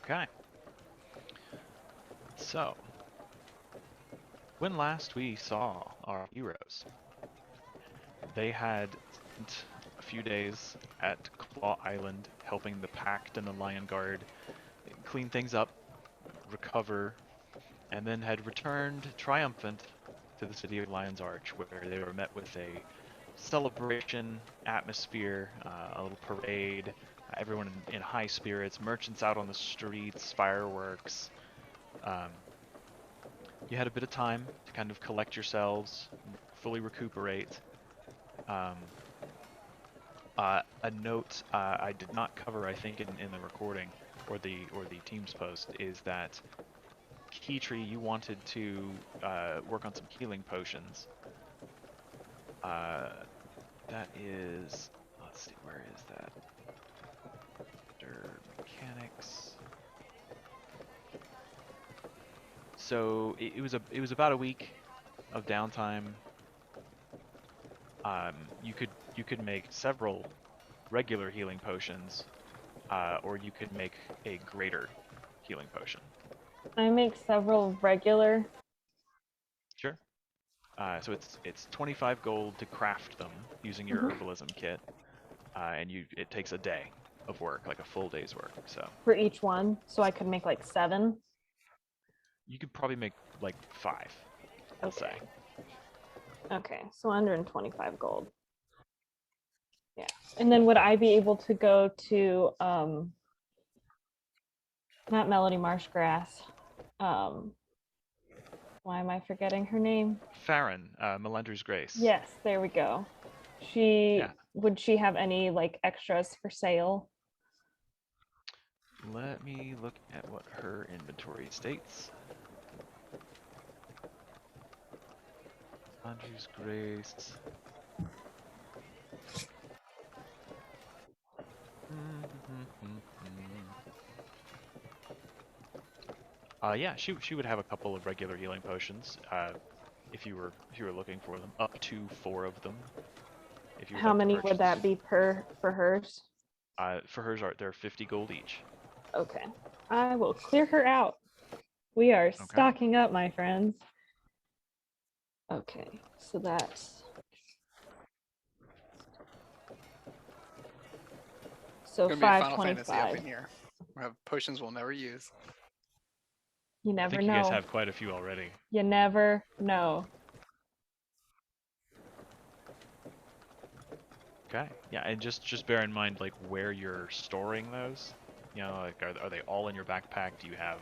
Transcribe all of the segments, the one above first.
Okay. So, when last we saw our heroes, they had spent a few days at Claw Island helping the Pact and the Lion Guard clean things up, recover, and then had returned triumphant to the city of Lion's Arch, where they were met with a celebration atmosphere, a little parade, everyone in high spirits, merchants out on the streets, fireworks. Um, you had a bit of time to kind of collect yourselves, fully recuperate. Um, a note I did not cover, I think, in the recording or the Teams post is that Keytree, you wanted to work on some healing potions. Uh, that is, let's see, where is that? Under mechanics. So it was about a week of downtime. You could make several regular healing potions, or you could make a greater healing potion. I make several regular. Sure. So it's 25 gold to craft them using your herbalism kit, and it takes a day of work, like a full day's work. So For each one, so I could make like 7. you could probably make like 5, we'll say. Okay, so 125 gold. Yeah, and then would I be able to go to not Melody Marshgrass? Why am I forgetting her name? Farron, Melendra's Grace. Yes, there we go. Would she have any like extras for sale? Let me look at what her inventory states. Melendra's Grace. Yeah, she would have a couple of regular healing potions, if you were looking for them, up to 4 of them. If you would How like to many purchase. would that be for hers? For hers, they're 50 gold each. Okay, I will clear her out. We are stocking up, my friends. Okay, so that's so It's gonna be a Final 525. Fantasy up in here. We have potions we'll never use. You I never think know. you guys have quite a few already. You never know. Okay. Yeah, and just bear in mind like where you're storing those. You know, like are they all in your backpack? Do you have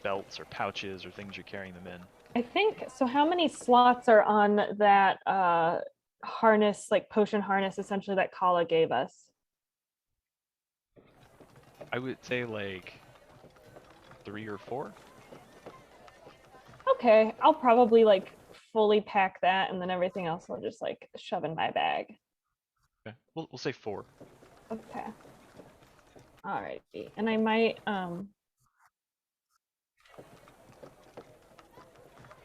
belts or pouches or things you're carrying them in? I think so. How many slots are on that harness, like potion harness, essentially that Kala gave us? I would say like 3 or 4. Okay, I'll probably like fully pack that, and then everything else I'll just like shove in my bag. Okay, we'll say 4. Okay. All right, and I might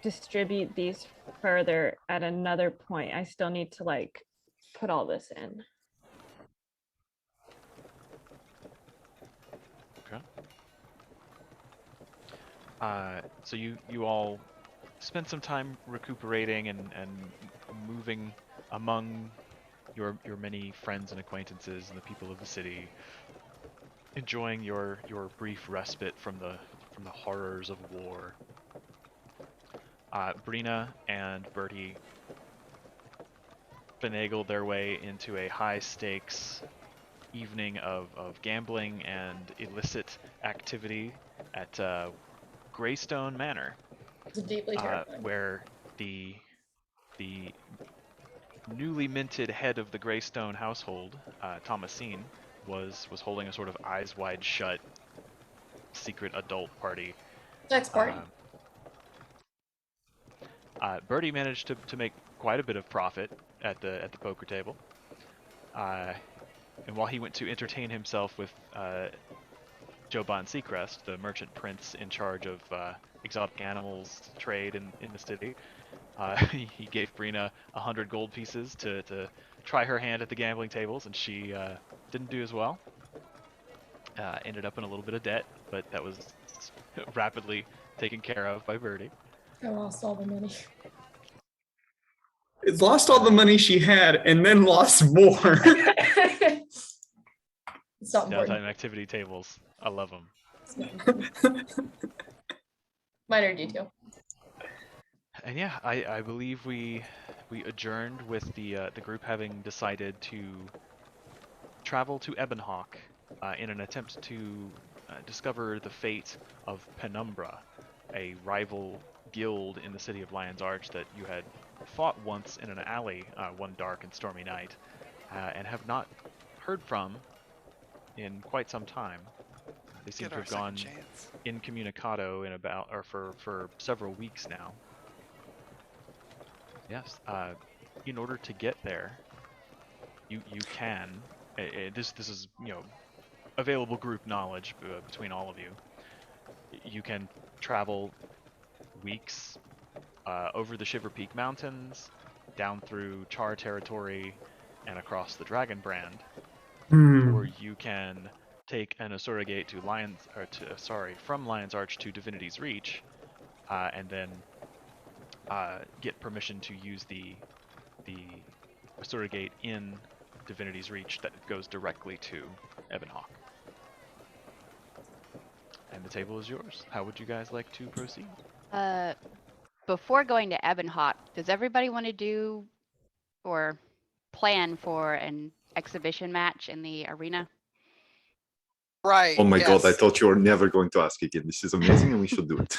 distribute these further at another point. I still need to like put all this in. Okay. So you all spent some time recuperating and moving among your many friends and acquaintances and the people of the city, enjoying your brief respite from the horrors of war. Brina and Bertie finagled their way into a high-stakes evening of gambling and illicit activity at Greystone Manor, It's deeply terrifying. where the newly minted head of the Greystone household, Thomasine, was holding a sort of eyes wide shut secret adult party. Sex party. Bertie managed to make quite a bit of profit at the poker table, and while he went to entertain himself with Joban Seacrest, the merchant prince in charge of exotic animals trade in the city, he gave Brina 100 gold pieces to try her hand at the gambling tables, and she didn't do as well. ended up in a little bit of debt, but that was rapidly taken care of by Birdie. I lost all the money. It's lost all the money she had and then lost more. It's not important. Downtime activity tables. I love them. It's not important. Minor detail. And yeah, I believe we adjourned with the group having decided to travel to Ebonhawke in an attempt to discover the fate of Penumbra, a rival guild in the city of Lion's Arch that you had fought once in an alley one dark and stormy night, and have not heard from in quite some time. They seem Get to our have second gone chance. incommunicado in about, or for several weeks now. Yes, in order to get there, you can. This is available group knowledge between all of you. You can travel weeks over the Shiver Peak Mountains, down through Charr territory, and across the Dragon Brand, or you can take an Asurigate to from Lion's Arch to Divinity's Reach, and then get permission to use the Asurigate in Divinity's Reach that goes directly to Ebonhawke. And the table is yours. How would you guys like to proceed? Before going to Ebonhawke, does everybody want to do or plan for an exhibition match in the arena? Right. Oh my god, I yes. thought you were never going to ask again. This is amazing and we should do it.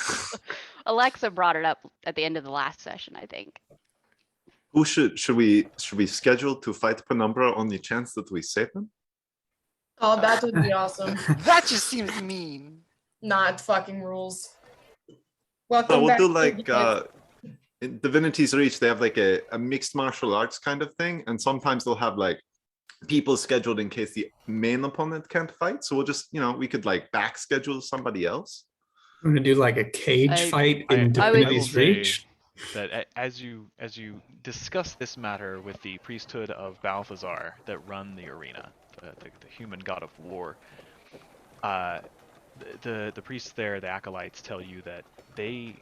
Alexa brought it up at the end of the last session, I think. Who should we schedule to fight Penumbra on the chance that we save them? Oh, that would be awesome. That just seems mean. Not fucking rules. So Welcome we'll back do to like the- in Divinity's Reach, they have like a mixed martial arts kind of thing, and sometimes they'll have like people scheduled in case the main opponent can't fight. So we'll just, we could like back schedule somebody else. I'm gonna do like a cage fight I in will Divinity's say Reach. that as you discuss this matter with the priesthood of Balthazar that run the arena, the human god of war, the priests there, the acolytes, tell you that they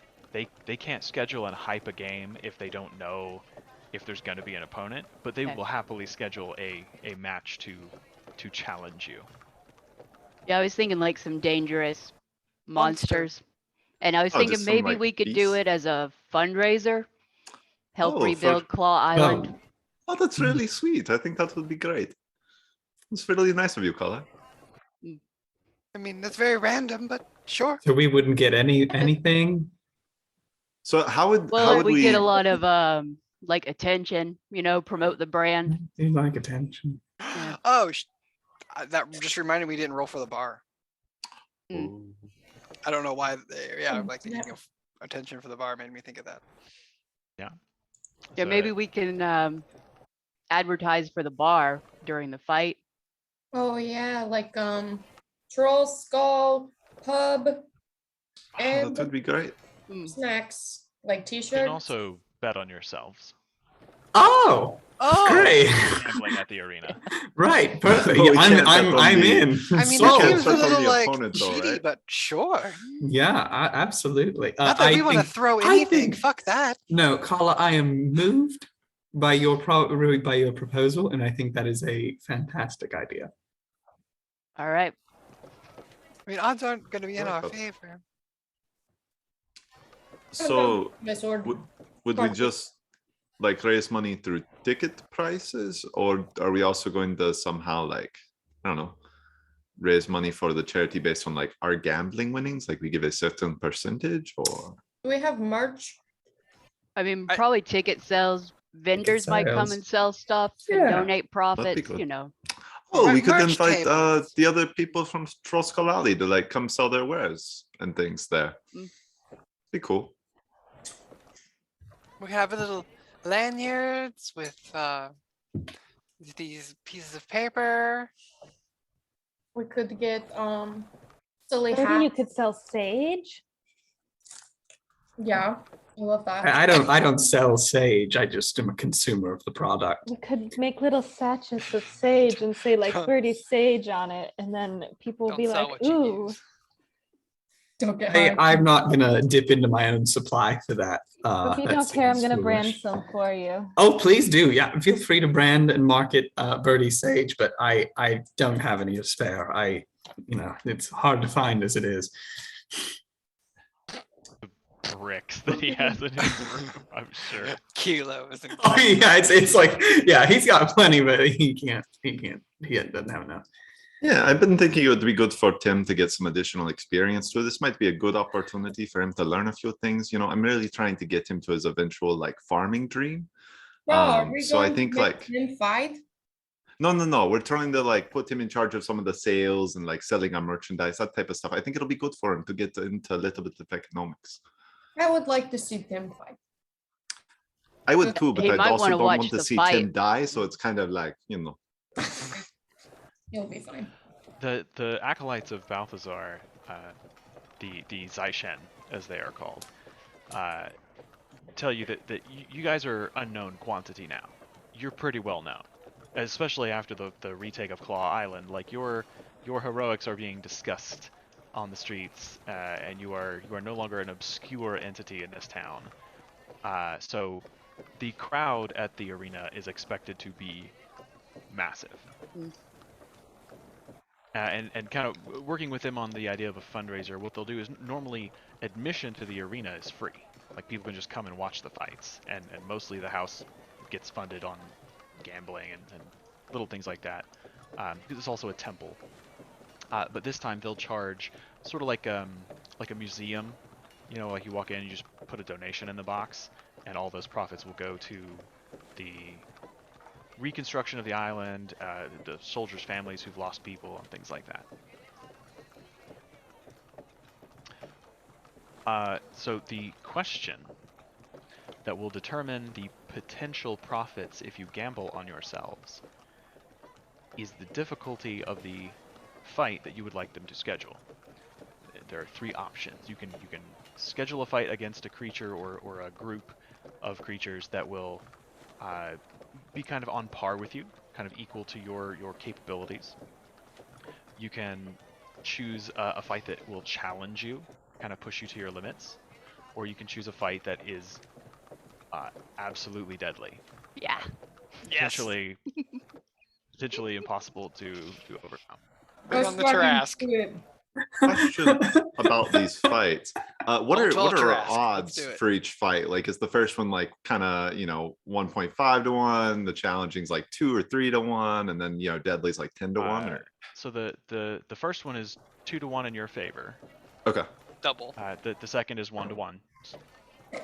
can't schedule and hype a game if they don't know if there's going to be an opponent, but they Okay. will happily schedule a match to challenge you. Yeah, I was thinking like some dangerous monsters. And I was Oh, thinking just some, maybe like, we could do beasts? it as a fundraiser. Help Oh, for- rebuild Claw Island. Oh, that's really sweet. I think that would be great. It's really nice of you, Kala. I mean, that's very random, but sure. So we wouldn't get anything. So how would Well, we we get a lot of like attention, promote the brand. Do you like attention? Yeah. Oh, that just reminded me we didn't roll for the bar. Ooh. I don't know why. Oh, Like yeah. thinking of attention for the bar made me think of that. Yeah, So, maybe we can advertise for the bar during the fight. Oh yeah, like Trollskull pub Oh, and that would be great. snacks like you t-shirts. can also bet on yourselves Oh, Oh, great! gambling at the arena. Right, perfect. Well, Yeah, we can't bet on I'm the- in. I mean, So- it Sold. seems a Depends on little the like opponent, though, cheaty, right? but sure. Yeah, absolutely. Not that we want to think- throw I anything. think- Fuck that. No, Carla, I am moved by your proposal, and I think that is a fantastic idea. All right. I mean, odds aren't going to be in Like our that. favor. So My sword. would we Market. just like raise money through ticket prices, or are we also going to somehow like, I don't know, raise money for the charity based on like our gambling winnings? Like we give a certain percentage, or Do we have merch? I mean, I- probably ticket sales. Vendors might come sales. and sell stuff and Yeah, donate profits, good. Or we could merch invite tables. the other people from Trollskull Alley to like come sell their wares and things there. Mm. Be cool. We have a little lanyards with these pieces of paper. We could get silly Maybe you hats. could sell sage. Yeah. I love that. I don't sell sage. I just am a consumer of the product. We could make little sachets of sage and say like Don't- birdie sage on it, and then people will Don't be sell like, what you "Ooh, use. Don't get Hey, high. I'm not gonna dip into my own supply for that. if you That don't care, I'm seems gonna brand foolish. some for you." Oh, please do. Yeah, feel free to brand and market Birdie Sage, but I don't have any to spare. It's hard to find as it is. Bricks that he has in his room, I'm sure. Kilos and Oh yeah, it's like yeah, he's got plenty, but he doesn't have enough. Yeah, I've been thinking it would be good for Tim to get some additional experience too. This might be a good opportunity for him to learn a few things. I'm really trying to get him to his eventual like farming dream. Bro, are we So I going think to make like him fight? no, we're trying to like put him in charge of some of the sales and like selling our merchandise, that type of stuff. I think it'll be good for him to get into a little bit of economics. I would like to see Tim fight. I would too, but He I might also wanna don't watch want to the see fight. Tim die. So it's kind of like He'll be fine. The acolytes of Balthazar, the Zaishen as they are called, tell you that you guys are unknown quantity now. You're pretty well known, especially after the retake of Claw Island. Like your heroics are being discussed on the streets, and you are no longer an obscure entity in this town. So the crowd at the arena is expected to be massive. And kind of working with them on the idea of a fundraiser, what they'll do is normally admission to the arena is free. Like people can just come and watch the fights, and mostly the house gets funded on gambling and little things like that. Because it's also a temple. But this time they'll charge sort of like a museum. Like you walk in, you just put a donation in the box, and all those profits will go to the reconstruction of the island, the soldiers' families who've lost people, and things like that. So the question that will determine the potential profits if you gamble on yourselves is the difficulty of the fight that you would like them to schedule. There are three options. You can schedule a fight against a creature or a group of creatures that will be kind of on par with you, kind of equal to your capabilities. You can choose a fight that will challenge you, kind of push you to your limits, or you can choose a fight that is absolutely deadly. Yeah. Potentially impossible to overcome. Bring on the Trask. question about these fights. What are Old Trask. Let's odds do it. for each fight? Like, is the first one like kind of 1.5 to 1? The challenging's like 2 or 3 to 1, and then deadly's like 10 to 1. Or So the first one is 2 to 1 in your favor. okay, Double. The second is 1 to 1,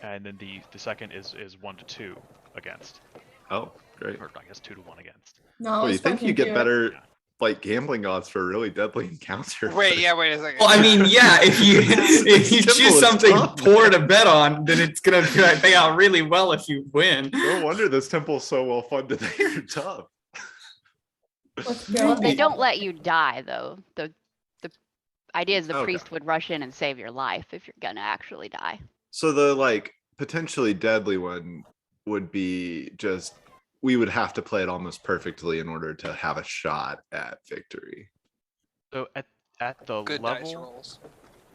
and then the second is 1 to 2 against. oh great. Or I guess 2 to 1 against. No, Well, you it's think you fucking get cute. better like gambling odds for a really deadly encounter? Wait a second. Well, I mean, yeah, if you Simple choose as something tough, poor man. to bet on, then it's gonna pay out really well if you win. No wonder this temple's so well funded. They're tough. Let's Well, go. they don't let you die though. The idea is the Okay. priest would rush in and save your life if you're gonna actually die. So the like potentially deadly one would be just we would have to play it almost perfectly in order to have a shot at victory. So at the Good dice level rolls.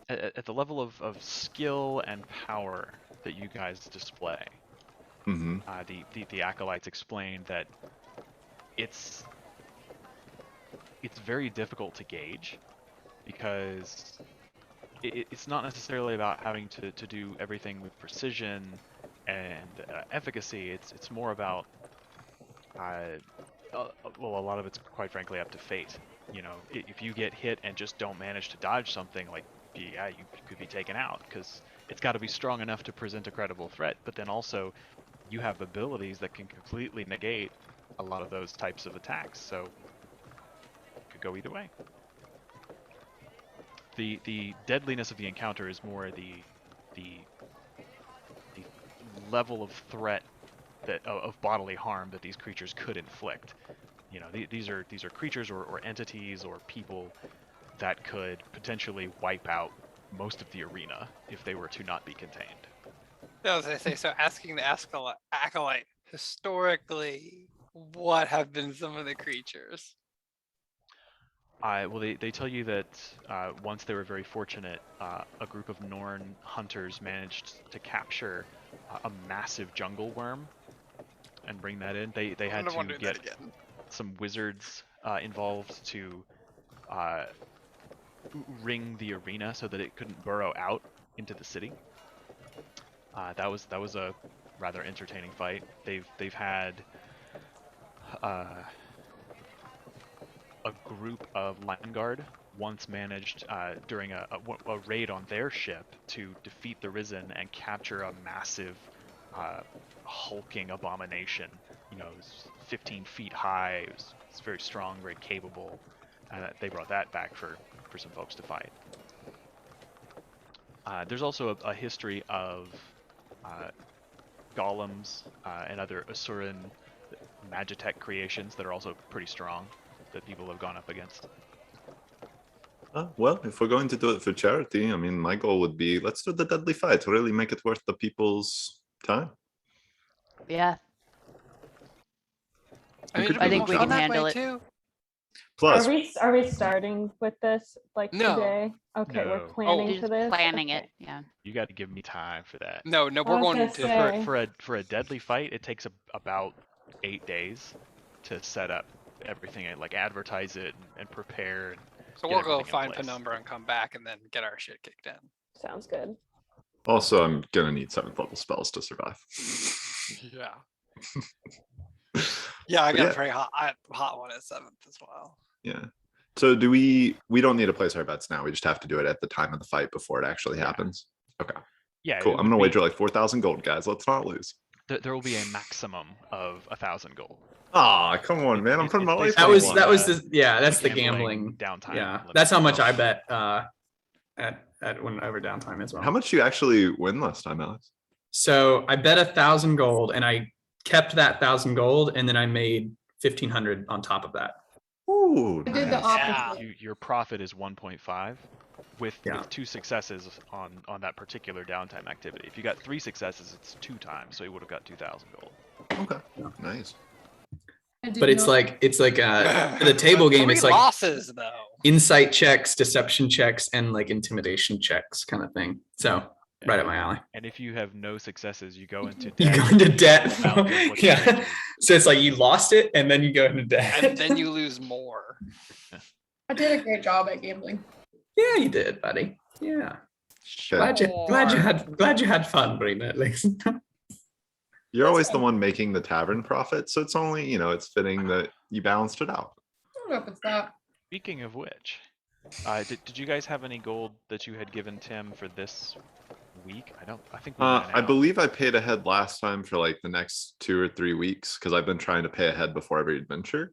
at the level of skill and power that you guys display, Mm-hmm. the acolytes explain that it's very difficult to gauge because it's not necessarily about having to do everything with precision and efficacy. It's more about well, a lot of it's quite frankly up to fate. If you get hit and just don't manage to dodge something, like yeah, you could be taken out because it's got to be strong enough to present a credible threat. But then also, you have abilities that can completely negate a lot of those types of attacks. So it could go either way. The deadliness of the encounter is more the level of threat of bodily harm that these creatures could inflict. These are creatures or entities or people that could potentially wipe out most of the arena if they were to not be contained. I was gonna say, so asking the acolyte, historically, what have been some of the creatures? Well, they tell you that once they were very fortunate, a group of Norn hunters managed to capture a massive jungle worm and bring that in. They had I'm to wondering that get again. some wizards involved to ring the arena so that it couldn't burrow out into the city. That was a rather entertaining fight. They've had a group of land guard once managed during a raid on their ship to defeat the Risen and capture a massive hulking abomination. You know, it was 15 feet high. It's very strong, very capable. They brought that back for some folks to fight. There's also a history of golems and other Asuran Magitech creations that are also pretty strong that people have gone up against. Well, if we're going to do it for charity, I mean, my goal would be let's do the deadly fight to really make it worth the people's time. Yeah. I mean, could it'd be I think more we fun can that handle way it. too. Plus, Are we starting with this like No. today? Okay, we're No. planning You're for just this. planning Okay. it. Yeah. You got to give me time for that. No, I we're was going gonna to. say- For a deadly fight, it takes about 8 days to set up everything and like advertise it and prepare. And So get we'll go everything in find place. Penumbra and come back and then get our shit kicked in. Sounds good. also, I'm gonna need 7th level spells to survive. Yeah. Yeah, I But got yeah. a very hot one at 7th as well. Yeah. So do we don't need to place our bets now. We just have to do it at the time of the fight before it actually happens. Okay. Yeah, Cool. it I'm would gonna be- wager like 4,000 gold, guys. Let's not lose. There will be a maximum of 1,000 gold. Ah, come on, man. I'm It's putting my life basically on That was one. that was uh, the that's the gambling gambling downtime Yeah, limit. that's how much I Oh. bet at whenever downtime as well. How much you actually win last time, Alex? So I bet 1,000 gold, and I kept that 1,000 gold, and then I made 1,500 on top of that. Ooh, I did the nice. opposite. Your profit is 1.5 with Yeah. 2 successes on that particular downtime activity. If you got 3 successes, it's 2 times, so you would have got 2,000 gold. Okay, nice. But it's like for the table game, it's like losses though. insight checks, deception checks, and like intimidation checks kind of thing. So right up my alley. And if you have no successes, you go into You debt. go into debt. Amount of what you Yeah. wagered. So it's like you lost it, and then you go into debt. And then you lose more. I did a great job at gambling. Yeah, you did, buddy. Yeah. Sure. Glad you had fun, Brina, at least. You're always the fine. one making the tavern profit, so it's only, it's fitting that you balanced it out. I don't know if it's that. Speaking of which, did you guys have any gold that you had given Tim for this week? I think we ran I out. believe I paid ahead last time for like the next 2 or 3 weeks because I've been trying to pay ahead before every adventure.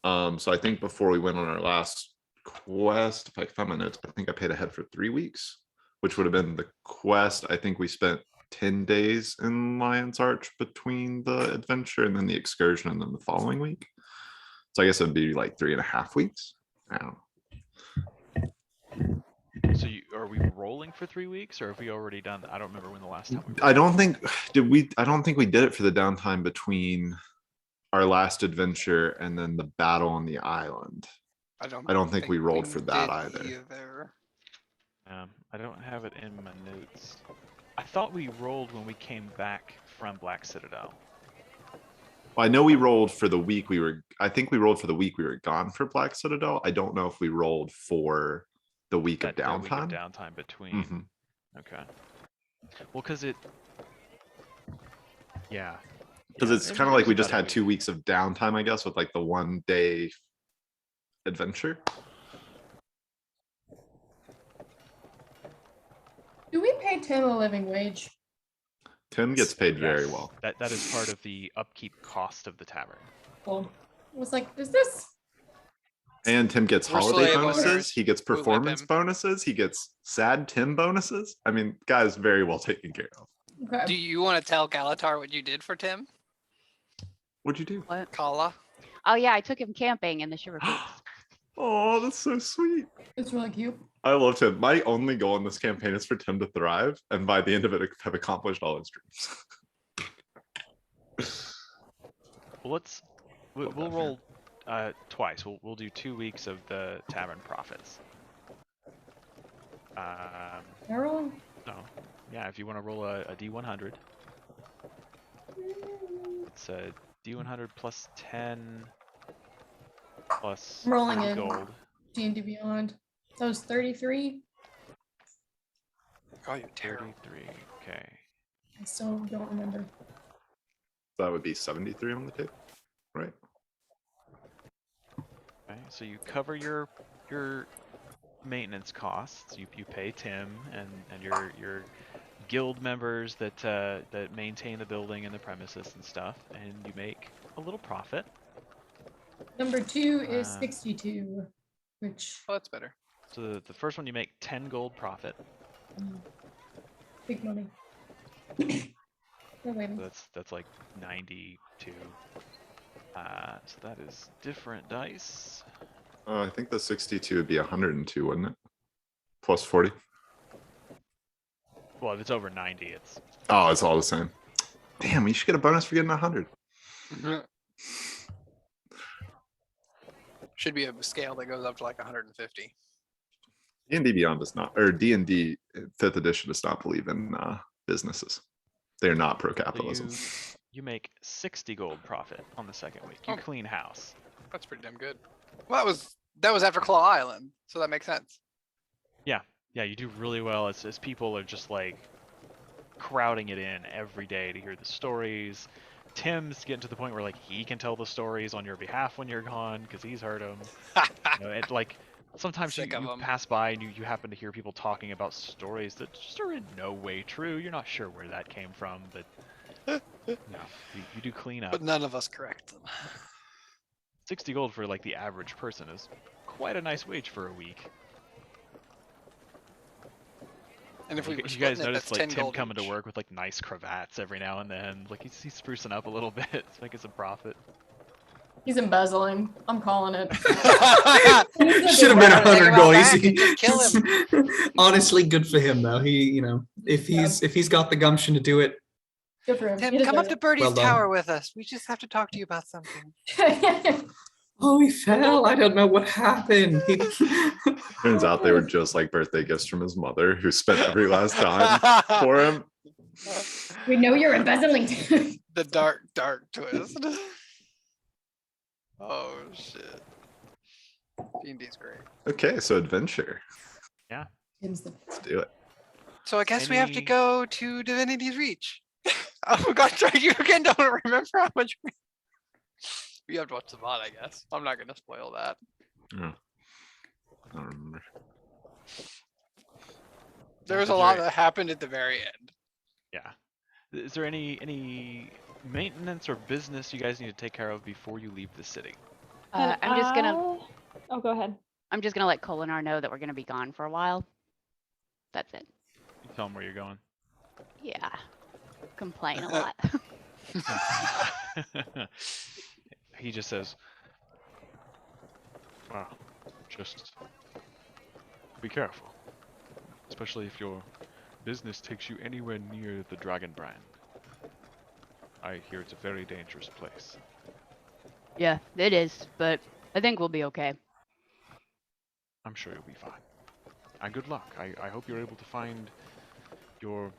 So I think before we went on our last quest, if I can find my notes, I think I paid ahead for 3 weeks, which would have been the quest. I think we spent 10 days in Lion's Arch between the adventure and then the excursion and then the following week. So I guess it'd be like 3.5 weeks. I don't know. So are we rolling for 3 weeks, or have we already done that? I don't remember when the last time we. I don't think we did it for the downtime between our last adventure and then the battle on the island. I don't think we rolled for that did either. I don't have it in my notes. I thought we rolled when we came back from Black Citadel. Well, I know we rolled for the week I think we rolled for the week we were gone for Black Citadel. I don't know if we rolled for the week of That week of downtime. downtime between. Mhm. Okay. Well, because it. Yeah. Because Yeah, it's it kind of was like we just about a had 2 weeks of downtime, I guess, with like the 1 day adventure. Do we pay Tim a living wage? Tim gets paid very Yes, well. That is part of the upkeep cost of the tavern. Well, I was like, is this? And Tim gets We're holiday slave bonuses. owners. He gets We whip performance him. bonuses. He gets sad Tim bonuses. I mean, guy's very well taken care of. Okay. Do you want to tell Galatar what you did for Tim? What'd you do? What? Kala? Oh yeah, I took him camping in the Shiver Peaks. Oh, that's so sweet. It's really cute. I love Tim. My only goal in this campaign is for Tim to thrive, and by the end of it, have accomplished all his dreams. Well, we'll roll twice. We'll do 2 weeks of the tavern profits. Carol? No, yeah. If you want to roll a D100, it's a D100 plus 10 plus I'm rolling 30 in. gold. D&D Beyond. That was 33. Oh, you're terrible. 33. Okay. I still don't remember. That would be 73 on the tape, right? Okay. So you cover your maintenance costs. You pay Tim and your guild members that that maintain the building and the premises and stuff, and you make a little profit. Number 2 is 62, which Oh, that's better. So the first one you make 10 gold profit. big money. We're waiting. So that's like 92. So that is different dice. I think the 62 would be 102, wouldn't it? Plus 40. Well, if it's over 90, it's Oh, it's all the same. Damn, you should get a bonus for getting 100. Should be a scale that goes up to like 150. D&D Beyond does not, or D&D 5th edition does not believe in businesses. They are not so pro-capitalism. you make 60 gold profit on the second week. You Oh. clean house. That's pretty damn good. Well, that was after Claw Island, so that makes sense. Yeah, you do really well as people are just like crowding it in every day to hear the stories. Tim's getting to the point where like he can tell the stories on your behalf when you're gone because he's heard them. It like sometimes you Sick of 'em. pass by and you happen to hear people talking about stories that just are in no way true. You're not sure where that came from, but you do clean up. But none of us correct them. 60 gold for like the average person is quite a nice wage for a week. And if we You were you guys splitting it, notice that's like 10 Tim gold coming to each. work with like nice cravats every now and then. Like he's sprucing up a little bit, it's making some profit. He's embezzling. I'm calling it. Should have been Take him 100 out gold. back and just kill him. Honestly, good for him though. He, if he's got the gumption to do it, Good for him. Tim, He come up to deserves Birdie's Well done. tower with us. We just have to talk to you about something. it. oh, he fell. I don't know what happened. Turns out they were just like birthday gifts from his mother, who spent every last dime for him. We know you're embezzling. The dark twist. Oh shit. D&D's great. Okay, so adventure. Tim's the Let's do it. So I guess we have to Any- go to Divinity's Reach. Oh my god, sorry, you again don't remember how much we have to watch the VOD, I guess. I'm not gonna spoil that. Oh. I don't remember. There was Is a lot there- that happened at the very end. Yeah. Is there any maintenance or business you guys need to take care of before you leave the city? I'm just gonna Oh, go ahead. let Kolinar know that we're gonna be gone for a while. That's it. You tell them where you're going. Yeah. Complain a lot. He just says, "Wow, just be careful, especially if your business takes you anywhere near the Dragon Brand. I hear it's a very dangerous place." Yeah, it is, but I think we'll be okay. I'm sure you'll be fine. And good luck. I hope you're able to find your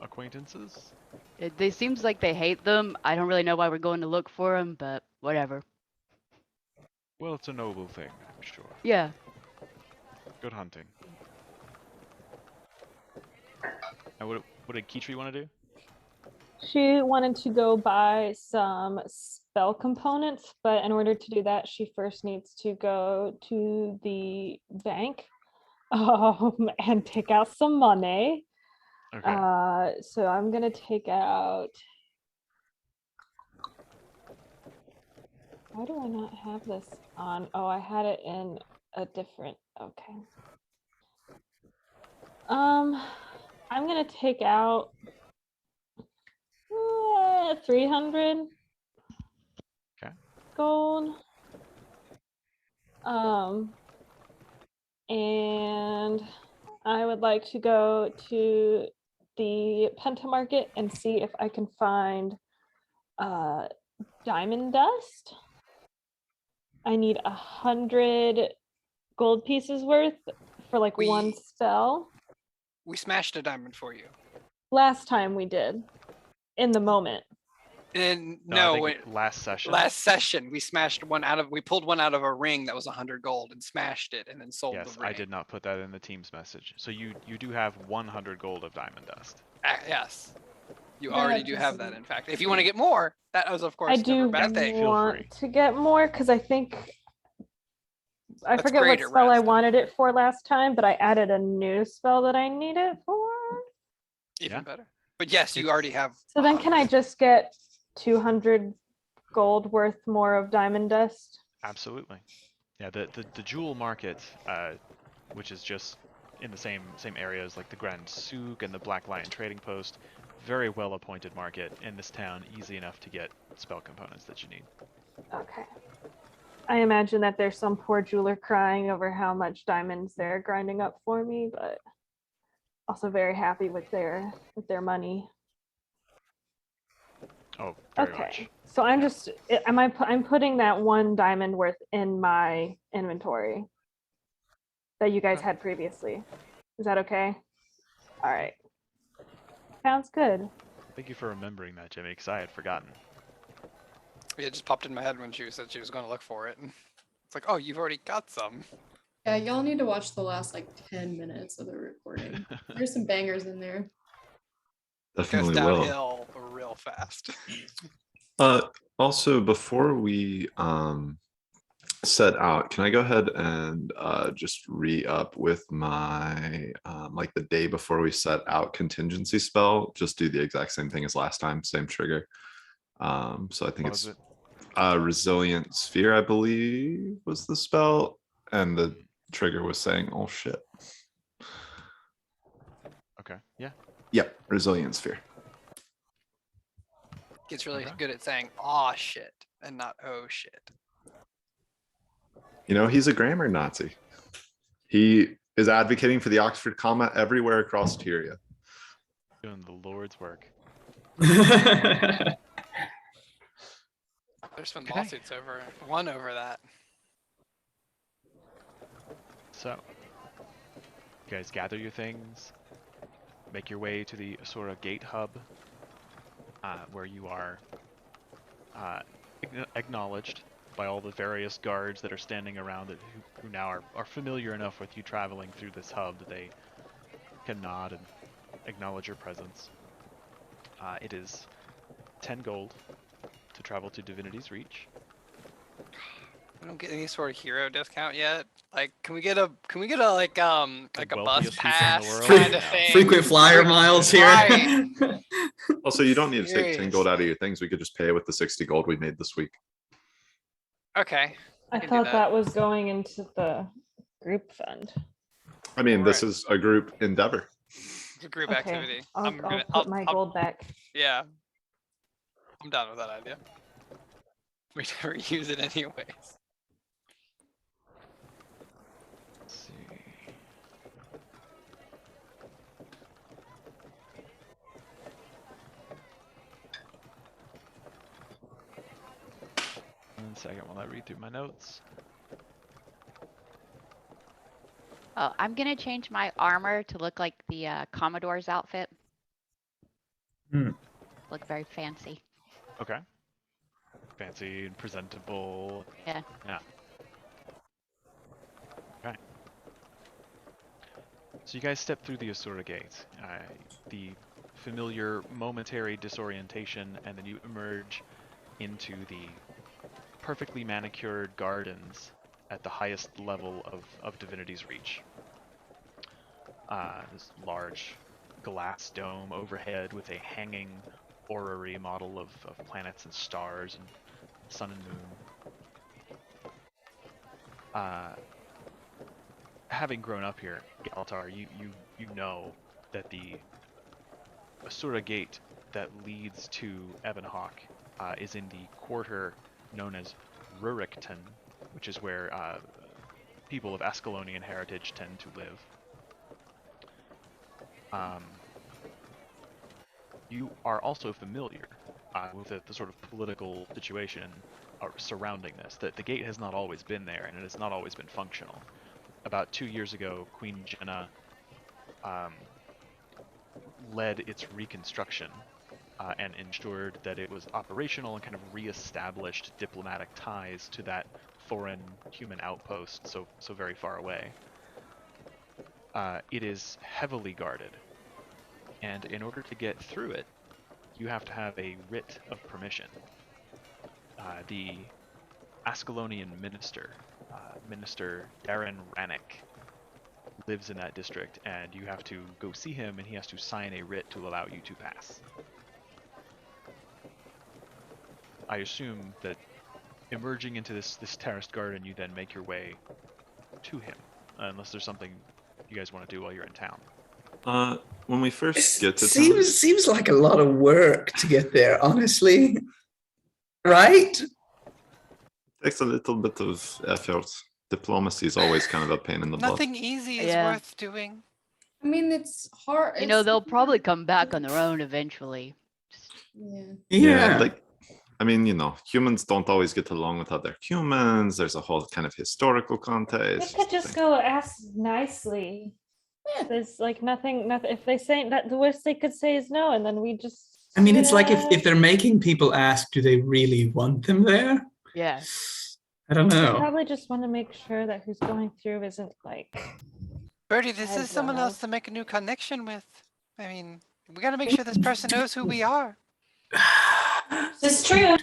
acquaintances. They seems like they hate them. I don't really know why we're going to look for them, but whatever. Well, it's a noble thing, I'm sure. Yeah. Good hunting. And what did Kitri want to do? She wanted to go buy some spell components, but in order to do that, she first needs to go to the bank and take out some money. Okay. So I'm gonna take out. Why do I not have this on? Oh, I had it in a different. Okay. I'm gonna take out 300 Okay. gold. and I would like to go to the Penta Market and see if I can find diamond dust. I need 100 gold pieces worth for like one We- spell. We smashed a diamond for you. Last time we did, in the moment. And I no, think wait, last session. last session we smashed one out of. We pulled one out of a ring that was 100 gold and smashed it, and then sold Yes, the ring. I did not put that in the team's message. So you do have 100 gold of diamond dust. Yes, you Yeah, already do have that. In fact, if you want to get more, that was of course I never do a bad thing. Feel want free. to get more because I think I That's forget what greater spell I rest. wanted it for last time, but I added a new spell that I need it for. Even Yeah. better. But yes, you already have. So then can I 100. just get 200 gold worth more of diamond dust? Absolutely. Yeah, the jewel market, which is just in the same area as like the Grand Souk and the Black Lion Trading Post, very well appointed market in this town, easy enough to get spell components that you need. Okay. I imagine that there's some poor jeweler crying over how much diamonds they're grinding up for me, but also very happy with their money. Oh, very Okay. much. So I'm just I'm putting that one diamond worth in my inventory that you guys Okay. had previously. Is that okay? All right. Sounds good. Thank you for remembering that, Jimmy, because I had forgotten. It just popped in my head when she said she was going to look for it. It's like, oh, you've already got some. Yeah, y'all need to watch the last like 10 minutes of the recording. There's some bangers in there. It goes Definitely will. downhill real fast. Also, before we set out, can I go ahead and just re-up with my like the day before we set out contingency spell? Just do the exact same thing as last time, same trigger. So I think What was it's it? resilient sphere, I believe, was the spell, and the trigger was saying, "Oh shit." Okay. Yeah. Yep, resilient sphere. Gets really Okay. good at saying "aw shit" and not "oh shit." You know, he's a grammar Nazi. He is advocating for the Oxford comma everywhere across Tyria. Doing the Lord's work. There's been Okay. lawsuits over that. So, you guys gather your things, make your way to the Asura Gate Hub, where you are acknowledged by all the various guards that are standing around it, who now are familiar enough with you traveling through this hub that they can nod and acknowledge your presence. It is 10 gold to travel to Divinity's Reach. We don't get any sort of hero discount yet. Like, can we get a like a bus wealthiest people in the pass world? kind of No. thing? Frequent flyer miles here. Right. Also, you don't need to take 10 Serious. gold out of your things. We could just pay with the 60 gold we made this week. Okay. I can do thought that. that was going into the group fund. I mean, this Right. is a group endeavor. It's a group Okay, activity. I'll put my gold back. Yeah. I'm down with that idea. We never use it anyways. Let's see. One second while I read through my notes. Oh, I'm gonna change my armor to look like the Commodore's outfit. Hmm. Look very fancy. Okay. Fancy and presentable. Yeah. Yeah. Okay. So you guys step through the Asura Gate. The familiar momentary disorientation, and then you emerge into the perfectly manicured gardens at the highest level of Divinity's Reach. This large glass dome overhead with a hanging orrery model of planets and stars and sun and moon. Having grown up here, Galtar, you know that the Asura Gate that leads to Ebonhawke is in the quarter known as Rurikton, which is where people of Ascalonian heritage tend to live. You are also familiar with the sort of political situation surrounding this. That the gate has not always been there, and it has not always been functional. About 2 years ago, Queen Jenna led its reconstruction and ensured that it was operational and kind of reestablished diplomatic ties to that foreign human outpost so very far away. It is heavily guarded, and in order to get through it, you have to have a writ of permission. The Ascalonian minister, Minister Darren Rannick, lives in that district, and you have to go see him, and he has to sign a writ to allow you to pass. I assume that emerging into this terraced garden, you then make your way to him, unless there's something you guys want to do while you're in town. When we first get to seems like a lot of work to get there, honestly. Right? takes a little bit of effort. Diplomacy is always kind of a pain in the butt. Nothing easy is Yeah. worth doing. I mean, it's hard. You know, it's- they'll probably come back on their own eventually. Yeah. Yeah. Like, I mean, you know, humans don't always get along with other humans. There's a whole kind of historical They context. could just go ask nicely. There's like nothing. If they say that, the worst they could say is no, and then we just. I mean, it's like if yeah. they're making people ask, do they really want them there? Yeah. I don't They know. probably just want to make sure that who's going through isn't like. Birdie, this I is don't someone know. else to make a new connection with. I mean, we gotta make sure this person knows who we are. This is true.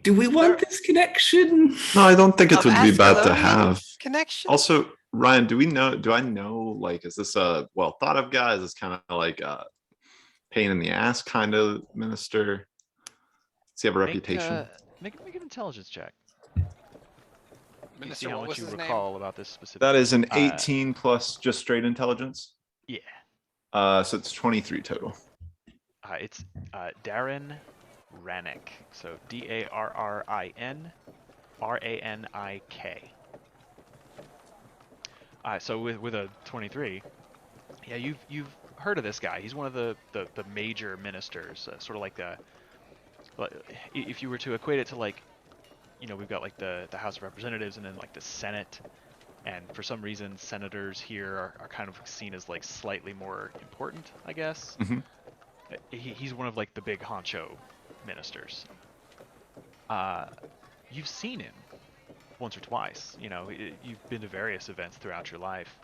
Do we want this connection? No, I don't think it Of would be bad to Ascalonian have. Connection. Also, Ryan, do I know, like, is this a well thought of guy? Is this kind of like a pain in the ass kind of minister? Does he have a reputation? Make an intelligence check. See Minister, how what much was you his name? recall about this specific. That is an Uh, 18 plus just straight intelligence. Yeah. So it's 23 total. It's Darren Rannick. So Darrin Rannik. So with a 23, yeah, you've heard of this guy. He's one of the major ministers, sort of like if you were to equate it to, like, you know, we've got like the House of Representatives and then like the Senate, and for some reason senators here are kind of seen as like slightly more important, I guess. Mhm. He's one of like the big honcho ministers. You've seen him once or twice. You know, you've been to various events throughout your life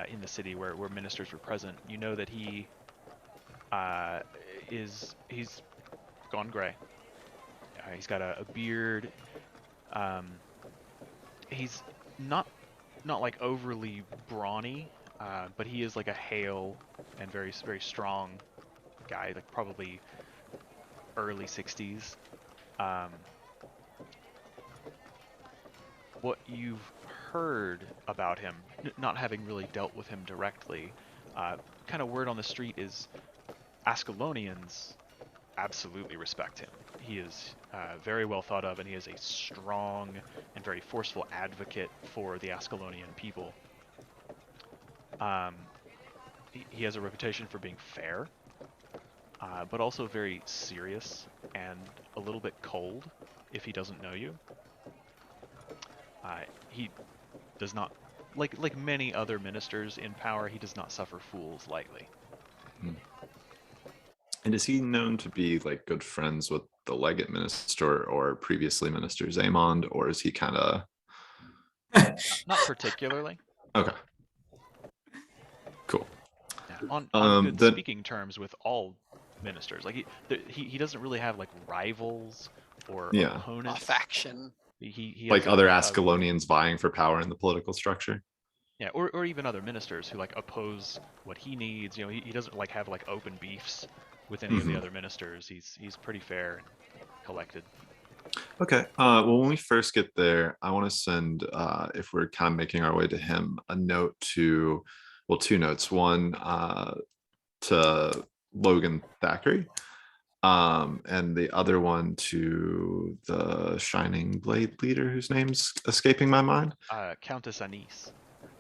in the city where ministers were present. You know that he's gone gray. He's got a beard. He's not like overly brawny, but he is like a hale and very strong guy, like probably early 60s. What you've heard about him, not having really dealt with him directly, kind of word on the street is Ascalonians absolutely respect him. He is very well thought of, and he is a strong and very forceful advocate for the Ascalonian people. He has a reputation for being fair, but also very serious and a little bit cold if he doesn't know you. He does not, like many other ministers in power, he does not suffer fools lightly. And is he known to be like good friends with the legate minister or previously ministers Amond, or is he kind of Not particularly. okay? Cool. Yeah, on good then- speaking terms with all ministers. Like he doesn't really have like rivals or Yeah. A opponents. faction. He Like has other a- Ascalonians vying for power in the political structure. Yeah, or even other ministers who like oppose what he needs. You know, he doesn't like have like open beefs with any of the Mhm. other ministers. He's pretty fair and collected. Okay. Well, when we first get there, I want to send, if we're kind of making our way to him, a note to, well, two notes. One to Logan Thackeray, and the other one to the Shining Blade leader, whose name's escaping my mind. Countess Anise.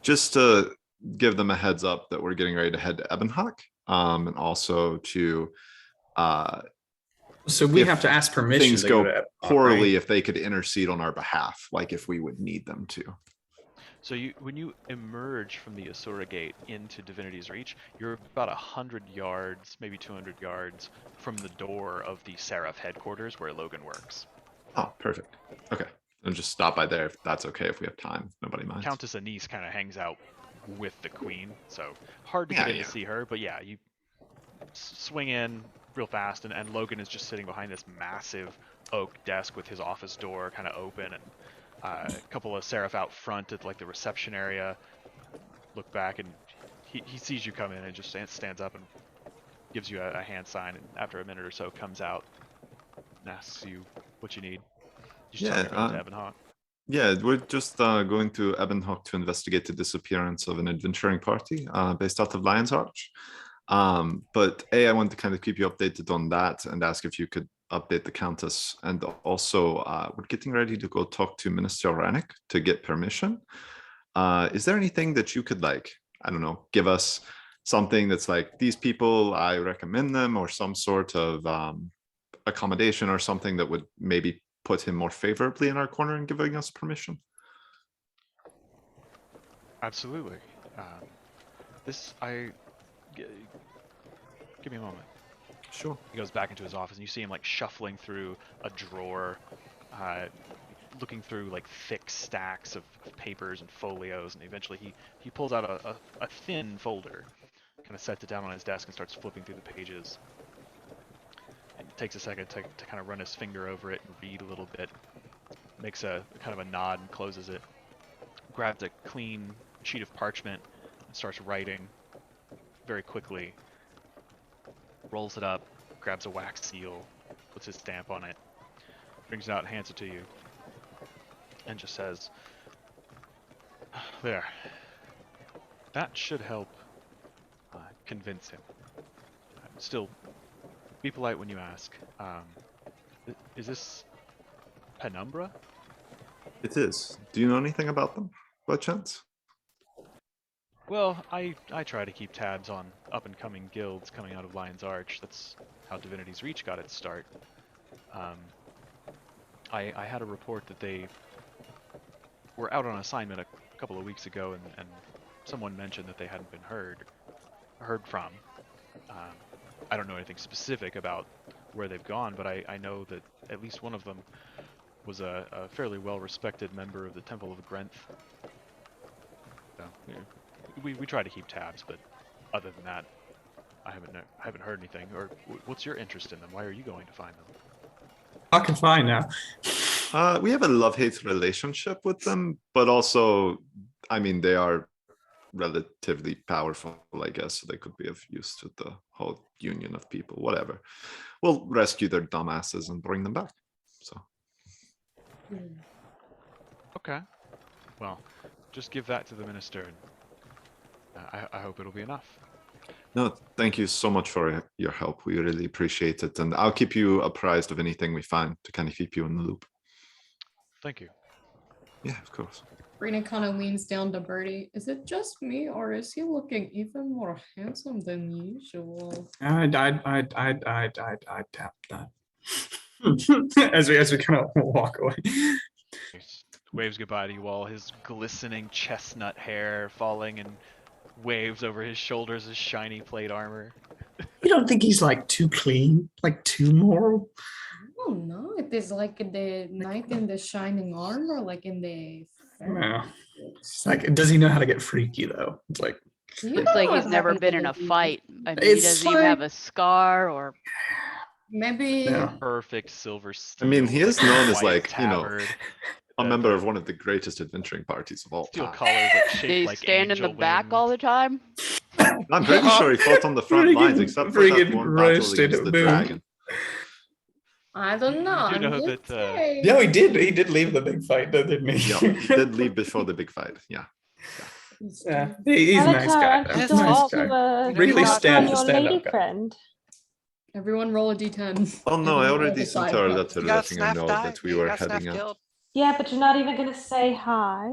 Just to give them a heads up that we're getting ready to head to Ebonhawke, and also to So we if have to ask permission. things to go to Ebonhawke, poorly, right? if they could intercede on our behalf, like if we would need them to. So when you emerge from the Asura Gate into Divinity's Reach, you're about 100 yards, maybe 200 yards from the door of the Seraph headquarters where Logan works. Oh, perfect. Okay. And just stop by there if that's okay, if we have time. Nobody minds. Countess Anise kind of hangs out with the queen, so hard to Yeah, get in yeah. to see her, but yeah, you swing in real fast, and Logan is just sitting behind this massive oak desk with his office door kind of open, and a couple of Seraph out front at like the reception area. Look back, and he sees you come in and just stands up and gives you a hand sign, and after a minute or so comes out and asks you what you need. You should Yeah, go to Ebonhawke. Yeah, we're just going to Ebonhawke to investigate the disappearance of an adventuring party based out of Lion's Arch. But I wanted to kind of keep you updated on that and ask if you could update the Countess. And also, we're getting ready to go talk to Minister Oranik to get permission. Is there anything that you could, like, I don't know, give us something that's like, these people, I recommend them, or some sort of accommodation or something that would maybe put him more favorably in our corner and giving us permission? Absolutely. Give me a moment. Sure. He goes back into his office, and you see him like shuffling through a drawer, looking through like thick stacks of papers and folios, and eventually he pulls out a thin folder, kind of sets it down on his desk and starts flipping through the pages. And it takes a second to kind of run his finger over it and read a little bit. Makes a kind of a nod and closes it. Grabs a clean sheet of parchment and starts writing very quickly. Rolls it up, grabs a wax seal, puts his stamp on it, brings it out and hands it to you, and just says, "There. That should help convince him. Still, be polite when you ask. Is this Penumbra?" It is. Do you know anything about them, by chance? Well, I try to keep tabs on up-and-coming guilds coming out of Lion's Arch. That's how Divinity's Reach got its start. I had a report that they were out on assignment a couple of weeks ago, and someone mentioned that they hadn't been heard from. I don't know anything specific about where they've gone, but I know that at least one of them was a fairly well-respected member of the Temple of Grenth. So, yeah. We try to keep tabs, but other than that, I haven't heard anything. Or what's your interest in them? Why are you going to find them? I can find now. We have a love-hate relationship with them, but also, I mean, they are relatively powerful, I guess, so they could be of use to the whole union of people, whatever. We'll rescue their dumbasses and bring them back. So. Okay. Well, just give that to the minister, and I hope it'll be enough. No, thank you so much for your help. We really appreciate it. And I'll keep you apprised of anything we find to kind of keep you in the loop. Thank you. Yeah, of course. Rena kind of leans down to Birdie. Is it just me, or is he looking even more handsome than usual? I tap that. as we kind of walk away. He waves goodbye to you all, his glistening chestnut hair falling and waves over his shoulders as shiny plate armor. You don't think he's like too clean, like too moral? Oh no, it is like the knight in the shining armor, like in the. No. It's like, does he know how to get freaky though? It's like, Looks like he's never been in a fight. I mean, he It's doesn't even have a scar or. Maybe. Yeah. Perfect silver I mean, he is known as, white like, you know, tabard, a member of one of the greatest adventuring parties of all steel time. collars that shape Did he like stand in the angel back all wings. the time? I'm pretty sure he fought on the front lines, except for that friggin' one battle roasted against the boom. dragon. I don't know. You do know I'm that, just saying. no, he did leave the big fight, though, didn't he? Yeah, he did leave before the big fight. Yeah. Yeah, he's a nice guy. Avatar, Though. His don't Nice fault. you, guy. Really crush on stand- your stand-up lady guy. friend? Everyone roll a d10. Oh no, I Everyone roll already the sent side our ones. letter We got letting her Snap know died. that we were got Snap heading out. killed. Yeah, but you're not even gonna say hi.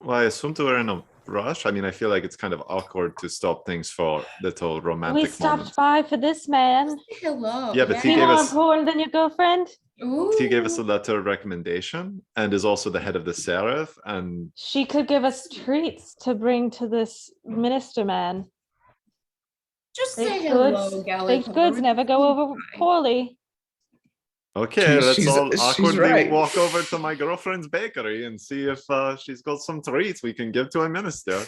Well, I assumed we were in a rush. I mean, I feel like it's kind of awkward to stop things for little We romantic stopped moments. by for this man. Hello. Yeah, but Is he he gave more us- important than your girlfriend? He gave us a Ooh. letter of recommendation and is also the head of the Seraph. And She could give us treats to bring to this minister man. Just say Baked hello, goods, Galley. baked goods never go over poorly. okay, let's She's- all she's awkwardly right. walk over to my girlfriend's bakery and see if she's got some treats we can give to a minister.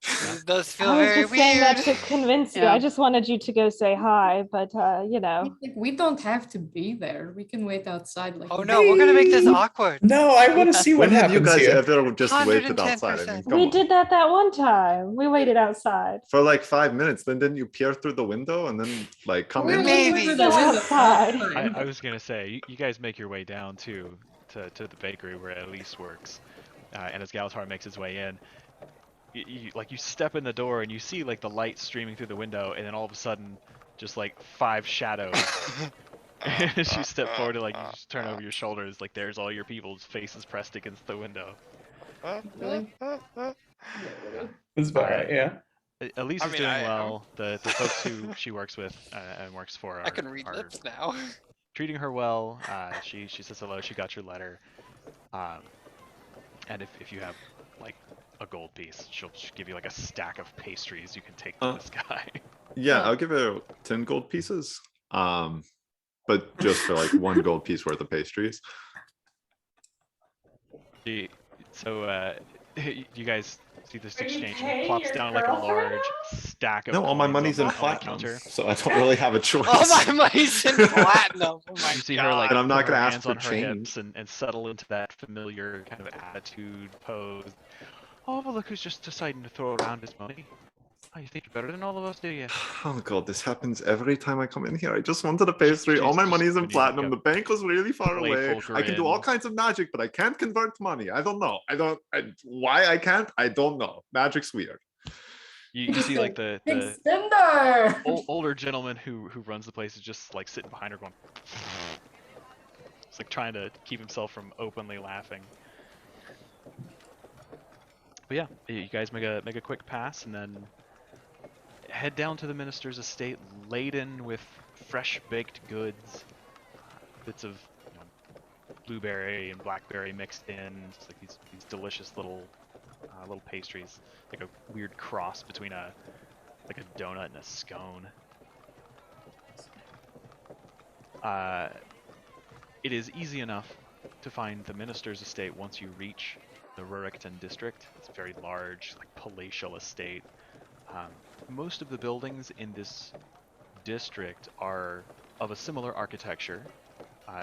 It does feel I was very just saying that weird. to convince you. Yeah. I just wanted you to go say hi, but you know. Like, we don't have to be there. We can wait outside. Like, Oh no, we're gonna make this Hey. awkward. No, I want to see what When have you happens guys here. ever just waited outside? I mean, 110%. come We on. did that one time. We waited outside. For like 5 minutes, then didn't you peer through the window and then like come in? Maybe. through the window Outside. all the time. I was gonna say you guys make your way down to the bakery where Elise works, and as Galtar makes his way in, you step in the door and you see like the light streaming through the window, and then all of a sudden, just like 5 shadows. As you step forward and like you just turn over your shoulders, like there's all your people's faces pressed against the window. Really? It's about right, yeah. Elise I is mean, doing I am. well. The folks who she works with and works for I can read are lips now. treating her well. She says hello. She got your letter. And if you have like a gold piece, she'll give you like a stack of pastries you can take to this guy. Yeah, Oh. I'll give her 10 gold pieces. But just for like 1 gold piece worth of pastries. So you guys see this Are you exchange, and paying it plops your down like a girlfriend large stack of No, all my coins money's in on the platinum, counter. so I don't really have a choice. All my money's in platinum. Oh my You see god. her like And I'm not put her gonna ask hands for on her change. hips and settle into that familiar kind of attitude pose. Oh, well, look who's just deciding to throw around his money. Oh, you think you're better than all of us, do you? Oh god, this happens every time I come in here. I just wanted a pastry. She's All my just money's in giving you, like, platinum. a The bank was really far away. playful I can do all grin. kinds of magic, but I can't convert money. I don't know. Why I can't, I don't know. Magic's weird. You see like the Extender! older gentleman who runs the place is just like sitting behind her going. It's like trying to keep himself from openly laughing. But yeah, you guys make a quick pass and then head down to the minister's estate, laden with fresh baked goods, bits of blueberry and blackberry mixed in. It's like these delicious little pastries, like a weird cross between a donut and a scone. It is easy enough to find the minister's estate once you reach the Rurikton district. It's a very large, like palatial estate. Most of the buildings in this district are of a similar architecture.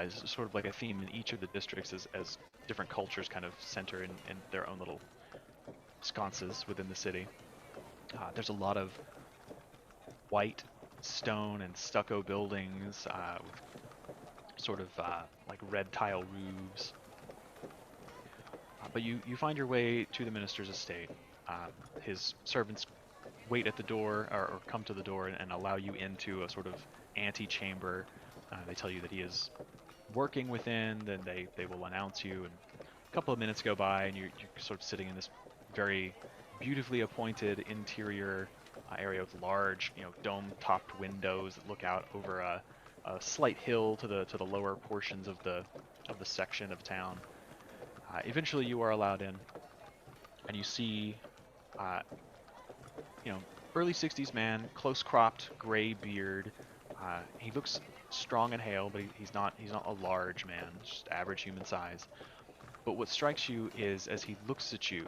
It's sort of like a theme in each of the districts as different cultures kind of center in their own little sconces within the city. There's a lot of white stone and stucco buildings with sort of like red tile roofs. But you find your way to the minister's estate. His servants wait at the door or come to the door and allow you into a sort of antechamber. They tell you that he is working within, then they will announce you, and a couple of minutes go by and you're sort of sitting in this very beautifully appointed interior area with large, dome-topped windows that look out over a slight hill to the lower portions of the section of town. Eventually you are allowed in, and you see early 60s man, close-cropped, gray beard. He looks strong and hale, but he's not a large man, just average human size. But what strikes you is as he looks at you,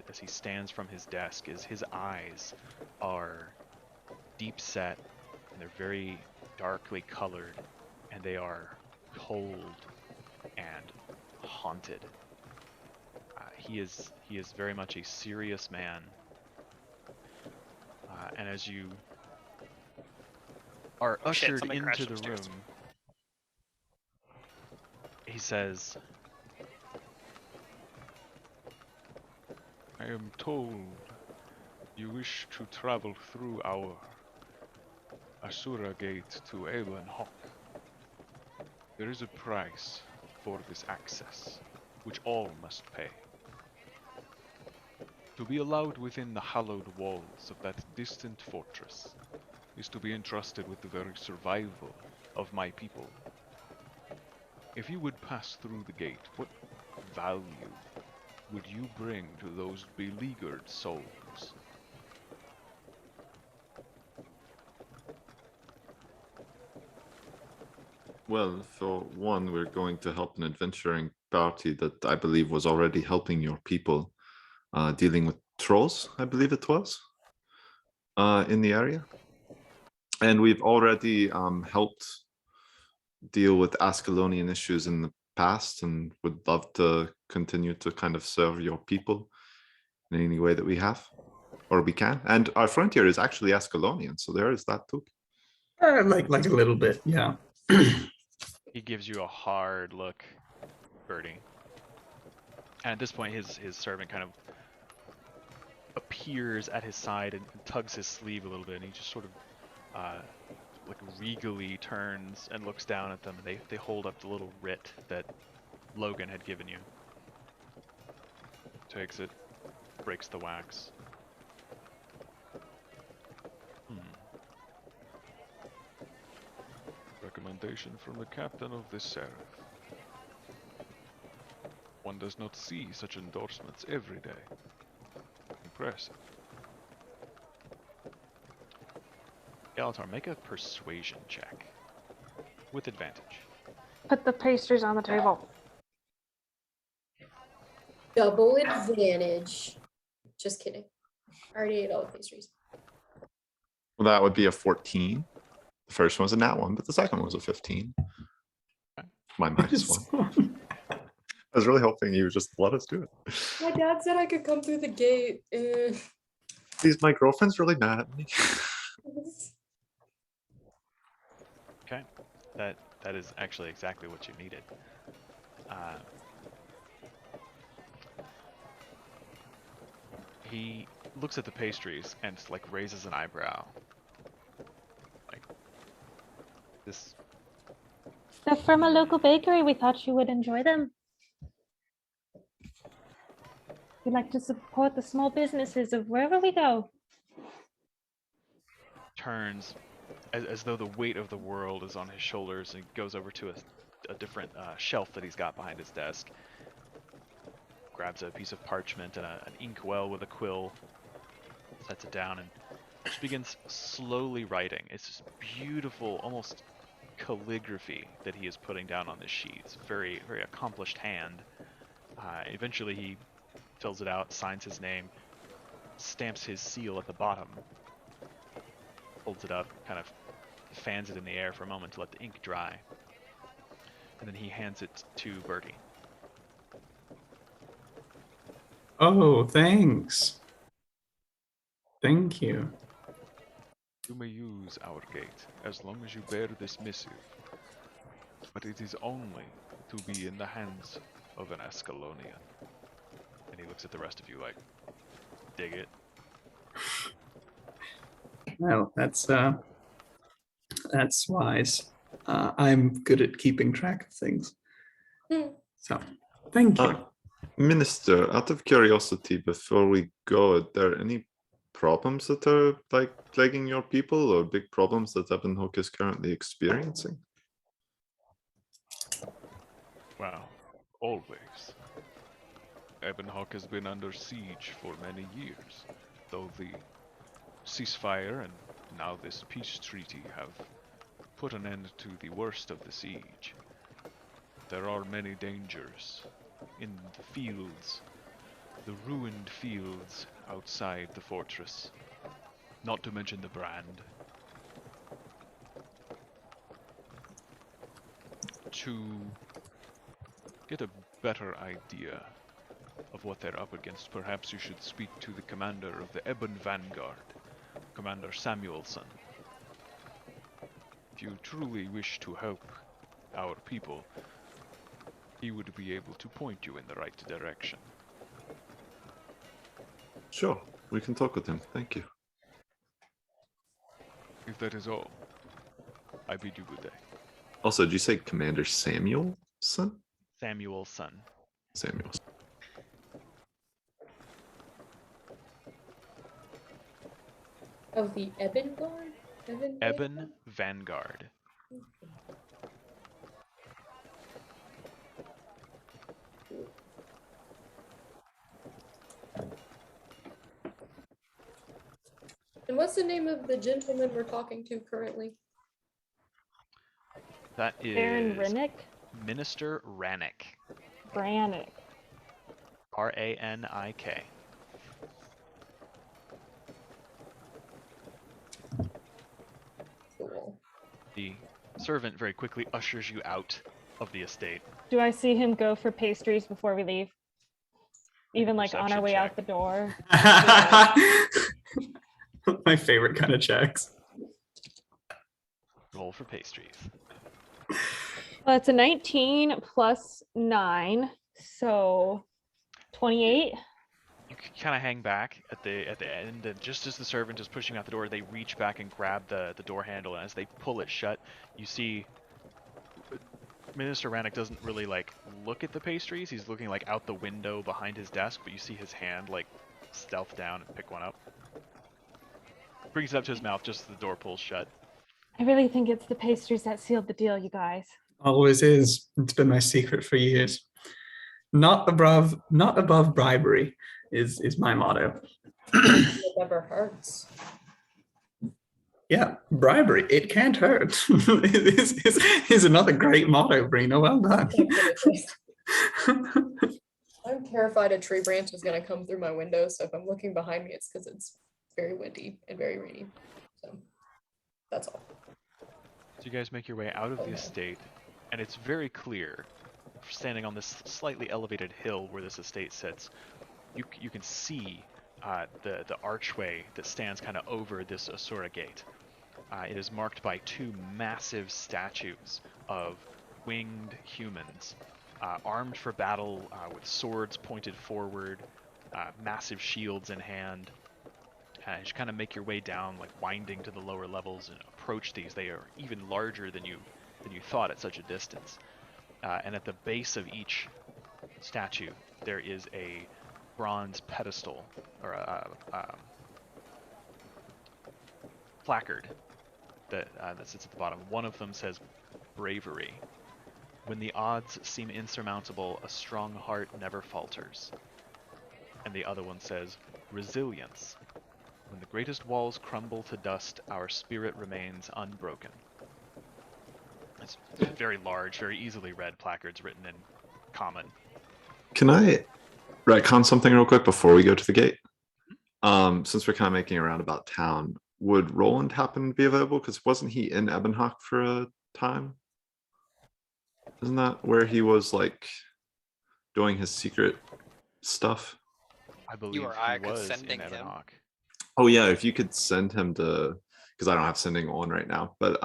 as he stands from his desk, is his eyes are deep set and they're very darkly colored, and they are cold and haunted. He is very much a serious man. And as you are ushered something into crashed the room, upstairs. he says, "I am told you wish to travel through our Asura Gate to Ebonhawke. There is a price for this access, which all must pay. To be allowed within the hallowed walls of that distant fortress is to be entrusted with the very survival of my people. If you would pass through the gate, what value would you bring to those beleaguered souls? Well, for one, we're going to help an adventuring party that I believe was already helping your people, dealing with trolls, I believe it was, in the area. And we've already helped deal with Ascalonian issues in the past and would love to continue to kind of serve your people in any way that we have or we can. And our frontier is actually Ascalonian, so there is that too. Like a little bit, yeah. He gives you a hard look, Birdie. And at this point, his servant kind of appears at his side and tugs his sleeve a little bit, and he just sort of like regally turns and looks down at them, and they hold up the little writ that Logan had given you. Takes it, breaks the wax. Recommendation from the captain of the Seraph. One does not see such endorsements every day. Impressive. Galatar, make a persuasion check. With advantage. Put the pastries on the table. Double advantage. Just kidding. I already ate all the pastries. Well, that would be a 14. The first one was a nat 1, but the second one was a 15. My -1. I was really hoping you would just let us do it. My dad said I could come through the gate. Please, my girlfriend's really mad at me. Okay, that is actually exactly what you needed. He looks at the pastries and like raises an eyebrow. Like this. They're from a local bakery. We thought you would enjoy them. We like to support the small businesses of wherever we go. Turns as though the weight of the world is on his shoulders, and goes over to a different shelf that he's got behind his desk. Grabs a piece of parchment and an inkwell with a quill, sets it down, and just begins slowly writing. It's this beautiful, almost calligraphy that he is putting down on this sheet. It's a very, very accomplished hand. Eventually he fills it out, signs his name, stamps his seal at the bottom, holds it up, kind of fans it in the air for a moment to let the ink dry, and then he hands it to Bertie. Oh, thanks. Thank you. You may use our gate as long as you bear this missive, but it is only to be in the hands of an Ascalonian. And he looks at the rest of you like, dig it. Well, that's wise. I'm good at keeping track of things. So, thank you. Minister, out of curiosity, before we go, are there any problems that are like plaguing your people, or big problems that Ebonhawke is currently experiencing? Well, always. Ebonhawke has been under siege for many years, though the ceasefire and now this peace treaty have put an end to the worst of the siege. There are many dangers in the fields, the ruined fields outside the fortress, not to mention the brand. To get a better idea of what they're up against, perhaps you should speak to the commander of the Ebon Vanguard, Commander Samuelson. If you truly wish to help our people, he would be able to point you in the right direction. Sure, we can talk with him. Thank you. If that is all, I bid you good day. Also, did you say Commander Samuelson? Samuel's son. Samuel. Of the Ebon Guard? Ebon Vanguard. And what's the name of the gentleman we're talking to currently? That is Baron Rennick? Minister Rannick. Brannick. R-A-N-I-K. Cool. The servant very quickly ushers you out of the estate. Do I see him go for pastries before we leave? Even like on our Perception way check. out the door. My favorite kind of checks. Roll for pastries. Well, it's a 19 plus 9, so 28. You kind of hang back at the end, and just as the servant is pushing out the door, they reach back and grab the door handle, and as they pull it shut, you see Minister Rannick doesn't really like look at the pastries. He's looking like out the window behind his desk, but you see his hand like stealth down and pick one up. Brings it up to his mouth just as the door pulls shut. I really think it's the pastries that sealed the deal, you guys. Always is. It's been my secret for years. Not above bribery is my motto. It never hurts. Yeah, bribery. It can't hurt. is another great motto, Brina. Well done. I'm terrified a tree branch is going to come through my window, so if I'm looking behind me, it's because it's very windy and very rainy. So that's all. So you guys make your way out of the estate, and it's very clear, standing on this slightly elevated hill where this estate sits, you can see the archway that stands kind of over this Asura gate. It is marked by two massive statues of winged humans, armed for battle with swords pointed forward, massive shields in hand. As you kind of make your way down, like winding to the lower levels and approach these, they are even larger than you thought at such a distance. And at the base of each statue, there is a bronze pedestal or a placard that sits at the bottom. One of them says bravery. When the odds seem insurmountable, a strong heart never falters. And the other one says resilience. When the greatest walls crumble to dust, our spirit remains unbroken. It's very large, very easily read placards written in common. Can I retcon something real quick before we go to the gate? Since we're kind of making a roundabout town, would Roland happen to be available? Because wasn't he in Ebonhawke for a time? Isn't that where he was like doing his secret stuff? I believe or I he could was send in him. Ebonhawke. Oh yeah, if you could send him to, because I don't have sending on right now, but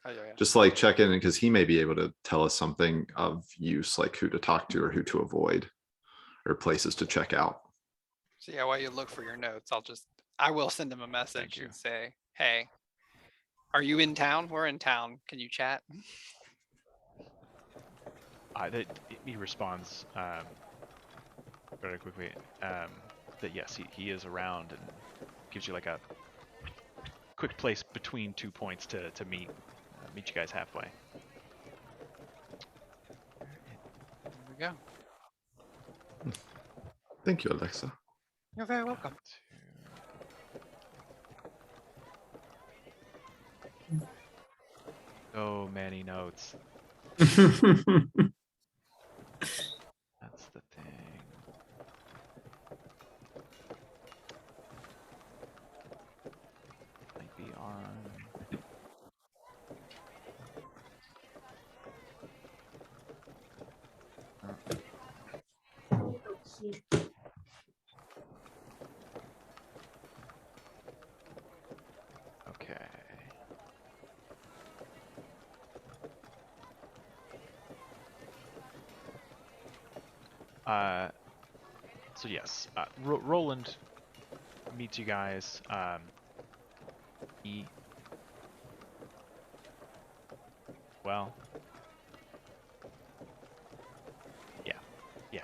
Oh, yeah. just like check in, because he may be able to tell us something of use, like who to talk to or who to avoid, or places to check out. So yeah, while you look for your notes, I will send him a message you. and say, hey, are you in town? We're in town. Can you chat? He responds very quickly that yes, he is around, and gives you like a quick place between 2 points to meet you guys halfway. There we go. Thank you, Alexa. You're very welcome. So many notes. That's the thing. Might be on. Okay. So yes, Roland meets you guys. He Well, yeah.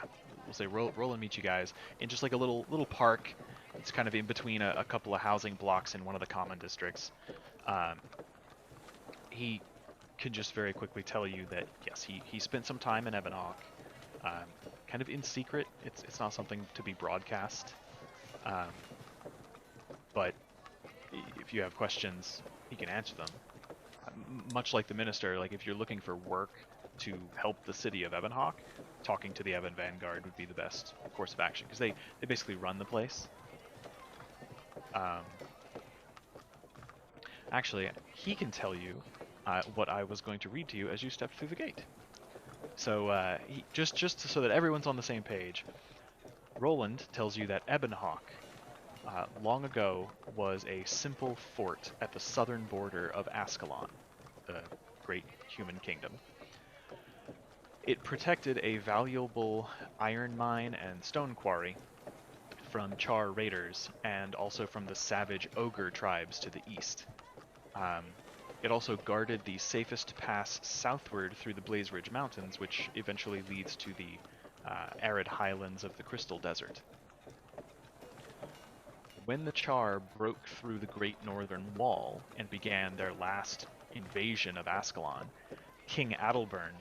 We'll say Roland meets you guys in just like a little park. It's kind of in between a couple of housing blocks in one of the common districts. He can just very quickly tell you that yes, he spent some time in Ebonhawke, kind of in secret. It's not something to be broadcast. But if you have questions, he can answer them. Much like the minister, like if you're looking for work to help the city of Ebonhawke, talking to the Ebon Vanguard would be the best course of action, because they basically run the place. Actually, he can tell you what I was going to read to you as you stepped through the gate. So just so that everyone's on the same page, Roland tells you that Ebonhawke long ago was a simple fort at the southern border of Ascalon, the great human kingdom. It protected a valuable iron mine and stone quarry from Charr raiders and also from the savage ogre tribes to the east. It also guarded the safest pass southward through the Blaze Ridge Mountains, which eventually leads to the arid highlands of the Crystal Desert. When the Charr broke through the Great Northern Wall and began their last invasion of Ascalon, King Adalbern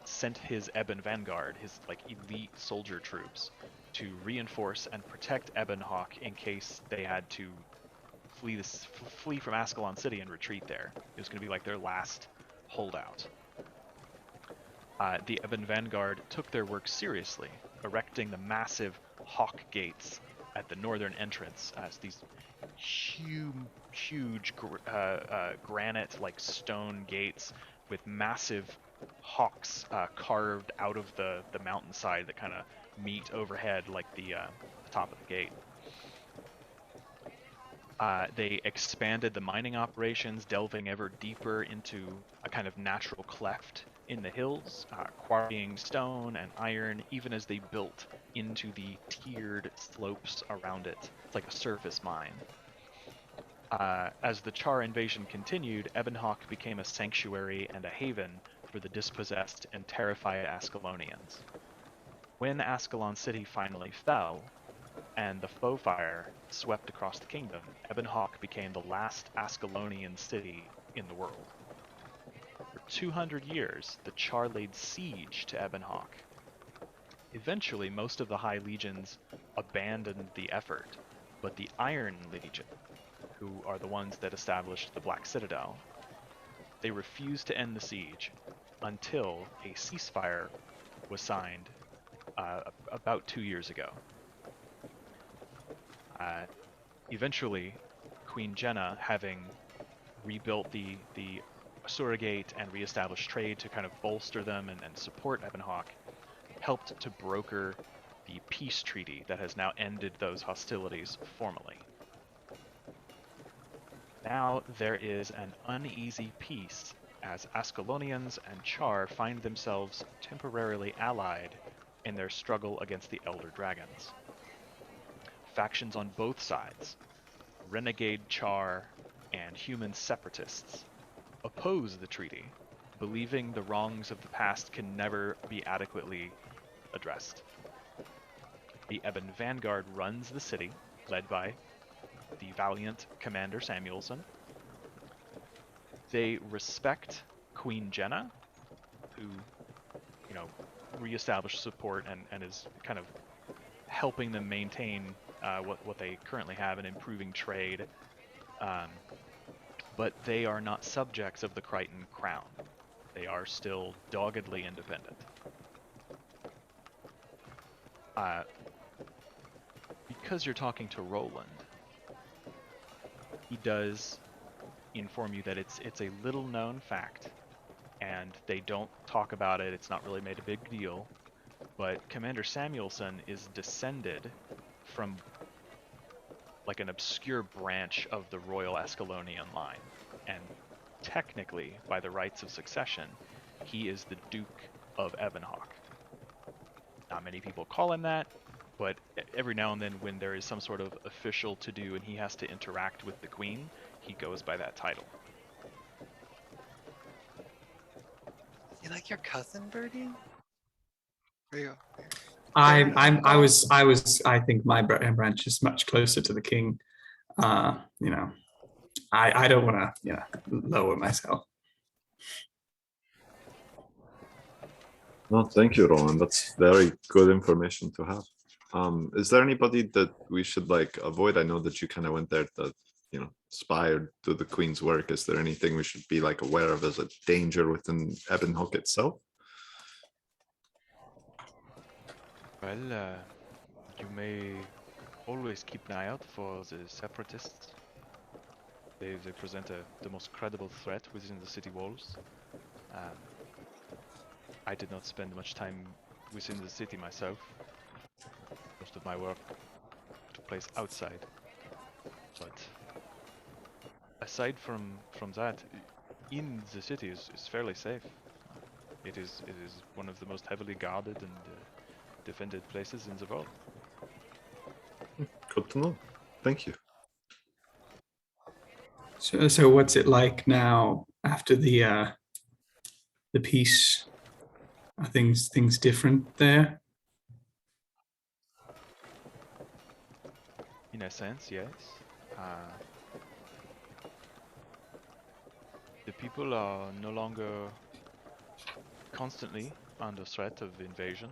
sent his Ebon Vanguard, his elite soldier troops, to reinforce and protect Ebonhawke in case they had to flee from Ascalon City and retreat there. It was going to be like their last holdout. The Ebon Vanguard took their work seriously, erecting the massive hawk gates at the northern entrance as these huge granite stone gates with massive hawks carved out of the mountainside that kind of meet overhead like the top of the gate. They expanded the mining operations, delving ever deeper into a kind of natural cleft in the hills, quarrying stone and iron, even as they built into the tiered slopes around it. It's like a surface mine. As the Charr invasion continued, Ebonhawke became a sanctuary and a haven for the dispossessed and terrified Ascalonians. When Ascalon City finally fell, and the foe fire swept across the kingdom, Ebonhawke became the last Ascalonian city in the world. For 200 years, the Charr laid siege to Ebonhawke. Eventually, most of the High Legions abandoned the effort, but the Iron Legion, who are the ones that established the Black Citadel, they refused to end the siege until a ceasefire was signed about 2 years ago. Eventually, Queen Jenna, having rebuilt the surrogate and reestablished trade to kind of bolster them and support Ebonhawke, helped to broker the peace treaty that has now ended those hostilities formally. Now there is an uneasy peace as Ascalonians and Charr find themselves temporarily allied in their struggle against the Elder Dragons. Factions on both sides, renegade Charr and human separatists, oppose the treaty, believing the wrongs of the past can never be adequately addressed. The Ebon Vanguard runs the city, led by the valiant Commander Samuelson. They respect Queen Jenna, who, reestablished support and is kind of helping them maintain what they currently have and improving trade. But they are not subjects of the Crichton crown. They are still doggedly independent. Because you're talking to Roland, he does inform you that it's a little known fact, and they don't talk about it. It's not really made a big deal, but Commander Samuelson is descended from like an obscure branch of the Royal Ascalonian line, and technically, by the rights of succession, he is the Duke of Ebonhawke. Not many people call him that, but every now and then when there is some sort of official to-do and he has to interact with the Queen, he goes by that title. You like your cousin, Birdie? There you go. I think my branch is much closer to the king. You know, I don't want to, lower myself. No, thank you, Roland. That's very good information to have. Is there anybody that we should like avoid? I know that you kind of went there to, spy or do the queen's work. Is there anything we should be like aware of as a danger within Ebonhawke itself? Well, you may always keep an eye out for the separatists. They present the most credible threat within the city walls. I did not spend much time within the city myself. Most of my work took place outside. But aside from that, in the city is fairly safe. It is one of the most heavily guarded and defended places in the world. Good to know. Thank you. So what's it like now after the peace? Are things different there? In a sense, yes. The people are no longer constantly under threat of invasion.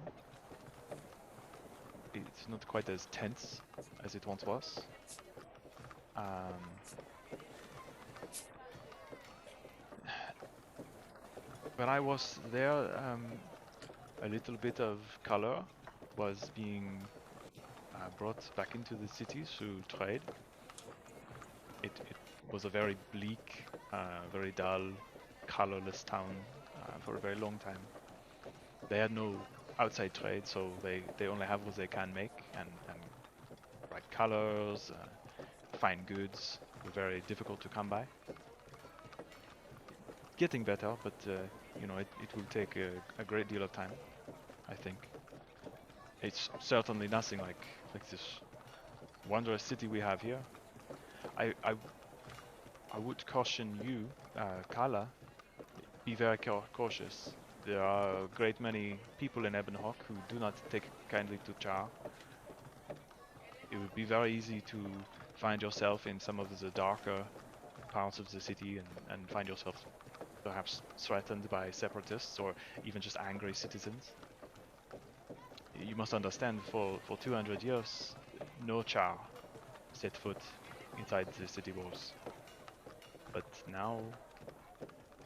It's not quite as tense as it once was. When I was there, a little bit of color was being brought back into the city through trade. It was a very bleak, very dull, colorless town for a very long time. They had no outside trade, so they only have what they can make, and bright colors, fine goods were very difficult to come by. Getting better, but it will take a great deal of time, I think. It's certainly nothing like this wondrous city we have here. I would caution you, Kala, be very cautious. There are a great many people in Ebonhawke who do not take kindly to Charr. It would be very easy to find yourself in some of the darker parts of the city and find yourself perhaps threatened by separatists or even just angry citizens. You must understand, for 200 years, no Charr set foot inside the city walls. But now,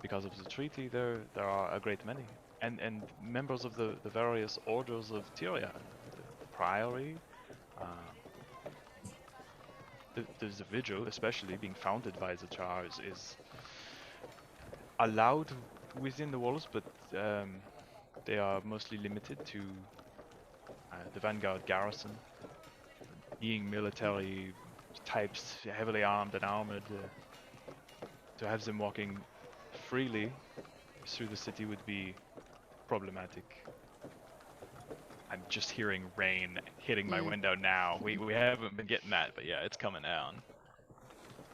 because of the treaty, there are a great many. And members of the various orders of Tyria, the Priory, the Vigil, especially being founded by the Charr, is allowed within the walls, but they are mostly limited to the Vanguard garrison, being military types, heavily armed and armored. To have them walking freely through the city would be problematic. I'm just hearing rain hitting my window now. We haven't been getting that, but yeah, it's coming down.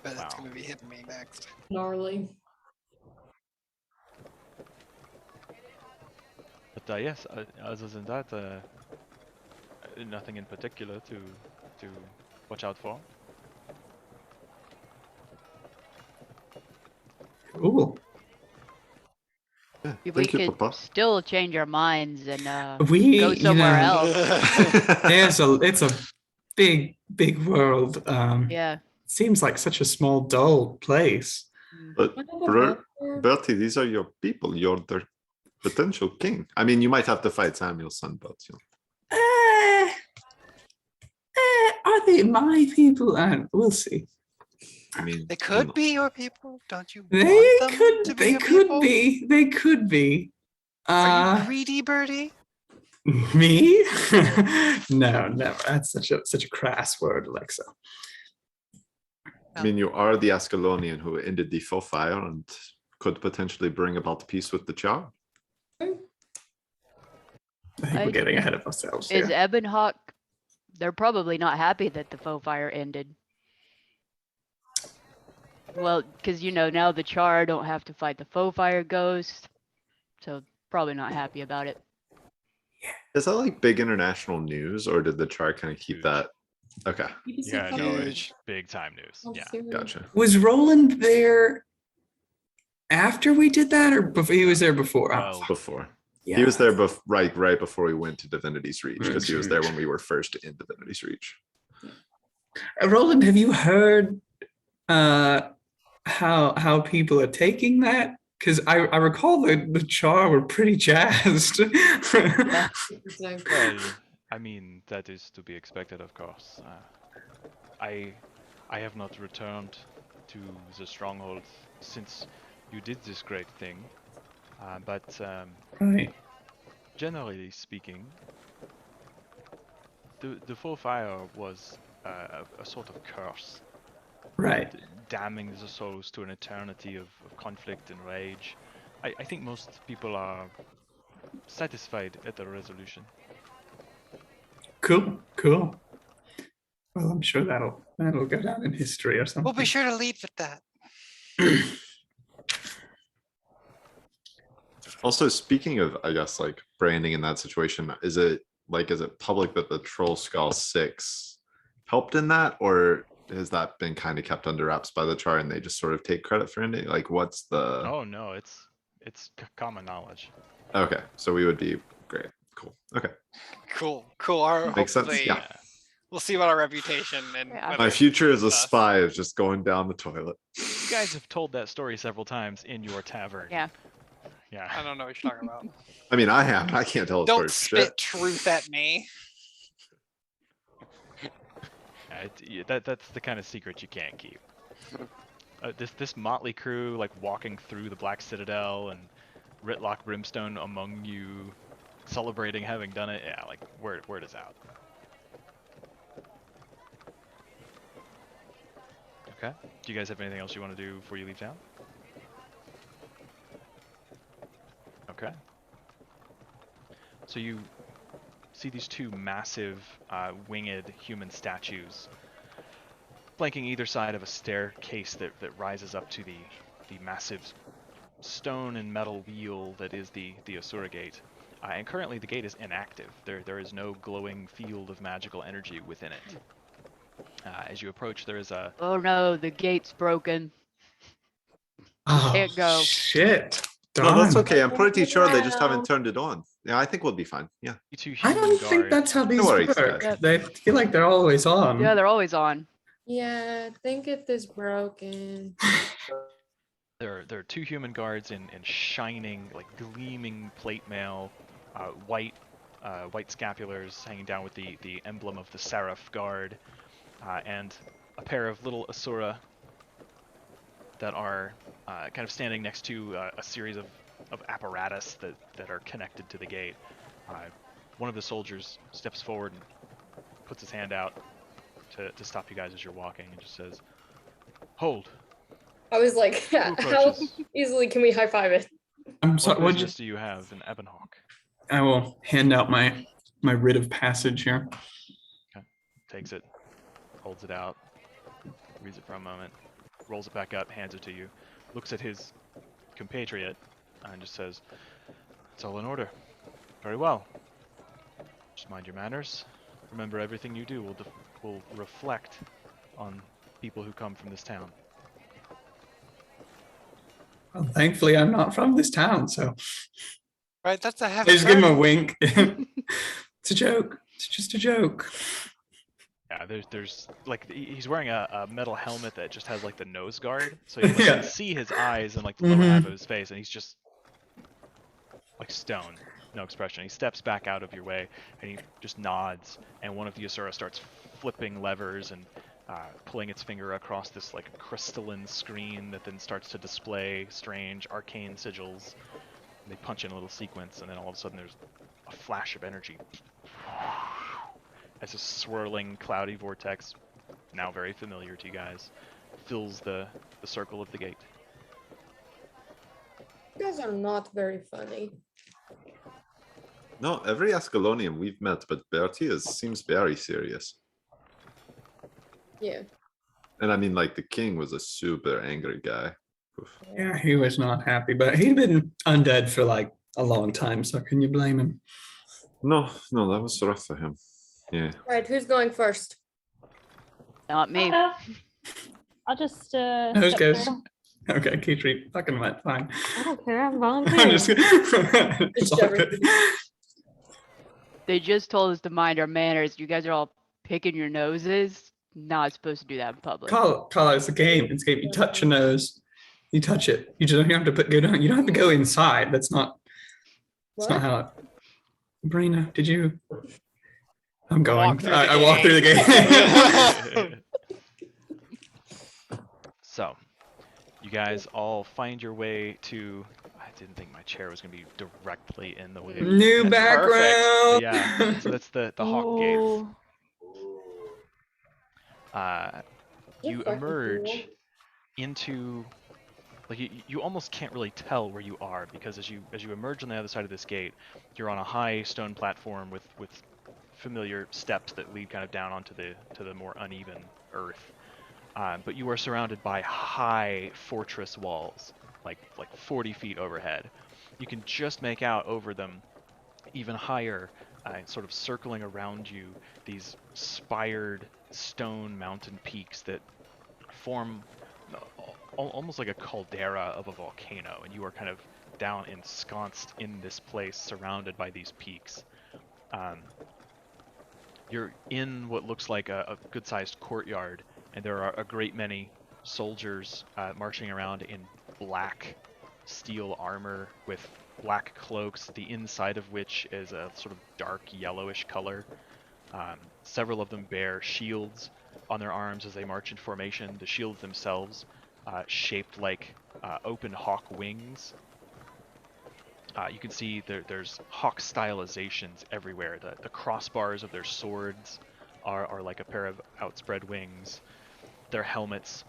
Bet it's Wow. gonna be hitting me next. Gnarly. But yes, other than that, nothing in particular to watch out for. Cool. Yeah, We thank you, could Papa. still change our minds and We, go somewhere else. it's a big world. Yeah. Seems like such a small, dull place. But What about Bertie, these are your people. You're their potential king. I mean, you might have to fight Samuel's son, but Are they my people? We'll see. I mean, They could be your people. Don't you They want them could. to be They your could people? be. They could be. Are you greedy, Birdie? Me? No, never. That's such a crass word, Alexa. I mean, you are the Ascalonian who ended the faux fire and could potentially bring about peace with the Charr. I think we're getting ahead of ourselves Is here. Ebonhawke? They're probably not happy that the faux fire ended. Well, because now the Charr don't have to fight the faux fire ghost, so probably not happy about it. Is that like big international news, or did the Charr kind of keep Huge. that? Okay, BBC Yeah, no, coverage. it's big time news. Oh, Yeah. seriously? gotcha. Was Roland there after we did that, or before? He was there before. Oh, Well, Before yeah. he was there, right before we went to Divinity's Reach, because he was there when we were first in Divinity's Reach. Roland, have you heard how people are taking that? Because I recall the Charr were pretty jazzed. Yeah. well, I mean, that is to be expected, of course. I have not returned to the stronghold since you did this great thing, but Right. generally speaking, the full fire was a sort of curse, Right. damning the souls to an eternity of conflict and rage. I think most people are satisfied at the resolution. Cool. Cool. Well, I'm sure that'll go down in history or something. We'll be sure to lead with that. Also, speaking of, I guess, like branding in that situation, is it public that the Trollskull Six helped in that, or has that been kind of kept under wraps by the Charr and they just sort of take credit for ending? Like, what's the? Oh no, it's common knowledge. Okay, so we would be great. Cool. Okay, Cool. Our Makes sense, hopefully, yeah. We'll see what our reputation and Yeah. whether my it future as a suits us. spy is just going down the toilet. You guys have told that story several times in your tavern. Yeah. Yeah. I don't know what you're talking about. I mean, I can't tell a story Don't for spit shit. truth at me. That's the kind of secret you can't keep. This motley crew, like walking through the Black Citadel and Ritlock Brimstone among you, celebrating having done it. Yeah, like word is out. Okay. Do you guys have anything else you want to do before you leave town? Okay. So you see these two massive winged human statues flanking either side of a staircase that rises up to the massive stone and metal wheel that is the Asura Gate. And currently the gate is inactive. There is no glowing field of magical energy within it. As you approach, there is a... Oh no, the gate's broken. Oh, Can't go. shit. No, that's Darn. okay. I'm pretty sure they just Wow. haven't turned it on. Yeah, I think we'll be fine. Yeah. two I human don't think guards. that's how these worries, work. guys. They feel like they're always on. Yeah, they're always on. Yeah, I think it is broken. There are two human guards in shining, like gleaming plate mail, white scapulars hanging down with the emblem of the Seraph Guard, and a pair of little Asura that are kind of standing next to a series of apparatus that are connected to the gate. One of the soldiers steps forward and puts his hand out to stop you guys as you're walking and just says, "Hold. I was like, Who how approaches? easily can we high five it? I'm sorry. What What business do you have in Ebonhawke?" I will hand out my writ of passage here. Takes it, holds it out, reads it for a moment, rolls it back up, hands it to you, looks at his compatriot, and just says, "It's all in order. Very well. Just mind your manners. Remember, everything you do will reflect on people who come from this town." Well, thankfully, I'm not from this town, so Right, that's a I heavy. just give him a burden. wink. It's a joke. It's just a joke. Yeah, there's like he's wearing a metal helmet that just has like the nose guard, so you Yeah. can see his eyes and like the lower half of his face, and he's just like stone, no expression. He steps back out of your way and he just nods, and one of the Asura starts flipping levers and pulling its finger across this like crystalline screen that then starts to display strange arcane sigils. And they punch in a little sequence, and then all of a sudden there's a flash of energy as a swirling cloudy vortex, now very familiar to you guys, fills the circle of the gate. You guys are not very funny. No, every Ascalonian we've met, but Bertie seems very serious. Yeah. And I mean, like, the king was a super angry guy. Oof. Yeah, he was not happy, but he'd been undead for like a long time, so can you blame him? No, that was rough for him. Yeah. All right, who's going first? Not me. I'll just Who's step goes? through. Okay, Kitri, fucking wet, fine. I don't care. I'm I'm volunteering. just. It's all good. They just told us to mind our manners. You guys are all picking your noses. Not supposed to do that in public. Carl, it's a game. It's a game. You touch your nose, you touch it. You just don't have to you don't have to go inside. That's not. That's not What? how. Brina, did you? I'm going. Walk through the I walk through the gate. So, you guys all find your way to. I didn't think my chair was going to be directly in the way. New That's background. Yeah, so that's the Hawk Gate. Oh, You fucking emerge cool. into, like, you almost can't really tell where you are, because as you emerge on the other side of this gate, you're on a high stone platform with familiar steps that lead kind of down onto the more uneven earth. But you are surrounded by high fortress walls, like 40 feet overhead. You can just make out over them, even higher, sort of circling around you, these spired stone mountain peaks that form almost like a caldera of a volcano, and you are kind of down ensconced in this place, surrounded by these peaks. You're in what looks like a good-sized courtyard, and there are a great many soldiers marching around in black steel armor with black cloaks, the inside of which is a sort of dark yellowish color. Several of them bear shields on their arms as they march in formation. The shields themselves shaped like open hawk wings. You can see there's hawk stylizations everywhere. The crossbars of their swords are like a pair of outspread wings. Their helmets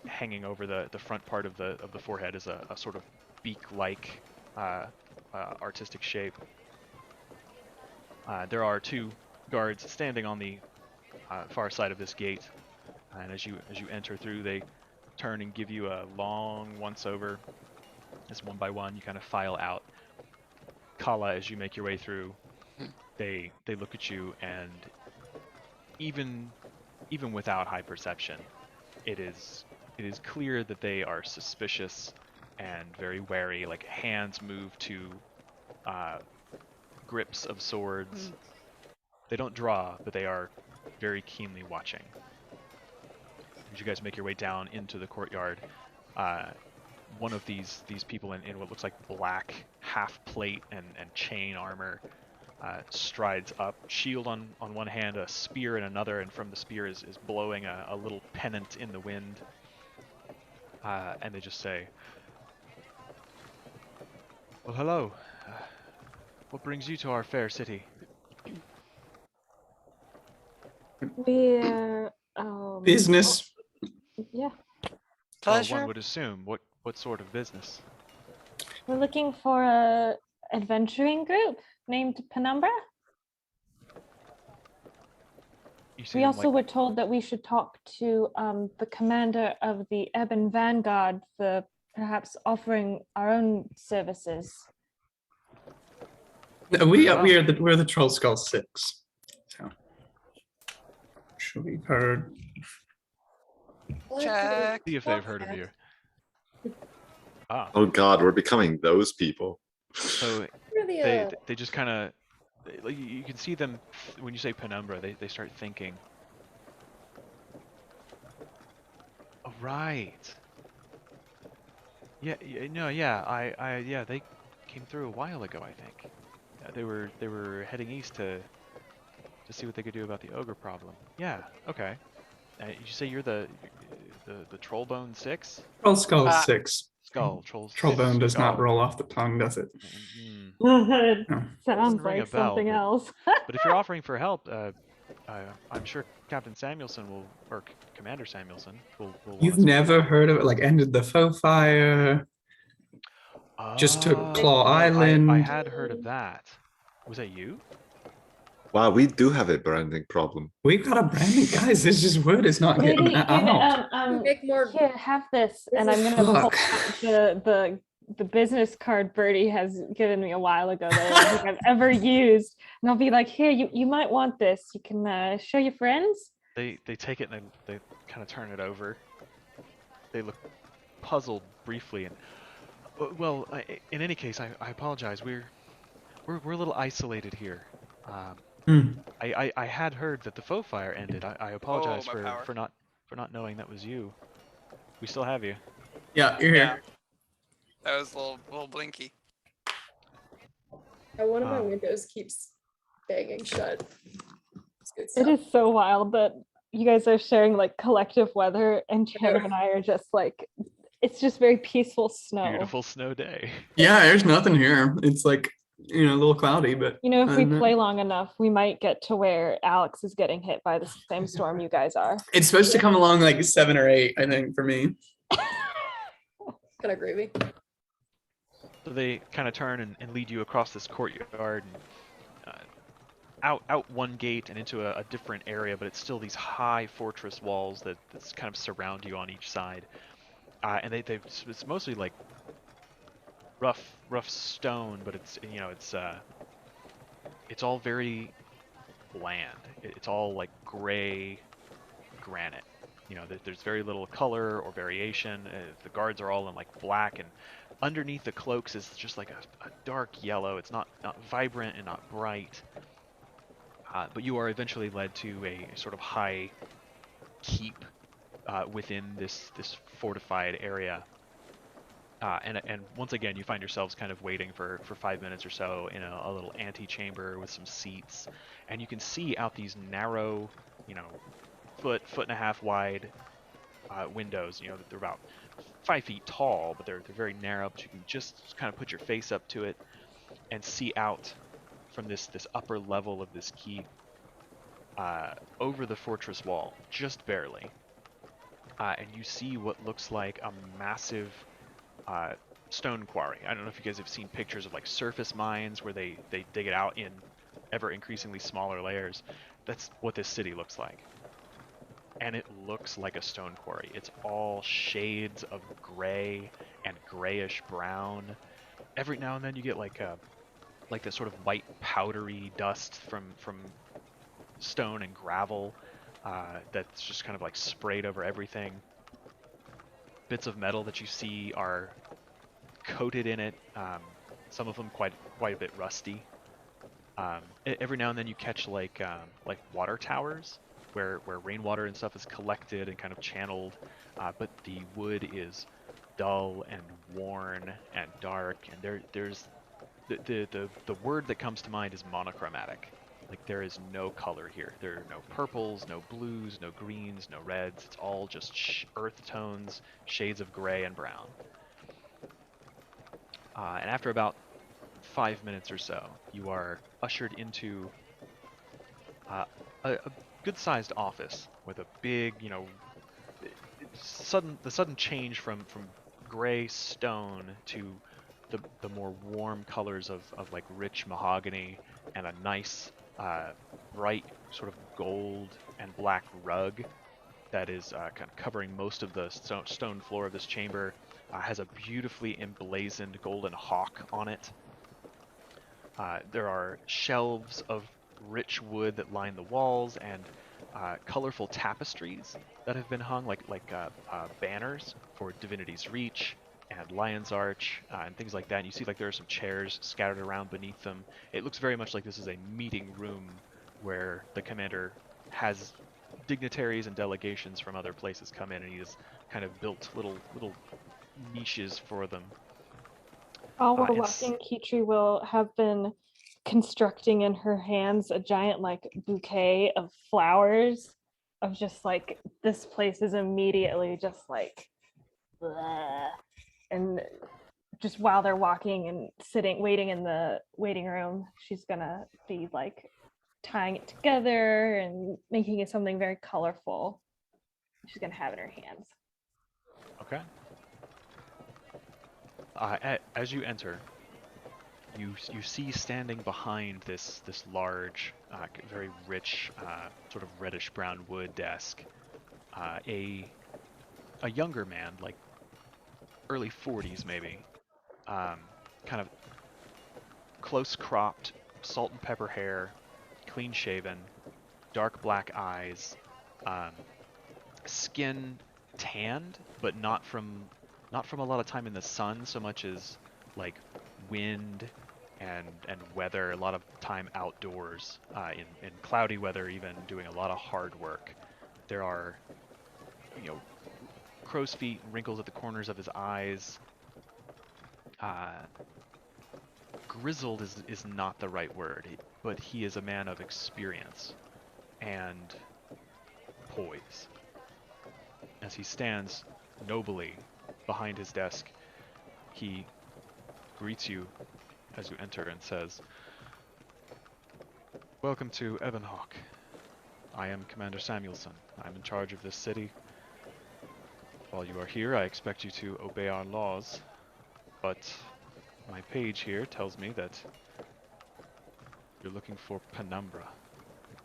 hanging over the front part of the forehead is a sort of beak-like artistic shape. There are two guards standing on the far side of this gate, and as you enter through, they turn and give you a long once-over. As one by one, you kind of file out. Kala, as you make your way through, they look at you, and even without high perception, it is clear that they are suspicious and very wary. Like, hands move to grips of swords. They don't draw, but they are very keenly watching. As you guys make your way down into the courtyard, one of these people in what looks like black half plate and chain armor strides up, shield on one hand, a spear in another, and from the spear is blowing a little pennant in the wind. And they just say, "Well, hello. What brings you to our fair city?" we're Business. yeah, Well, Pleasure. one would assume. What sort of business? we're looking for a adventuring group named Penumbra. You seem We also like were told that we should talk to the commander of the Ebon Vanguard for perhaps offering our own services. No, we're the Trollskull Six. So, sure we've heard. Check. see if they've heard of you. Ah, Oh God, we're becoming those people. so Really, they just kind of, like, you can see them when you say Penumbra, they start thinking. Oh, right. Yeah, no, yeah, yeah, they came through a while ago, I think. They were heading east to see what they could do about the ogre problem. Yeah, okay. You say you're the Trollbone Six? Trollskull Six. Trollbone does not Skull. roll off the tongue, does it? Mm, Sounds Doesn't ring like a bell, something but- else. but if you're offering for help, I'm sure Captain Samuelson will, or Commander Samuelson will want You've us to- never heard of it? Like, ended the faux fire. Just took Claw Island. I had heard of that. Was that you? Wow, we do have a branding problem. We've got a branding, guys. This just word is not Maybe getting out. make more. here, have this, and I'm gonna pull Fuck. out the the business card Bertie has given me a while ago that I don't think I've ever used. And I'll be like, here, you might want this. You can show your friends. They take it and they kind of turn it over. They look puzzled briefly and well, in any case, I apologize. We're a little isolated here. Hmm. I had heard that the faux fire ended. I apologize my power. for not knowing that was you. We still have you. Yeah, you're Yeah. here. That was a little blinky. One of my Um, windows keeps banging shut. It's good It stuff. is so wild that you guys are sharing like collective weather, and Chandler and I are just like, it's just very peaceful snow. Beautiful snow day. Yeah, there's nothing here. It's like, a little cloudy, but You know, if other we than that- play long enough, we might get to where Alex is getting hit by the same storm you guys are. it's supposed to come along like 7 or 8, I think, for me. Kind of gravy. So they kind of turn and lead you across this courtyard and out one gate and into a different area, but it's still these high fortress walls that kind of surround you on each side. And it's mostly like rough stone, but it's all very bland. It's all like gray granite. There's very little color or variation. The guards are all in like black, and underneath the cloaks is just like a dark yellow. It's not vibrant and not bright. But you are eventually led to a sort of high keep within this fortified area. And once again, you find yourselves kind of waiting for 5 minutes or so in a little antechamber with some seats, and you can see out these narrow, foot and a half wide windows. They're about 5 feet tall, but they're very narrow. But you can just kind of put your face up to it and see out from this upper level of this keep over the fortress wall, just barely. And you see what looks like a massive stone quarry. I don't know if you guys have seen pictures of like surface mines where they dig it out in ever increasingly smaller layers. That's what this city looks like. And it looks like a stone quarry. It's all shades of gray and grayish brown. Every now and then you get like this sort of white powdery dust from stone and gravel that's just kind of like sprayed over everything. Bits of metal that you see are coated in it. Some of them quite a bit rusty. Every now and then you catch like water towers where rainwater and stuff is collected and kind of channeled, but the wood is dull and worn and dark, and there's the word that comes to mind is monochromatic. Like there is no color here. There are no purples, no blues, no greens, no reds. It's all just earth tones, shades of gray and brown. And after about 5 minutes or so, you are ushered into a good-sized office with a big, the sudden change from gray stone to the more warm colors of like rich mahogany and a nice bright sort of gold and black rug that is kind of covering most of the stone floor of this chamber. Has a beautifully emblazoned golden hawk on it. There are shelves of rich wood that line the walls and colorful tapestries that have been hung like banners for Divinity's Reach and Lion's Arch and things like that. And you see like there are some chairs scattered around beneath them. It looks very much like this is a meeting room where the commander has dignitaries and delegations from other places come in, and he has kind of built little niches for them. While we're and walking, Kitri will have been constructing in her hands a giant like bouquet of flowers of just like, this place is immediately just like bleh. And just while they're walking and waiting in the waiting room, she's gonna be like tying it together and making it something very colorful. She's gonna have it in her hands. Okay. As you enter, you see standing behind this large, very rich, sort of reddish brown wood desk, a younger man, like early 40s maybe, kind of close cropped, salt and pepper hair, clean shaven, dark black eyes, skin tanned, but not from a lot of time in the sun so much as like wind and weather, a lot of time outdoors, in cloudy weather, even doing a lot of hard work. There are, crow's feet and wrinkles at the corners of his eyes. Grizzled is not the right word, but he is a man of experience and poise. As he stands nobly behind his desk, he greets you as you enter and says, "Welcome to Ebonhawke. I am Commander Samuelson. I'm in charge of this city. While you are here, I expect you to obey our laws, but my page here tells me that you're looking for Penumbra,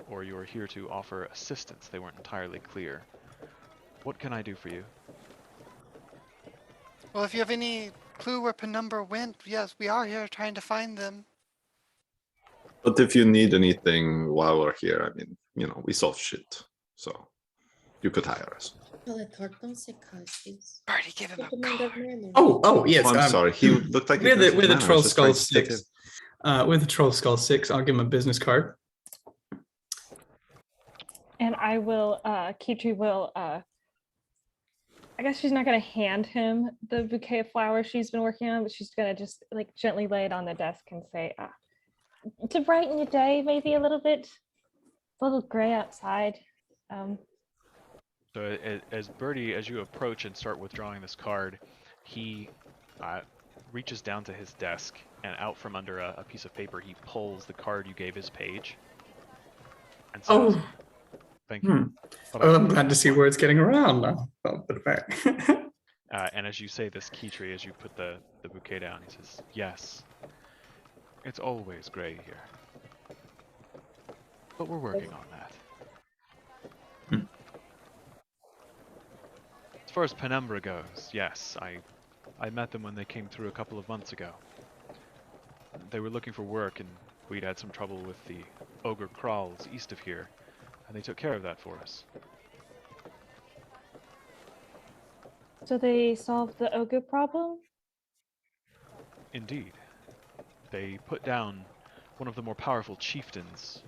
or you're here to offer assistance. They weren't entirely clear. What can I do for you?" Well, if you have any clue where Penumbra went, yes, we are here trying to find them. But if you need anything while we're here, I mean, we solve shit. So you could hire us. Birdie, give him a card. Oh, yes. I'm sorry. He looked like with a Trollskull Six. 6. With a Trollskull 6, I'll give him a business card. And I will, Kitri will, I guess she's not going to hand him the bouquet of flowers she's been working on, but she's going to just like gently lay it on the desk and say, to brighten your day, maybe a little bit. It's a little gray outside. So as Birdie, as you approach and start withdrawing this card, he reaches down to his desk, and out from under a piece of paper, he pulls the card you gave his page and says, "Thank you." Oh, I'm glad to see where it's getting around now. I'll put it back. And as you say this, Kitri, as you put the bouquet down, he says, "Yes, it's always gray here, but we're working on that." As far as Penumbra goes, yes, I met them when they came through a couple of months ago. They were looking for work, and we'd had some trouble with the ogre crawls east of here, and they took care of that for us. So they solved the ogre problem? Indeed. They put down one of the more powerful chieftains,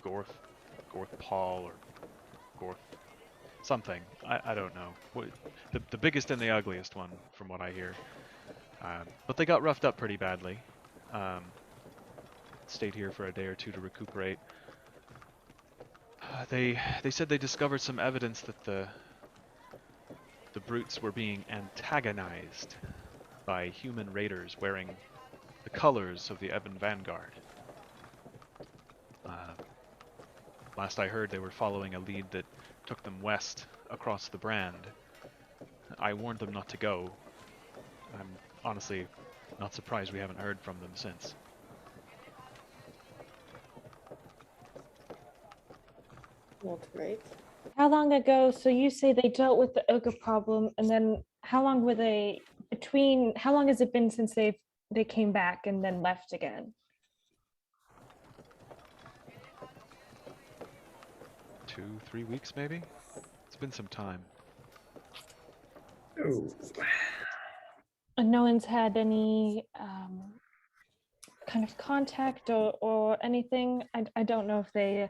Gorth Paul, or Gorth something. I don't know. The biggest and the ugliest one, from what I hear. But they got roughed up pretty badly. Stayed here for a day or two to recuperate. They said they discovered some evidence that the brutes were being antagonized by human raiders wearing the colors of the Ebon Vanguard. Last I heard, they were following a lead that took them west across the Brand. I warned them not to go. I'm honestly not surprised we haven't heard from them since. Not great. How long ago? So you say they dealt with the ogre problem, and then how long were they between? How long has it been since they came back and then left again? 2-3 weeks, maybe? It's been some time. Oh. And no one's had any kind of contact or anything. I don't know if they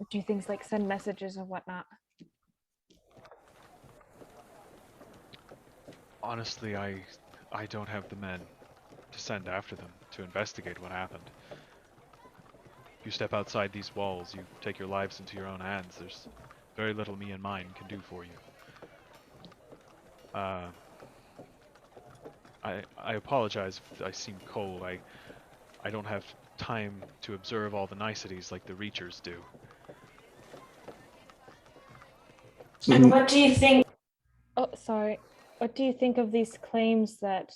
do things like send messages or whatnot. Honestly, I don't have the men to send after them to investigate what happened. If you step outside these walls, you take your lives into your own hands. There's very little me and mine can do for you. I apologize if I seem cold. I don't have time to observe all the niceties like the Reachers do. And what do you think? Oh, sorry. What do you think of these claims that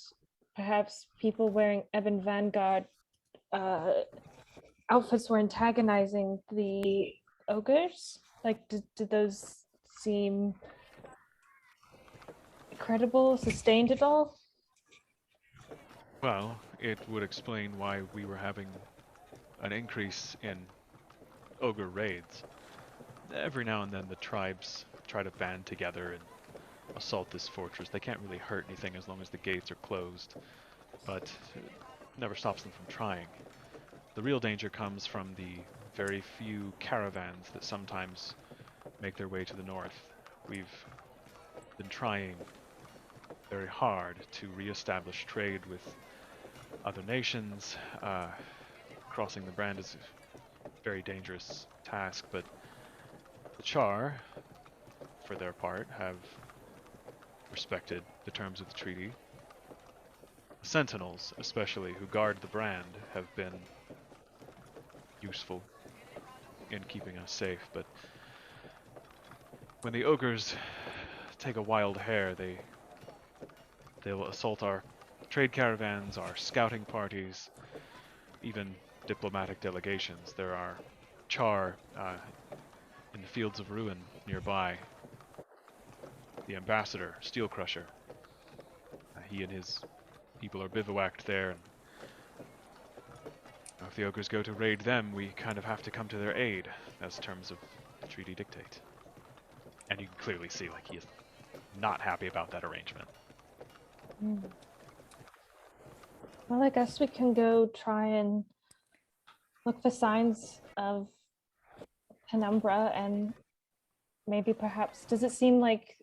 perhaps people wearing Ebon Vanguard outfits were antagonizing the ogres? Like, did those seem credible, sustained at all? Well, it would explain why we were having an increase in ogre raids. Every now and then the tribes try to band together and assault this fortress. They can't really hurt anything as long as the gates are closed, but it never stops them from trying. The real danger comes from the very few caravans that sometimes make their way to the north. We've been trying very hard to re-establish trade with other nations. Crossing the Brand is a very dangerous task, but the Charr, for their part, have respected the terms of the treaty. The Sentinels, especially, who guard the Brand, have been useful in keeping us safe, but when the ogres take a wild hare, they will assault our trade caravans, our scouting parties, even diplomatic delegations. There are Charr in the Fields of Ruin nearby. The ambassador, Steel Crusher, he and his people are bivouacked there. And if the ogres go to raid them, we kind of have to come to their aid, as terms of the treaty dictate. And you can clearly see, like, he is not happy about that arrangement. Well, I guess we can go try and look for signs of Penumbra, and maybe perhaps, does it seem like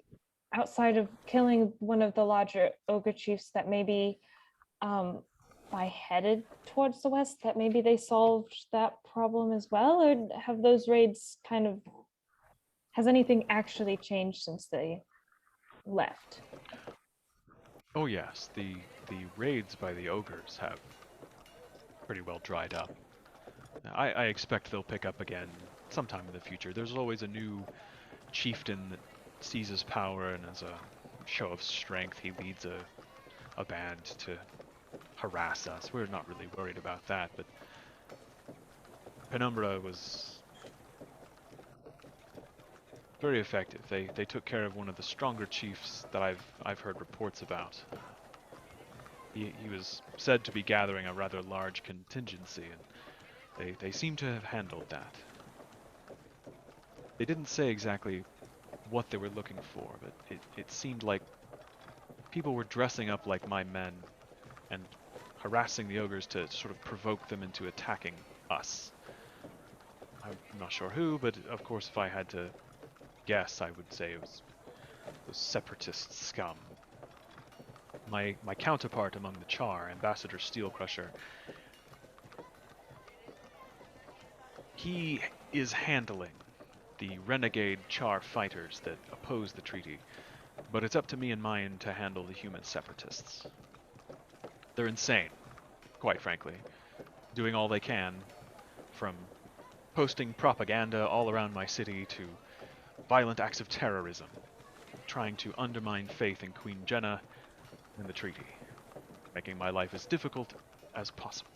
outside of killing one of the larger ogre chiefs that maybe by headed towards the west, that maybe they solved that problem as well? Or have those raids kind of, has anything actually changed since they left? Oh yes, the raids by the ogres have pretty well dried up. I expect they'll pick up again sometime in the future. There's always a new chieftain that seizes power, and as a show of strength, he leads a band to harass us. We're not really worried about that, but Penumbra was very effective. They took care of one of the stronger chiefs that I've heard reports about. He was said to be gathering a rather large contingency, and they seem to have handled that. They didn't say exactly what they were looking for, but it seemed like people were dressing up like my men and harassing the ogres to sort of provoke them into attacking us. I'm not sure who, but of course if I had to guess, I would say it was those separatist scum. My counterpart among the Charr, Ambassador Steel Crusher, he is handling the renegade Charr fighters that oppose the treaty, but it's up to me and mine to handle the human separatists. They're insane, quite frankly, doing all they can, from posting propaganda all around my city to violent acts of terrorism, trying to undermine faith in Queen Jenna and the treaty, making my life as difficult as possible.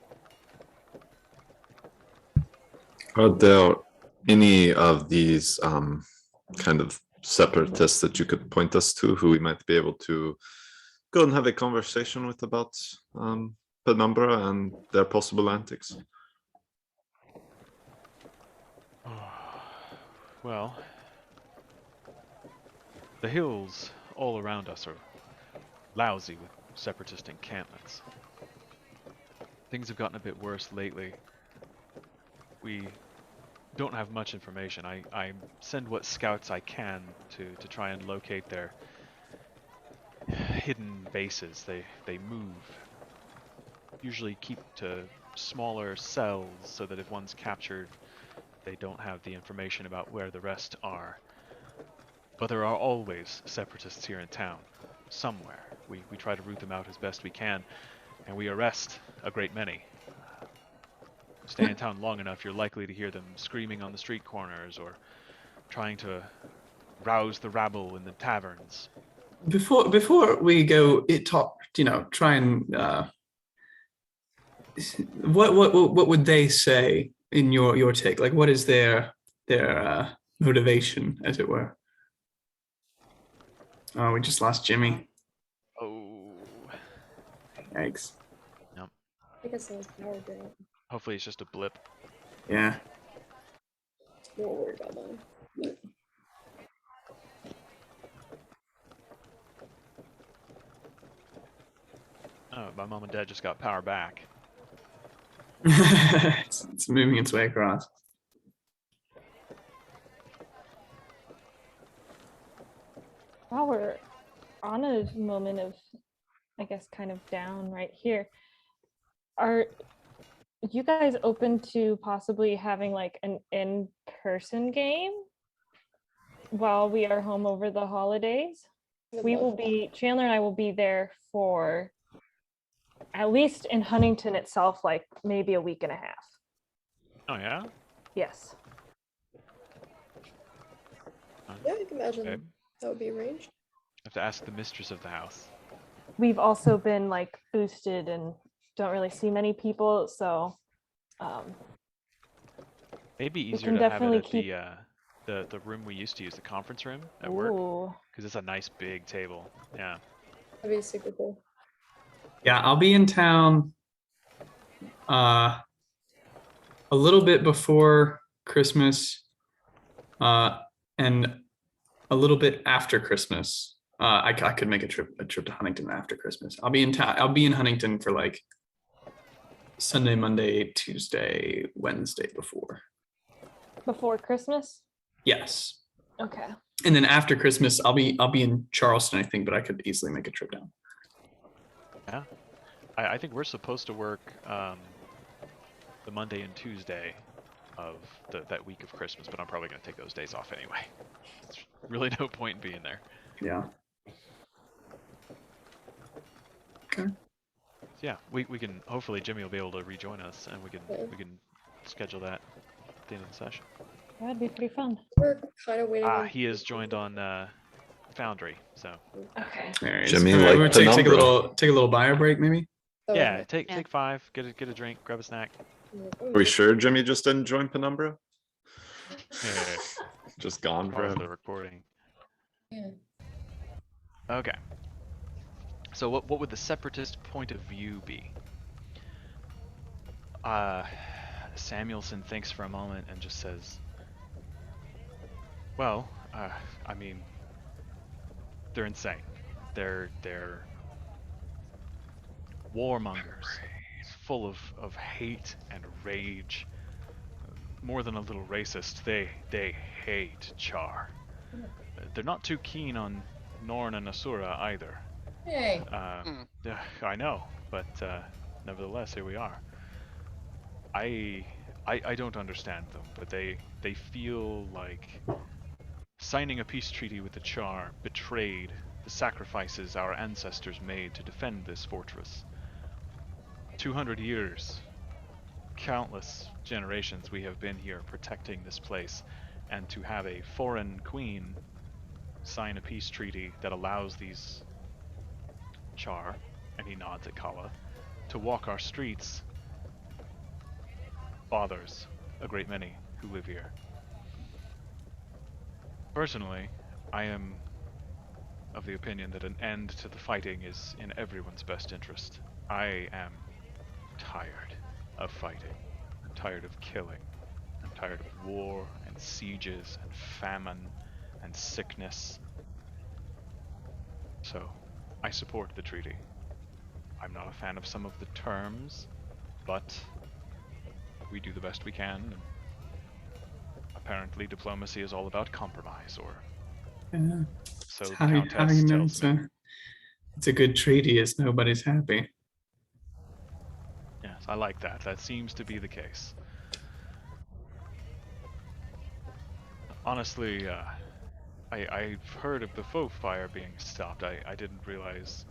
Are there any of these kind of separatists that you could point us to who we might be able to go and have a conversation with about Penumbra and their possible antics? Well, the hills all around us are lousy with separatist encampments. Things have gotten a bit worse lately. We don't have much information. I send what scouts I can to try and locate their hidden bases. They move. Usually keep to smaller cells so that if one's captured, they don't have the information about where the rest are. But there are always separatists here in town, somewhere. We try to root them out as best we can, and we arrest a great many. Stay in town long enough, you're likely to hear them screaming on the street corners or trying to rouse the rabble in the taverns. Before we go, try and what would they say in your take? Like, what is their motivation, as it were? Oh, we just lost Jimmy. Yikes. I guess that was power drop. Hopefully it's just a blip. Yeah. More worried about that. Oh, my mom and dad just got power back. It's moving its way across. While we're on a moment of, I guess, kind of down right here, are you guys open to possibly having like an in-person game while we are home over the holidays? We will be, Chandler and I will be there for at least in Huntington itself, like maybe a week and a half. Oh yeah? Yes. Yeah, I can imagine Okay. that would be arranged. Have to ask the mistress of the house. We've also been like boosted and don't really see many people, so Maybe we easier can to have it definitely at keep. the room we used to use, the conference room at work, Ooh. because it's a nice big table. Yeah. That'd be super cool. Yeah, I'll be in town a little bit before Christmas and a little bit after Christmas. I could make a trip to Huntington after Christmas. I'll be in town. I'll be in Huntington for like Sunday, Monday, Tuesday, Wednesday before. Before Christmas? Yes. Okay. And then after Christmas, I'll be in Charleston, I think, but I could easily make a trip down. Yeah. I think we're supposed to work the Monday and Tuesday of that week of Christmas, but I'm probably going to take those days off anyway. There's really no point in being there. Yeah. Okay. So yeah, we can, hopefully Jimmy will be able to rejoin us and we can schedule that at the end of the session. That'd be pretty fun. We're kind of waiting. Ah, on he is joined on Foundry, so Okay. There he is. Jimmy, All right, like we'll take a Penumbra. little bio break, maybe. Oh, yeah, okay. take 5, get a drink, grab a snack. Are we sure Jimmy just didn't join Penumbra? Yeah, Just gone for pause him. the recording. Yeah. Okay. So what would the separatist point of view be? Samuelson thinks for a moment and just says, well, I mean, they're insane. They're warmongers, full of hate and rage. More than a little racist, they hate Charr. They're not too keen on Norn and Asura either. Hey. Yeah, I know, but nevertheless, here we are. I don't understand them, but they feel like signing a peace treaty with the Charr betrayed the sacrifices our ancestors made to defend this fortress. 200 years, countless generations we have been here protecting this place, and to have a foreign queen sign a peace treaty that allows these Charr, and he nods at Kala, to walk our streets bothers a great many who live here. Personally, I am of the opinion that an end to the fighting is in everyone's best interest. I am tired of fighting. I'm tired of killing. I'm tired of war and sieges and famine and sickness. So, I support the treaty. I'm not a fan of some of the terms, but we do the best we can. And apparently diplomacy is all about compromise, or Yeah. so the How you Countess know tells me. it's a good treaty is nobody's happy. Yes, I like that. That seems to be the case. Honestly, I've heard of the faux fire being stopped. I didn't realize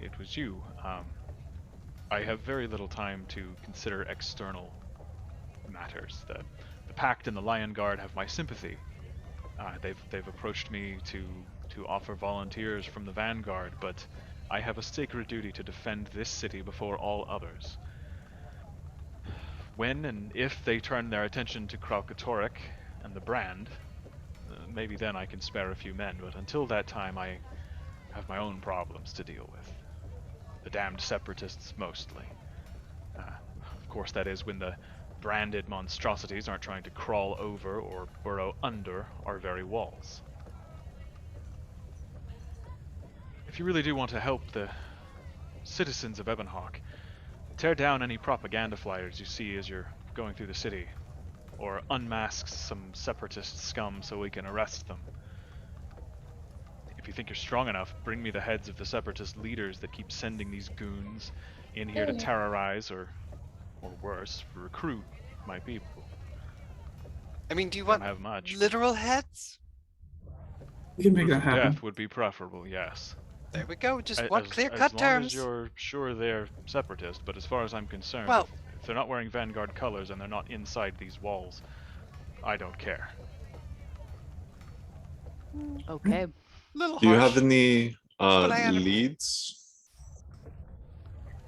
it was you. I have very little time to consider external matters. The Pact and the Lion Guard have my sympathy. They've approached me to offer volunteers from the Vanguard, but I have a sacred duty to defend this city before all others. When and if they turn their attention to Kralkatorrik and the Brand, maybe then I can spare a few men, but until that time I have my own problems to deal with. the damned separatists mostly. Of course, that is when the branded monstrosities aren't trying to crawl over or burrow under our very walls. If you really do want to help the citizens of Ebonhawke, tear down any propaganda flyers you see as you're going through the city, or unmask some separatist scum so we can arrest them. If you think you're strong enough, bring me the heads of the separatist leaders that keep sending these goons in here to Yeah. terrorize or worse, recruit my people. I mean, do you Don't want have much. literal heads? We can make that Brutal happen. death would be preferable, yes. There we go. Just A- want as clear-cut long terms. as you're sure they're separatist, but as far as I'm concerned, Well- if they're not wearing Vanguard colors and they're not inside these walls, I don't care. Okay. Little Do you harsh. have any what I am. leads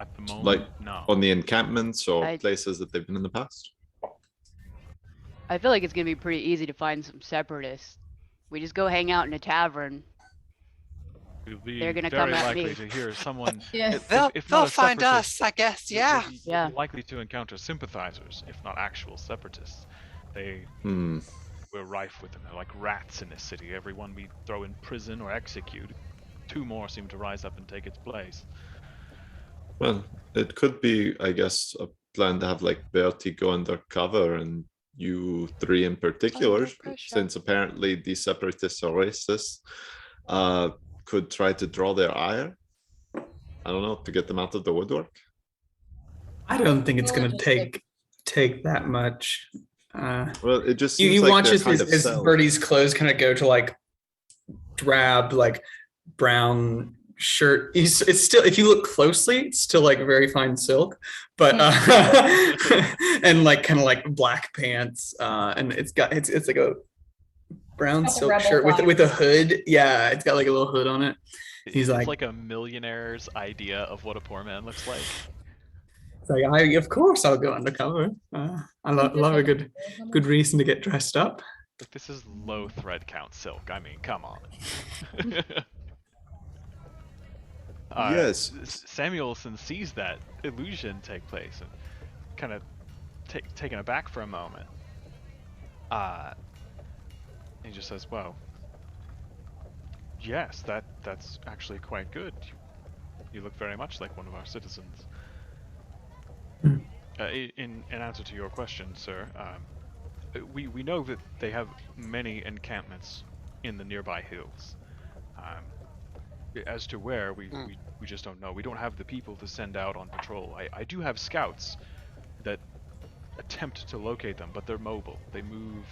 At the moment, like no. on the encampments or I- places that they've been in the past? I feel like it's gonna be pretty easy to find some separatists. We just go hang out in a tavern. You'll be They're gonna very come at likely me. to hear someone. Yeah. They'll if not they'll a find separatist, us, I guess. you'll Yeah. be Yeah. likely to encounter sympathizers, if not actual separatists. We're rife with them. They're like rats in this city. Everyone we throw in prison or execute, 2 more seem to rise up and take its place. Well, it could be, I guess, a plan to have like Bertie go undercover and you 3 in particular, pressure. since apparently the separatists are racist, could try to draw their ire. I don't know, to get them out of the woodwork. I don't think it's Well, gonna just take that much. Well, it just You seems like watch they're as, kind of as cells. Birdie's clothes kind of go to like drab, like brown shirt. It's still, if you look closely, it's still like very fine silk, but and like kind of like black pants, and it's like a brown Couple silk rebel shirt with a vibes. hood. Yeah, it's got like a little hood on it. He's It's like- like a millionaire's idea of what a poor man looks like. It's like, of course I'll go undercover. I love a good reason to get dressed up. But this is low thread count silk. I mean, come on. Yes. Samuelson sees that illusion take place and kind of taken aback for a moment. He just says, "Well, yes, that's actually quite good. You look very much like one of our citizens." In answer to your question, sir, we know that they have many encampments in the nearby hills. As to where, we just don't know. We don't have the people to send out on patrol. I do have scouts that attempt to locate them, but they're mobile. They move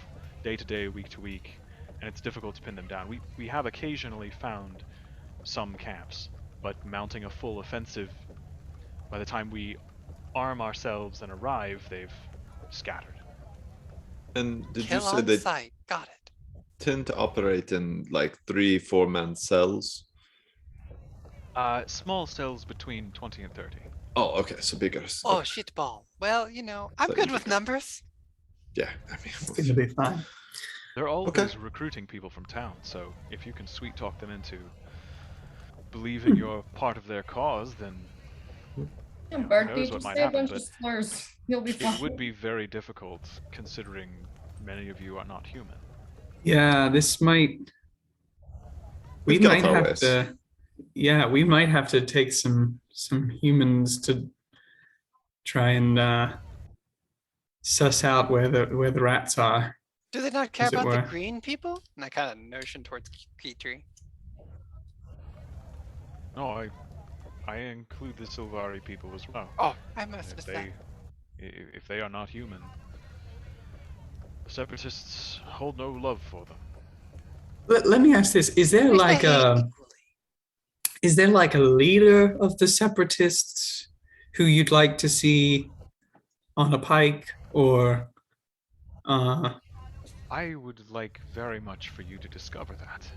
day to day, week to week, and it's difficult to pin them down. We have occasionally found some camps, but mounting a full offensive, by the time we arm ourselves and arrive, they've scattered. And did Kill you say on they sight. Got it. tend to operate in like 3-4 man cells? Small cells between 20 and 30. Oh, okay, so bigger. Oh, shit ball. Well, I'm So good you with can- numbers. Yeah, I It's mean, gonna be fine. They're always Okay. recruiting people from town, so if you can sweet talk them into believing you're part of their cause, then Yeah, who Bertie, knows what just might say a happen, bunch but of slurs. You'll be fine. it would be very difficult considering many of you are not human. Yeah, this might. We We've got might our have ways. to. Yeah, we might have to take some humans to try and suss out where the rats are. Do they not care As it about the were. green people? And I kind of notion towards Petrie. No, I include the Silvari people as well. Oh, I must If have missed that. if they are not human, the separatists hold no love for them. Let me ask this: Is there Wish they like hate a equally. is there like a leader of the separatists who you'd like to see on a pike, or I would like very much for you to discover that.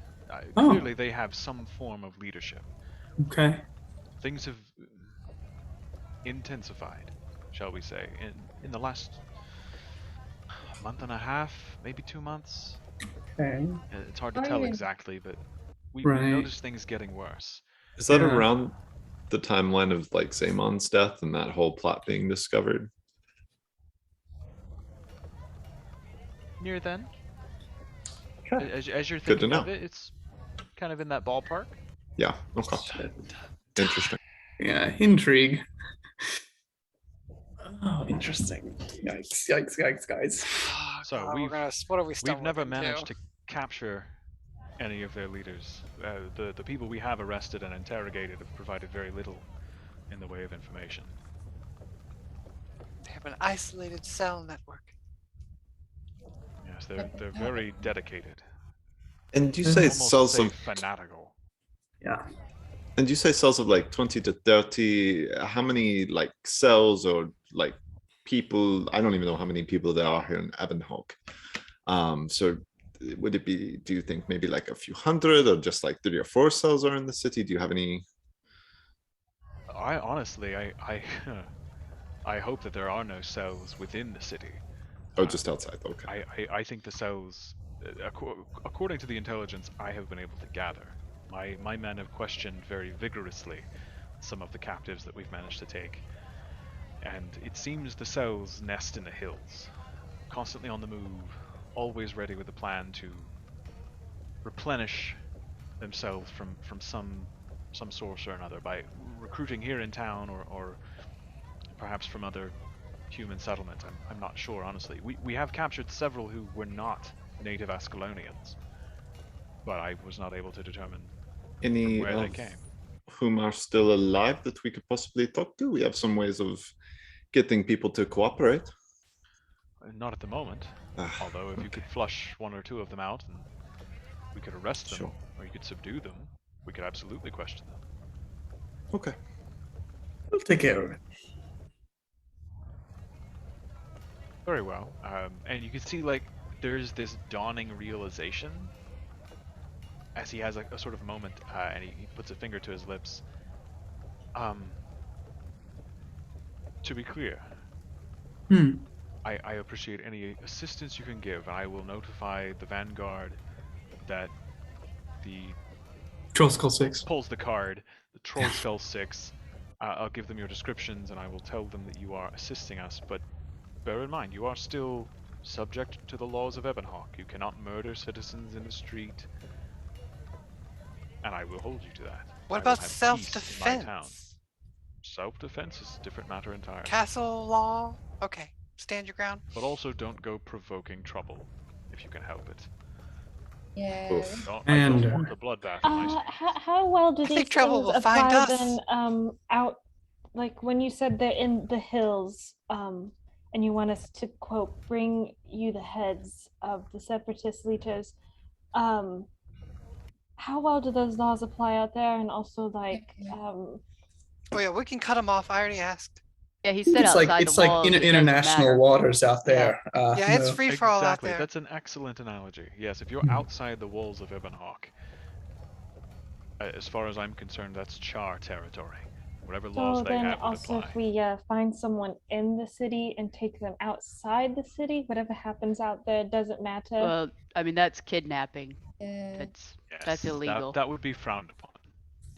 Oh. Clearly, they have some form of leadership. okay? Things have intensified, shall we say, in the last month and a half, maybe 2 months. Okay. It's hard to I tell mean- exactly, but we Right. noticed things getting worse. is that Yeah. around the timeline of like Zamon's death and that whole plot being discovered? Near then, Okay. as you're Good to thinking of know. it, it's kind of in that ballpark. Yeah. Okay. Interesting. Yeah, intrigue. Oh, interesting. Yikes, yikes, yikes, guys. Oh, So God, we've- what are we We've never stumbling managed into? to capture any of their leaders. The people we have arrested and interrogated have provided very little in the way of information. They have an isolated cell network. Yes, they're very dedicated. And you say Almost cells say of fanatical. Yeah. and you say cells of like 20 to 30. How many like cells or like people? I don't even know how many people there are here in Ebonhawke. So would it be, do you think maybe like a few hundred or just like 3 or 4 cells are in the city? Do you have any? I honestly, I hope that there are no cells within the city. Oh, just outside. Okay. I think the cells, according to the intelligence I have been able to gather, my men have questioned very vigorously some of the captives that we've managed to take, and it seems the cells nest in the hills, constantly on the move, always ready with a plan to replenish themselves from some source or another by recruiting here in town or perhaps from other human settlements. I'm not sure, honestly. We have captured several who were not native Ascalonians, but I was not able to determine Any where they of came. whom are still alive that we could possibly talk to? We have some ways of getting people to cooperate. Not at the moment. Although if you could flush 1 or 2 of them out and we could arrest them, Sure. or you could subdue them, we could absolutely question them. Okay. We'll take care of it. Very well. And you can see, like, there's this dawning realization as he has like a sort of moment, and he puts a finger to his lips. To be clear, I appreciate any assistance you can give, and I will notify the Vanguard that the Trollskull Six. pulls the card, the Trollskull Six. I'll give them your descriptions, and I will tell them that you are assisting us, but bear in mind, you are still subject to the laws of Ebonhawke. You cannot murder citizens in the street, and I will hold you to that. What I will about have peace in my town. self-defense? Self-defense is a different matter entirely. Castle law? Okay, stand your ground. But also don't go provoking trouble, if you can help it. Yeah. Oof. I And, don't want the bloodbath on my How well do I these think trouble things will find apply us. then out, like when you said they're in the hills, and you want us to quote bring you the heads of the separatist leaders, how well do those laws apply out there? And also like Oh yeah, we can cut them off. I already asked. Yeah, he said It's outside like it's the like walls, it doesn't international matter. waters out there. Yeah, it's no. free for all out Exactly, there. that's an excellent analogy. Yes, if you're outside the walls of Ebonhawke, as far as I'm concerned, that's Charr territory. Whatever laws so they then have would also apply. if we find someone in the city and take them outside the city, whatever happens out there doesn't matter. Well, I mean, that's kidnapping. Yeah. That's Yes, illegal. That would be frowned upon.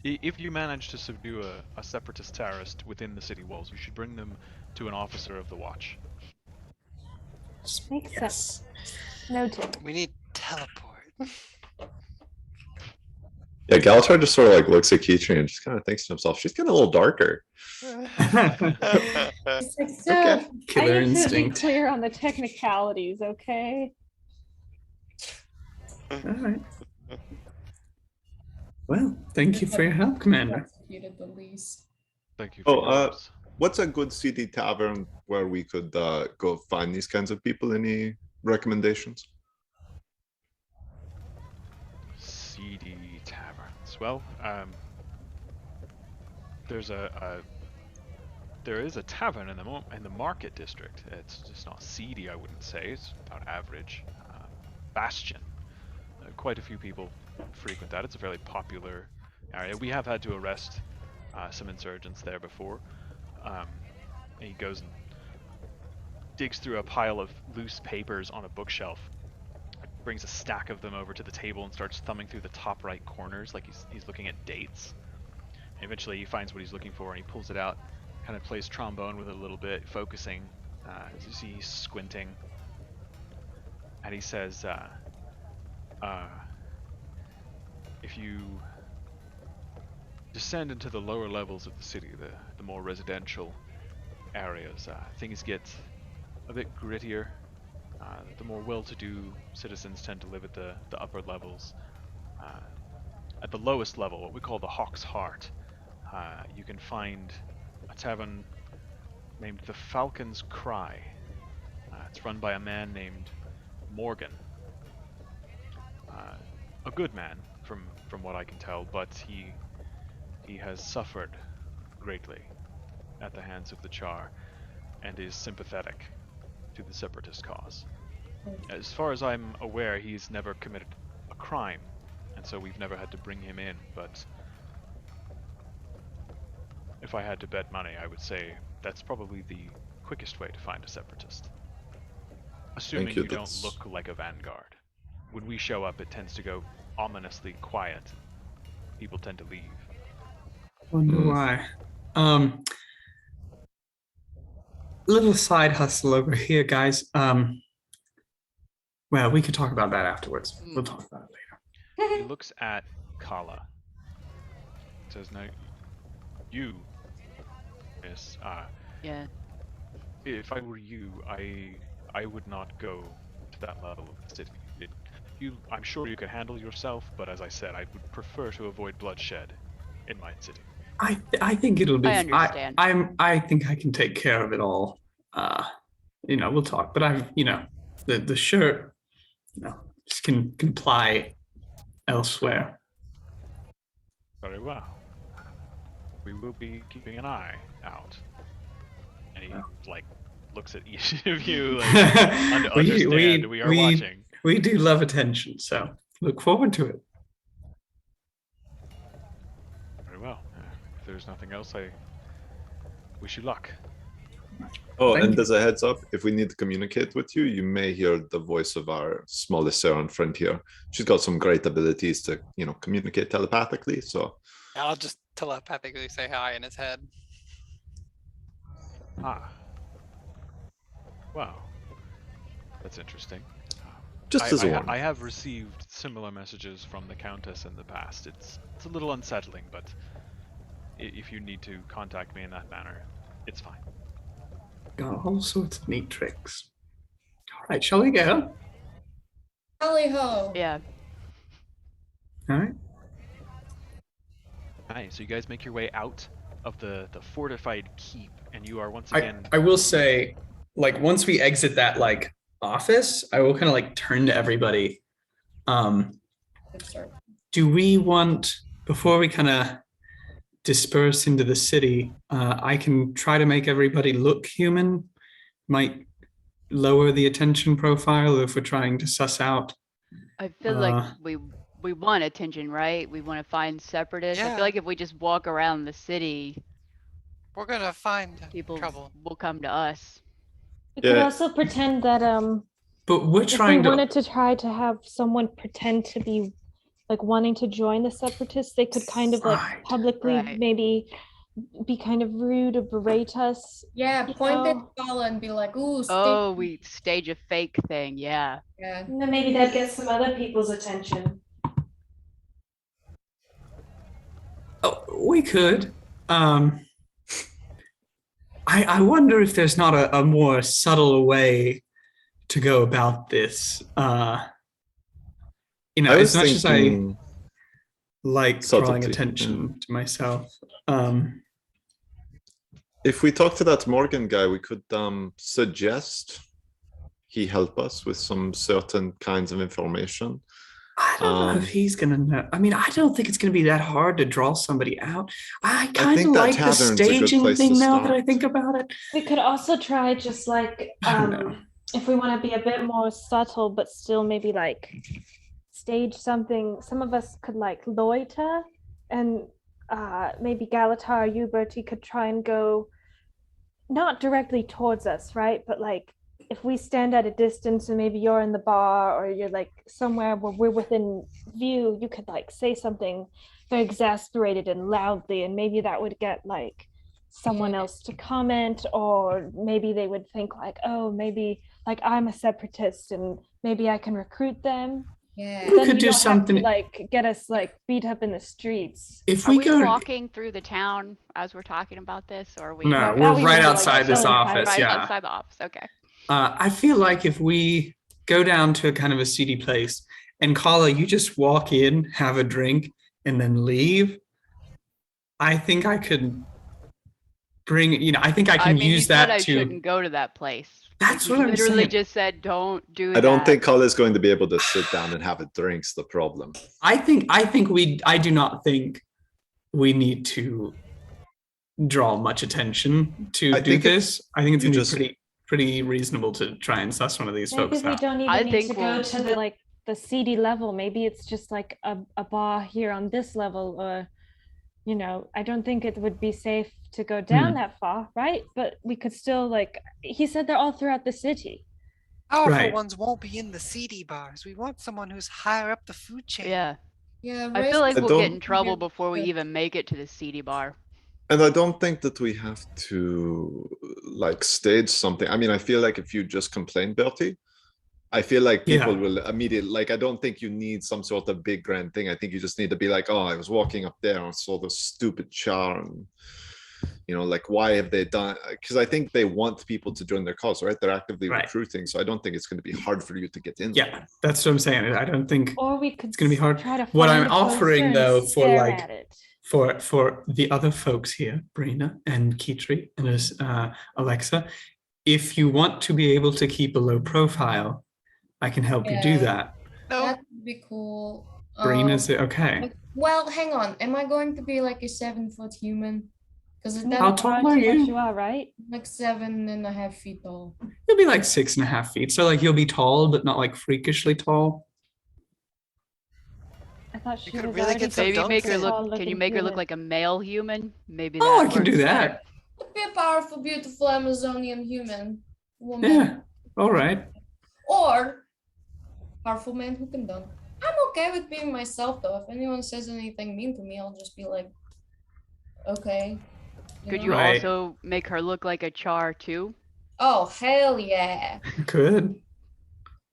If you manage to subdue a separatist terrorist within the city walls, you should bring them to an officer of the watch. Makes Yes. sense. Noted. We need teleport. Yeah, Galatar just sort of like looks at Keytree and just kind of thinks to himself, she's getting a little darker. It's like, so, Okay. Killer I need to be instinct. clear on the technicalities, okay? All right. Well, thank you for your help, Commander. Executed the lease. Thank you for Oh, yours. What's a good city tavern where we could go find these kinds of people? Any recommendations? Seedy taverns. Well, there is a tavern in the market district. It's just not seedy, I wouldn't say. It's about average. Bastion. Quite a few people frequent that. It's a fairly popular area. We have had to arrest some insurgents there before. And he goes and digs through a pile of loose papers on a bookshelf, brings a stack of them over to the table and starts thumbing through the top right corners like he's looking at dates. Eventually, he finds what he's looking for, and he pulls it out. Kind of plays trombone with it a little bit, focusing. As you see, he's squinting, and he says, "If you descend into the lower levels of the city, the more residential areas, things get a bit grittier. The more well-to-do citizens tend to live at the upper levels. At the lowest level, what we call the Hawk's Heart, you can find a tavern named the Falcon's Cry. It's run by a man named Morgan. A good man, from what I can tell, but he has suffered greatly at the hands of the Charr, and is sympathetic to the Separatist cause. As far as I'm aware, he's never committed a crime, and so we've never had to bring him in, but if I had to bet money, I would say that's probably the quickest way to find a Separatist. Assuming you don't look like a vanguard. When we show up, it tends to go ominously quiet. People tend to leave. Wonder why. Little side hustle over here, guys. Well, we could talk about that afterwards. We'll talk about it later. He looks at Kala. Says, "No, you, miss. Yeah. If I were you, I would not go to that level of the city. I'm sure you could handle yourself, but as I said, I would prefer to avoid bloodshed in my city." I think it'll be. I understand. I think I can take care of it all. We'll talk. But the shirt, just can apply elsewhere. Very well. We will be keeping an eye out. And he looks at each of you understand we are watching. We do love attention, so look forward to it. Very well. If there's nothing else, I wish you luck. Oh, Thank and you. as a heads up, if we need to communicate with you, you may hear the voice of our smallest servant friend here. She's got some great abilities to, communicate telepathically. So I'll just telepathically say hi in his head. Wow. That's interesting. just as a warning. I have received similar messages from the Countess in the past. It's a little unsettling, but if you need to contact me in that manner, it's fine. Got all sorts of neat tricks. All right, shall we go? Tally ho! Yeah. All right. Alright, so you guys make your way out of the fortified keep, and you are once again... I will say, once we exit that, office, I will kind of, turn to everybody. Good start. Do we want, before we kind of disperse into the city, I can try to make everybody look human, might lower the attention profile if we're trying to suss out. I feel like we want attention, right? We want to find separatists. I Yeah. feel like if we just walk around the city, We're gonna find people trouble. will come to us. We could Yeah. also pretend that But we're if we trying to. wanted to try to have someone pretend to be wanting to join the separatists, they could kind of Right. publicly Right. maybe be kind of rude or berate us. Yeah, You point at know. Kala and be like, ooh, Oh, we stage a fake thing. Yeah. yeah. And then maybe that'd get some other people's attention. Oh, we could. I wonder if there's not a more subtle way to go about this. I As was much as I thinking like drawing subtlety, attention to myself. if we talk to that Morgan guy, we could suggest he help us with some certain kinds of information. I don't know if he's gonna know. I mean, I don't think it's gonna be that hard to draw somebody out. I kind of think that like the tavern's a good staging place to thing now that start. I think about it. We could also try just I don't know. if we want to be a bit more subtle, but still maybe stage something. Some of us could loiter, and maybe Galatar or you, Bertie, could try and go not directly towards us, right? But if we stand at a distance and maybe you're in the bar or you're like somewhere where we're within view, you could like say something very exasperated and loudly, and maybe that would get like someone else to comment, or maybe they would think like, oh, maybe like I'm a separatist and maybe I can recruit them. Yeah. We Then could you do don't have to, something. like get us like beat up in the streets. If Are we we go, walking through the town as we're talking about this, or are we? no, Now we're we right would be, like, outside this chilling office. Right Yeah. outside the office. Okay. I feel like if we go down to kind of a seedy place, and Kala, you just walk in, have a drink, and then leave. I think I could bring. I think I can mean, use you said that I to. shouldn't go to that place. That's You what I'm literally saying. just said don't do that. I don't think Kala is going to be able to sit down and have a drink's the problem. I do not think we need to draw much attention to I do think this. I think it's you gonna just- be pretty reasonable to try and suss one of these Maybe folks we out. don't I even need think to go we'll- to the like the seedy level. Maybe it's just like a bar here on this level, or I don't think it would be safe to go down that far, right? But we could still like he said they're all throughout the city. Powerful Right. ones won't be in the seedy bars. We want someone who's higher up the food chain. Yeah. Yeah. I feel like I we'll don't- get in trouble before we even make it to the seedy bar. And I don't think that we have to like stage something. I mean, I feel like if you just complain, Bertie, I feel like people Yeah. will immediately like. I don't think you need some sort of big grand thing. I think you just need to be like, oh, I was walking up there and saw this stupid Charr, and like why have they done? Because I think they want people to join their cause, right? They're actively Right. recruiting, so I don't think it's going to be hard for you to get in. Yeah, that's what I'm saying. I don't think Or we could It's gonna be hard. try to What find I'm a poster offering, and though, for, stare like, at it. for the other folks here, Brina and Kitri and Alexa, if you want to be able to keep a low profile, I can help you do Yeah. that. No, That would be cool. Brina, is it okay? Well, hang on. Am I going to be like a 7-foot human? Because How that's tall Aren't are what you? You are, right? like 7.5 feet tall. You'll be like 6.5 feet. So like you'll be tall, but not like freakishly tall. I thought she could was really already get some Maybe dunks make her in. look. Can tall-looking you make her look human. like a male human? Maybe. Oh, I that can do works that. better. Could be a powerful, beautiful Amazonian human. Woman. Yeah. All right. Or powerful man who can dunk. I'm okay with being myself though. If anyone says anything mean to me, I'll just be like, okay. Could know? you Right. also make her look like a Charr too? Oh hell yeah. Good.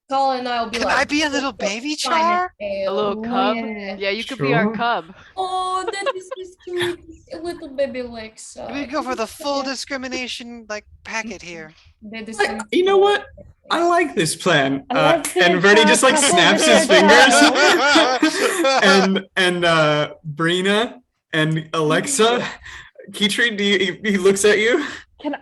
Colin and I will be Can like, I be a little baby fine as Charr? A hell. little Oh, cub? yeah. Yeah, you could be our Sure. cub. Oh, that is so sweet. A little baby Alexa. We go for the full discrimination like packet here. You know what? I like this plan. A lesbian And Verdi just like couple snaps his with their fingers. and Brina and Alexa, Kitri, he looks at you. Can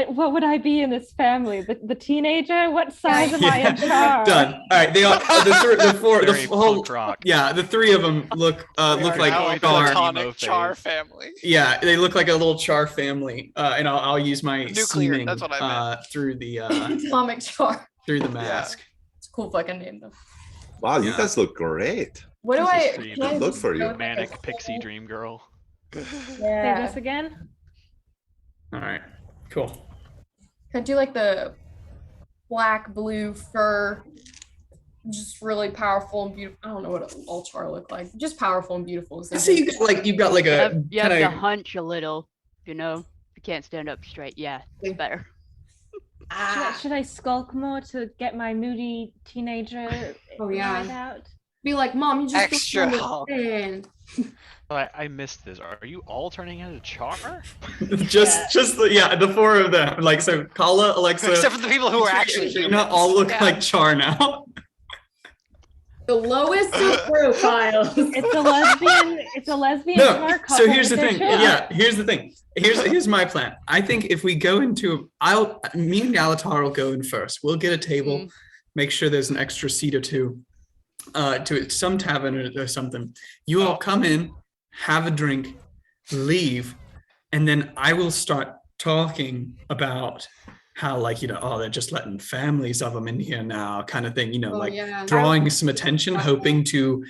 what would I be in this family? The teenager? What size am I in Charr? Done. All right, they all the four, Very the whole punk rock. yeah, the three of them look We look are like now a Charr. Charr. Emo platonic Charr phase. family. Yeah, they look like a little Charr family. And I'll use my Nuclear, seeming that's what I through the Atomic Charr. through the mask. It's a cool fucking name though. Wow, you Yeah. guys look great. What do This is I stream. can I Look just for you. go with Manic this pixie whole- dream girl. Say Yeah. this again? All right, cool. Can I do like the black, blue fur, just really powerful and beautiful? I don't know what all Charr look like. Just powerful and beautiful. is the So you best. got like a You have to kinda- hunch a little, you know. You can't stand up straight. Yeah, it's better. Should I skulk more to get my moody teenager Oh, yeah. mind out? Be like, Mom, you just Extra don't help. understand. I missed this. Are you all turning into Charr? just the four of them. Like so, Kala, Alexa, Except for the people who are actually Trina humans. all look Yeah. like Charr now. The lowest of profiles. It's a lesbian No. Charr couple So here's the with their thing. children. Yeah, here's the thing. Here's my plan. I think if we go into, me and Galatar will go in first. We'll get a table, Mhm. make sure there's an extra seat or two, to some tavern or something. You all come in, have a drink, leave, and then I will start talking about how they're just letting families of them in here now, kind of thing. Oh, yeah. Drawing some attention, hoping to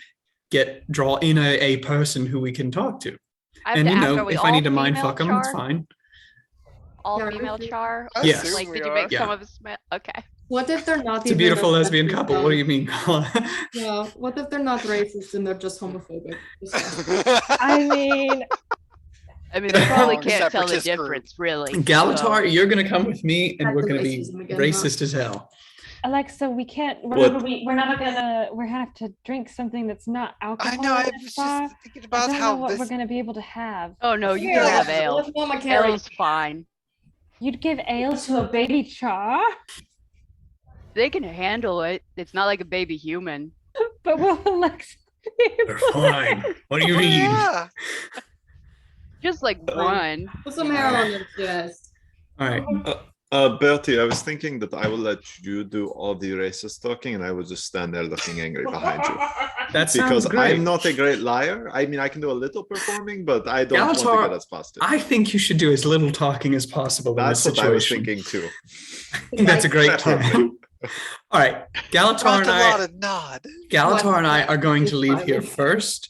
draw in a person who we can talk to. I have And to you ask, are know, we if I need to all mind female fuck them, it's Charr? fine. All Yeah, female I think- Charr? I Yes. assume Like, we did you are. make Yeah. some of us? Okay. What if they're not? It's a even beautiful lesbian racist, couple. What do you mean, Colin? Yeah. What if they're not racist and they're just homophobic? I mean, I mean, they probably Wrong, can't tell the separatist group. difference, really. Galatar, so- you're gonna come with me, and Back we're to gonna be racism again, racist as hell. Alexa, we can't. What? Remember, we're not gonna. We have to drink something that's not alcohol. I know. I in was this bar. just thinking I about don't know how what this. we're gonna be able to have. Oh no, you Yeah, can have let's- ale. let's Mama carry. Ale's fine. You'd give ale to a baby Charr, They can handle it. It's not like a baby human. but will Alexa be They're able to- fine. What do you Oh, mean? yeah. Just like one. Put some hair on their chest. All right. Bertie, I was thinking that I will let you do all the racist talking, and I will just stand there looking angry behind you. That sounds Because great. I'm not a great liar. I mean, I can do a little performing, but I don't want to Galatar, get as positive. I think you should do as little talking as possible in this That's what I was situation. thinking too. I think that's a great plan. All right, Galatar and I. Rock a nod. Galatar and I are going to leave here Silence. first.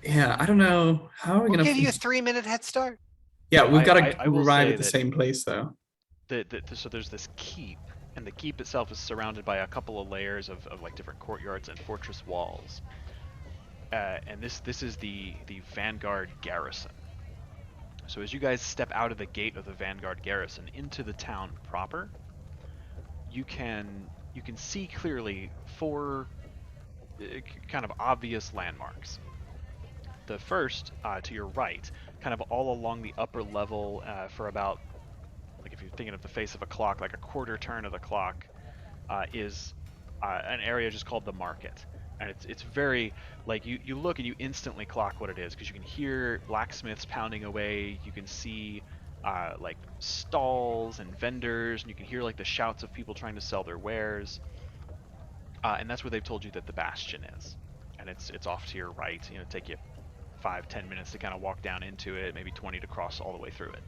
Yeah, I don't know how are we We'll gonna. give you a 3-minute head start. Yeah, we've got I to will arrive say at the that- same place though. So there's this keep, and the keep itself is surrounded by a couple of layers of like different courtyards and fortress walls. And this is the Vanguard garrison. So as you guys step out of the gate of the Vanguard garrison into the town proper, you can see clearly 4 kind of obvious landmarks. The first, to your right, kind of all along the upper level for about, like if you're thinking of the face of a clock, like a quarter turn of the clock, is an area just called the market. And it's very, like, you look and you instantly clock what it is, because you can hear blacksmiths pounding away, you can see like stalls and vendors, and you can hear like the shouts of people trying to sell their wares. And that's where they've told you that the bastion is. And it's off to your right, take you 5-10 minutes to kind of walk down into it, maybe 20 to cross all the way through it.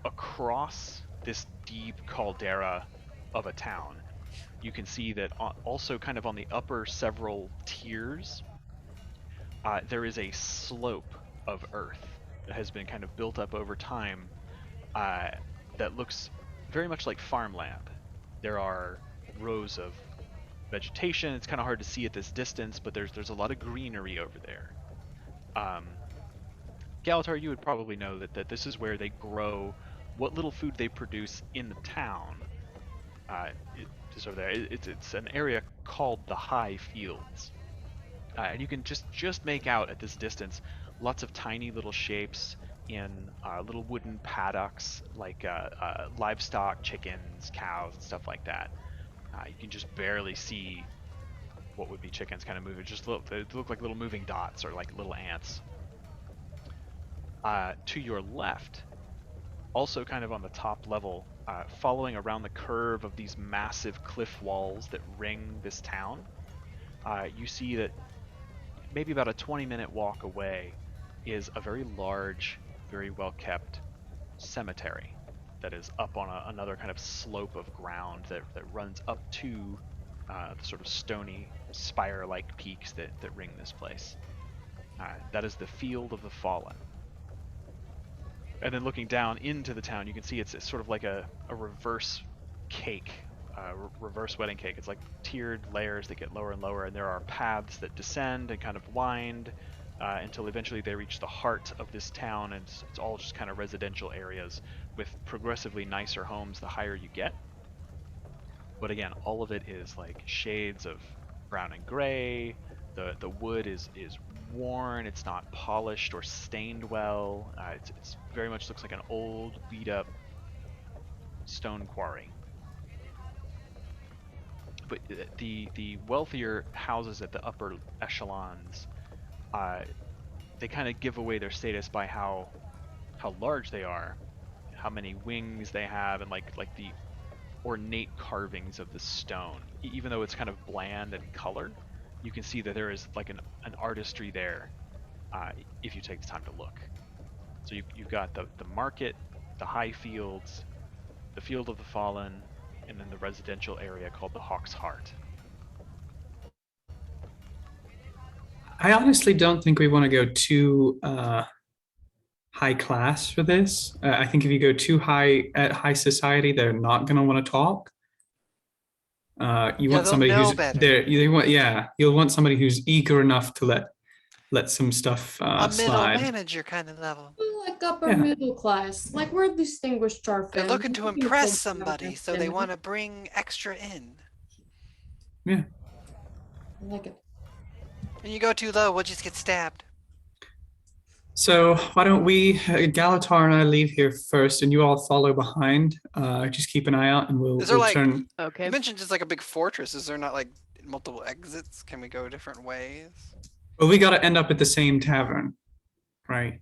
Across this deep caldera of a town, you can see that also kind of on the upper several tiers, there is a slope of earth that has been kind of built up over time that looks very much like farmland. There are rows of vegetation. It's kind of hard to see at this distance, but there's a lot of greenery over there. Galatar, you would probably know that this is where they grow what little food they produce in the town. Just over there, it's an area called the High Fields, and you can just make out at this distance lots of tiny little shapes in little wooden paddocks, like livestock, chickens, cows, and stuff like that. You can just barely see what would be chickens kind of moving. They look like little moving dots or like little ants. To your left, also kind of on the top level, following around the curve of these massive cliff walls that ring this town, you see that maybe about a 20-minute walk away is a very large, very well-kept cemetery that is up on another kind of slope of ground that runs up to the sort of stony spire-like peaks that ring this place. That is the Field of the Fallen. And then looking down into the town, you can see it's sort of like a reverse cake, reverse wedding cake. It's like tiered layers that get lower and lower, and there are paths that descend and kind of wind until eventually they reach the heart of this town, and it's all just kind of residential areas with progressively nicer homes the higher you get. But again, all of it is like shades of brown and gray. The wood is worn, it's not polished or stained well. It's very much looks like an old, beat up stone quarry. But the wealthier houses at the upper echelons, they kind of give away their status by how large they are, how many wings they have, and like the ornate carvings of the stone. Even though it's kind of bland in color, you can see that there is like an artistry there if you take the time to look. So you've got the market, the high fields, the Field of the Fallen, and then the residential area called the Hawk's Heart. I honestly don't think we want to go too high class for this. I think if you go too high at high society, they're not going to want to talk. You Yeah, want they'll somebody know who's better. there. You want, yeah, you'll want somebody who's eager enough to let some stuff A middle slide. manager kind of level. Like upper Yeah. middle class. Like we're distinguished Charr They're fans. looking to We're looking impress for somebody, so they want to bring extra in. Yeah. I like it. When you go too low, we'll just get stabbed. So why don't we, Galatar and I, leave here first, and you all follow behind. Just keep an eye out, and we'll Is there, like- turn. Okay. You mentioned it's like a big fortress. Is there not like multiple exits? Can we go different ways? Well, we got to end up at the same tavern, right?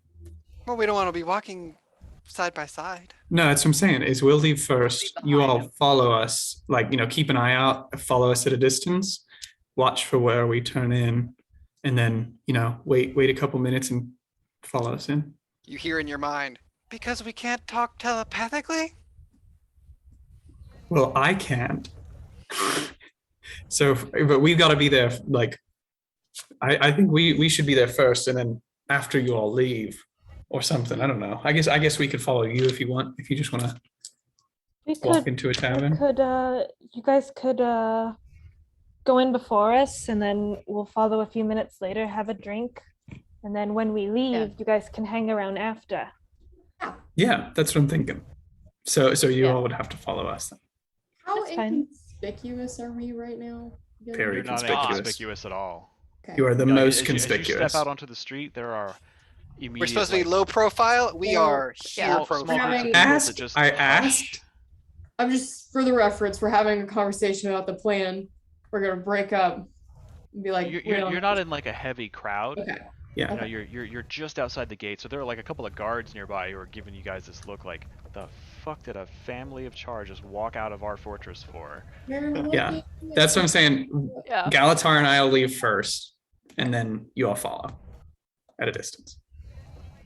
Well, we don't want to be walking side by side. No, that's what I'm saying. Is we'll leave first. You behind all them. follow us. Like, keep an eye out. Follow us at a distance. Watch for where we turn in, and then wait a couple minutes and follow us in. You hear in your mind, because we can't talk telepathically? Well, I can't. So, but we've got to be there. Like, I think we should be there first, and then after you all leave, or something. I don't know. I guess we could follow you if you want. If you just want to We walk could, into a we tavern. could, you guys could go in before us, and then we'll follow a few minutes later, have a drink, and then when we leave, you guys can hang around after. Yeah, that's what I'm thinking. So you Yeah. all would have to follow us then. How That's fine. inconspicuous are we right now? Again? Very You're not conspicuous. inconspicuous at all. Okay. You are the No, most as you conspicuous. step out onto the street, there are immediate. We're supposed to be like, low profile. We Well, are yeah, here small profile. groups of Having- people that Asked. just I hush. asked. I'm just for the reference. We're having a conversation about the plan. We're gonna break up and be like, You're not in like a heavy crowd. Okay. Yeah. No, you're just outside the gate, so there are like a couple of guards nearby who are giving you guys this look like, the fuck did a family of Charr just walk out of our fortress for? Yeah, that's what I'm saying. Yeah. Galatar and I will leave first, and then you all follow at a distance.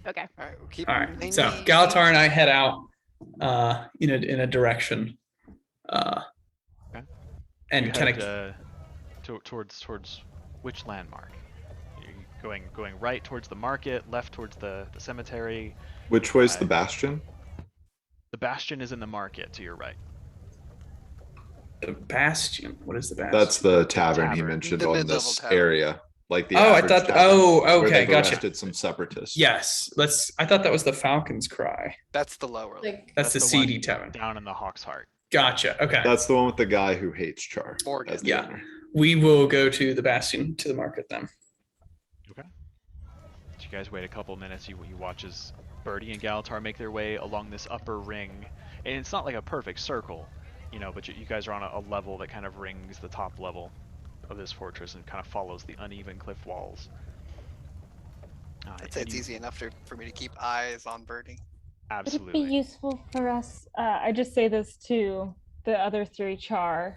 Okay. All right, we'll keep. All right. So leaning. Galatar and I head out, in a direction, Okay. and You kind head, of towards which landmark? Are you going right towards the market, left towards the cemetery? Which way's the bastion? The bastion is in the market to your right. the bastion. What is the bastion? That's the tavern he Tavern. mentioned The on mid-level this tavern. area. Like the Oh, I average thought. tavern, Oh, where okay, they've gotcha. arrested some separatists. Yes, I thought that was the Falcon's Cry. That's the lower. Like, That's the one seedy tavern. down in the Hawk's Heart. Gotcha. Okay. That's the one with the guy who hates Charr. Morgan. as the Yeah. owner. We will go to the bastion, to the market then. Okay. So you guys wait a couple minutes. You watch as Birdie and Galatar make their way along this upper ring, and it's not like a perfect circle, but you guys are on a level that kind of rings the top level of this fortress and kind of follows the uneven cliff walls. I'd say it's easy enough for me to keep eyes on Birdie. Would it Absolutely. be useful for us? I just say this to the other three Charr.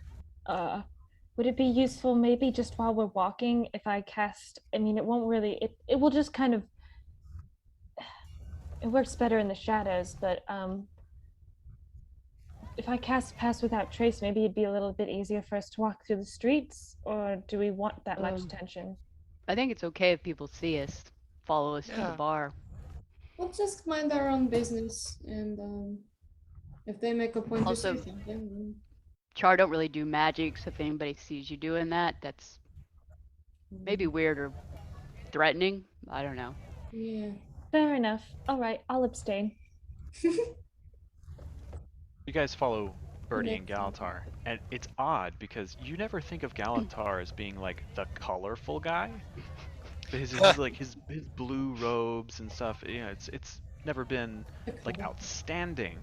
Would it be useful maybe just while we're walking if I cast? I mean, it won't really. It will just kind of. It works better in the shadows, but if I cast Pass Without Trace, maybe it'd be a little bit easier for us to walk through the streets. Or do we want that much tension? I think it's okay if people see us, follow us to Yeah. the bar. we'll just mind our own business, and if they make a point Also- to say something, Charr don't really do magic, so if anybody sees you doing that, that's then, maybe weird or threatening. I don't know. yeah. Fair enough. All right, I'll abstain. You guys follow Birdie and Makes sense. Galatar, and it's odd because you never think of Galatar as being like the colorful guy. But his blue robes and stuff. It's never been like outstanding.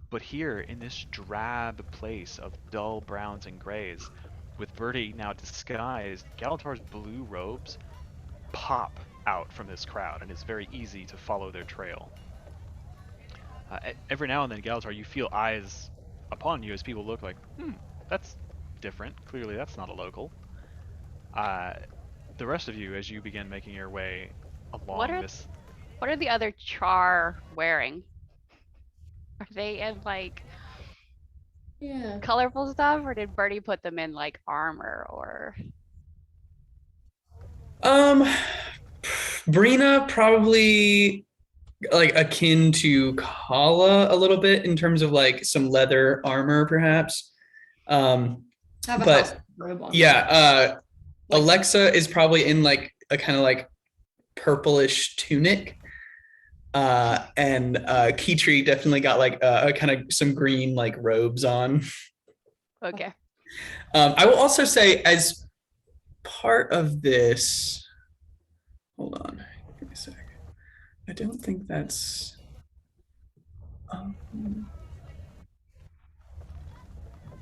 But here in this drab place of dull browns and grays, with Birdie now disguised, Galatar's blue robes pop out from this crowd, and it's very easy to follow their trail. Every now and then, Galatar, you feel eyes upon you as people look like, that's different. Clearly, that's not a local. The rest of you, as you begin making your way along this, What are the other Charr wearing? Are they in like Yeah. colorful stuff, or did Birdie put them in like armor or? Brina probably like akin to Kala a little bit in terms of like some leather armor, perhaps. I have a But house robe on. yeah, Like- Alexa is probably in like a kind of like purplish tunic. And Keytree definitely got like a kind of some green like robes on. Okay. I will also say, as part of this, hold on, give me a sec. I don't think that's. I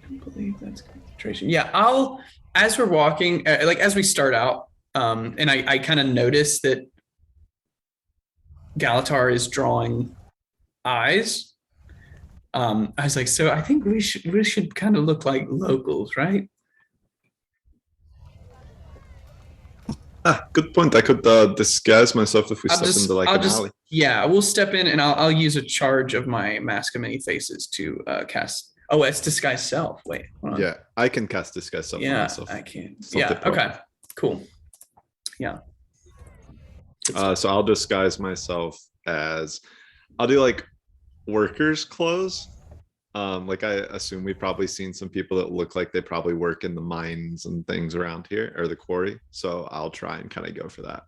don't believe that's concentration. Yeah, I'll as we're walking, like as we start out, and I kind of notice that Galatar is drawing eyes. I was like, so I think we should kind of look like locals, right? Good point. I could disguise myself if we step into like an alley. Yeah, we'll step in and I'll use a charge of my Mask of Many Faces to cast. Oh, it's disguise self. Wait, hold on. Yeah, I can cast disguise self on Yeah, myself. I can. It's not Yeah. difficult. Okay. Cool. Yeah. So I'll disguise myself as I'll do like workers' clothes. Like I assume we've probably seen some people that look like they probably work in the mines and things around here or the quarry. So I'll try and kind of go for that.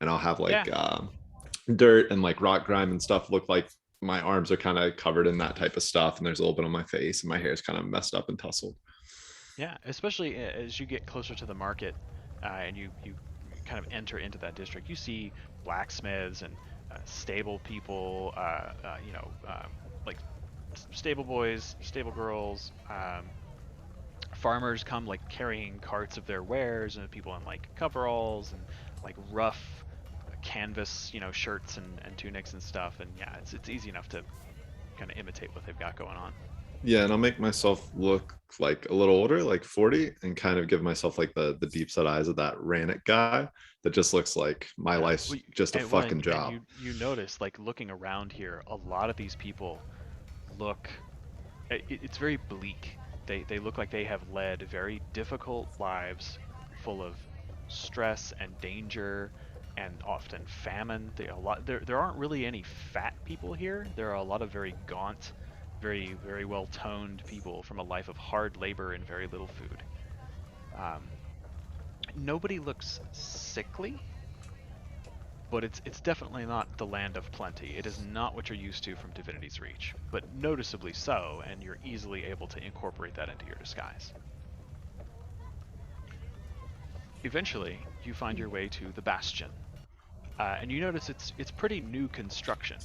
And I'll have like dirt and like rock grime and stuff look like my arms are kind of covered in that type of stuff. And there's a little bit on my face and my hair is kind of messed up and tousled. Yeah, especially as you get closer to the market and you kind of enter into that district, you see blacksmiths and stable people, like stable boys, stable girls, farmers come like carrying carts of their wares, and people in like coveralls and like rough canvas, shirts and tunics and stuff. And yeah, it's easy enough to kind of imitate what they've got going on. Yeah, and I'll make myself look like a little older, like 40, and kind of give myself like the deep set eyes of that Rannick guy that just looks like my life's just a fucking job. And you notice, like looking around here, a lot of these people look, it's very bleak. They look like they have led very difficult lives full of stress and danger and often famine. There aren't really any fat people here. There are a lot of very gaunt, very, very well-toned people from a life of hard labor and very little food. Nobody looks sickly, but it's definitely not the land of plenty. It is not what you're used to from Divinity's Reach, but noticeably so, and you're easily able to incorporate that into your disguise. Eventually, you find your way to the Bastion, and you notice it's pretty new construction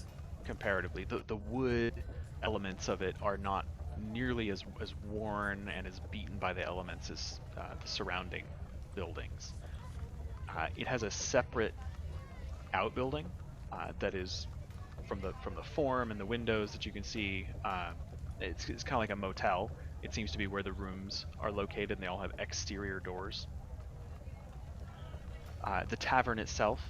comparatively. The wood elements of it are not nearly as worn and as beaten by the elements as the surrounding buildings. It has a separate outbuilding that is from the form and the windows that you can see. It's kind of like a motel. It seems to be where the rooms are located, and they all have exterior doors. The tavern itself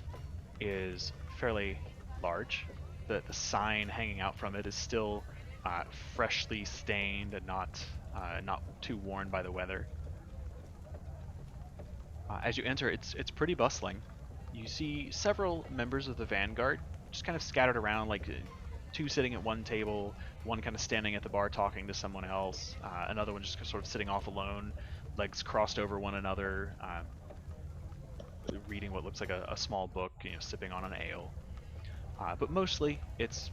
is fairly large. The sign hanging out from it is still freshly stained and not too worn by the weather. As you enter, it's pretty bustling. You see several members of the Vanguard just kind of scattered around, like two sitting at one table, one kind of standing at the bar talking to someone else, another one just sort of sitting off alone, legs crossed over one another, reading what looks like a small book, sipping on an ale. But mostly it's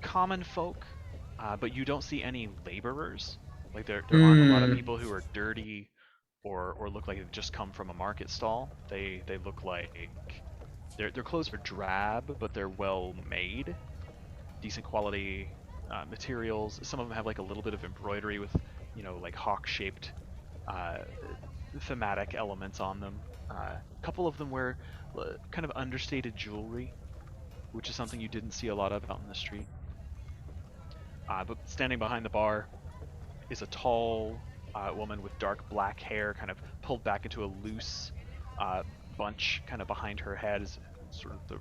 common folk, but you don't see any laborers. Like there aren't a lot of people who are dirty or look like they've just come from a market stall. They look like their clothes are drab, but they're well made, decent quality materials. Some of them have like a little bit of embroidery with like hawk-shaped thematic elements on them. A couple of them wear kind of understated jewelry, which is something you didn't see a lot of out in the street. But standing behind the bar is a tall woman with dark black hair, kind of pulled back into a loose bunch kind of behind her head. Is sort of the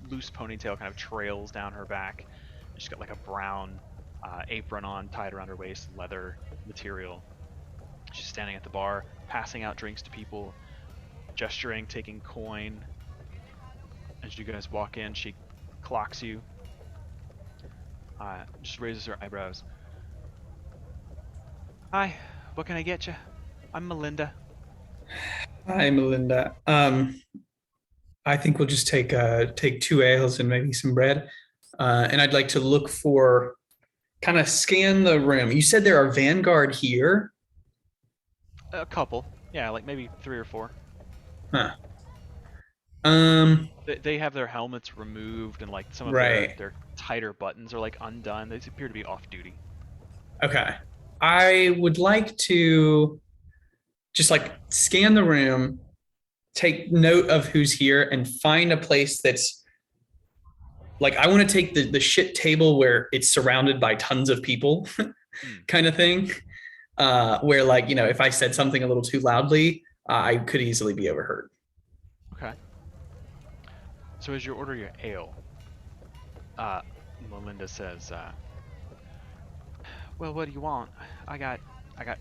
loose ponytail kind of trails down her back. She's got like a brown apron on, tied around her waist, leather material. She's standing at the bar, passing out drinks to people, gesturing, taking coin. As you guys walk in, she clocks you. Just raises her eyebrows. Hi, what can I get you? I'm Melinda. Hi, Melinda. I think we'll just take 2 ales and maybe some bread. And I'd like to look for, kind of scan the room. You said there are Vanguard here? A couple. Yeah, like maybe 3 or 4. Huh. They have their helmets removed and like some of Right. their tighter buttons are like undone. They appear to be off duty. Okay. I would like to just like scan the room, take note of who's here, and find a place that's like, I want to take the shit table where it's surrounded by tons of people kind of thing. Where like, you know, if I said something a little too loudly, I could easily be overheard. Okay. So as you order your ale, Melinda says, well, what do you want? I got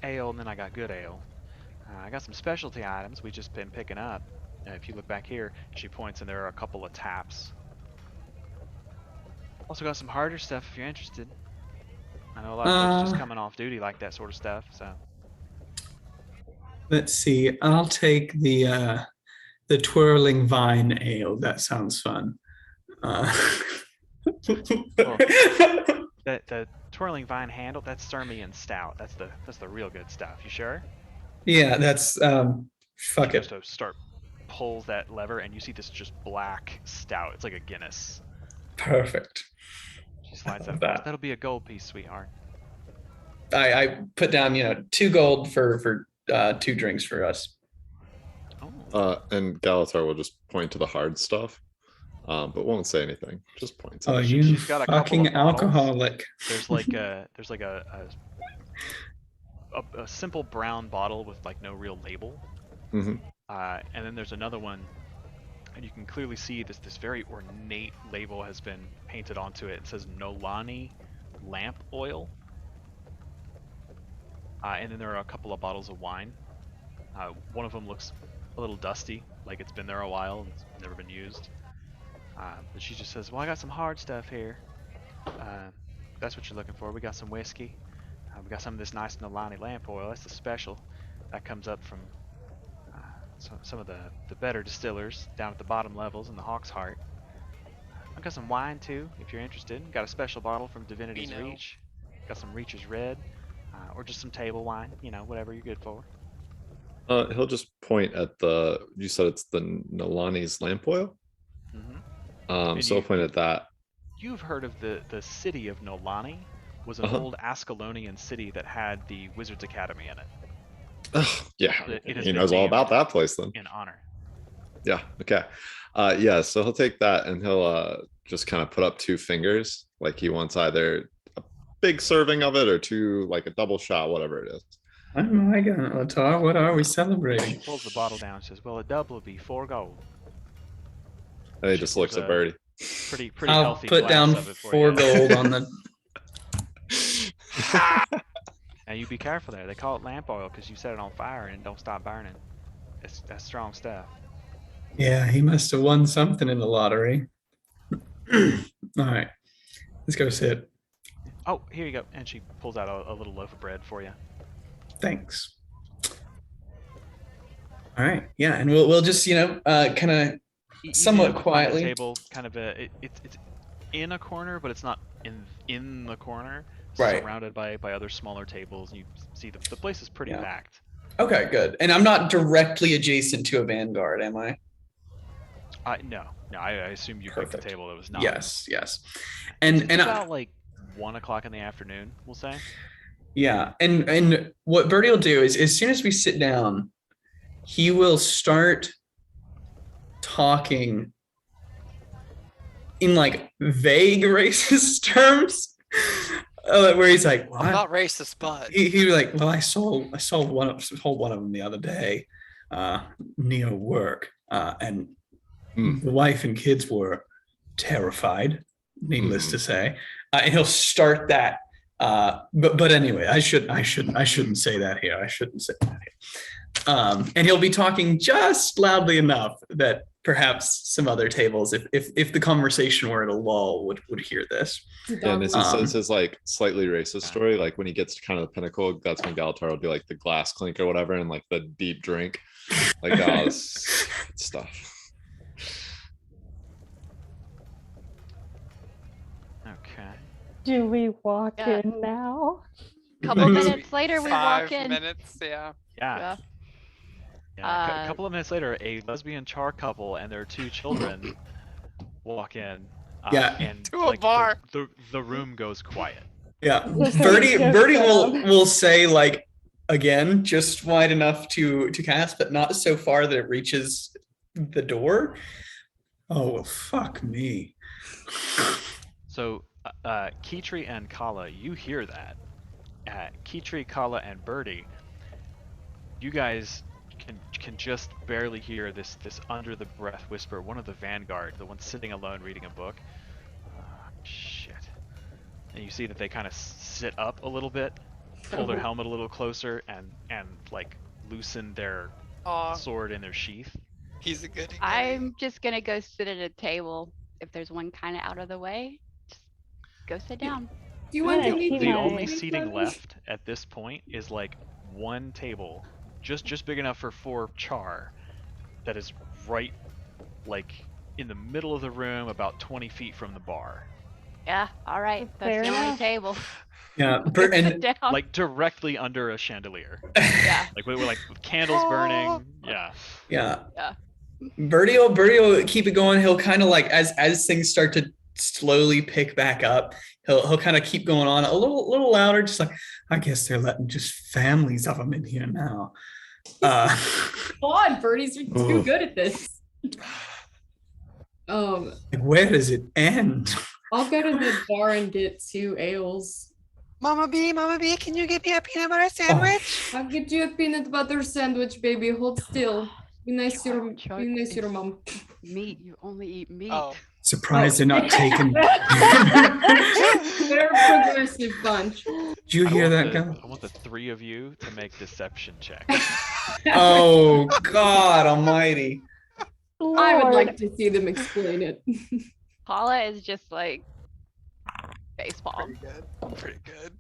ale and then I got good ale. I got some specialty items we just been picking up. If you look back here, she points and there are a couple of taps. Also got some harder stuff if you're interested. I know a lot of folks just coming off duty like that sort of stuff, so. Let's see. I'll take the twirling vine ale. That sounds fun. The twirling vine handle, that's Sirmian stout. That's the real good stuff. You sure? Yeah, that's fuck She it. goes to pulls that lever and you see this just black stout. It's like a Guinness. Perfect. She slides love that. that. That'll be a gold piece, sweetheart. I put down, 2 gold for 2 drinks for us. Oh. And Galatar will just point to the hard stuff, but won't say anything. Just points. Oh, She- you she's got a couple fucking of bottles. alcoholic. There's like a simple brown bottle with like no real label. Mhm. And then there's another one, and you can clearly see this very ornate label has been painted onto it. It says Nolani lamp oil. And then there are a couple of bottles of wine. One of them looks a little dusty, like it's been there a while, it's never been used. But she just says, well, I got some hard stuff here. That's what you're looking for. We got some whiskey. We got some of this nice Nolani lamp oil. That's the special. That comes up from some of the better distillers down at the bottom levels in the Hawk's Heart. I've got some wine too, if you're interested. Got a special bottle from Divinity's Vino. Reach. Got some Reach's Red, or just some table wine. Whatever you're good for. He'll just point at you said it's the Nolani's lamp oil? Mm-hmm. So I'll point at that. You've heard of the city of Nolani? Was an old Ascalonian city that had the Wizards Academy in it. Yeah, It has he been knows all named about that place then. in honor. Yeah, okay. Yeah, so he'll take that and he'll just kind of put up 2 fingers, like he wants either a big serving of it or 2, like a double shot, whatever it is. Oh my god, Latar, what are we celebrating? She pulls the bottle down and says, well, a double would be 4 gold. And he She just pulls looks at a Birdie. Pretty I'll healthy put glass down of it for 4 you. gold on the. Now you be careful there. They call it lamp oil because you set it on fire and it don't stop burning. That's strong stuff. Yeah, he must have won something in the lottery. All right, let's go sit. Oh, here you go. And she pulls out a little loaf of bread for you. Thanks. All right, yeah, and we'll just kind of somewhat Easy to find a quietly. table, kind of it's in a corner, but it's not in the corner. It's Right. surrounded by other smaller tables. You see the place is pretty Yeah. packed. Okay, good. And I'm not directly adjacent to a Vanguard, am I? No, I assume you picked Perfect. the table that was not. Yes. And It's about like 1 o'clock in the afternoon, we'll say. yeah, and what Birdie will do is as soon as we sit down, he will start talking in like vague racist terms, where he's like, I'm not racist, but he was like, well, I saw one of them the other day, near work, and the wife and kids were terrified, needless to say. And he'll start that. But anyway, I shouldn't say that here. I shouldn't say that here. And he'll be talking just loudly enough that perhaps some other tables, if the conversation were at a lull, would hear this. Yeah, and this Um, is his like slightly racist story. Like when he gets to kind of the pinnacle, that's when Galatar will do like the glass clink or whatever, and like the deep drink. Like that was good stuff. Okay. Do we walk Yeah. in now? Couple minutes later, we walk 5 in. minutes, yeah. Yeah. Yeah. A couple of minutes later, a lesbian Charr couple and their 2 children walk in. Yeah. And To a bar. The room goes quiet. Yeah, Just Birdie set will up. will say like again, just wide enough to cast, but not so far that it reaches the door. Oh well, fuck me. So, Kitri and Kala, you hear that. Kitri, Kala, and Birdie, you guys can just barely hear this under the breath whisper. One of the vanguard, the one sitting alone reading a book. Shit. And you see that they kind of sit up a little bit, pull their helmet a little closer, and like loosen their Aw, sword in their sheath. he's a goody. I'm just gonna go sit at a table. If there's one kind of out of the way, just go sit down. Do you want to Yeah, meet The Nice. only seating left at this point is like one table, just big enough for 4 Charr, that is right like in the middle of the room, about 20 feet from the bar, Yeah, all right. That's Fair the only enough. table. Yeah, Sit and down. like directly under a chandelier, yeah. like with like with candles burning. Yeah. yeah. Yeah. Birdie will keep it going. He'll kind of like as things start to slowly pick back up, he'll kind of keep going on a little louder, just like, I guess they're letting just families of them in here now. Come on, Birdie's too Ooh. good at this. Like, where does it end? I'll go to the bar and get 2 ales. Mama B, can you get me a peanut butter sandwich? I'll get you a peanut butter sandwich, baby. Hold still. Be nice to your, Char- be nice to your it's mom. Meat. You only eat meat. Oh, Surprised they're not taking. They're a progressive bunch. Did you hear that, guy? I want the 3 of you to make deception checks. Oh God Almighty! I would Lord. like to see them explain it. Paula is just like facepalm. pretty good. Pretty good.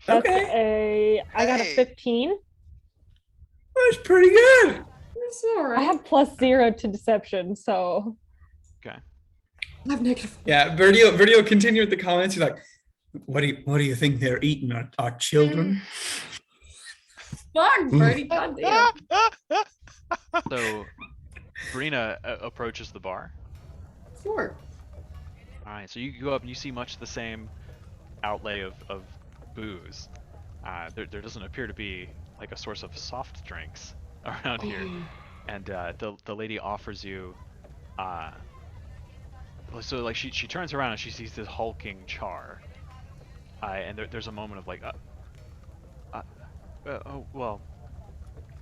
That's Okay, I got a Hey. 15. that's pretty good. It's all I right. have +0 to deception, so Okay. I have negative. Yeah, Birdie will continue with the comments. He's like, "What do you think they're eating? Our children?" Fuck, Birdie. Goddamn. So, Brina approaches the bar. Sure. All right. So you go up and you see much the same outlay of booze. There doesn't appear to be like a source of soft drinks around here. And the lady offers you so like she turns around and she sees this hulking Charr, and there's a moment of like oh well,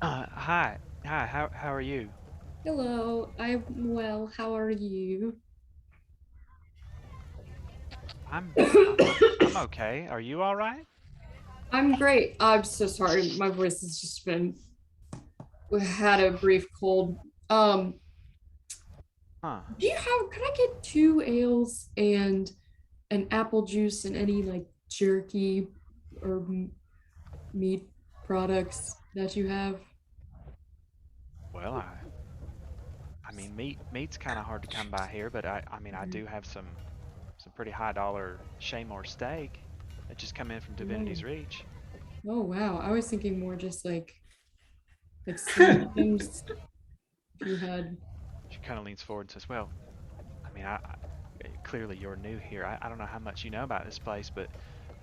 hi how are you? Hello, I'm well. How are you? I'm okay. Are you all right? I'm great. I'm so sorry. My voice has just been. We had a brief cold. Huh. Do you have? Could I get 2 ales and an apple juice and any like jerky or meat products that you have? Well, I mean, meat's kind of hard to come by here, but I mean, I do have some pretty high dollar Shaymore steak that just come in from Divinity's Reach. Oh wow, I was thinking more just like sweet things. If you had. She kind of leans forward and says, "Well, I mean, I clearly you're new here. I don't know how much you know about this place, but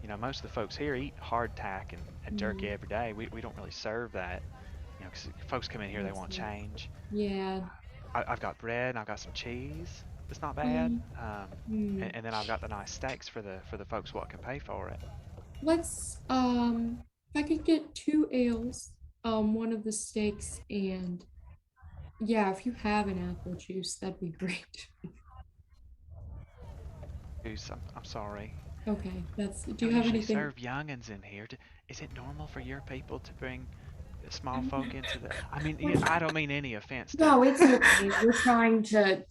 you know, most of the folks here eat hardtack and jerky every day. We don't really serve that, you know, because folks come in here, they want change. Yeah. I've got bread and I've got some cheese. It's not bad. And then I've got the nice steaks for the folks what can pay for it. Let's if I could get 2 ales, one of the steaks, and yeah, if you have an apple juice, that'd be great. Goose, I'm sorry. Okay, that's. Do Don't you have usually anything? serve youngins in here. Is it normal for your people to bring small folk into the. I mean, I don't mean any offense. No, it's okay. We're trying to,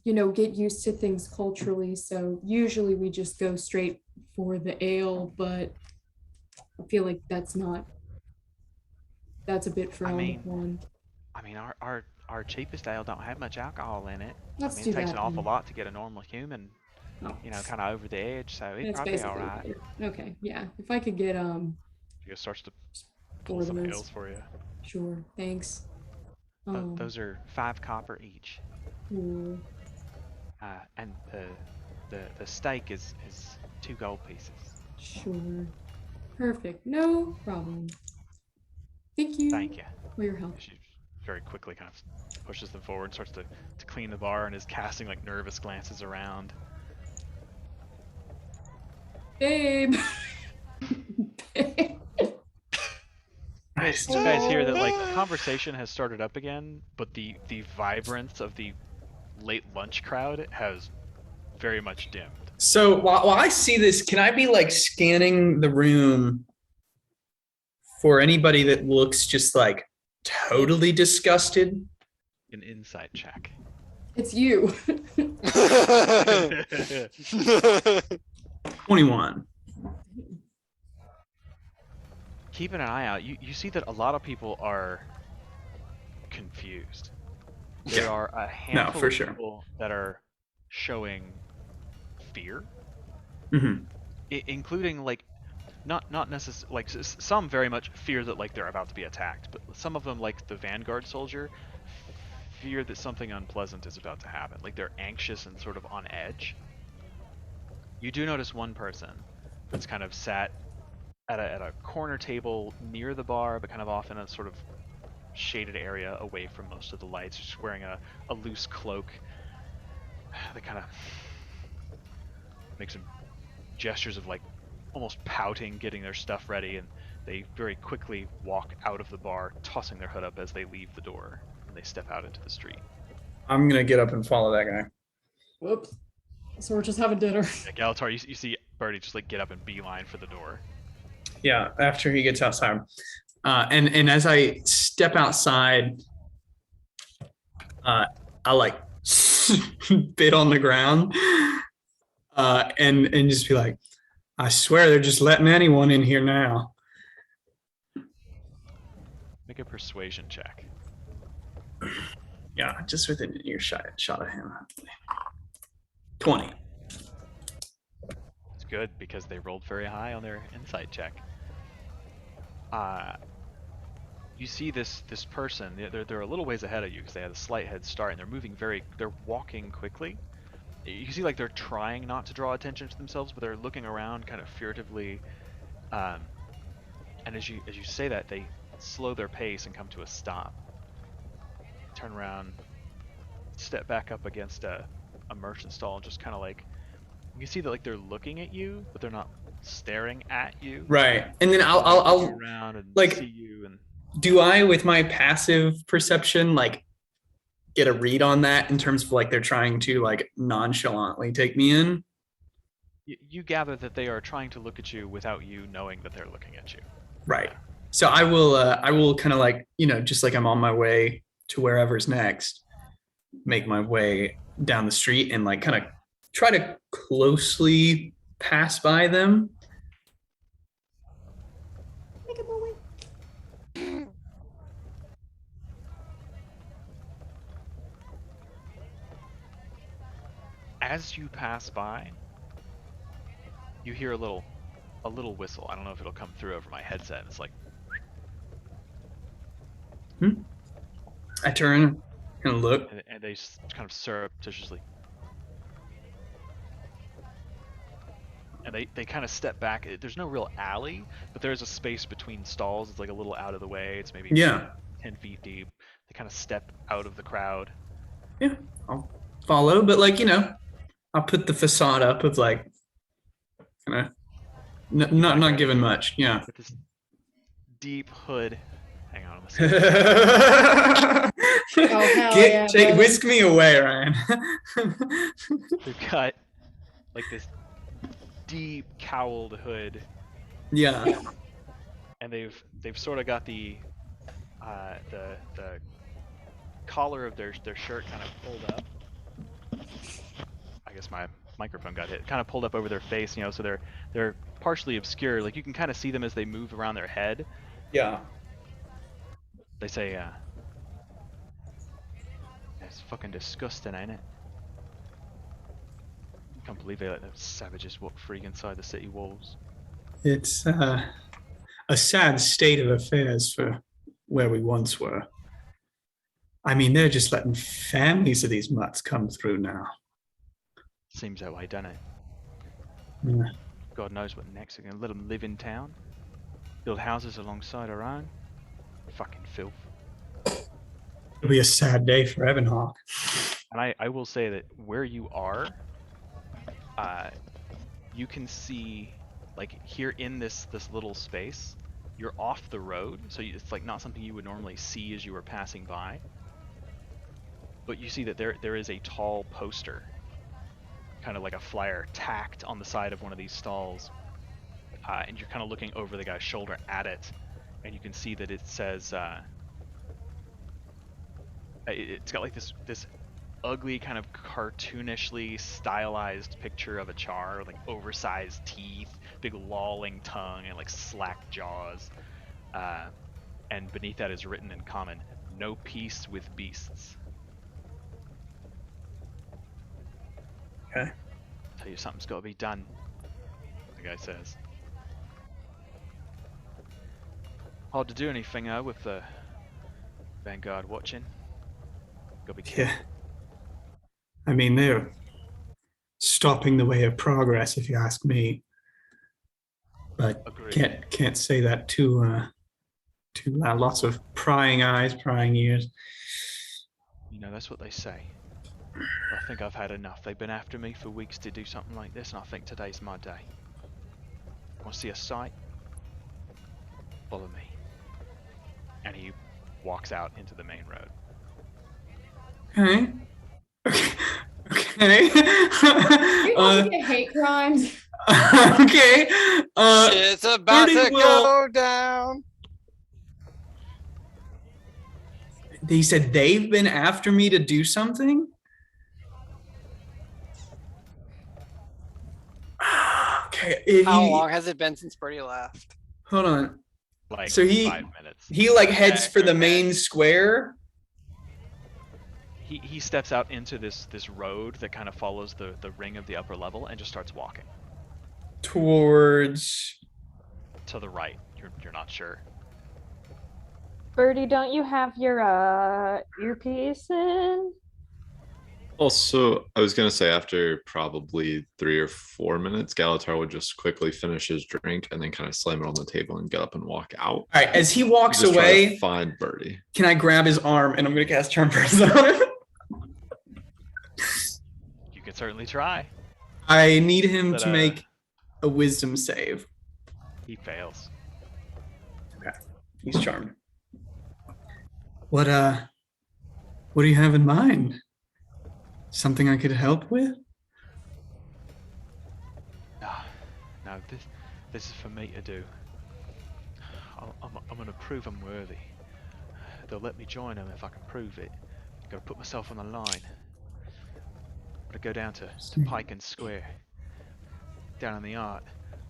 get used to things culturally. So usually we just go straight for the ale, but I feel like that's a bit frowned upon. I mean, our cheapest ale don't have much alcohol in it. Let's I mean, do it takes that an awful then. lot to get a normal human, Oh, kind of over the edge. So it'd that's probably be basically all right. it. Okay, yeah. If I could get He starts to four pull of some those. ales for you. Sure, thanks. Those are 5 copper each. Cool. And the steak is 2 gold pieces. Sure. Perfect. No problem. Thank you. Thank you. For your help. She very quickly kind of pushes them forward, starts to clean the bar, and is casting like nervous glances around. Babe. Nice. You guys hear that like conversation has started up again, but the vibrance of the late lunch crowd has very much dimmed. So while I see this, can I be like scanning the room for anybody that looks just like totally disgusted? An insight check. It's you. 21. Keeping an eye out, you see that a lot of people are confused. There are a handful for of sure. people that are showing fear, Mm-hmm. including like not necessarily like some very much fear that like they're about to be attacked, but some of them, like the Vanguard soldier, fear that something unpleasant is about to happen. Like they're anxious and sort of on edge. You do notice one person that's kind of sat at a corner table near the bar, but kind of off in a sort of shaded area away from most of the lights, just wearing a loose cloak. They kind of make some gestures of like almost pouting, getting their stuff ready, and they very quickly walk out of the bar, tossing their hood up as they leave the door, and they step out into the street. I'm gonna get up and follow that guy. Whoops. So we're just having dinner. Yeah, Galatar, you see Birdie just like get up and beeline for the door. Yeah, after he gets outside. And as I step outside, I like spit on the ground and just be like, I swear they're just letting anyone in here now. Make a persuasion check. Yeah, just within an earshot of him. 20. It's good because they rolled very high on their insight check. You see this person, they're a little ways ahead of you because they had a slight head start, and they're walking quickly. You see like they're trying not to draw attention to themselves, but they're looking around kind of furtively. And as you say that, they slow their pace and come to a stop. Turn around, step back up against a merchant stall, and just kind of like, you can see that like they're looking at you, but they're not staring at you. Right. And then I'll Look around and like, see you. And do I, with my passive perception, like get a read on that in terms of like they're trying to like nonchalantly take me in? you gather that they are trying to look at you without you knowing that they're looking at you. Right. So I will kind of like, just like I'm on my way to wherever's next, make my way down the street and like kind of try to closely pass by them. As you pass by, you hear a little whistle. I don't know if it'll come through over my headset. It's like, I turn and look. and they just kind of surreptitiously, and they kind of step back. There's no real alley, but there's a space between stalls. It's like a little out of the way. It's maybe 10 feet deep. They kind of step out of the crowd. Yeah, I'll follow, but like, I'll put the facade up of like, kind of not giving much. Yeah. With this deep hood. Hang on a second. Oh, hell yeah, Whisk me away, Ryan. They've got like this deep cowled hood, Yeah. and they've sort of got the the collar of their shirt kind of pulled up. I guess my microphone got hit. Kind of pulled up over their face, so they're partially obscure. Like you can kind of see them as they move around their head. Yeah. They say, "It's fucking disgusting, ain't it?" Can't believe they let those savages walk free inside the city walls. It's a sad state of affairs for where we once were. I mean, they're just letting families of these mutts come through now. Seems that way, doesn't it? Yeah. God knows what next. They're gonna let them live in town, build houses alongside our own. Fucking filth. It'll be a sad day for Ebonhawke. And I will say that where you are, you can see, like here in this little space, you're off the road, so it's like not something you would normally see as you were passing by. But you see that there is a tall poster, kind of like a flyer, tacked on the side of one of these stalls, and you're kind of looking over the guy's shoulder at it, and you can see that it says, it's got like this ugly kind of cartoonishly stylized picture of a Charr, like oversized teeth, big lolling tongue, and like slack jaws. And beneath that is written in common, "No peace with beasts." Okay. Tell you something's got to be done, the guy says. Hard to do anything with the Vanguard watching. Gotta be careful. Yeah. I mean, they're stopping the way of progress, if you ask me. But Agreed. can't say that too loud. Lots of prying eyes, prying ears. That's what they say. I think I've had enough. They've been after me for weeks to do something like this, and I think today's my day. Want to see a sight? Follow me. And he walks out into the main road. Okay. Okay. You want to get hate crimes? Okay. Shit's about to go down. They said they've been after me to do something? Okay. How long has it been since Birdie left? Hold on. Like So 5 minutes. He like heads Okay, for the okay. main square. He steps out into this road that kind of follows the ring of the upper level and just starts walking Towards to the right. You're not sure. Birdie, don't you have your earpiece in? Also, I was gonna say after probably 3 or 4 minutes, Galatar would just quickly finish his drink and then kind of slam it on the table and get up and walk out. all right, as he walks Just try to away, find Birdie. can I grab his arm and I'm gonna cast Charm Person on him? You could certainly try. I need him But, to make a wisdom save. He fails. He's charmed. What do you have in mind? Something I could help with? No, this is for me to do. I'm gonna prove I'm worthy. They'll let me join them if I can prove it. I've got to put myself on the line. I'm gonna go down to Pike and Square. Down in the art.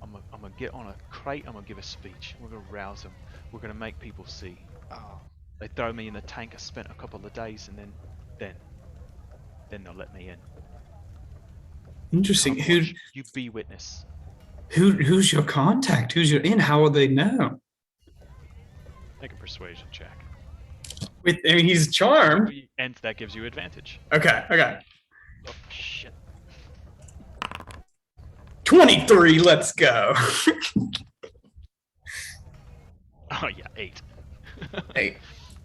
I'm gonna get on a crate. I'm gonna give a speech. We're gonna rouse them. We're gonna make people see. Oh. They throw me in the tank. I spent a couple of days, and then they'll let me in. Interesting. Come watch. You be witness. Who's your contact? Who's your in? How will they know? Make a persuasion check. He's charmed. And that gives you advantage. Okay. Oh shit. 23. Let's go. Oh yeah, 8. 8.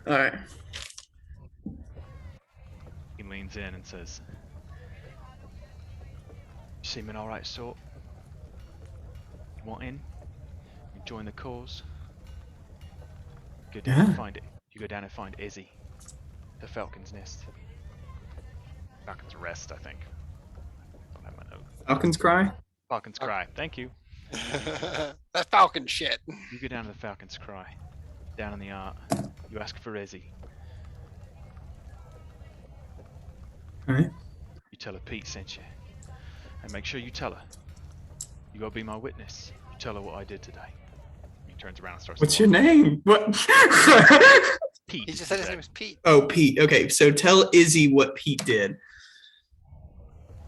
All right. He leans in and says, "You seem an alright sort. You want in? You join the cause? Go down and find it. You go down and find Izzy. The Falcon's Nest. Falcon's Rest, I think. Don't have my note. Falcon's Cry. Falcon's Cry. Thank you. That Falcon shit. You go down to the Falcon's Cry. Down in the art. You ask for Izzy. All right. You tell her Pete sent you. And make sure you tell her. You gotta be my witness. You tell her what I did today. He turns around and starts. What's to your walk. name? What? Pete. He just said his name was Pete. Oh, Pete. Okay, so tell Izzy what Pete did.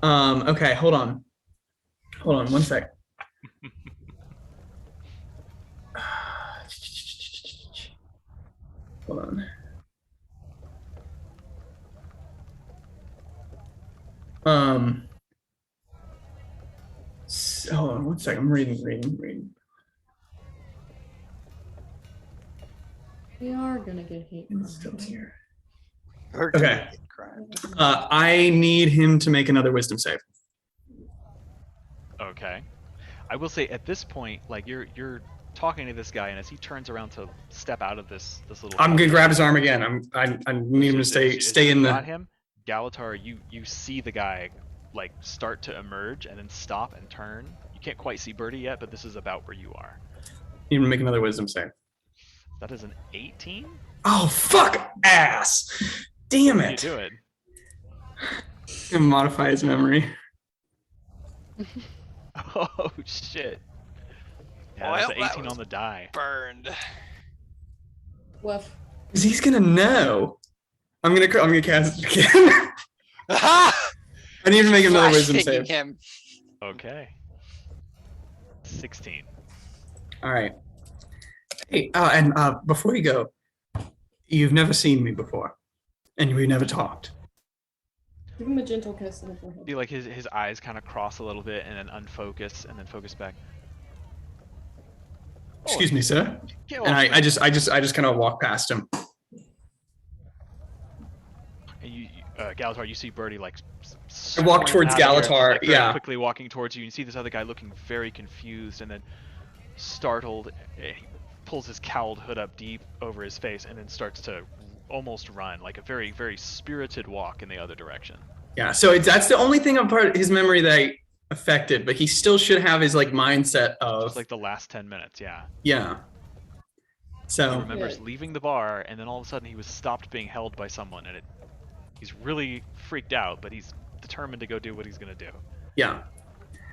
Okay, hold on. Hold on 1 sec. Hold on. Hold on 1 sec. I'm reading. We are gonna get hate. It's still here. We're Okay. gonna get crimed. I need him to make another wisdom save. Okay. I will say at this point, like you're talking to this guy, and as he turns around to step out of this little. I'm gonna grab his arm again. I need him to stay in Got the. him, Galatar. You see the guy like start to emerge and then stop and turn. You can't quite see Birdie yet, but this is about where you are. Need him to make another wisdom save. That is an 18. Oh fuck ass! Damn You it! do it. And modify his memory. Oh shit. Yeah, Well, that's an that 18 was on the die. Burned. Woof. Cause he's gonna know. I'm gonna cast it again. I need to make another Flash wisdom thinking save. him. Okay. 16. All right. Hey, and before you go, you've never seen me before, and we've never talked. Give him a gentle kiss on the forehead. See, like his eyes kind of cross a little bit and then unfocus and then focus back. Excuse me, sir. Get And off I just kind of walk past him. And you Galatar, you see Birdie like. I walk sprint towards out of here, Galatar, like, very yeah. quickly walking towards you. You see this other guy looking very confused and then startled. He pulls his cowled hood up deep over his face and then starts to almost run, like a very, very spirited walk in the other direction. Yeah. So that's the only thing on part of his memory that I affected, but he still should have his like mindset of Just like the last 10 minutes, yeah. yeah. He So remembers Good. leaving the bar and then all of a sudden he was stopped being held by someone and he's really freaked out, but he's determined to go do what he's gonna do. yeah.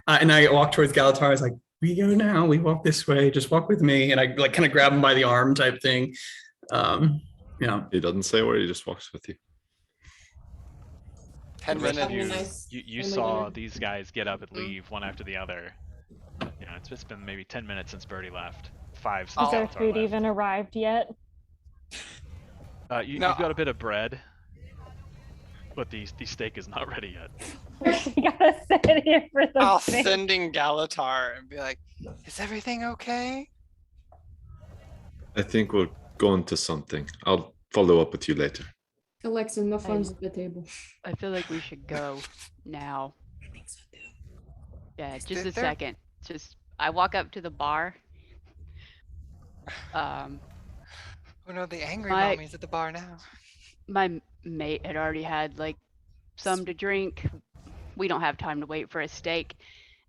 And I walk towards Galatar. I was like, we go now. We walk this way. Just walk with me. And I like kind of grab him by the arm type thing. Yeah. He doesn't say where, he just walks with you. 10 The rest of minutes. you, Nice you family saw dinner. these guys get up and leave one after the other. You know, it's just been maybe 10 minutes since Birdie left. 5 since Has our Galatar food left. even arrived yet? No. You've got a bit of bread, but the steak is not ready yet. We gotta sit here for the I'll thing. send in Galatar and be like, is everything okay? I think we're going to something. I'll follow up with you later. Alexa, my phone's at the table. I feel like we should go now. I think so too. Yeah, Is just there- a second. Just I walk up to the bar. Oh no, the angry My- mommy's at the bar now. My mate had already had like some to drink. We don't have time to wait for a steak.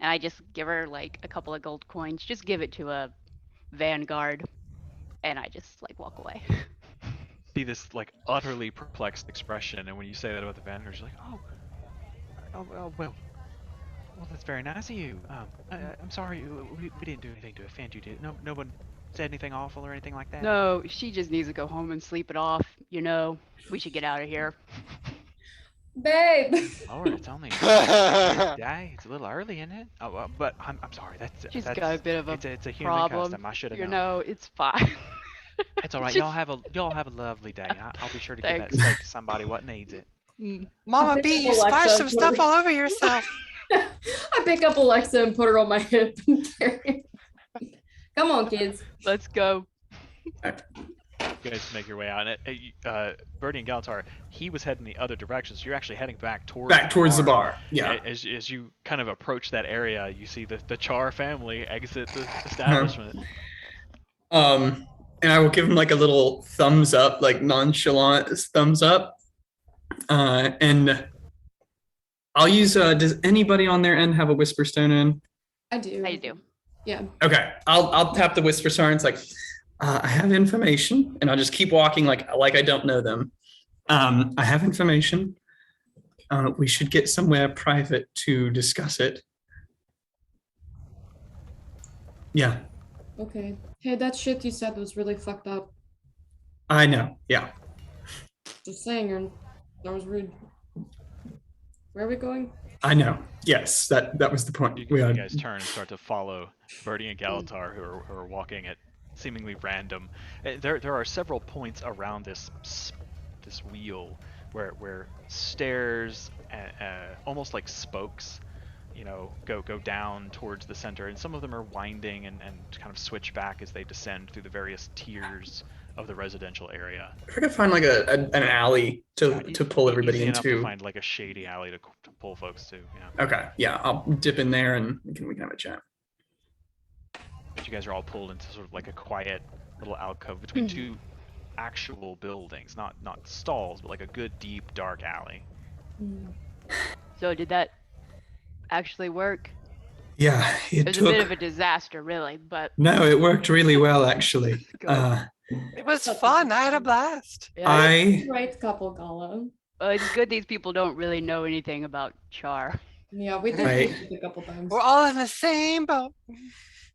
And I just give her like a couple of gold coins. Just give it to a vanguard. And I just like walk away. See this like utterly perplexed expression, and when you say that about the vendors, you're like, well, that's very nice of you. I'm sorry, we didn't do anything to offend you, did? No one said anything awful or anything like that. No, she just needs to go home and sleep it off. You know, we should get out of here. Babe. Oh, it's only a day. It's a little early, isn't it? Oh, but I'm sorry. She's that's got a bit of a it's a human problem. custom. I should have You known. know, it's fine. It's all right. Y'all have a lovely day. I'll be sure to give that Thanks. steak to somebody what needs it. Mama I B, think you splashed Alexa some stuff would- all over yourself. I pick up Alexa and put her on my hip and carry her. Come on, kids. Let's go. You guys make your way out, and Birdie and Galatar, he was heading the other direction, so you're actually heading back towards the bar. Yeah. As you kind of approach that area, you see the Charr family exit the establishment. And I will give him like a little thumbs up, like nonchalant thumbs up. And I'll use, does anybody on their end have a Whisper Stone in? I do. I do. Yeah. Okay, I'll tap the Whisper Stone. It's like, I have information, and I'll just keep walking like I don't know them. I have information. We should get somewhere private to discuss it. Yeah, Okay. Hey, that shit you said was really fucked up. I know. Yeah. Just saying, and that was rude. Where are we going? I know. Yes, that was the point. You, We you are. guys turn and start to follow Bertie and Galatar, who are walking at seemingly random. There are several points around this wheel where stairs, almost like spokes, go down towards the center, and some of them are winding and kind of switch back as they descend through the various tiers of the residential area. If I could find like an alley to pull everybody Easy enough to into. find like a shady alley to pull folks to. Yeah. Okay. Yeah, I'll dip in there and we can have a chat. But you guys are all pulled into sort of like a quiet little alcove between two actual buildings, not stalls, but like a good deep dark alley. So did that actually work? Yeah, It was a bit of a disaster, really, but No, it worked really well actually. Good. It was fun. I had a blast. yeah, Right couple, Gala. it's good these people don't really know anything about Charr. Yeah, we did Right. it a couple times. We're all in the same boat.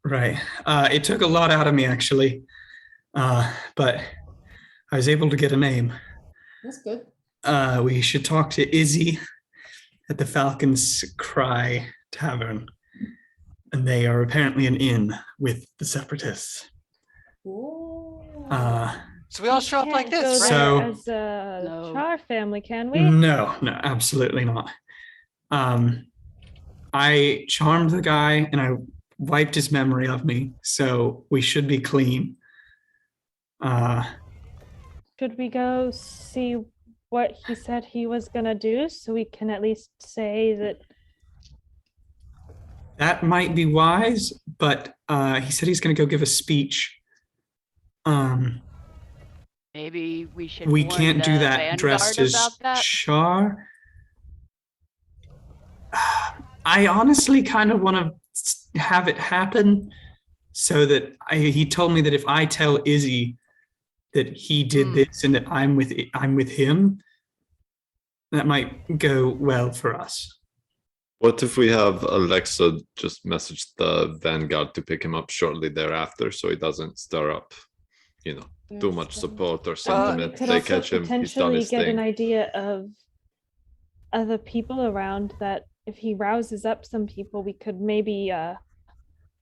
Right. It took a lot out of me actually, but I was able to get a name. That's good. We should talk to Izzy at the Falcon's Cry Tavern, and they are apparently an inn with the Separatists. Ooh. So we all show up like Can't go this, there right? as a No. Charr family, can we? No, absolutely not. I charmed the guy and I wiped his memory of me, so we should be clean. Should we go see what he said he was gonna do, so we can at least say that? That might be wise, but he said he's going to go give a speech. Maybe we should. We warn can't do the that Vanguard dressed as about that. Charr. I honestly kind of want to have it happen so that he told me that if I tell Izzy that he did this and that I'm with him, that might go well for us. What if we have Alexa just message the Vanguard to pick him up shortly thereafter so he doesn't stir up, too much support or We sentiment? could They also catch him, he's done potentially his get an thing. idea of other people around that. If he rouses up some people, we could maybe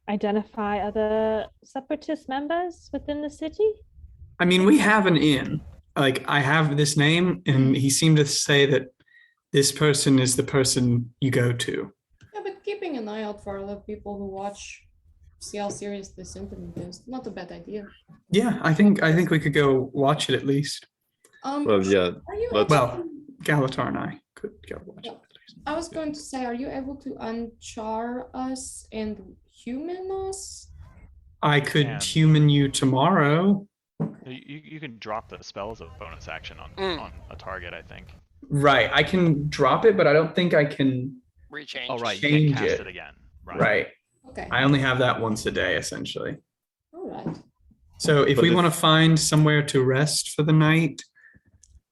identify other separatist members within the city. I mean, we have an inn. Like, I have this name, and he seemed to say that this person is the person you go to. Yeah, but keeping an eye out for other people who watch, see how serious the sentiment is. Not a bad idea. Yeah, I think we could go watch it at least. Well, yeah, Are you let's- able Well, to- Galatar and I could go watch it Yeah. at least. I was going to say, are you able to unchar us and human us? I could And- human you tomorrow. You can drop the spell as a bonus action on a target, I think. Right, I can drop it, but I don't think I can. Rechange. Oh, right. You Change can cast it. it again. Right. Okay. I only have that once a day, essentially. All right. So if But we if- want to find somewhere to rest for the night,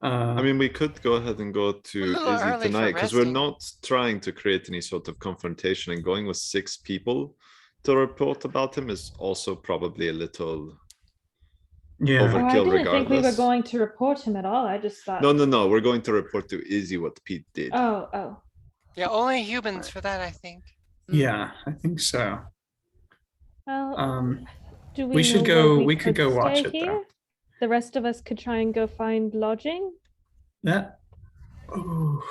I mean, we could go ahead and go to A little Izzy early for tonight because we're resting. not trying to create any sort of confrontation, and going with 6 people to report about him is also probably a little yeah. over- Oh, I Overkill didn't think we were regardless. going to report him at all. I just thought. No, we're going to report to Izzy what Pete did. Oh. Yeah, only humans for that, I think. Yeah, I think so. Well, do we? we should know where go- we could go watch stay it, though. The rest of us could try and go find lodging. That. Oh.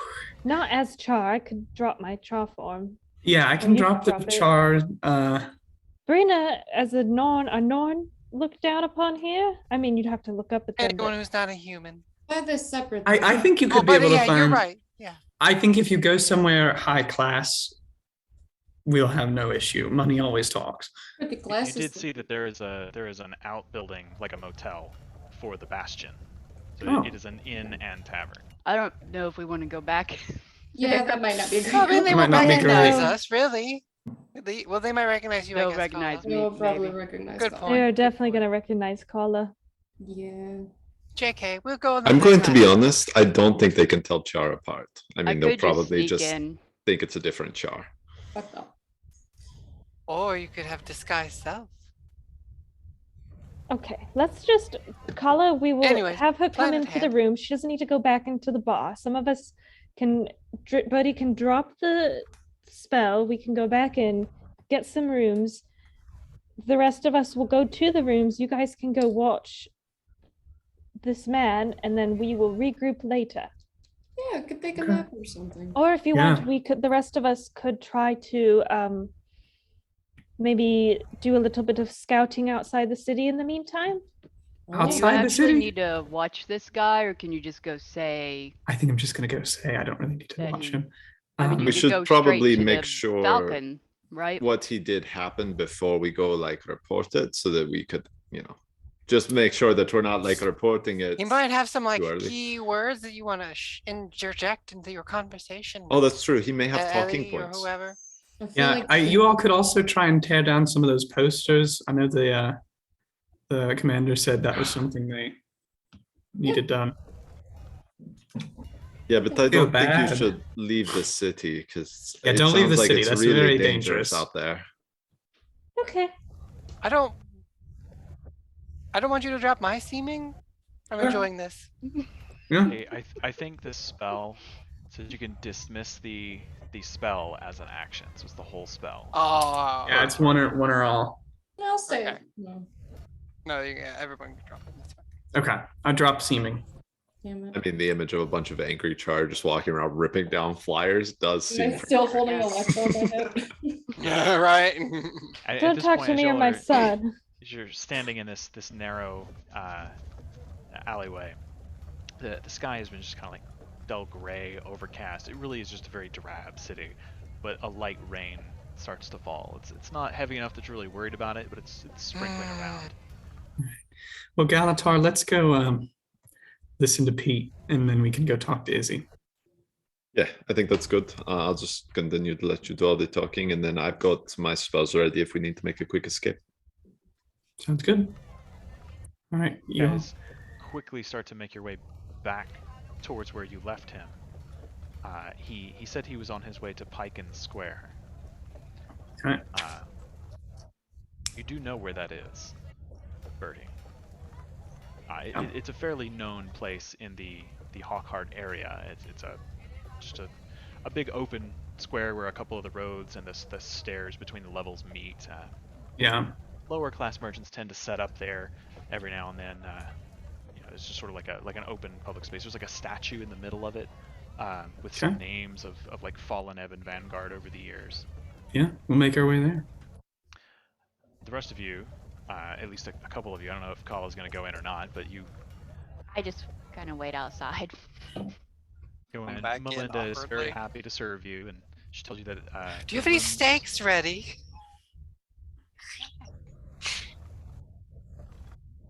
Not as Charr. I could drop my Charr form. Yeah, I can you drop the drop it. Charr. Brina, as a Norn looked down upon here. I mean, you'd have to look up at them. Anyone but- who's not a human. By the separate. I think you Oh, could be but able yeah, to find. you're right. Yeah. I think if you go somewhere high class, we'll have no issue. Money always talks. But the You class did is see that there is an outbuilding, like a motel, for the Bastion. So Oh. it is an inn and tavern. I don't know if we want to go back. yeah, that might not be a good I mean, they It won't might not be recognize great. us, really. Well, they might recognize you. I They'll guess, recognize Kala. me. You'll probably maybe. recognize Good that. point. They're Good definitely point. gonna recognize Kala. Yeah. JK, we'll go on the I'm going to be path. honest. I don't think they can tell Char apart. I mean, they'll could just probably sneak just in. think it's a different Char. Fuck no. Or you could have disguised self. Okay, let's just Kala. We will Anyways, have her come plan at into the hand. room. She doesn't need to go back into the bar. Some of us can. Buddy can drop the spell. We can go back in, get some rooms. The rest of us will go to the rooms. You guys can go watch this man, and then we will regroup later. Yeah, could take a Okay. nap or something. Or if you Yeah. want, we could. The rest of us could try to maybe do a little bit of scouting outside the city in the meantime. Do you Outside the actually city? need to watch this guy, or can you just go say? I think I'm just gonna go say I don't really need to That watch he- him. I mean, you We could should go straight probably to make the sure Falcon, right? what he did happen before we go like report it, so that we could, just make sure that we're not like reporting it. You might have some like too early. key words that you want to interject into your conversation. Oh, that's true. He may have talking Ellie or points. whoever. I feel Yeah, like you all could also try and tear down some of those posters. I know the commander said that was something they needed done. Yeah, but I Feel don't think you bad. should leave the city because Yeah, don't leave the like city. it's That's really very dangerous dangerous. out there. Okay. I don't want you to drop my seeming. I'm Sure. enjoying this. Yeah. Hey, I think this spell says you can dismiss the spell as an action. So it's the whole spell. Oh. Yeah, it's one or all. I'll say Okay. no. No, everyone can drop it. That's fine. Okay, I dropped seeming. Damn it. I mean, the image of a bunch of angry Char just walking around ripping down flyers does Am seem. I pretty still creepy. holding a lecture on my head? Yeah, right. At Don't this talk point, to as me or y'all my are- son. as you're standing in this narrow alleyway, the sky has been just kind of like dull gray, overcast. It really is just a very drab city, but a light rain starts to fall. It's not heavy enough that you're really worried about it, but it's sprinkling around. Well, Galatar, let's go listen to Pete, and then we can go talk to Izzy. Yeah, I think that's good. I'll just continue to let you do all the talking, and then I've got my spells ready if we need to make a quick escape. Sounds good. All right, You you guys quickly start to make your way back towards where you left him. He said he was on his way to Piken Square. Okay. You do know where that is, Bertie. Yeah. It's a fairly known place in the Hawkheart area. It's just a big open square where a couple of the roads and the stairs between the levels meet. Yeah. Lower class merchants tend to set up there every now and then. It's just sort of like an open public space. There's like a statue in the middle of it with some Okay. names of like fallen Ebon Vanguard over the years. Yeah, we'll make our way there. The rest of you, at least a couple of you, I don't know if Kala's going to go in or not, but you I just kind of wait outside. go Come in. back in Melinda is very awkwardly. happy to serve you, and she tells you that. Do you have any steaks ready?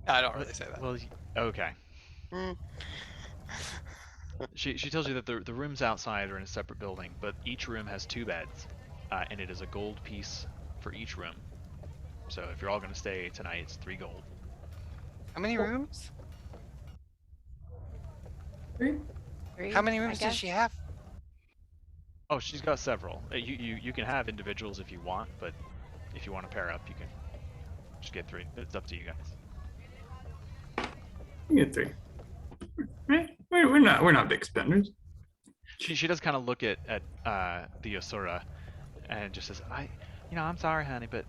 I don't really say that. Well, okay. Mm. She tells you that the rooms outside are in a separate building, but each room has 2 beds, and it is a gold piece for each room. So if you're all going to stay tonight, it's 3 gold. How many rooms? Three? How many I rooms does guess. she have? Oh, she's got several. You can have individuals if you want, but if you want to pair up, you can just get 3. It's up to you guys. We get 3. Right? We're not big spenders. She does kind of look at the Asura, and just says, I'm sorry, honey, but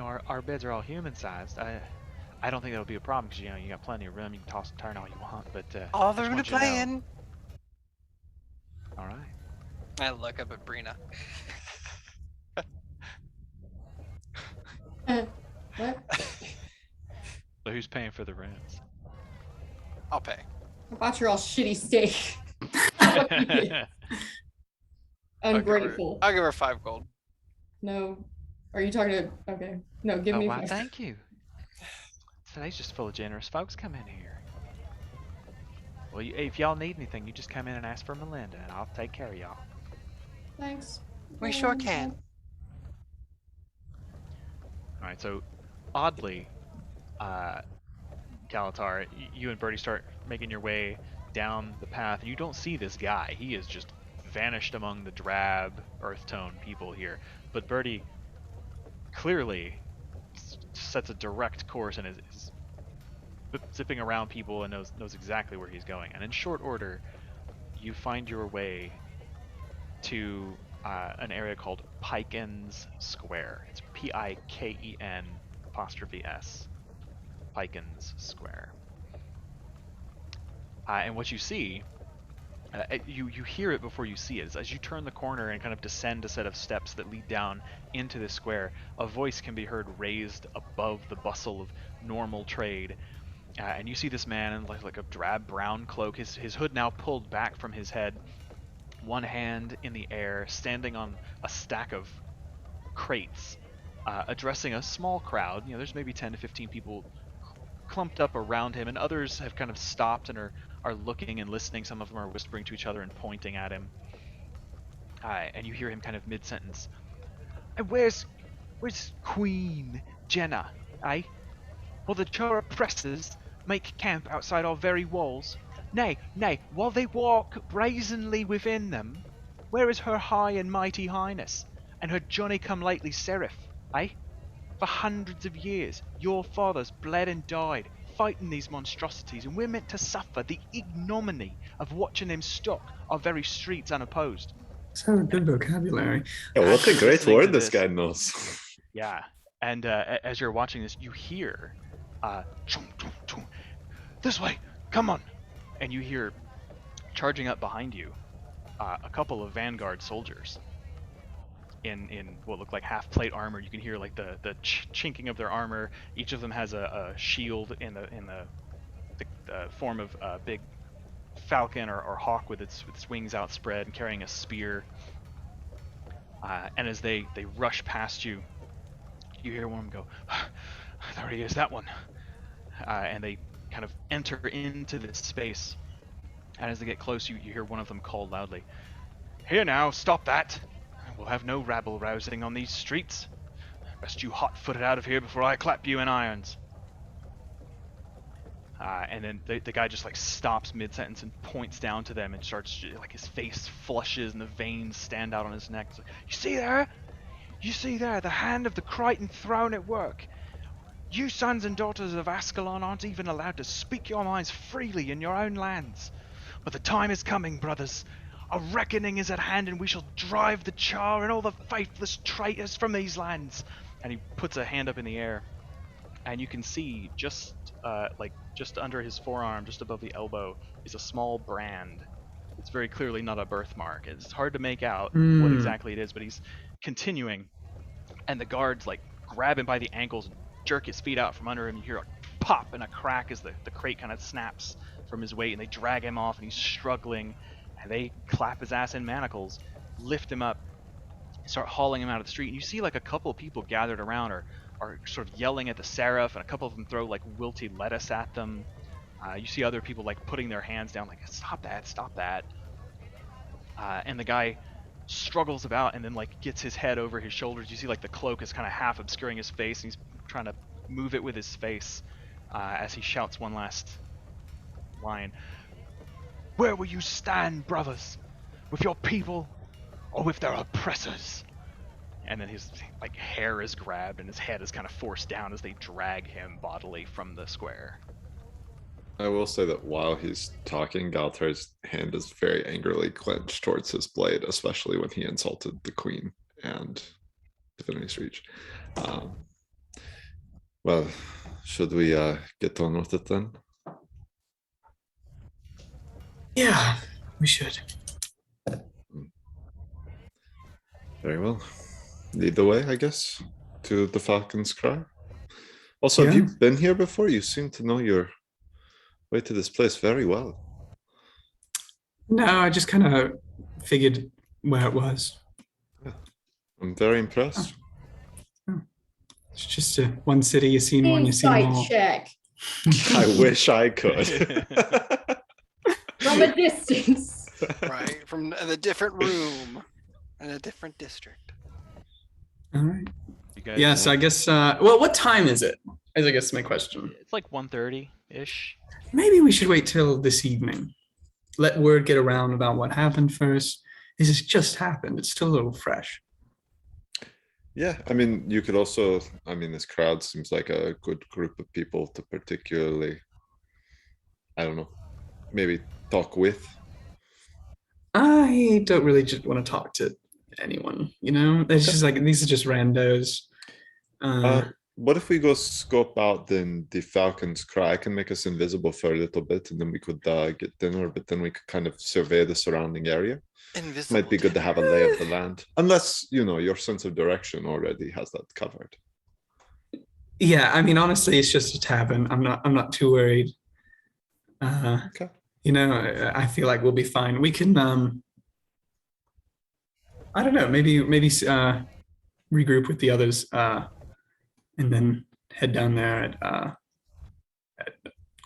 our beds are all human sized. I don't think that'll be a problem because you got plenty of room. You can toss and turn all you want, but All I the just room to want you play know. in. All right. I look up at Brina. What? So who's paying for the rooms? I'll pay. I bought your all shitty steak. Ungrateful. I'll give her 5 gold. No. Are you talking to? Okay. No, give me Why, 5. thank you. Today's just full of generous folks coming here. Well, if y'all need anything, you just come in and ask for Melinda, and I'll take care of y'all. Thanks. We sure can. All right, so oddly, Kalatar, you and Birdie start making your way down the path, and you don't see this guy. He is just vanished among the drab earth tone people here. But Birdie clearly sets a direct course and is zipping around people and knows exactly where he's going. And in short order, you find your way to an area called Pikens Square. It's Pikenes', Pikens Square. And what you see, you hear it before you see it. As you turn the corner and kind of descend a set of steps that lead down into this square, a voice can be heard raised above the bustle of normal trade. And you see this man in like a drab brown cloak, his hood now pulled back from his head, one hand in the air, standing on a stack of crates, addressing a small crowd. There's maybe 10 to 15 people clumped up around him, and others have kind of stopped and are looking and listening. Some of them are whispering to each other and pointing at him. And you hear him kind of mid-sentence. Where's Queen Jenna, eh? Will the Charr oppressors make camp outside our very walls? Nay, while they walk brazenly within them, where is her high and mighty highness, and her Johnny-come-lately seraph, eh? For hundreds of years, your fathers bled and died, fighting these monstrosities, and we're meant to suffer the ignominy of watching them stalk our very streets unopposed. Sounds a good vocabulary. Yeah, what a great Listening word to this this- guy knows. Yeah, and as you're watching this, you hear, "Chum, chum, chum. This way, come on!" And you hear, charging up behind you, a couple of vanguard soldiers in what look like half-plate armor. You can hear like the chinking of their armor. Each of them has a shield in the form of a big falcon or hawk with its wings outspread and carrying a spear. And as they rush past you, you hear one of them go, "There he is, that one." And they kind of enter into this space. And as they get close, you hear one of them call loudly, "Here now, stop that! We'll have no rabble-rousing on these streets. Best you hot-footed out of here before I clap you in irons." And then the guy just like stops mid-sentence and points down to them and starts, like, his face flushes and the veins stand out on his neck. It's like, You see there? The hand of the Crichton throne at work. You sons and daughters of Ascalon aren't even allowed to speak your minds freely in your own lands. But the time is coming, brothers. A reckoning is at hand, and we shall drive the Charr and all the faithless traitors from these lands. And he puts a hand up in the air, and you can see just under his forearm, just above the elbow, is a small brand. It's very clearly not a birthmark. It's hard to make out what exactly it is, but he's continuing, and the guards like grab him by the ankles and jerk his feet out from under him. You hear a pop and a crack as the crate kind of snaps from his weight, and they drag him off, and he's struggling, and they clap his ass in manacles, lift him up, start hauling him out of the street. And you see like a couple of people gathered around are sort of yelling at the seraph, and a couple of them throw like wilty lettuce at them. You see other people like putting their hands down like, stop that. And the guy struggles about and then like gets his head over his shoulders. You see like the cloak is kind of half obscuring his face, and he's trying to move it with his face as he shouts one last line. "Where will you stand, brothers? With your people or with their oppressors?" And then his like hair is grabbed and his head is kind of forced down as they drag him bodily from the square. I will say that while he's talking, Galtar's hand is very angrily clenched towards his blade, especially when he insulted the queen and Divinity's Reach. Well, should we get on with it then? Yeah, we should. Very well. Lead the way, I guess, to the Falcon's Cry. Also, have you been here before? You seem to know your way to this place very well. No, I just kind of figured where it was. I'm very impressed. Oh. It's just one city you've seen one, you've seen them all. Insight check I wish I could. from a distance. Right, from a different room in a different district. All right. You guys, Yeah, so I guess. Well, what time is it? Is I guess my question. it's like 1:30 ish. Maybe we should wait till this evening. Let word get around about what happened first. This has just happened. It's still a little fresh. Yeah, I mean, you could also, I mean, this crowd seems like a good group of people to particularly, I don't know, maybe talk with. I don't really just want to talk to anyone, you know? It's Okay. just like, these are just randos. What if we go scope out then the Falcon's Cry? I can make us invisible for a little bit, and then we could get dinner, but then we could kind of survey the surrounding area. Invisible. Might be good to have a lay of the land, unless you know your sense of direction already has that covered. Yeah, I mean, honestly, it's just a tavern. I'm not too worried. Okay. You know, I feel like we'll be fine. We can, I don't know, maybe regroup with the others, and then head down there at a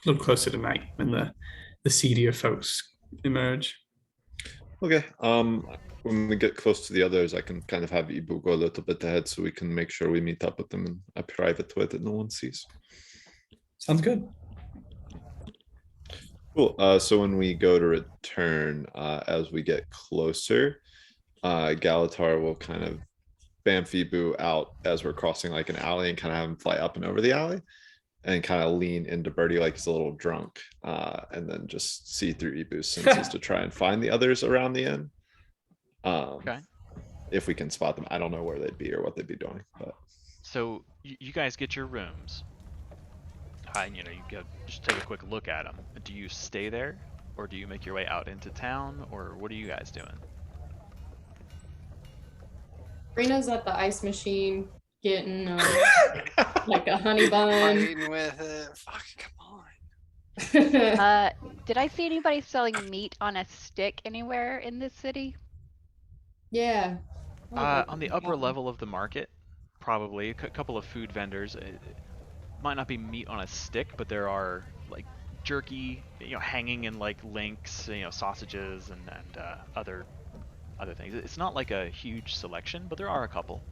little closer to night when the seedier folks emerge. Okay. When we get close to the others, I can kind of have Ibu go a little bit ahead so we can make sure we meet up with them in a private way that no one sees. Sounds good. Cool. So when we go to return, as we get closer, Galatar will kind of bamf Ibu out as we're crossing like an alley and kind of have him fly up and over the alley and kind of lean into Birdie like he's a little drunk, and then just see through Ibu's senses to try and find the others around the inn. Okay. If we can spot them. I don't know where they'd be or what they'd be doing, but So you guys get your rooms. And you just take a quick look at them. Do you stay there, or do you make your way out into town, or what are you guys doing? Rena's at the ice machine getting like a honey bun. Fighting with it. Fuck, come on. Did I see anybody selling meat on a stick anywhere in this city? Yeah. On the upper level of the market, probably a couple of food vendors. It might not be meat on a stick, but there are like jerky, hanging in like links, sausages and other things. It's not like a huge selection, but there are a couple.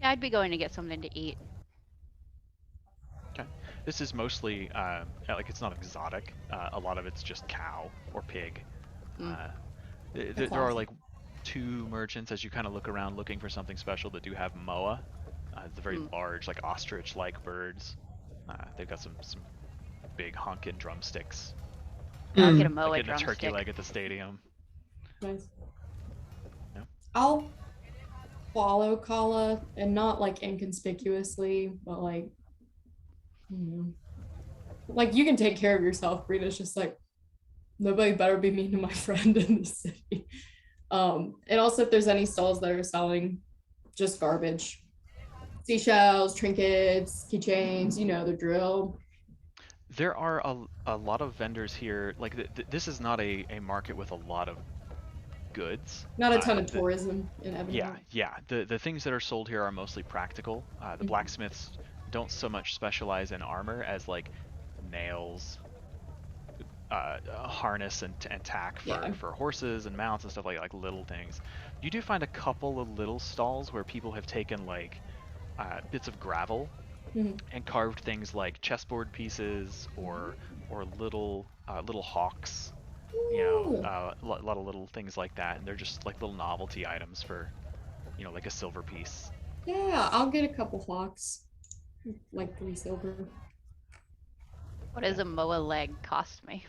Yeah, I'd be going to get something to eat. Okay. This is mostly like it's not exotic. A lot of it's just cow or pig. There are like 2 merchants as you kind of look around looking for something special that do have moa. The very large, like ostrich-like birds. They've got some big honkin' drumsticks. I'll get a moa Like getting a drumstick. turkey leg at the stadium. Nice. Yeah. I'll follow Kala, and not like inconspicuously, but like, like you can take care of yourself. Rita's just like, nobody better be mean to my friend in the city. And also if there's any stalls that are selling just garbage, seashells, trinkets, keychains, the drill. There are a lot of vendors here. Like this is not a market with a lot of goods. Not a ton of tourism in Ebonhawke. Yeah. The things that are sold here are mostly practical. The blacksmiths don't so much specialize in armor as like nails, harness and tack for horses and mounts and stuff like little things. You do find a couple of little stalls where people have taken like bits of gravel and carved things like chessboard pieces or little hawks. A lot of little things like that, and they're just like little novelty items for like a silver piece. Yeah, I'll get a couple hawks, like 3 silver. What does a moa leg cost me?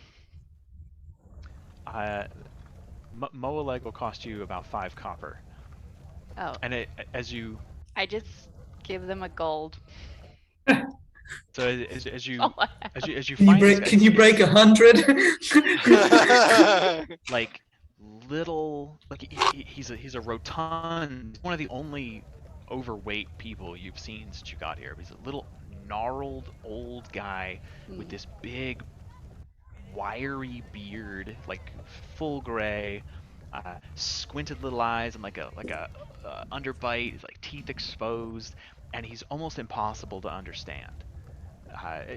Moa leg will cost you about 5 copper. Oh. And I just give them a gold. So as you Can you break 100? like little, like he's a rotund, one of the only overweight people you've seen since you got here. He's a little gnarled old guy with this big wiry beard, like full gray, squinted little eyes and like a underbite, like teeth exposed, and he's almost impossible to understand.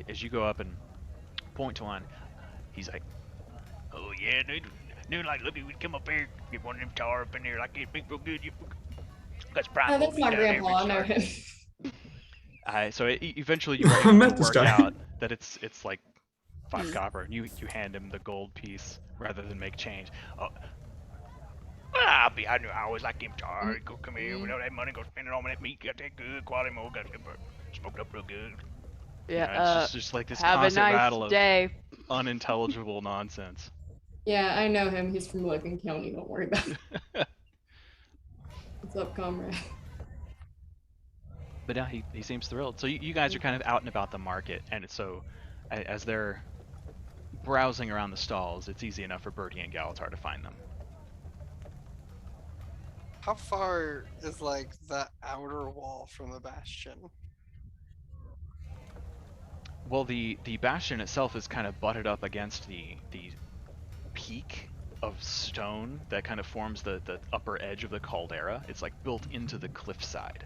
As you go up and point to one, he's like, "Oh yeah, dude, like look, we'd come up here, get one of them tar up in there, like it make real good. Because Prime Oh, will that's be my down every grandpa. I know Sunday. him. So eventually you were I able met to this work guy. out that it's like 5 Mm. copper, and you hand him the gold piece rather than make change. Oh, well, I always like them Charr. Go come here with all that money, go spend it on that meat, got that good quality more, got it smoked up real good. Yeah. You know, it's just like this Have a constant nice rattle of day. unintelligible nonsense. Yeah, I know him. He's from Logan County. Don't worry about it. What's up, comrade? But yeah, he seems thrilled. So you guys are kind of out and about the market, and so as they're browsing around the stalls, it's easy enough for Bertie and Galatar to find them. How far is like the outer wall from the bastion? Well, the bastion itself is kind of butted up against the peak of stone that kind of forms the upper edge of the caldera. It's like built into the cliffside.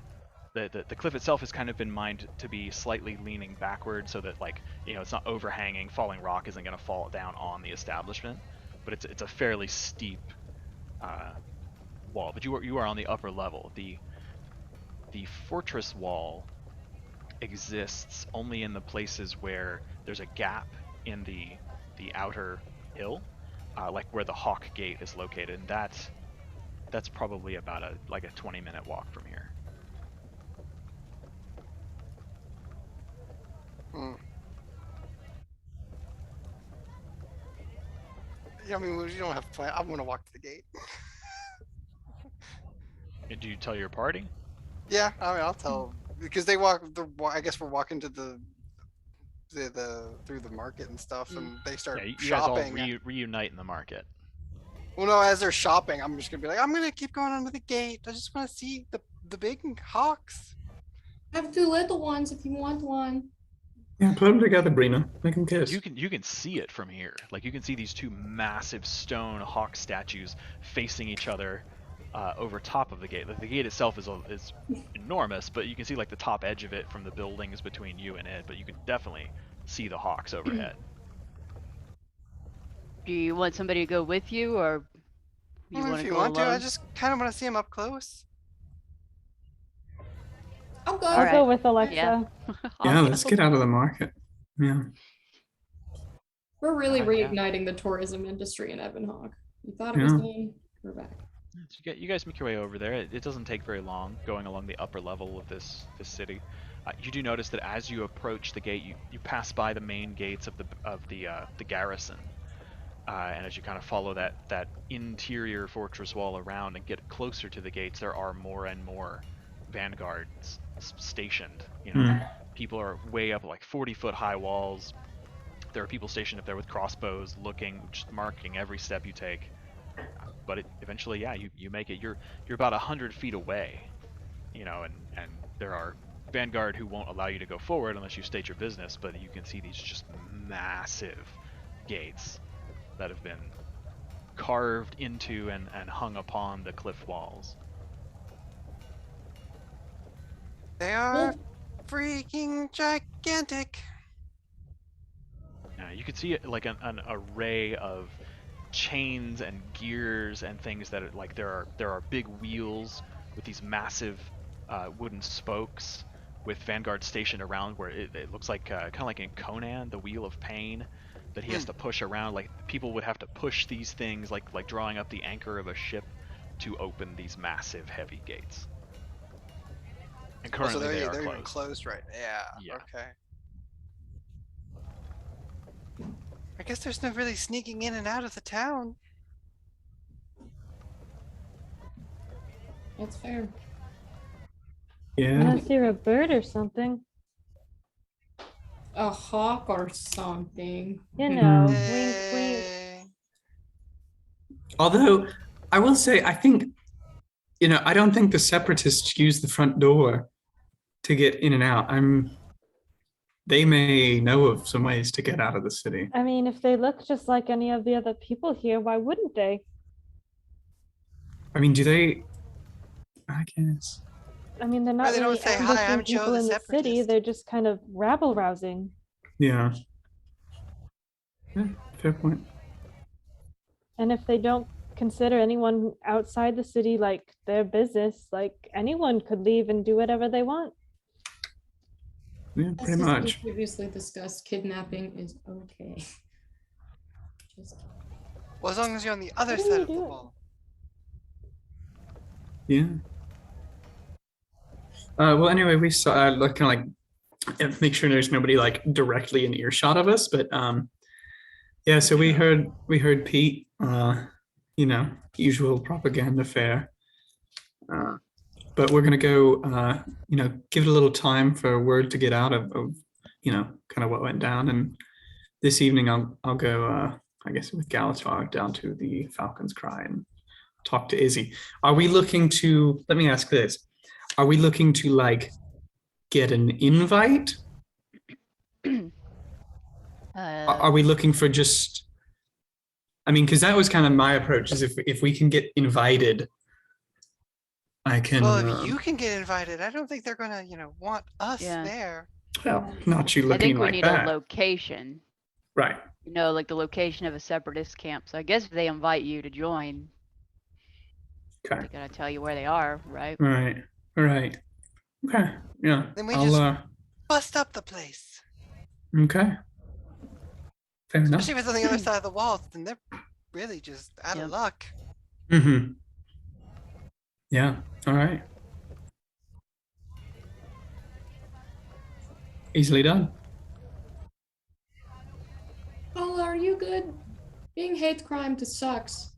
The cliff itself has kind of been mined to be slightly leaning backward so that, like, you know, it's not overhanging. Falling rock isn't going to fall down on the establishment, but it's a fairly steep wall. But you are on the upper level. The fortress wall exists only in the places where there's a gap in the outer hill, like where the Hawk Gate is located, and that's probably about a 20-minute walk from here. Yeah, I mean, you don't have to plan. I'm gonna walk to the gate. Do you tell your party? Yeah, I mean, I'll tell because they walk. I guess we're walking to the through the market and stuff, and they start Yeah, you guys all shopping. reunite in the market. Well, no, as they're shopping, I'm just gonna be like, I'm gonna keep going under the gate. I just want to see the big hawks. I have 2 little ones if you want one. Yeah, put them together, Brina. Make them kiss. You can see it from here. Like, you can see these 2 massive stone hawk statues facing each other over top of the gate. Like, the gate itself is enormous, but you can see like the top edge of it from the buildings between you and it. But you can definitely see the hawks overhead. Do you want somebody to go with you, or you Well, want if to you go want to, I alone? just kind of want to see them up close. I'll go. I'll Alright. go with Alexa. Yeah. Yeah, let's get out of the market. Yeah. We're really Yeah. reigniting the tourism industry in Ebonhawke. You thought it was Yeah. done? We're back. So you guys make your way over there. It doesn't take very long going along the upper level of this city. You do notice that as you approach the gate, you pass by the main gates of the garrison, and as you kind of follow that interior fortress wall around and get closer to the gates, there are more and more vanguards stationed. You know, people are way up, like 40-foot high walls. There are people stationed up there with crossbows, looking, just marking every step you take. But eventually, yeah, you make it. You're about 100 feet away, you know, and there are vanguard who won't allow you to go forward unless you state your business. But you can see these just massive gates that have been carved into and hung upon the cliff walls. They are freaking gigantic. You can see like an array of chains and gears and things that are, like, there are big wheels with these massive wooden spokes with vanguard stationed around, where it looks like kind of like in Conan, the Wheel of Pain, that he has to push around. Like, people would have to push these things, like drawing up the anchor of a ship, to open these massive heavy gates. And currently So they are they're even closed. closed, right? Yeah. Okay. I guess there's no really sneaking in and out of the town. That's fair. Yeah. Unless you're a bird or something. A hawk or something. You know, wink, wink. Yay. Although, I will say, I think, I don't think the separatists use the front door to get in and out. They may know of some ways to get out of the city. I mean, if they look just like any of the other people here, why wouldn't they? I mean, do they? I guess. I mean, they're Why not they don't really say, "Hi, I'm ambushing Joe people the in the city. Separatist"? They're just kind of rabble-rousing. Yeah. Yeah, fair point. And if they don't consider anyone outside the city like their business. Like anyone could leave and do whatever they want. Yeah, As pretty has been much. previously discussed, kidnapping is okay. Just Well, as long as you're on the other How do side you of the do it? wall. Yeah. Well, anyway, we saw kind of like make sure there's nobody like directly in earshot of us, but yeah. So we heard Pete, you know, usual propaganda fare. But we're gonna go, you know, give it a little time for word to get out of you know, kind of what went down. And this evening, I'll go, I guess, with Galatar down to the Falcon's Cry and talk to Izzy. Are we looking to? Let me ask this: are we looking to like get an invite? Are we looking for just? I mean, because that was kind of my approach. Is if we can get invited, I can. Well, if you can get invited, I don't think they're gonna, you know, want us Yeah. there. Well, not you I looking think we like need that, a location. right? You know, like the location of a separatist camp. So I guess if they invite you to join, Okay. they gotta tell you where they are, right? Right. Right. Okay. Yeah. Then we I'll, just- Bust up the place. okay. Fair enough. Especially if it's on the other side of the wall, then they're really just out Yep. of luck. Mm-hmm. Yeah. All right. Easily done. Paula, are you good? Being hate crime just sucks.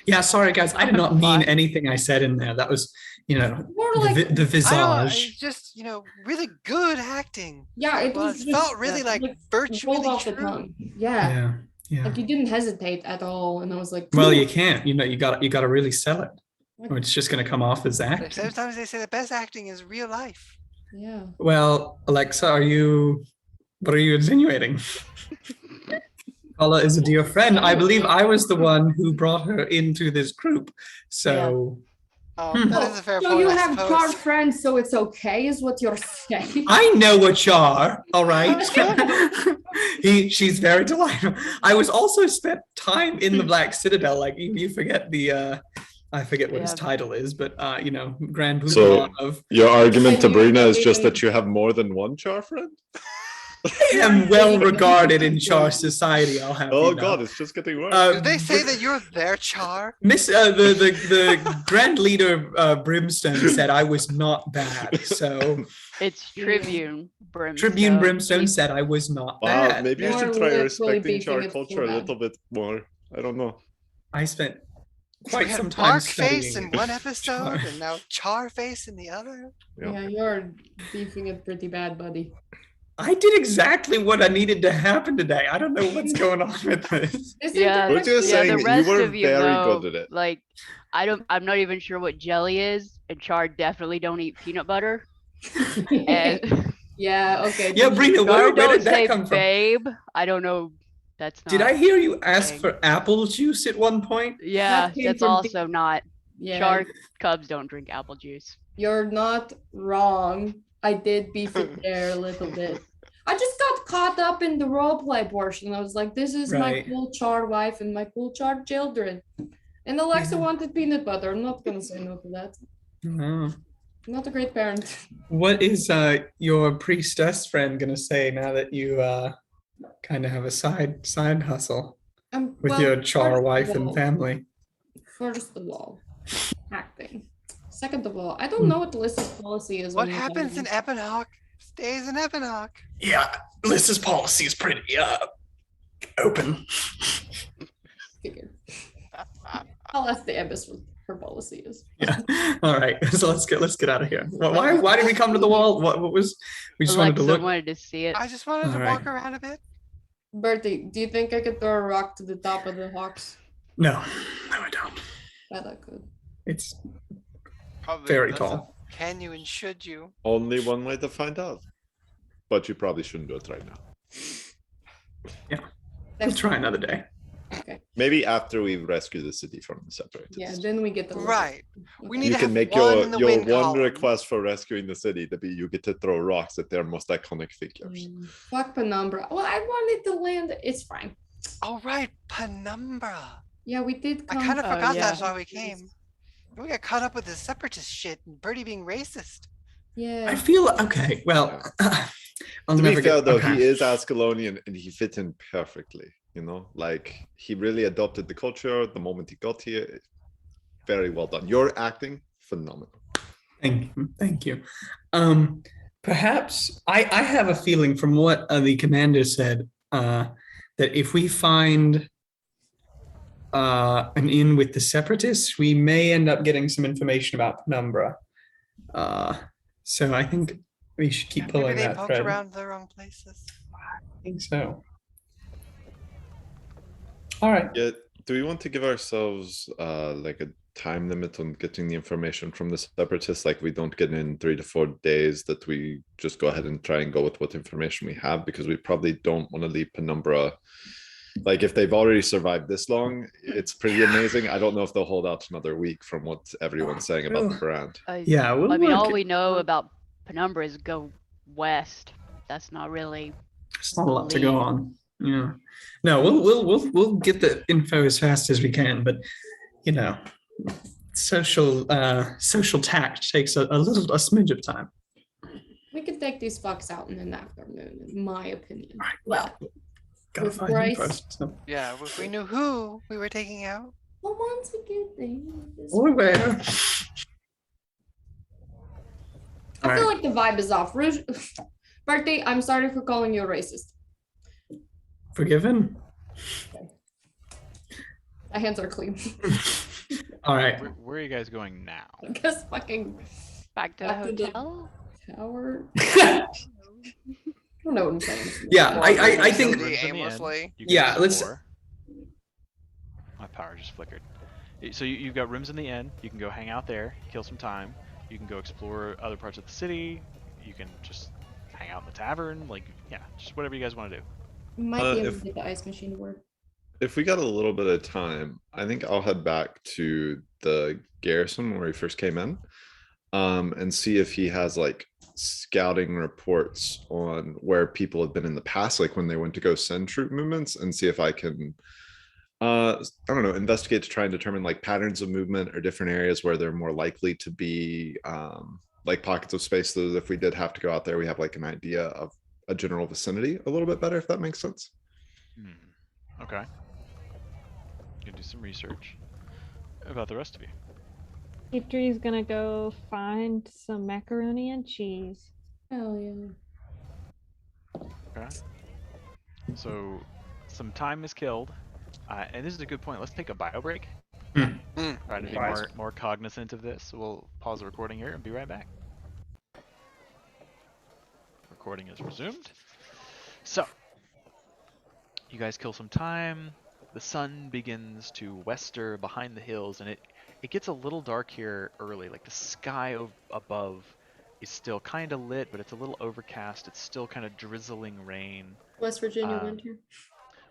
Yeah. Sorry, guys. I did not mean Fine. anything I said in there. That was, you know, More the, like the I don't know, visage. it's just, you know, really good acting. yeah, it Well, was it just, felt really like rolled virtually off the true. tongue. Yeah. Yeah. Yeah. Like you didn't hesitate at all, and I was like, Well, "Ooh." you can't. You know, you got to really sell it, or it's just going to come off as But acting. sometimes they say the best acting is real life. Yeah. Well, Alexa, what are you insinuating? Paula is a dear friend. I believe I was the one who brought her into this group. So Oh, that is a fair So point. you I have suppose. Charr friends, so it's okay, is what you're saying. I know a Charr, all right? She's very delightful. I was also spent time in the Black Citadel. Like you forget the I forget what his Yeah. title is, but you know, Grand So- Poobah of Your argument, I knew Sabrina, is that just we- that you have more than one Char friend? I am well regarded in Charr society, I'll have Oh you know. god, it's just getting worse. Did they say that you're their Charr? Miss the grand leader Brimstone said I was not bad. So It's Tribune Brimstone. Tribune Brimstone He's- said I was not Wow, bad. maybe you You're should try literally respecting beefing Char it culture a so little bit more. I don't know. I spent We quite had some time Bark face studying in one episode, Char. and now Char face in the other. Yeah. Yeah, you're beefing it pretty bad, buddy. I did exactly what I needed to happen today. I don't know what's going on with this. Is Yeah, We're just saying the that rest you were of you very know, good at it. like, I'm not even sure what jelly is, and Char definitely don't eat peanut butter. And Yeah, okay. Yeah, Brina, where Char don't did that say come from? babe. I don't know. That's not. Did I hear you ask thing. for apple juice at one point? Yeah, That came that's from also not. Yeah, Char cubs don't drink apple juice. you're not wrong. I did beef it there a little bit. I just got caught up in the roleplay portion. I was like, this is my Right. cool Char wife and my cool Char children. And Alexa Yeah. wanted peanut butter. I'm not gonna say no to that. Oh. I'm not a great parent. What is your priestess friend gonna say now that you kind of have a side hustle with Well, your first Char of wife and all- family? First of all, acting. Second of all, I don't know what Alyssa's policy is. What on happens in acting. Ebonhawke stays in Ebonhawke. Yeah, Alyssa's policy is pretty open. Figured. I'll ask the Abyss what her policy is. Yeah. All right. So let's get out of here. Why did we come to the wall? What was we just wanted to Alexa look? wanted to see it. I just wanted to Alright. walk around a bit. Bertie, do you think I could throw a rock to the top of the Hawks? No, I don't. Bet I could. It's Probably very that's a- tall. Can you and should you? Only one way to find out. But you probably shouldn't do it right now. Let's try another day. Maybe after we rescue the city from the separatists. Yeah, then we get the Right. We need You to can have make one your in the your wind one column. request for rescuing the city to be you get to throw rocks at their most iconic figures. Fuck Penumbra. Well, I wanted to land. It's fine. All right, Penumbra. Yeah, we did I come. kind of Oh, forgot yeah. that's why we came. We got caught up with this separatist shit and Birdie being racist. Yeah. I feel okay. Well, I'll To never be fair, get though, okay. he is Ascalonian and he fit in perfectly. You know, like he really adopted the culture the moment he got here. Very well done. Your acting, phenomenal. Thank you. Perhaps I have a feeling from what the commander said that if we find an inn with the separatists, we may end up getting some information about Penumbra. So I think we should keep Maybe pulling they that poked thread. around the wrong places. I think so. All right. Yeah. Do we want to give ourselves like a time limit on getting the information from the separatists? Like we don't get in 3 to 4 days, that we just go ahead and try and go with what information we have, because we probably don't want to leave Penumbra. Like if they've already survived this long, it's pretty amazing. I don't know if they'll hold out another week from what everyone's saying about the brand. Yeah, we'll I mean, work all it. we know about Penumbra is go west. That's not really. It's not a lot to go on. Yeah. No, we'll get the info as fast as we can, but you know, social tact takes a smidge of time. We could take these fucks out in an afternoon, in my opinion. Right. Well, gotta With find them Bryce. first. So. Yeah, if we knew who we were taking out. Well, once we get there. Or where? I feel like the vibe is off. Birthday, I'm sorry for calling you a racist. Forgiven? My hands are clean. All right. Where are you guys going now? I guess fucking Back to the Back to the- hotel. tower. I don't know what I'm saying. Yeah, I think. Rooms in the inn. Aimlessly. You can Yeah, let's- explore. My power just flickered. So you've got rooms in the inn. You can go hang out there, kill some time. You can go explore other parts of the city. You can just hang out in the tavern. Like, yeah, just whatever you guys want to do. Might be able if- to get the ice machine to work. If we got a little bit of time, I think I'll head back to the garrison where he first came in, and see if he has like scouting reports on where people have been in the past, like when they went to go send troop movements, and see if I can, I don't know, investigate to try and determine like patterns of movement or different areas where they're more likely to be like pockets of space, so that if we did have to go out there, we have like an idea of a general vicinity a little bit better, if that makes sense. Okay. You can do some research. How about the rest of you? Adri's gonna go find some macaroni and cheese. Hell yeah. Okay. So some time is killed, and this is a good point. Let's take a bio break. Try to be Wise. more cognizant of this. We'll pause the recording here and be right back. Recording is resumed. So, you guys kill some time. The sun begins to wester behind the hills, and it gets a little dark here early. Like the sky above is still kind of lit, but it's a little overcast. It's still kind of drizzling rain. West Virginia Um, winter.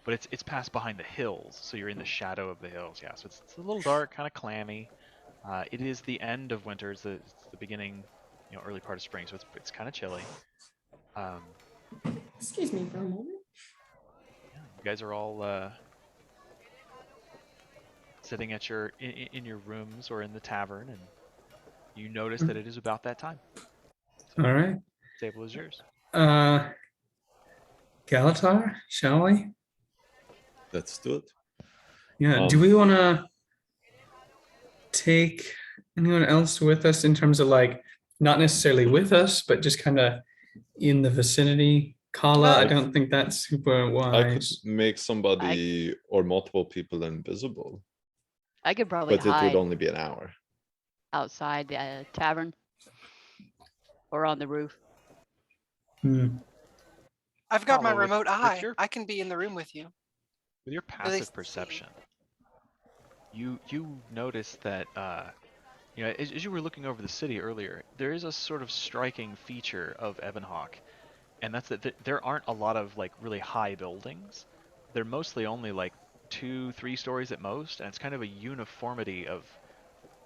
But it's past behind the hills, so you're in the shadow of the hills. Yeah, so it's a little dark, kind of clammy. It is the end of winter. It's the beginning, early part of spring, so it's kind of chilly. Excuse me for a moment. Yeah, you guys are all sitting at in your rooms or in the tavern, and you notice that it is about that time. All right. Table is yours. Galatar, shall we? Let's do it. Yeah. Do we want to take anyone else with us in terms of like not necessarily with us, but just kind of in the vicinity? Kala, I don't think that's super I could wise. make somebody or multiple people invisible, I could probably but it hide would only be an hour. outside the tavern or on the roof. I've got my Follow with- remote with eye. your- I can be in the room with you. With your least passive see. perception, you notice that as you were looking over the city earlier, there is a sort of striking feature of Ebonhawke, and that's that there aren't a lot of like really high buildings. They're mostly only like 2-3 stories at most, and it's kind of a uniformity of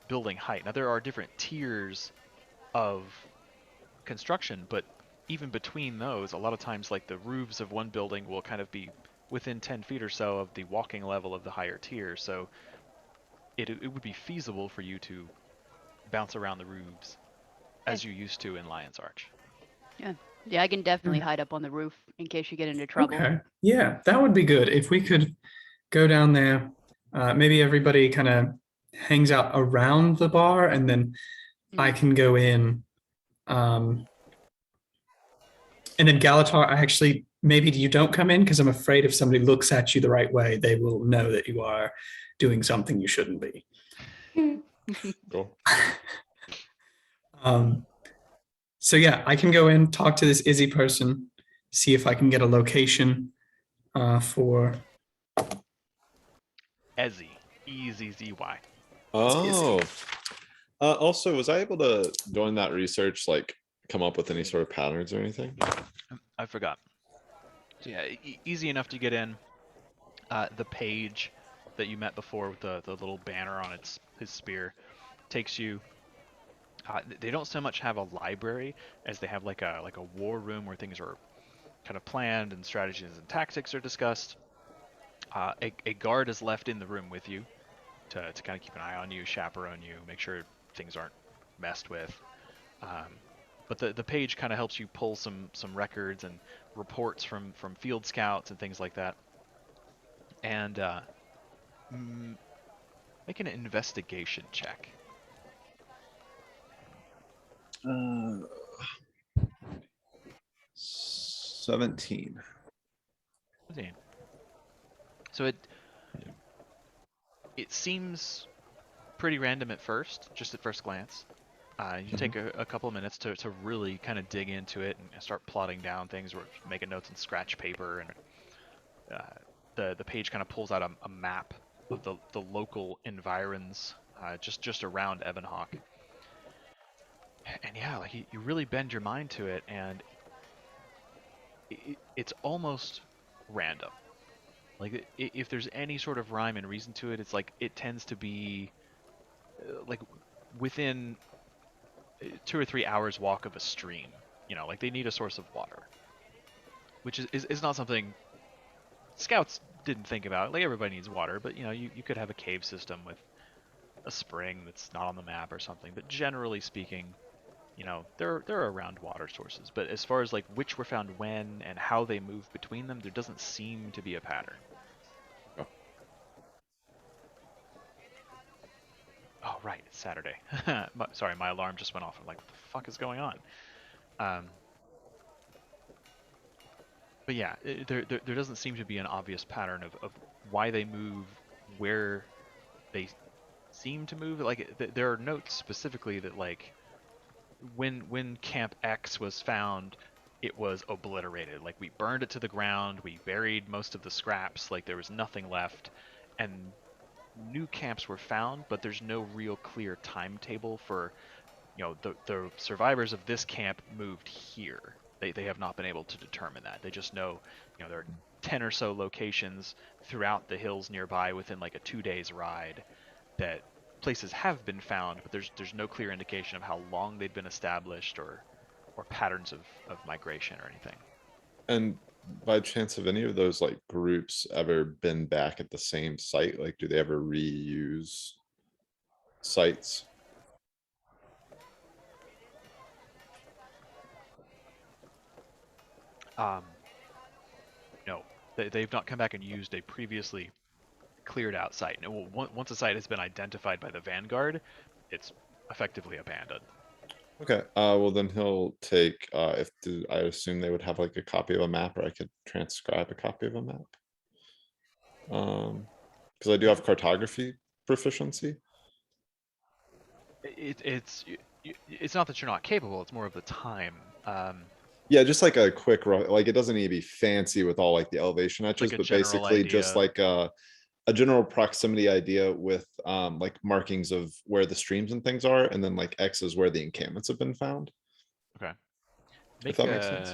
building height. Now there are different tiers of construction, but even between those, a lot of times like the roofs of one building will kind of be within 10 feet or so of the walking level of the higher tier, so it would be feasible for you to bounce around the roofs as you used to in Lion's Arch. Yeah, I can definitely hide up on the roof in case you get into trouble. Okay. Yeah, that would be good. If we could go down there, maybe everybody kind of hangs out around the bar and then I can go in. And then Galatar, I actually, maybe you don't come in because I'm afraid if somebody looks at you the right way, they will know that you are doing something you shouldn't be. Cool. So yeah, I can go in, talk to this Izzy person, see if I can get a location for Ezzy. E-Z-Z-Y. Oh. Also, was I able to, during that research, like come up with any sort of patterns or anything? I forgot. So yeah, easy enough to get in. The page that you met before with the little banner on his spear takes you. They don't so much have a library as they have like a war room where things are kind of planned and strategies and tactics are discussed. A guard is left in the room with you to kind of keep an eye on you, chaperone you, make sure things aren't messed with. But the page kind of helps you pull some records and reports from field scouts and things like that. And make an investigation check. 17. So it seems pretty random at first, just at first glance. You take a couple of minutes to really kind of dig into it and start plotting down things, or making notes in scratch paper, and the page kind of pulls out a map of the local environs just around Ebonhawke. And yeah, like you really bend your mind to it, and it's almost random. Like if there's any sort of rhyme and reason to it, it's like it tends to be like within 2 or 3 hours walk of a stream. You know, like they need a source of water, which is not something scouts didn't think about. Like everybody needs water, but you know, you could have a cave system with a spring that's not on the map or something. But generally speaking, you know, there are around water sources. But as far as like which were found when and how they move between them, there doesn't seem to be a pattern. Oh, right, it's Saturday. Sorry, my alarm just went off. I'm like, what the fuck is going on? But yeah, there doesn't seem to be an obvious pattern of why they move, where they seem to move. Like, there are notes specifically that, like, when Camp X was found, it was obliterated. Like, we burned it to the ground, we buried most of the scraps, like, there was nothing left. And new camps were found, but there's no real clear timetable for, you know, the survivors of this camp moved here. They have not been able to determine that. They just know, you know, there are 10 or so locations throughout the hills nearby within like a 2 days ride that places have been found, but there's no clear indication of how long they'd been established or patterns of migration or anything. And by chance, have any of those like groups ever been back at the same site? Like, do they ever reuse sites? No, they've not come back and used a previously cleared out site. And once a site has been identified by the Vanguard, it's effectively abandoned. Okay. Well, then he'll take. I assume they would have like a copy of a map, or I could transcribe a copy of a map. Because I do have cartography proficiency. It's not that you're not capable. It's more of the time. Yeah, just like a quick, like it doesn't need to be fancy with all like the elevation etches, like a but general basically just idea. like a general proximity idea with like markings of where the streams and things are, and then like X is where the encampments have been found. Okay. If that makes sense.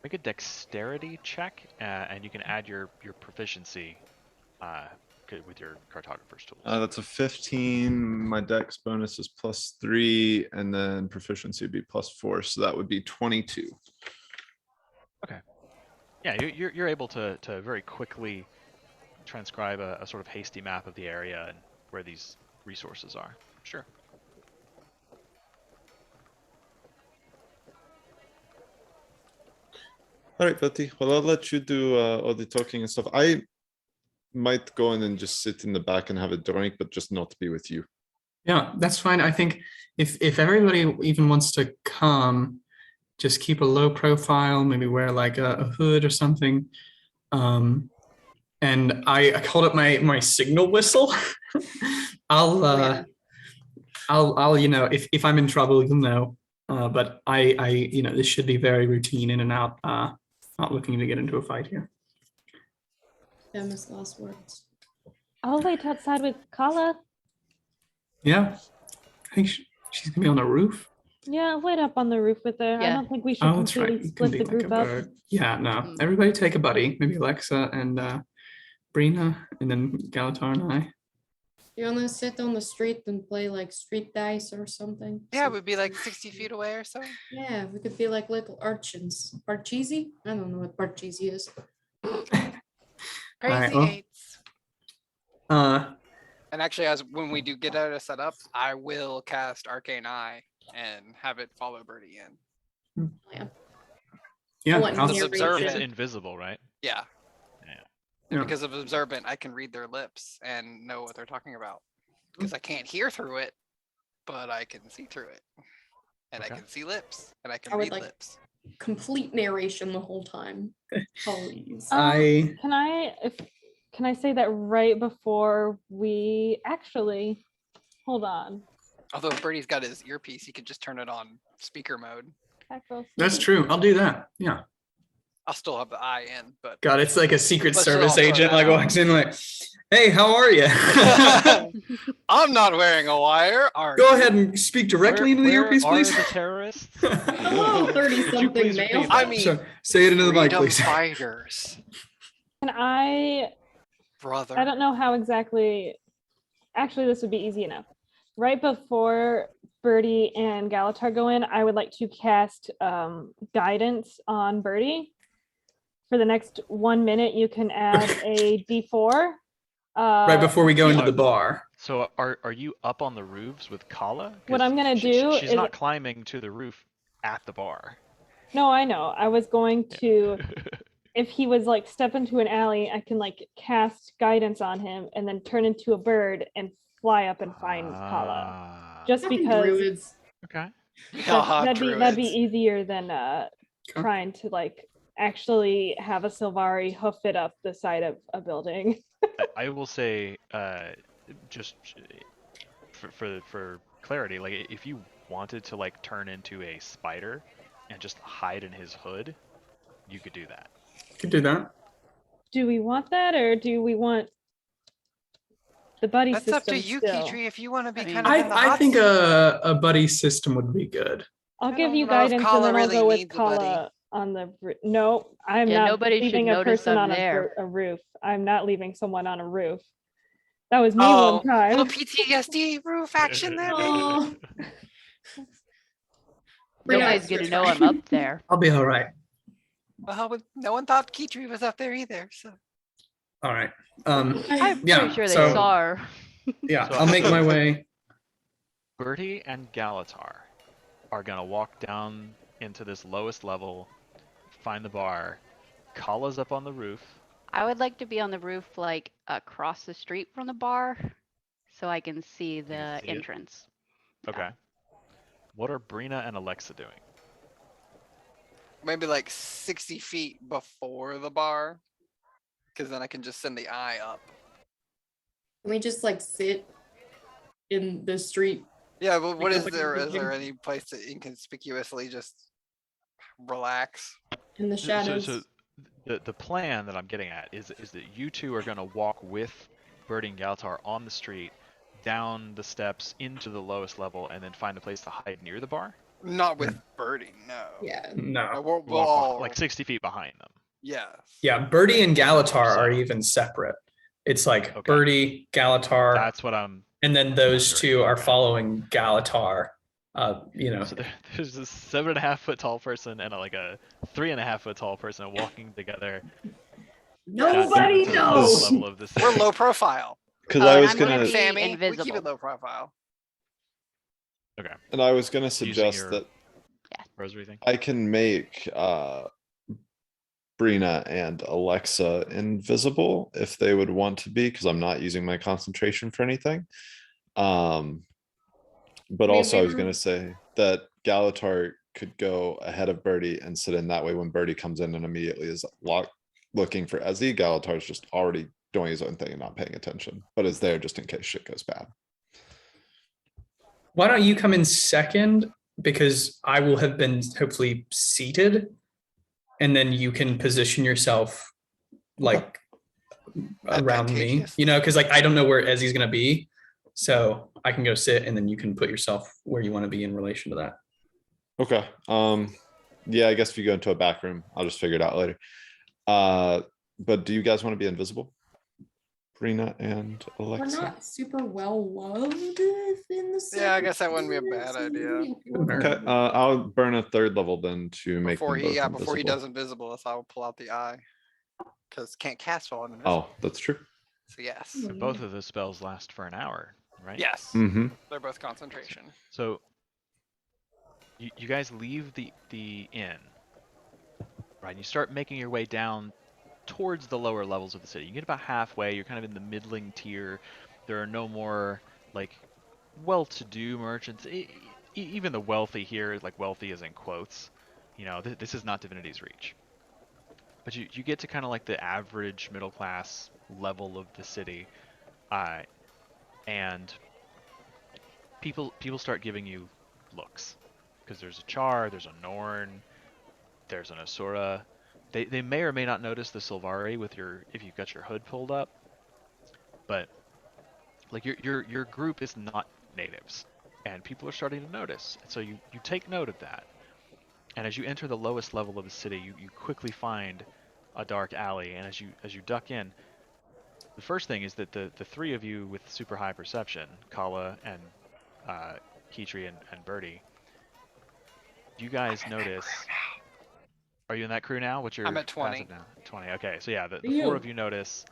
Make a dexterity check, and you can add your proficiency with your cartographer's tools. That's a 15. My dex bonus is +3, and then proficiency would be +4, so that would be 22. Yeah, you're able to very quickly transcribe a sort of hasty map of the area and where these resources are. Sure. All right, Betty. Well, I'll let you do all the talking and stuff. I might go in and just sit in the back and have a drink, but just not be with you. Yeah, that's fine. I think if everybody even wants to come, just keep a low profile, maybe wear like a hood or something. And I called it my signal whistle. I'll if I'm in trouble, you'll know. But I this should be very routine, in and out. Not looking to get into a fight here. Famous last words. I'll wait outside with Kala. Yeah, I think she's gonna be on the roof. Yeah, I'll wait up on the roof with her. I Yeah. don't think we should Oh, that's right. completely You can split be the like a group up. bird. Yeah, no. Everybody take a buddy. Maybe Alexa and Brina, and then Galatar and I. You wanna sit on the street and play like street dice or something? Yeah, So- we'd be like 60 feet away or so. Yeah, we could be like little urchins. Parcheesi? I don't know what Parcheesi is. Crazy Alright, well. eights. Uh, And actually, when we do get out of setup, I will cast Arcane Eye and have it follow Birdie in. yeah. want I'll- him to It's observant. It's invisible, right? Yeah. Yeah. Because of observant, I can read their lips and know what they're talking about. Because I can't hear through it, but I can see through it. And I Okay. can see lips, and I can I would read like- lips. Complete narration the whole time. Please. I Can I say that right before we actually hold on? Although if Birdie's got his earpiece, he could just turn it on speaker mode. that's true. I'll do that. Yeah. I'll still have the eye in, but God, it's like a Secret Let's Service all throw agent that like out. walks in like, "Hey, how are you?" I'm not wearing a wire. Are Go you? ahead and speak directly into the Where earpiece, are please. the terrorists? Hello, Could you 30-something please male. repeat I that? mean, Sorry, say it into the mic, freedom please. fighters, Can I brother. don't know how exactly. Actually, this would be easy enough. Right before Birdie and Galatar go in, I would like to cast guidance on Birdie. For the next 1 minute, you can add a D4. Right before we go into Uh, the bar. So are you up on the roofs with Kala? 'Cause What I'm gonna do she's is- not climbing to the roof at the bar. No, I know. I was going to, if he was like step into an alley, I can like cast guidance on him and then turn into a bird and fly up and find Kala. Ah, Just Fucking because druids. okay. that'd be Druids. easier than trying to like actually have a Sylvari hoof it up the side of a building. I will say, just for clarity, like if you wanted to like turn into a spider and just hide in his hood, you could do that. Could do that. Do we want that or do we want the buddy That's system up to you, still? Ketri, if you want to be I mean, kind of in the I hot think seat. a buddy system would be good. I'll I give don't you know if guidance Kala and then I'll really go with needs a buddy. Kala on the no, I'm Yeah, not nobody should leaving a notice person I'm on there. a roof. I'm not leaving someone on a roof. That was me Oh, one time. little PTSD roof action there, baby. Oh. Nobody's gonna know I'm up there. I'll be all right. Well, no one thought Ketri was up there either, so. All right. I'm Yeah, pretty sure they so- saw her. Yeah, So- I'll make my way. Bertie and Galatar are gonna walk down into this lowest level, find the bar. Kala's up on the roof. I would like to be on the roof, like across the street from the bar, so I can see the see it? entrance. Okay. What are Brina and Alexa doing? Maybe like 60 feet before the bar. Because then I can just send the eye up. Can we just like sit in the street? Yeah, but what Like, is like there? Is looking- there any place to inconspicuously just relax? In the shadows. So the plan that I'm getting at is that you two are gonna walk with Bertie and Galatar on the street, down the steps into the lowest level, and then find a place to hide near the bar. Not with Birdie, no. Yeah. No, No. we'll Walk all, like 60 feet behind them. yes. Yeah, Birdie and Galatar are even separate. It's like Okay. Birdie, Galatar, That's what I'm. and then those wondering. two are Okay. following Galatar. So there's this 7.5 foot tall person and like a 3.5 foot tall person walking together. Nobody into the knows. level of the We're city. low profile. Because Oh, I and was I'm gonna gonna, be Sammy, we keep invisible. it low profile. Okay. and I was gonna suggest your- that Rosary thing. I can make Brina and Alexa invisible if they would want to be, because I'm not using my concentration for anything. But mean, also I we was were- gonna say that Galatar could go ahead of Birdie and sit in that way when Birdie comes in and immediately is looking for Ezzy. Galatar's just already doing his own thing and not paying attention, but is there just in case shit goes bad. Why don't you come in second? Because I will have been hopefully seated, and then you can position yourself like around me, Advantageous. you know, because like I don't know where Ezzy's gonna be. So I can go sit and then you can put yourself where you want to be in relation to that. Okay. Yeah, I guess if you go into a back room, I'll just figure it out later. But do you guys want to be invisible? Brina and We're Alexa? not super well loved in the Yeah, I guess that wouldn't be a bad idea. Okay, I'll burn a 3rd level then to make Before them he, both yeah, before he invisible. does invisible, if I will pull out the eye. Because can't cast while I'm invisible. Oh, that's true. So yes. So both of those spells last for an hour, right? Yes. Mm-hmm. They're both concentration. So you guys leave the inn, right? And you start making your way down towards the lower levels of the city. You get about halfway. You're kind of in the middling tier. There are no more like well-to-do merchants. Even the wealthy here, like wealthy is in quotes. You know, this is not Divinity's Reach. But you get to kind of like the average middle class level of the city, and people start giving you looks, because there's a Charr, there's a Norn, there's an Asura. They may or may not notice the Sylvari with if you've got your hood pulled up, but like your group is not natives, and people are starting to notice. And so you take note of that. And as you enter the lowest level of the city, you quickly find a dark alley, and as you duck in, the first thing is that the 3 of you with super high perception, Kala and Kitri and Birdie, you guys notice. Are you in that crew now? What's your I'm at 20. passive now? 20. Okay, so yeah, the Ew. 4 of you notice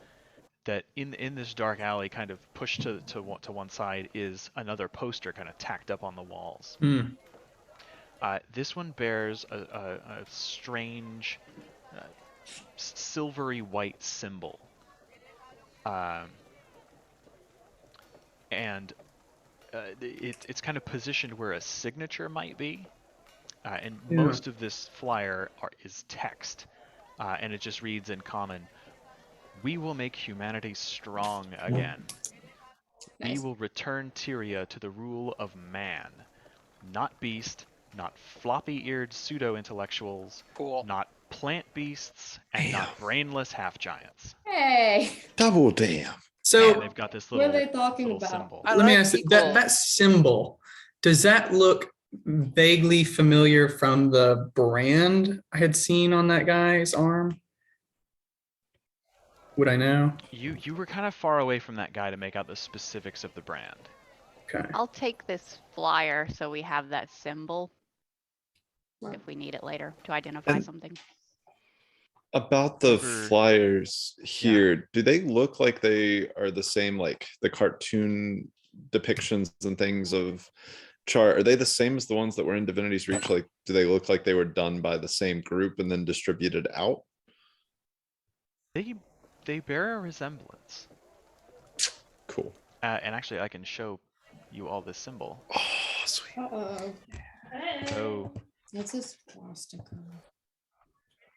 that in this dark alley, kind of pushed to one side, is another poster kind of tacked up on the walls. Hmm. This one bears a strange silvery white symbol, and it's kind of positioned where a signature might be, and Yeah. most of this flyer is text, and it just reads in common: "We will make humanity strong again. We Nice. will return Tyria to the rule of man, not beast, not floppy-eared pseudo-intellectuals, Cool. not plant beasts, and not brainless half-giants." Hey, Double damn. So And they've got this what are little, they talking little about? symbol. I let me like ask you, equal. that symbol, does that look vaguely familiar from the brand I had seen on that guy's arm? Would I know? You were kind of far away from that guy to make out the specifics of the brand. Okay. I'll take this flyer so we have that symbol Wow. if we need it later to identify And- something. About the Super- flyers here, do they look like they are the same, like the cartoon depictions and things of Charr? Are they the same as the ones that were in Divinity's Reach? Like, do they look like they were done by the same group and then distributed out? They bear a resemblance. Cool. And actually, I can show you all this symbol. Oh, sweet. Uh-oh. So What's this swastika?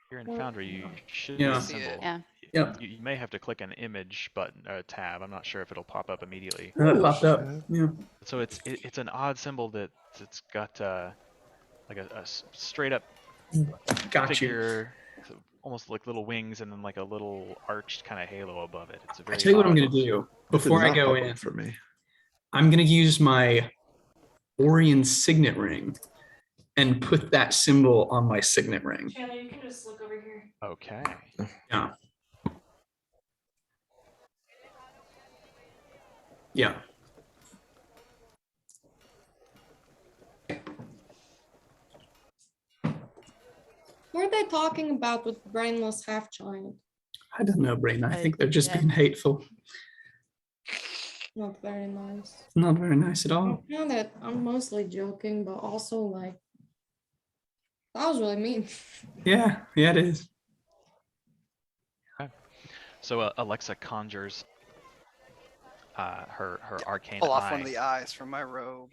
here in Foundry, you should Yeah. see the symbol. Yeah. Yep. You may have to click an image button or tab. I'm not sure if it'll pop up immediately. That popped up. Yeah. So it's an odd symbol it's got like a straight up Got you. figure, so almost like little wings, and then like a little arched kind of halo above it. It's a I very tell you what I'm odd- gonna do It did before I not go pop up in. for me. I'm gonna use my Orion signet ring and put that symbol on my signet ring. Chandler, you can just look over here. Okay. Yeah. Yeah. What are they talking about with the brainless half giant? I don't know, Brain. I think they're just yeah. being hateful. Not very nice. Not very nice at all. I'm mostly joking, but also like that was really mean. Yeah, it is. So Alexa conjures her arcane Pull off eye. one of the eyes from my robe.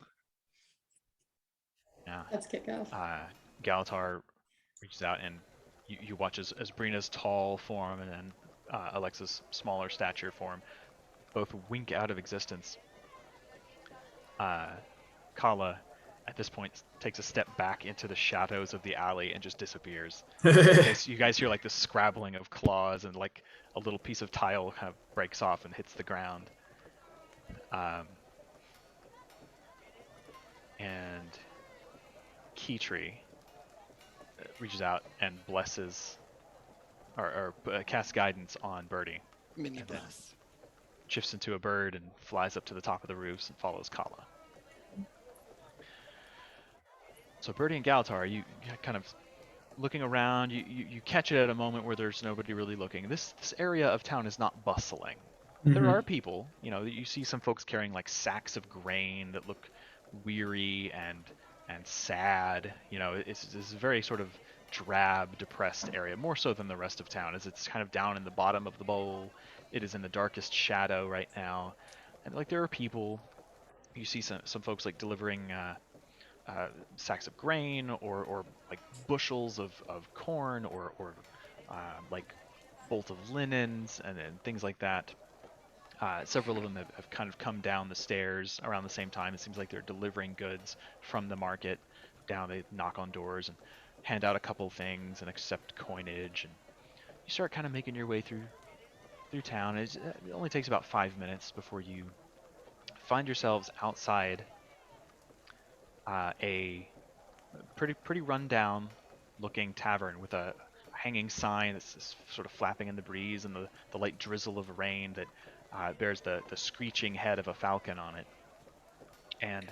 Yeah. Let's kick off. Galatar reaches out and you watch as Brina's tall form and then Alexa's smaller stature form both wink out of existence. Kala, at this point, takes a step back into the shadows of the alley and just disappears. You guys hear like the scrabbling of claws and like a little piece of tile kind of breaks off and hits the ground. And Keytree reaches out and blesses or casts guidance on Birdie. Mini And then bless. shifts into a bird and flies up to the top of the roofs and follows Kala. So Birdie and Galatar, you kind of looking around, you catch it at a moment where there's nobody really looking. This area of town is not bustling. There are people, you see some folks carrying like sacks of grain that look weary and sad. It's a very sort of drab, depressed area, more so than the rest of town, as it's kind of down in the bottom of the bowl. It is in the darkest shadow right now, and like there are people. You see some folks like delivering sacks of grain or like bushels of corn or like bolts of linens and things like that. Several of them have kind of come down the stairs around the same time. It seems like they're delivering goods from the market down. They knock on doors and hand out a couple things and accept coinage. And you start kind of making your way through town. It only takes about 5 minutes before you find yourselves outside a pretty rundown looking tavern with a hanging sign that's sort of flapping in the breeze and the light drizzle of rain that bears the screeching head of a falcon on it. And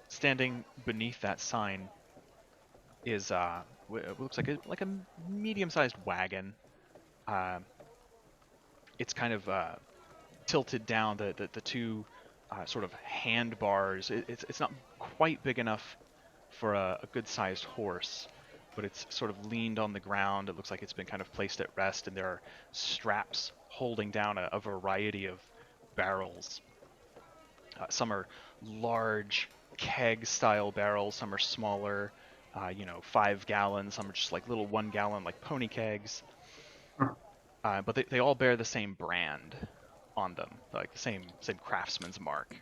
standing beneath that sign is what looks like a medium-sized wagon. It's kind of tilted down. The two sort of handbars. It's not quite big enough for a good-sized horse, but it's sort of leaned on the ground. It looks like it's been kind of placed at rest, and there are straps holding down a variety of barrels. Some are large keg-style barrels. Some are smaller, 5 gallons. Some are just like little 1 gallon, like pony kegs. But they all bear the same brand on them, like the same craftsman's mark.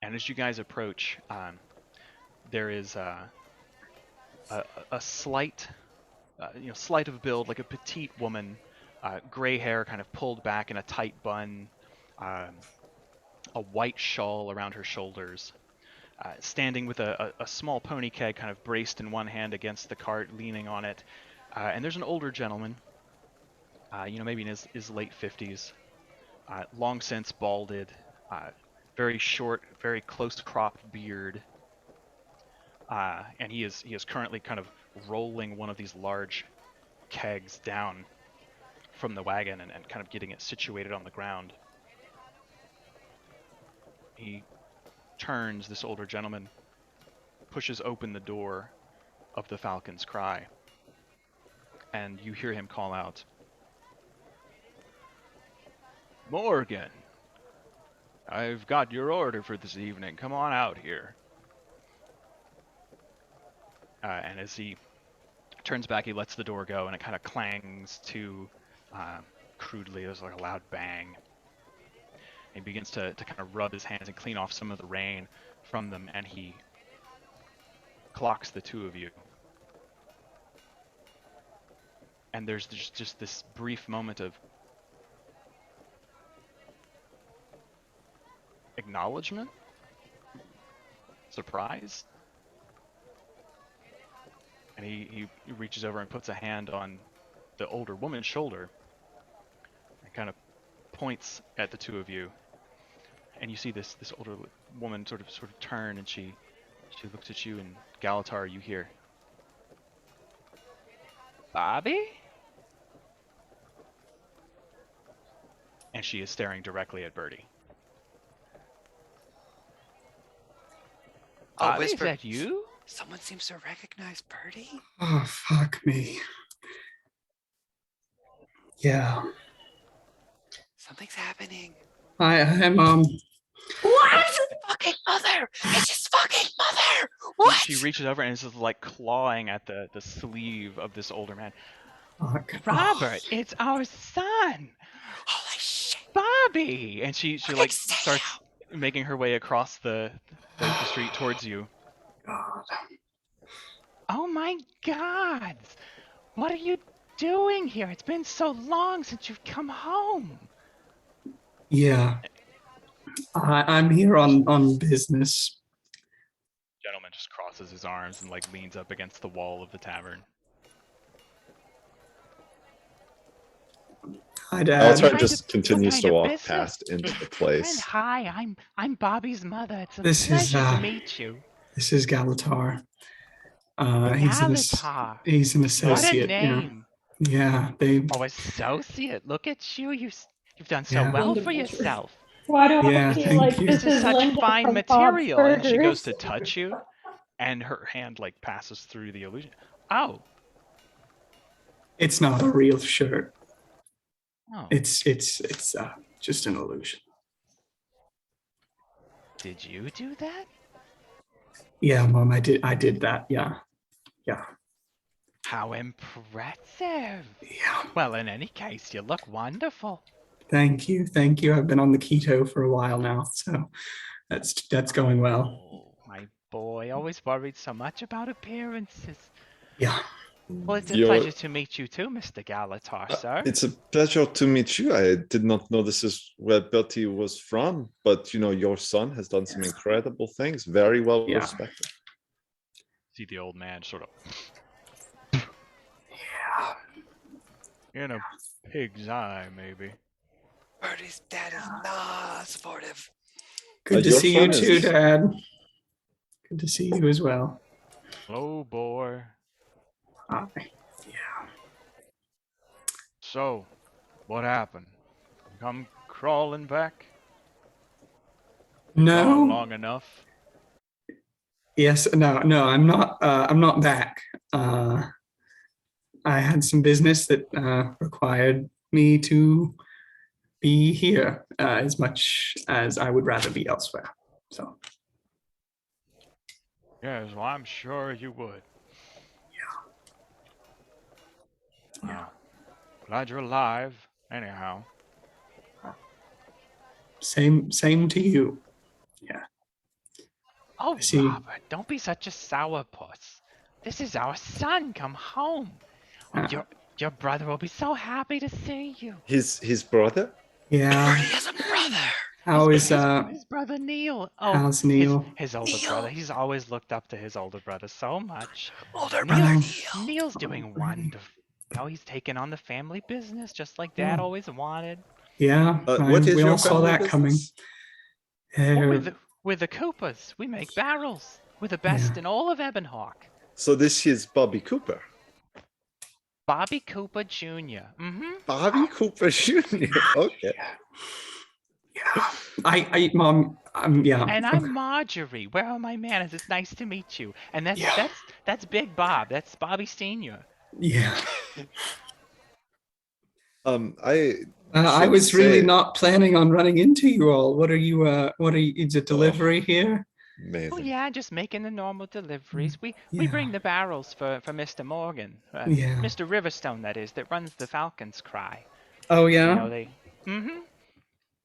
And as you guys approach, there is a slight, slight of build, like a petite woman, gray hair kind of pulled back in a tight bun, a white shawl around her shoulders, standing with a small pony keg kind of braced in one hand against the cart, leaning on it. And there's an older gentleman, maybe in his late 50s, long since balded, very short, very close cropped beard. And he is currently kind of rolling one of these large kegs down from the wagon and kind of getting it situated on the ground. He turns, this older gentleman, pushes open the door of the Falcon's Cry, and you hear him call out, "Morgan, I've got your order for this evening. Come on out here." And as he turns back, he lets the door go, and it kind of clangs to, crudely, there's like a loud bang. He begins to kind of rub his hands and clean off some of the rain from them, and he clocks the two of you. And there's just this brief moment of acknowledgement, surprise, and he reaches over and puts a hand on the older woman's shoulder and kind of points at the two of you. and you see this older woman sort of turn, and she looks at you, and Galatar, you hear, Bobby? And she is staring directly at Birdie. I'll Bobby, is whisper. that you? Someone seems to recognize Birdie. Oh, fuck me. Yeah. Something's happening. Hi, What? It's his fucking mother! It's his fucking mother! What? She reaches over and is just like clawing at the sleeve of this older man. fuck. Robert, it's our son, Holy shit! Bobby! And she like say starts making her way across the street towards you. God. Oh my God! What are you doing here? It's been so long since you've come home. Yeah. I'm here on business. Gentleman just crosses his arms and like leans up against the wall of the tavern. Hi, Dad. Altar Kind just of- continues kind to of walk business. past into the And place. hi, I'm Bobby's mother. It's a This is, pleasure to meet you. This is Galatar. He's Galatar. he's an What a associate. name! Yeah, they. Oh, associate. Look at you. You've done so Yeah. well London for culture. yourself. Why do Yeah, I feel thank like you. this This is is such Linda fine from material. Bob's And she goes Burgers? to touch you, and her hand like passes through the illusion. Oh. It's not a real shirt. Oh. It's just an illusion. Did you do that? Yeah, Mom, I did that. Yeah. How impressive. Yeah. Well, in any case, you look wonderful. Thank you. I've been on the keto for a while now, so that's going well. Oh, my boy, always worried so much about appearances. Yeah. Well, it's a You're- pleasure to meet you too, Mr. Galatar, sir. It's a pleasure to meet you. I did not know this is where Bertie was from, but your son has done some incredible things. Very well Yeah. respected. See the old man sort of Yeah. in a pig's eye, maybe. Birdie's dad is not supportive. Good to your see you son too, is- Dad. Good to see you as well. Oh boy. Hi. Yeah. So, what happened? You come crawling back? Gone No. long enough. Yes. No. I'm not. I'm not back. I had some business that required me to be here as much as I would rather be elsewhere. So. Yes, well, I'm sure you would. Yeah. Glad you're alive, anyhow. Same to you. Oh, see. Robert, don't be such a sourpuss. This is our son. Come home. Ah. Your brother will be so happy to see you. His brother? Yeah. Birdie has a brother. How is his brother Neil? Oh, how's Neil? His older Neil. brother. He's always looked up to his older brother so much. Older brother Neil's, Neil. Neil's doing really? wonderful. He's taken on the family business just like Dad Oh. always wanted. Yeah. What is we your all saw family that coming. business? Well, we're the Coopers. We make barrels. We're the best Yeah. in all of Ebonhawke. So this is Bobby Cooper. Bobby Cooper Jr. Mm-hmm. Bobby Cooper Jr. Okay. Yeah. Mom. Yeah. And I'm Marjorie. Where are my manners? It's nice to meet you. And that's Big Bob. That's Bobby Senior. Yeah. I should was really say- not planning on running into you all. What are you? Is it delivery here? Oh Amazing. yeah, just making the normal deliveries. We Yeah. bring the barrels for Mr. Morgan, Yeah. Mr. Riverstone, that is, that runs the Falcon's Cry. Oh yeah. You know they. Mm-hmm.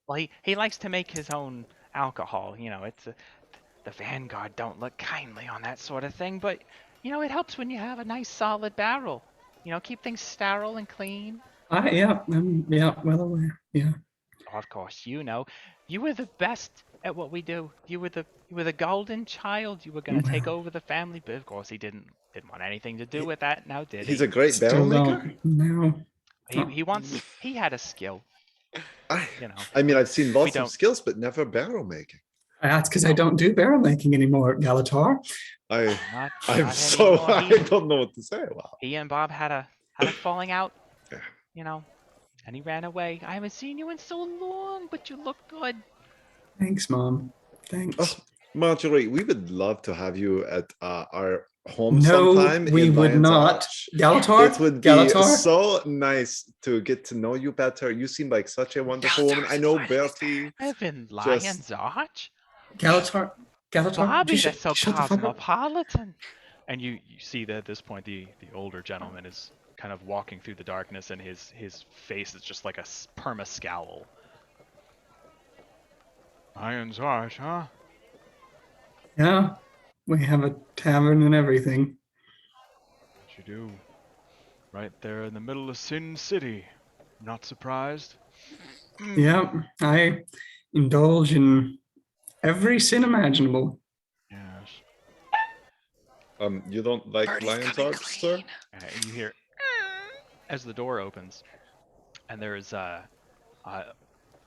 Well, he likes to make his own alcohol. It's the Vanguard don't look kindly on that sort of thing, but it helps when you have a nice solid barrel. Keep things sterile and clean. Yeah. Well aware. Yeah. Of course, you were the best at what we do. You were the golden child. You were gonna take over the family, but of course he didn't want anything to do with that. Now did he? He's a great barrel Still maker. don't. No. He had a skill. You know, I mean, I've seen lots don't- of skills, but never barrel making. That's because I don't do barrel making anymore, Galatar. not I'm not so anymore. I don't know what to say. Wow. He and Bob had a falling out. Yeah. You know, and he ran away. I haven't seen you in so long, but you look good. Thanks, Mom. Thanks. Oh, Marjorie, we would love to have you at our home No, sometime. we in would Lion's not. Arch. Galatar? It would be Galatar? so nice to get to know you better. You seem like such a wonderful woman. I know Bertie. Live in Lion's Arch? Galatar? Galatar? Bobby, Just that's so shut the fuck up. cosmopolitan. And you see that at this point the older gentleman is kind of walking through the darkness, and his face is just like a perma scowl. Lion's Arch, huh? Yeah, we have a tavern and everything. Yes, you do. Right there in the middle of Sin City. Not surprised? Yeah, I indulge in every sin imaginable. Yes. You don't like Bertie's Lion's coming Arch, sir? clean. And you hear as the door opens, and there's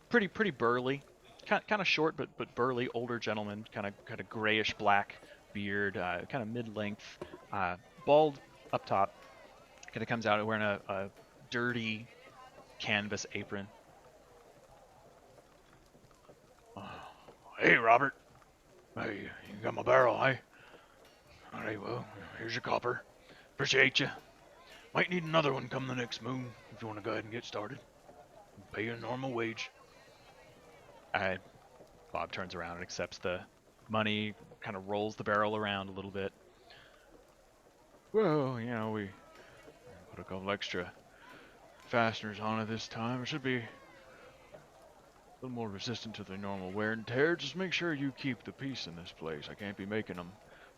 pretty burly, kind of short but burly older gentleman, kind of grayish black beard, kind of mid-length, bald up top. Kind of comes out wearing a dirty canvas apron. Hey, Robert. Hey, you got my barrel, hey? All right, well, here's your copper. Appreciate you. Might need another one come the next moon if you want to go ahead and get started. Pay you a normal wage. Bob turns around and accepts the money, kind of rolls the barrel around a little bit. Well, you know, we put a couple extra fasteners on it this time. It should be a little more resistant to the normal wear and tear. Just make sure you keep the peace in this place. I can't be making them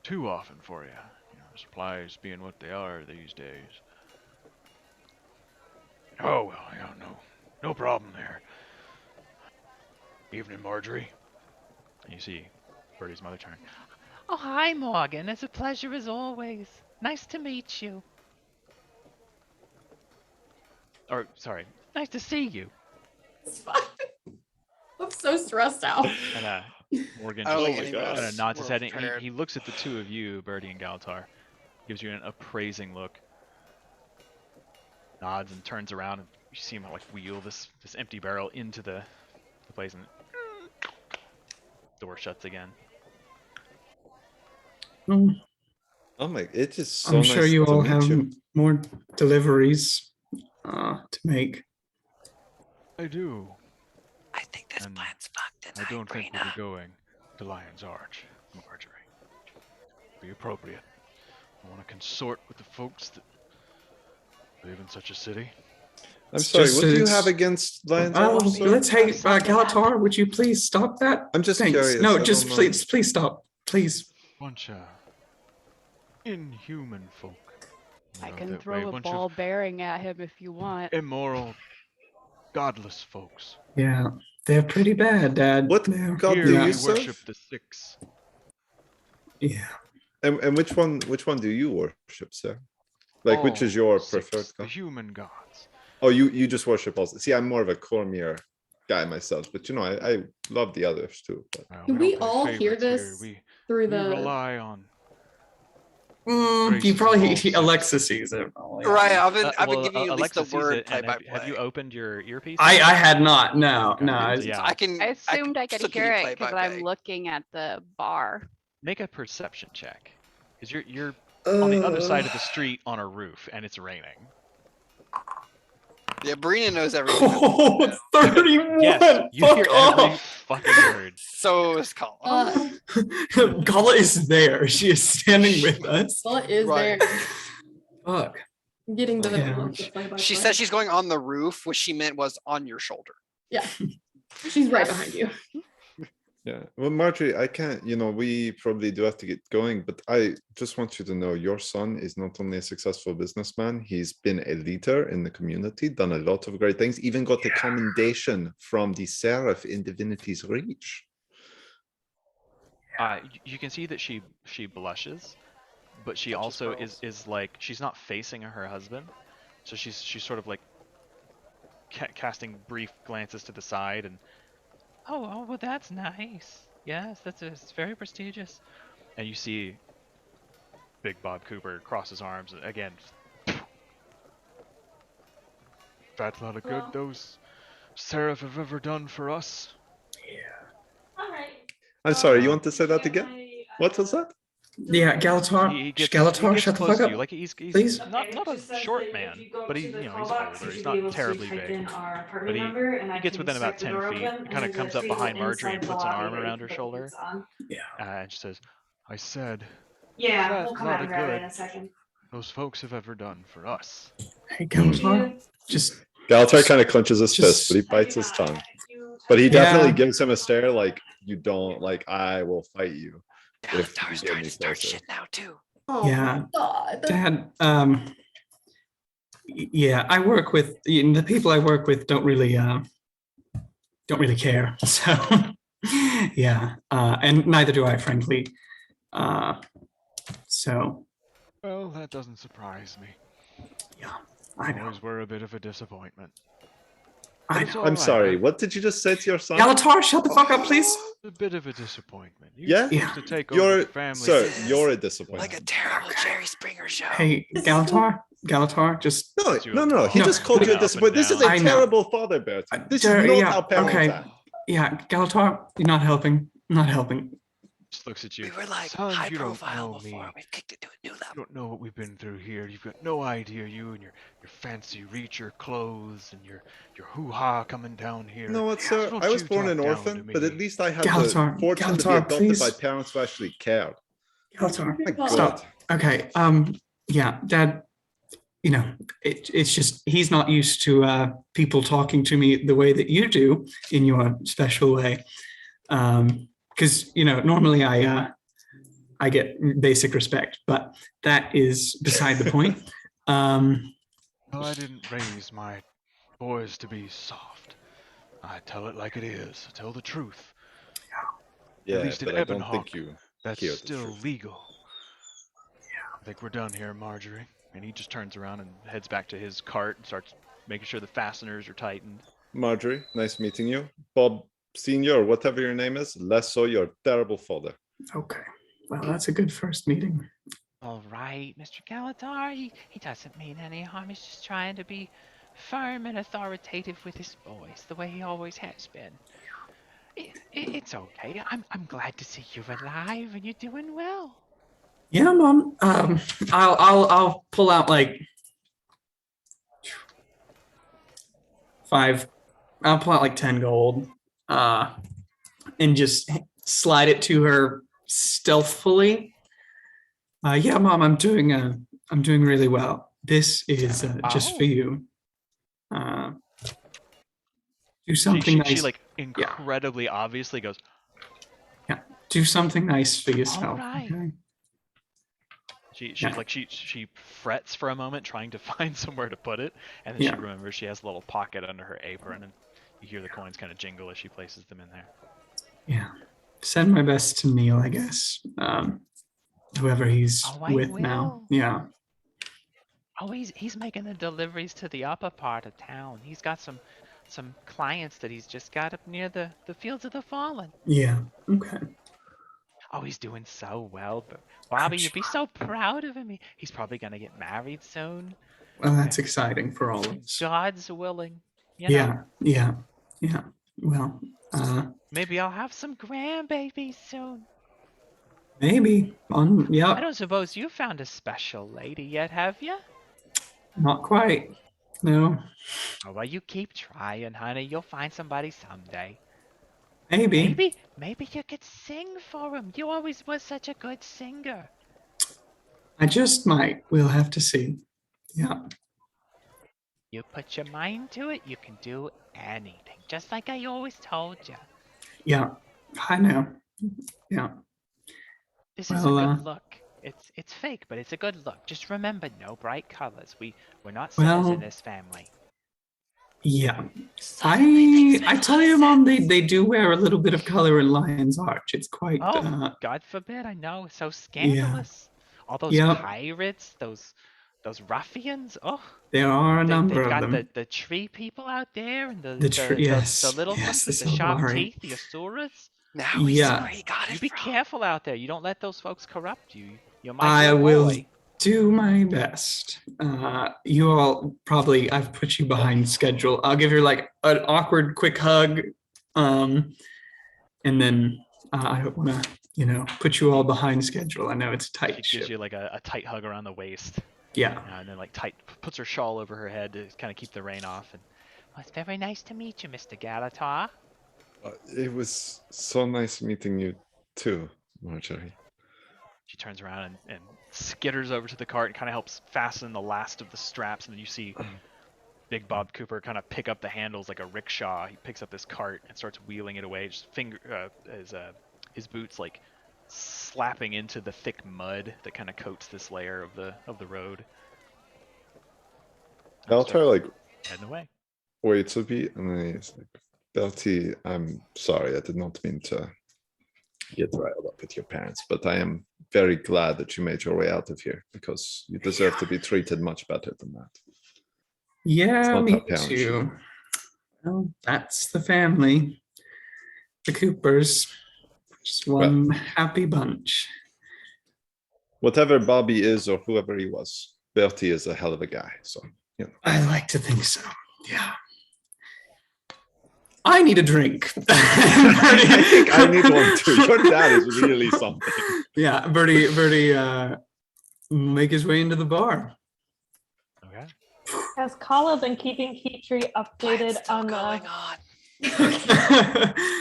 too often for you. You know, supplies being what they are these days. Oh, well, yeah, no problem there. Evening, Marjorie. And you see Bertie's mother turn. Oh, hi, Morgan. It's a pleasure as always. Nice to meet you. Or, sorry, nice to see you. It's fine. I'm so stressed out. And Morgan I don't just think any of kind us of nods his were head, and prepared. he looks at the two of you, Bertie and Galtar, gives you an appraising look, nods and turns around, and you see him like wheel this empty barrel into the place, and door shuts again. Mm, Oh my! It's just so I'm nice sure you to all meet have you. more deliveries to make. I do. I think this And plan's fucked. I don't think we'll be going to Lion's Arch, Marjorie. Be appropriate. I want to consort with the folks that live in such a city. I'm It's sorry. just What do you it's- have against Lion's Oh, Arch, sir? let's hey, Something Galatar, would you please stop that? I'm just Thanks. curious. No, I just don't know. please stop. Please. Bunch of inhuman folk. I Out can that way. throw a Bunch ball of bearing at him if you want. immoral, godless folks. Yeah, they're pretty bad, Dad. What They're- god Here do yeah. you we serve? worship the Six. Yeah. And which one do you worship, sir? Like, which is All your six, preferred the god? human gods. Oh, you just worship all. See, I'm more of a Cormier guy myself, but you know, I love the others too. But Well, Can don't we play all hear favorites here. this We through the? rely on. You Graces of probably all six. Alexa sees it. Probably. Right, I've been Well, giving you at least Alexa the sees word it, and play by have you play. opened your earpiece? I had not. No, Okay, no. so I- yeah. I can. I assumed I could still give hear you it play because by I'm play. looking at the bar. Make a perception check, because you're on the other side of the street on a roof, and it's raining. Yeah, Brina knows everything. Oh, 31. Yes, you Fuck hear every off. fucking word. So is Colin. Gala is there. She is standing with us. Well, it is Right. there. Fuck. I'm getting the, Yeah. the play-by-play. She said she's going on the roof, which she meant was on your shoulder. Yeah, she's right behind you. yeah, well, Marjorie, I can't. You know, we probably do have to get going, but I just want you to know your son is not only a successful businessman, he's been a leader in the community, done a lot of great things, even got a commendation from the Seraph in Divinity's Reach. You can see that she blushes, but she also is like she's not facing her husband, so she's sort of like casting brief glances to the side and, oh, well, that's nice. Yes, it's very prestigious. And you see Big Bob Cooper cross his arms and again. That's not a good Well. those Seraph have ever done for us. All right. I'm sorry, you want to say that again? What was that? Yeah, Galatar. He gets Galatar, shut shut the close fuck to you. up. Like he's please. not a short man, but he, you know, he's older. He's not terribly big. But he gets within about 10 feet, kind of comes up behind Marjorie and puts an arm around her shoulder. Yeah. And she says, I said, Yeah, that's we'll come not out a and grab it good in a second. those folks have ever done for us. Hey, Galatar. Just Galatar kind of clenches his fist, Just- but he bites his tongue. But he Yeah. definitely gives him a stare like, you don't, like, I will fight you. If Dalatar you get starting me to start closer. shit now too. Oh Yeah. my god. Dad, yeah, I work with the people I work with don't really care. So yeah, and neither do I, frankly. So Well, that doesn't surprise me. I know. Always were a bit of a disappointment. I It's know. all I'm right, sorry, huh? what did you just say to your son? Galatar, shut the fuck up, please. A bit of a disappointment. You're Yeah? supposed to take over You're, the family sir, business. you're a Like a disappointment. terrible Jerry Springer show. Hey, Galatar, just No, he No, just called you a up and disappointment. This is down. a I know. terrible father, Bertie. This is Jerry, not yeah, how parents okay. act. yeah, Galatar, you're not helping. Not helping. Just looks at you. We were like Son, high you don't profile know before. me. We've kicked it to a new You level. don't know what we've been through here. You've got no idea. You and your fancy Reacher clothes and your hoo-ha coming down here. You know what, sir? Don't I was you born talk an down orphan, to but at me. least I had Galatar, the fortune to be Galatar, adopted by please. parents who actually cared. Galatar, My God. stop. Okay. Yeah, Dad. You know, it's just he's not used to people talking to me the way that you do in your special way. Because normally I get basic respect, but that is beside the point. Well, I didn't raise my boys to be soft. I tell it like it is. I tell the truth. Yeah, least in but I don't Ebonhawke, think you That's hear the still truth. legal. I think we're done here, Marjorie. And he just turns around and heads back to his cart and starts making sure the fasteners are tightened. Marjorie, nice meeting you. Bob Senior, or whatever your name is, less so your terrible father. Okay. Well, that's a good first meeting. All right, Mr. Galatar, he doesn't mean any harm. He's just trying to be firm and authoritative with his boys, the way he always has been. It's okay. I'm glad to see you're alive and you're doing well. Yeah, Mom. I'll pull out like 5. I'll pull out like 10 gold, and just slide it to her stealthily. Yeah, Mom, I'm doing really well. This is just for you. Do something nice. She like incredibly obviously goes, do something nice for yourself. right. Okay? She frets for a moment trying to find somewhere to put it, and then Yeah. she remembers she has a little pocket under her apron, and you hear the coins kind of jingle as she places them in there. Yeah. Send my best to Neil, I guess. Whoever he's Oh, I with now. will. Yeah. Oh, he's making the deliveries to the upper part of town. He's got some clients that he's just got up near the Fields of the Fallen. Yeah. Okay. Oh, he's doing so well. But Bobby, you'd be so proud of him. He's probably gonna get married soon. Well, that's exciting for all of us. God's willing. You Yeah. know, Yeah. Well, maybe I'll have some grandbabies soon. maybe. I Yeah. don't suppose you found a special lady yet, have you? Not quite. No. Oh, well, you keep trying, honey. You'll find somebody someday. Maybe. Maybe you could sing for him. You always was such a good singer. I just might. We'll have to see. Yeah. You put your mind to it, you can do anything. Just like I always told you. Yeah. I know. Yeah. This is a Well, good look. It's fake, but it's a good look. Just remember, no bright colors. We're not Well, sinners in this family. Yeah. Suddenly things I make a tell lot of you, Mom, sense. they do wear a little bit of color in Lion's Arch. It's quite Oh, God forbid! I know, it's so scandalous. All those Yeah. pirates, those those ruffians. Oh, There are a number they've of got them. the tree people out there, and Yes, the little yes, ones the with the sharp Silvari. teeth, the Asuras. Now we see Yeah. where he got You it be from. careful out there. You don't let those folks corrupt you. You're my I good will boy. do my best. You all probably, I've put you behind schedule. I'll give you like an awkward quick hug. And then I don't want to, put you all behind schedule. I know it's a She tight gives ship. you like a tight hug around the waist, Yeah. and then like puts her shawl over her head to kind of keep the rain off. And Well, it's very nice to meet you, Mr. Galatar. It was so nice meeting you too, Marjorie. she turns around and skitters over to the cart and kind of helps fasten the last of the straps. And then you see Big Bob Cooper kind of pick up the handles like a rickshaw. He picks up this cart and starts wheeling it away. Just his boots like slapping into the thick mud that kind of coats this layer of the road. Belter like Heading away. waits a bit and then he's like, Belty, I'm sorry, I did not mean to get riled up with your parents, but I am very glad that you made your way out of here because you deserve to be treated much better than that. Yeah, not me how parents should too. be. Well, that's the family. The Coopers. Just one happy bunch. Whatever Bobby is or whoever he was, Bertie is a hell of a guy. So, I like to think so. Yeah. I need a drink. I think I need one too. Your dad is really something. Yeah, Bertie make his way into the bar. Okay. Has Kala been keeping Keetri updated on going the? on.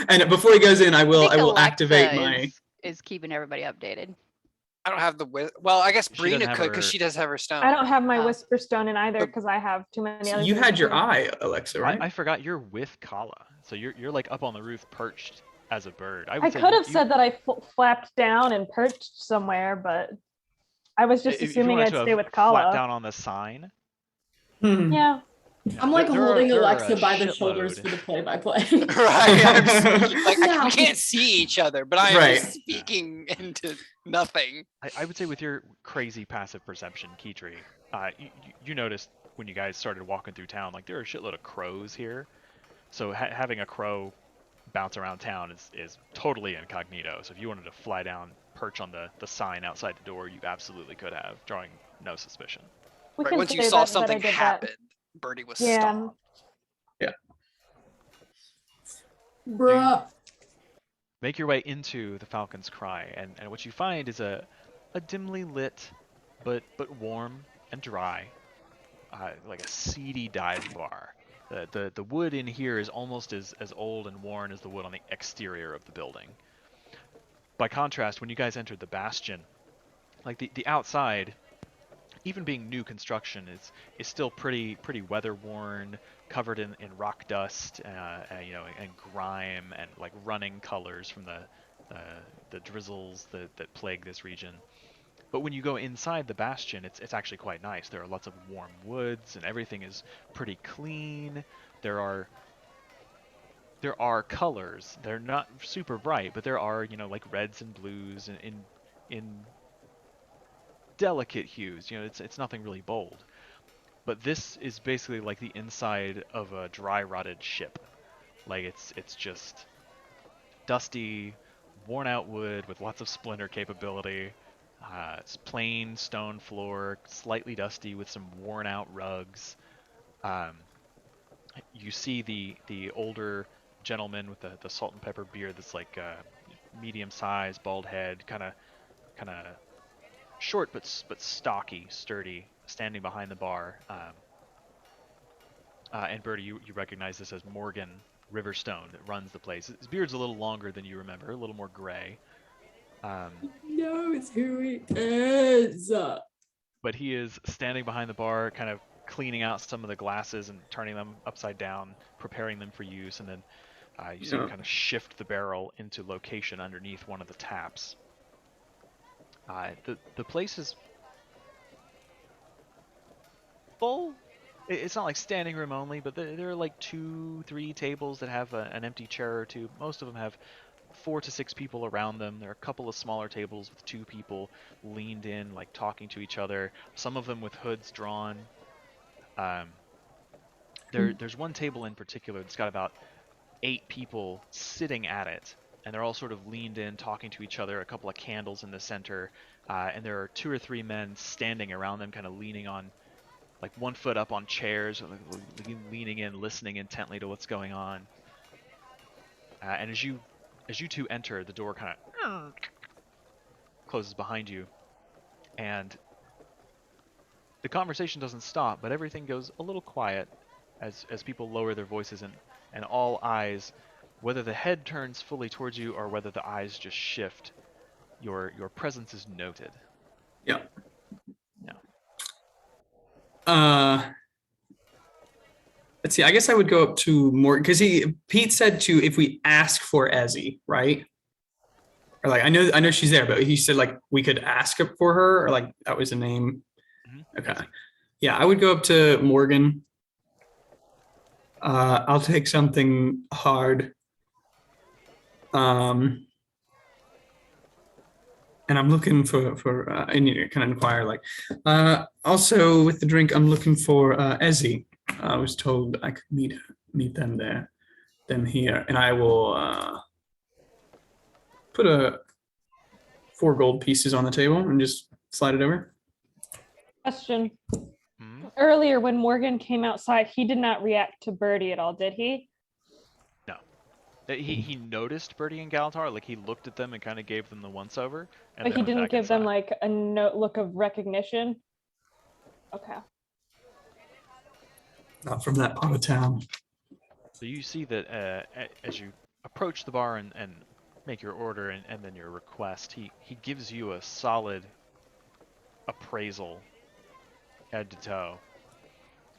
And before he goes in, I will think will Alexa activate my. is keeping everybody updated. I don't have the well, I guess She doesn't Brina have could because her- she does have her stone. I don't have my Oh. Whisper Stone in either Oh. because I have too many other. You things had to your do. eye, Alexa, right? I forgot you're with Kala, so you're like up on the roof perched as a bird. I would say could have you- said that I flapped down and perched somewhere, but I was just if you assuming wanted I'd to stay have with flat Kala. down on the sign. Hmm. Yeah. I'm like there are- holding there are Alexa a by the shoulders shitload. for the play-by-play. Right. Like No. we can't see each other, but I am Right. speaking into nothing. I would say with your crazy passive perception, Keetri, you noticed when you guys started walking through town, like there are a shitload of crows here. So having a crow bounce around town is totally incognito. So if you wanted to fly down, perch on the sign outside the door, you absolutely could have, drawing no suspicion. We Right, can once you say saw that I something did happen, that. Birdie was Yeah. stomped. Bruh. Make your way into the Falcon's Cry, and what you find is a dimly lit, but warm and dry, like a seedy dive bar. The wood in here is almost as old and worn as the wood on the exterior of the building. By contrast, when you guys entered the Bastion, like the outside, even being new construction, is still pretty weather worn, covered in rock dust, and grime and like running colors from the drizzles that plague this region. But when you go inside the Bastion, it's actually quite nice. There are lots of warm woods and everything is pretty clean. There are colors. They're not super bright, but there are like reds and blues and in delicate hues. It's nothing really bold. But this is basically like the inside of a dry rotted ship. Like it's just dusty, worn out wood with lots of splinter capability. It's plain stone floor, slightly dusty with some worn out rugs. You see the older gentleman with the salt and pepper beard that's like medium sized, bald head, kind of short but stocky, sturdy, standing behind the bar. And Bertie, you recognize this as Morgan Riverstone that runs the place. His beard's a little longer than you remember, a little more gray. Knows who he is. But he is standing behind the bar, kind of cleaning out some of the glasses and turning them upside down, preparing them for use, and then you see him kind of shift the barrel into location underneath one of the taps. The place is full. It's not like standing room only, but there are like 2-3 tables that have an empty chair or two. Most of them have 4 to 6 people around them. There are a couple of smaller tables with 2 people leaned in, like talking to each other. Some of them with hoods drawn. There's one table in particular that's got about 8 people sitting at it, and they're all sort of leaned in, talking to each other. A couple of candles in the center, and there are 2 or 3 men standing around them, kind of leaning on, like one foot up on chairs, leaning in, listening intently to what's going on. And as you two enter, the door kind of closes behind you, and the conversation doesn't stop, but everything goes a little quiet as people lower their voices, and all eyes, whether the head turns fully towards you or whether the eyes just shift, your presence is noted. Yeah. Yeah. Let's see. I guess I would go up to Morgan because Pete said to if we ask for Ezzy, right? Or like I know she's there, but he said like we could ask for her, or like that was a name. Mm-hmm. Okay. Yeah, I would go up to Morgan. I'll take something hard. And I'm looking for and you kind of inquire like, also with the drink, I'm looking for Ezzy. I was told I could meet them here, and I will put 4 gold pieces on the table and just slide it over. Question. Earlier when Morgan came outside, he did not react to Birdie at all, did he? No. He noticed Birdie and Galatar, like he looked at them and kind of gave them the once over. But he didn't give them like a look of recognition? Okay. Not from that part of town. So you see that as you approach the bar and make your order and then your request, he gives you a solid appraisal head to toe.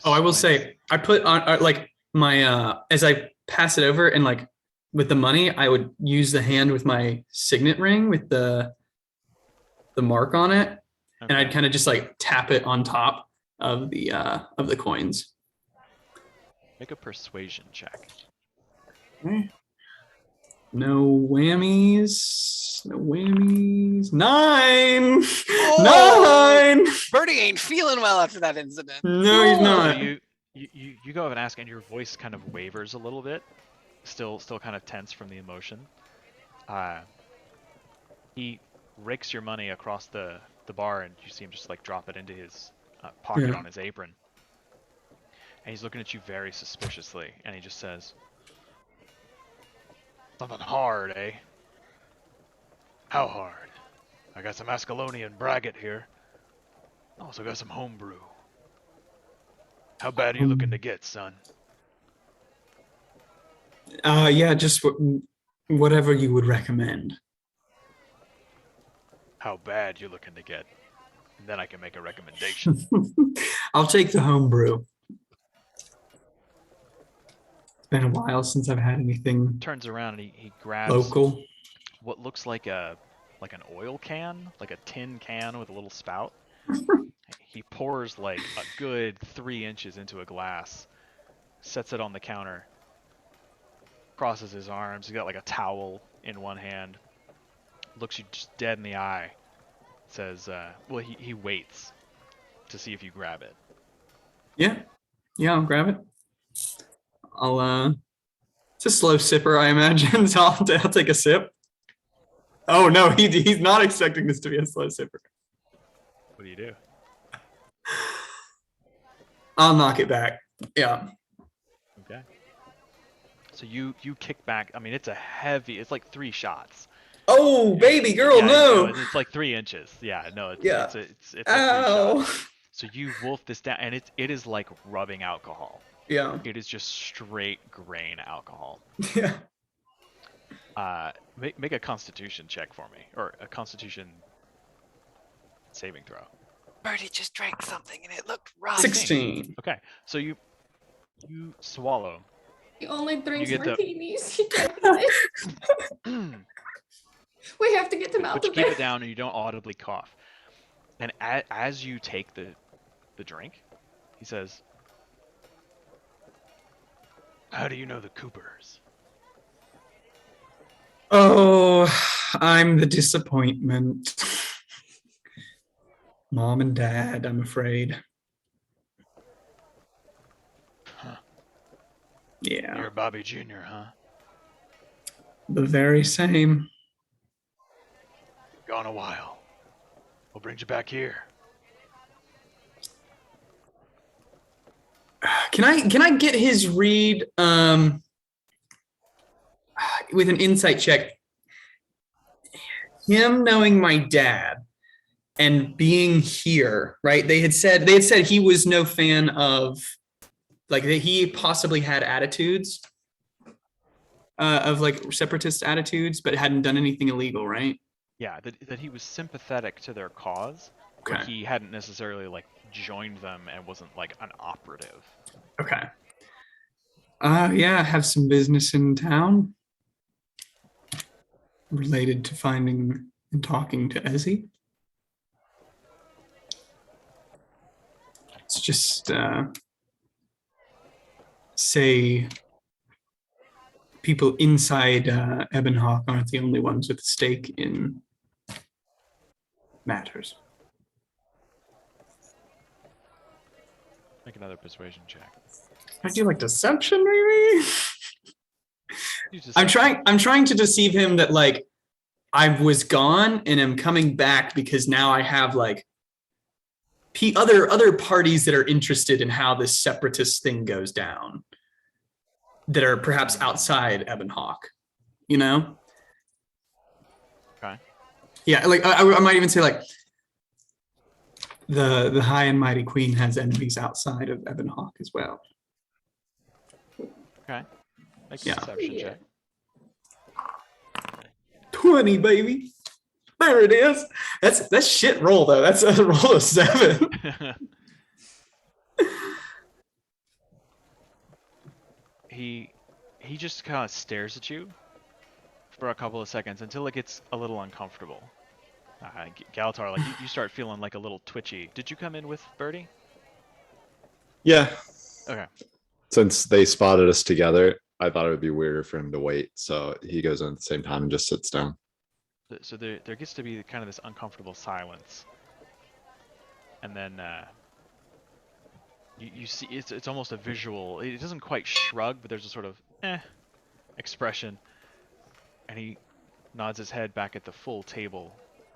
Oh, I will say, I put on like my as I pass it over, and like with the money, I would use the hand with my signet ring with the mark on it, okay. And I'd kind of just like tap it on top of the coins. Make a persuasion check. Okay. No whammies. No whammies. 9. Oh! 9. Birdie ain't feeling well after that incident. No, he's not. So you go up and ask, and your voice kind of wavers a little bit, still kind of tense from the emotion. He rakes your money across the bar, and you see him just like drop it into his pocket on his apron. And he's looking at you very suspiciously, and he just says, "Something hard, eh? How hard? I got some Ascalonian braggot here. Also got some homebrew. How bad are you looking to get, son?" Yeah, just whatever you would recommend. How bad you looking to get? And then I can make a recommendation. I'll take the homebrew. It's been a while since I've had anything. Turns around and he grabs local. What looks like an oil can, like a tin can with a little spout. He pours like a good 3 inches into a glass, sets it on the counter, crosses his arms. He's got like a towel in one hand, looks you just dead in the eye, says, well, he waits to see if you grab it. Yeah, I'll grab it. It's a slow sipper, I imagine, so I'll take a sip. Oh no, he's not expecting this to be a slow sipper. What do you do? I'll knock it back. Yeah. Okay. So you kick back. I mean, it's like 3 shots. Oh, baby girl, no. It's like 3 inches. Yeah, no, it's yeah. It's like 3 Ow. shots. So you wolf this down, and it is like rubbing alcohol. Yeah. It is just straight grain alcohol. Yeah. Make a Constitution check for me, or a Constitution saving throw. Birdie just drank something and it looked rough. 16. Okay, so you swallow. He only drinks You get the- martinis. We have to get him out But you of keep there. it down and you don't audibly cough. And as you take the drink, he says, "How do you know the Coopers?" Oh, I'm the disappointment. Mom and Dad, I'm afraid. Huh. Yeah, You're Bobby Jr., huh? the very same. Gone a while. What brings you back here? Can I get his read with an insight check? Him knowing my dad and being here, right? They had said he was no fan of, like, that he possibly had attitudes of like separatist attitudes, but hadn't done anything illegal, right? Yeah, that he was sympathetic to their cause, but Okay. he hadn't necessarily like joined them and wasn't like an operative. Okay. Yeah, I have some business in town related to finding and talking to Ezzy. It's just say people inside Ebonhawke aren't the only ones with a stake in matters. Make another persuasion check. I do like deception, maybe. You just I'm trying to deceive him that like I was gone and am coming back because now I have like other parties that are interested in how this separatist thing goes down that are perhaps outside Ebonhawke, you know? Okay. Yeah, like I might even say like the high and mighty queen has enemies outside of Ebonhawke as well. Okay. Make a Yeah. deception check. 20, baby. There it is. That's shit roll though. That's a roll of 7. he just kind of stares at you for a couple of seconds until it gets a little uncomfortable. Galatar, like you start feeling like a little twitchy. Did you come in with Birdie? Yeah. Okay. Since they spotted us together, I thought it would be weirder for him to wait. So he goes in at the same time and just sits down. So there gets to be kind of this uncomfortable silence, and then you see it's almost a visual. It doesn't quite shrug, but there's a sort of expression, and he nods his head back at the full table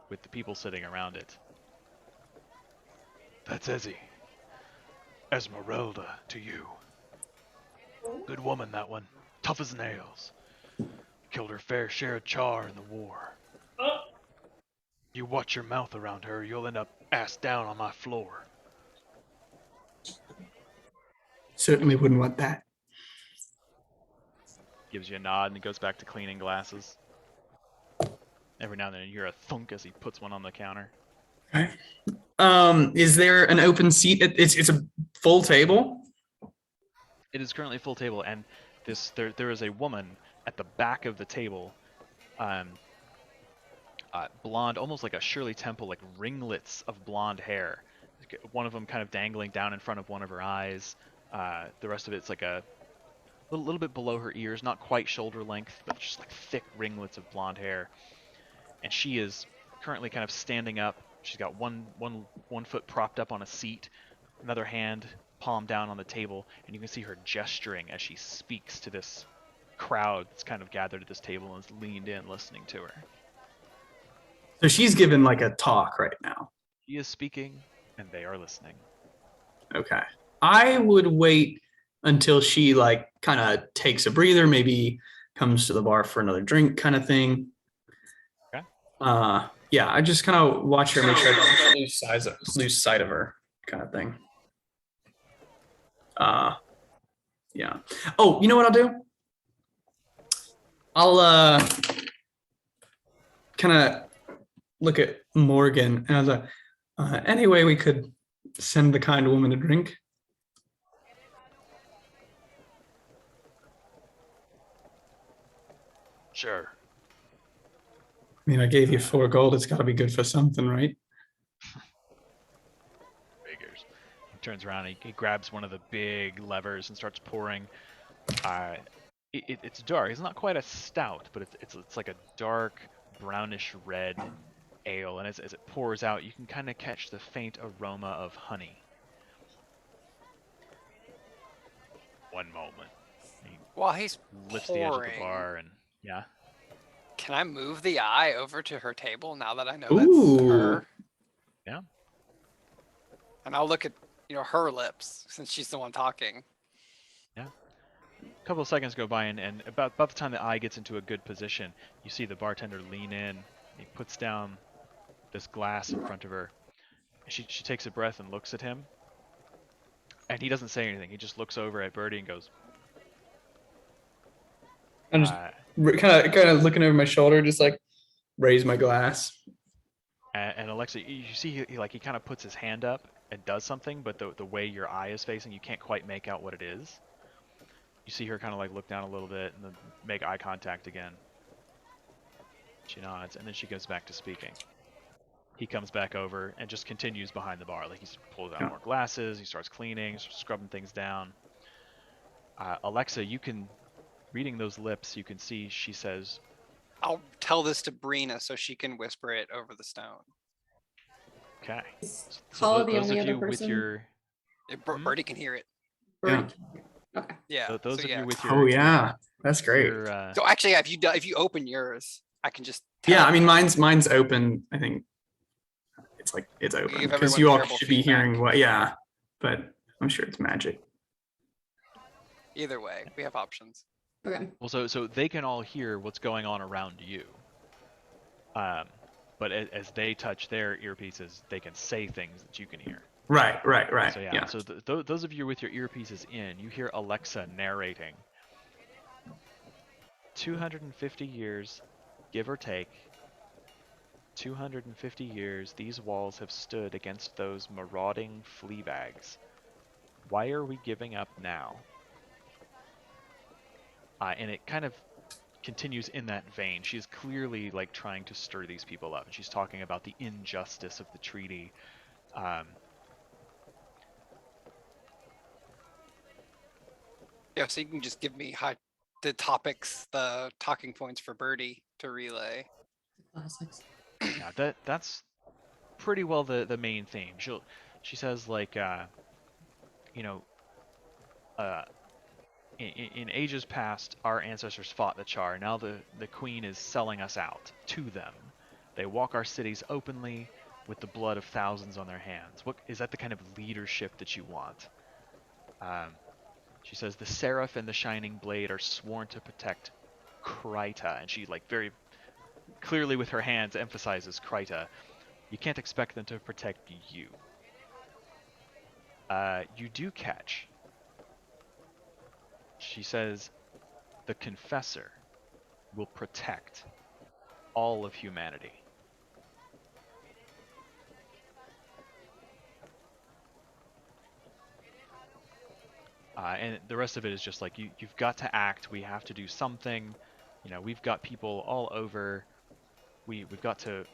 with the people sitting around it. That's Ezzy. Esmeralda to you. Good woman, that one. Tough as nails. Killed her fair share of Charr in the war. You watch your mouth around her, you'll end up ass down on my floor. Certainly wouldn't want that. Gives you a nod and he goes back to cleaning glasses. Every now and then you hear a thunk as he puts one on the counter. Okay. Is there an open seat? It's a full table. It is currently a full table, and there is a woman at the back of the table, blonde, almost like a Shirley Temple, like ringlets of blonde hair. One of them kind of dangling down in front of one of her eyes. The rest of it's like a little bit below her ears, not quite shoulder length, but just like thick ringlets of blonde hair. And she is currently kind of standing up. She's got one foot propped up on a seat, another hand palm down on the table, and you can see her gesturing as she speaks to this crowd that's kind of gathered at this table and is leaned in listening to her. So she's given like a talk right now. She is speaking, and they are listening. Okay. I would wait until she like kind of takes a breather, maybe comes to the bar for another drink kind of thing. Okay. Yeah, I just kind of watch her, make sure I don't lose sight of her kind of thing. Yeah. Oh, you know what I'll do? I'll kind of look at Morgan and I was like, anyway, we could send the kind woman a drink. Sure. I mean, I gave you 4 gold. It's got to be good for something, right? Figures. He turns around, he grabs one of the big levers and starts pouring it's dark. It's not quite a stout, but it's like a dark brownish red ale, and as it pours out, you can kind of catch the faint aroma of honey. One moment. He While he's lifts the edge of the pouring, bar and yeah. can I move the eye over to her table now that I know Ooh. that's her? Yeah. And I'll look at her lips since she's the one talking. Yeah. A couple of seconds go by, and about the time the eye gets into a good position, you see the bartender lean in. He puts down this glass in front of her. She takes a breath and looks at him, and he doesn't say anything. He just looks over at Birdie and goes, I'm just kind of looking over my shoulder, just like raise my glass. and Alexa, you see he kind of puts his hand up and does something, but the way your eye is facing, you can't quite make out what it is. You see her kind of like look down a little bit and then make eye contact again. She nods, and then she goes back to speaking. He comes back over and just continues behind the bar. Like, he pulls out more glasses, he starts cleaning, scrubbing things down. Alexa, reading those lips, you can see she says, I'll tell this to Brina so she can whisper it over the stone. okay. Is So Kala the those only of other you with person? your... Birdie can hear it. Birdie. Okay. Yeah. Those so of yeah. you with your... Oh yeah, that's great. Your, So actually, if you open yours, I can just. Yeah, tell I mean, you. mine's open. I think it's open Give because everyone you all terrible should be hearing feedback. what. Yeah, but I'm sure it's magic. Either way, we have options. Okay. Well, so they can all hear what's going on around you. But as they touch their earpieces, they can say things that you can hear. Right. So yeah. Yeah. So those of you with your earpieces in, you hear Alexa narrating. 250 years, give or take. 250 years, these walls have stood against those marauding flea bags. Why are we giving up now? And it kind of continues in that vein. She's clearly like trying to stir these people up, and she's talking about the injustice of the treaty. Yeah, so you can just give me the topics, the talking points for Birdie to relay. Classics. Yeah, that's pretty well the main theme. She says like in ages past, our ancestors fought the Charr. Now the queen is selling us out to them. They walk our cities openly with the blood of thousands on their hands. What is that the kind of leadership that you want? She says the Seraph and the Shining Blade are sworn to protect Kryta, and she like very clearly with her hands emphasizes Kryta. You can't expect them to protect you. You do catch. She says the Confessor will protect all of humanity. And the rest of it is just like you've got to act. We have to do something. We've got people all over. We've got to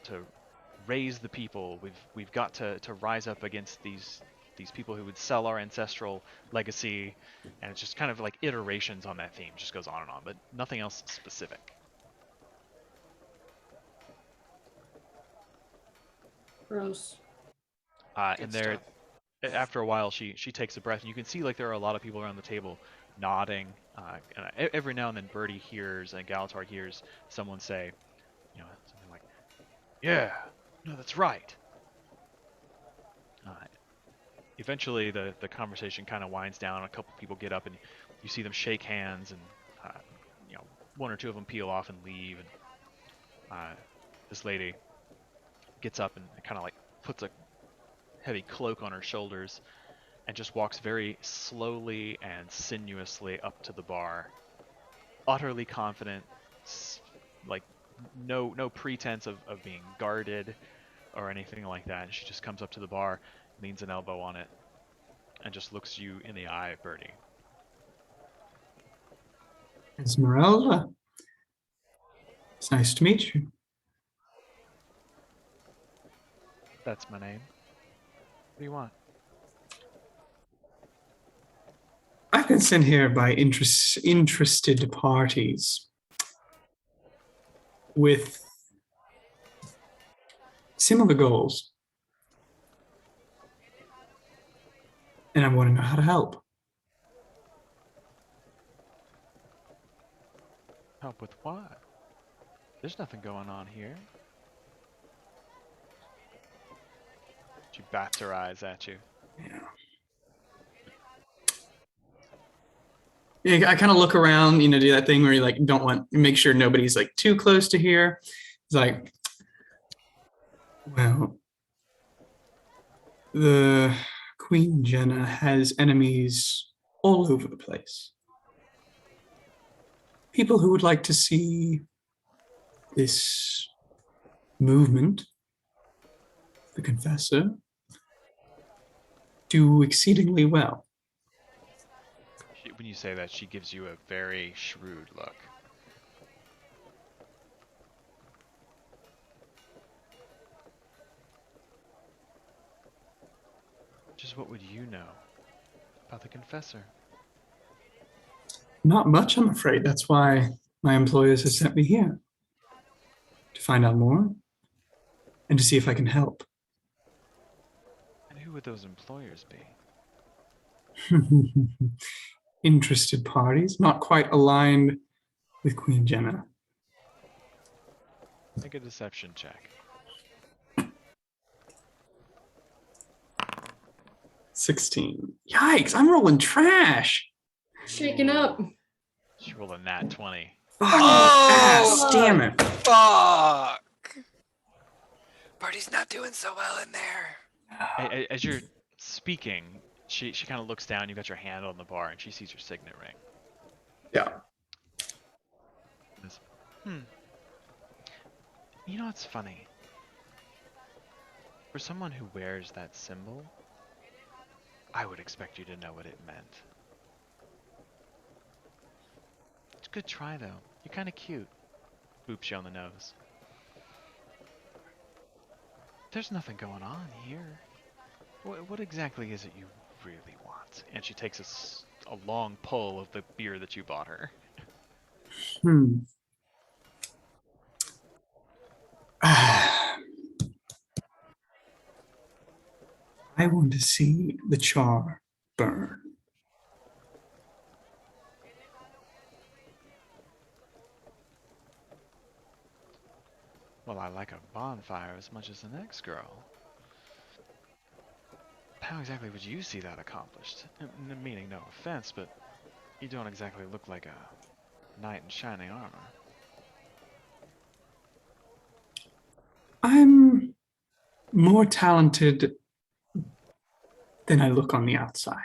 raise the people. We've got to rise up against these people who would sell our ancestral legacy, and it's just kind of like iterations on that theme. Just goes on and on, but nothing else specific. Gross. And there, after a while, she takes a breath, and you can see like there are a lot of people around the table nodding. And every now and then, Birdie hears and Galatar hears someone say, something like, "Yeah, no, that's right." Eventually, the conversation kind of winds down. A couple people get up, and you see them shake hands, and one or two of them peel off and leave. And this lady gets up and kind of like puts a heavy cloak on her shoulders and just walks very slowly and sinuously up to the bar, utterly confident, like no pretense of being guarded or anything like that. And she just comes up to the bar, leans an elbow on it, and just looks you in the eye, Birdie. Esmeralda, it's nice to meet you. That's my name. What do you want? I've been sent here by interested parties with similar goals. And I want to know how to help. Help with what? There's nothing going on here. She bats her eyes at you. Yeah, I kind of look around, do that thing where you like make sure nobody's like too close to here. It's like, well, the Queen Jenna has enemies all over the place. People who would like to see this movement, the Confessor, do exceedingly well. When you say that, she gives you a very shrewd look. Just what would you know about the Confessor? Not much, I'm afraid. That's why my employers have sent me here. To find out more and to see if I can help. And who would those employers be? Interested parties, not quite aligned with Queen Jenna. Make a deception check. 16. Yikes, I'm rolling trash. Shaking up. She rolled a nat 20. Ass, damn it. Fuck. Birdie's not doing so well in there. As you're speaking, she kind of looks down. You got your hand on the bar, and she sees your signet ring. Yeah. You know, it's funny. For someone who wears that symbol, I would expect you to know what it meant. It's a good try, though. You're kind of cute. Boops you on the nose. There's nothing going on here. What exactly is it you really want? And she takes a long pull of the beer that you bought her. I want to see the Charr burn. Well, I like a bonfire as much as the next girl. How exactly would you see that accomplished? Meaning no offense, but you don't exactly look like a knight in shining armor. I'm more talented than I look on the outside.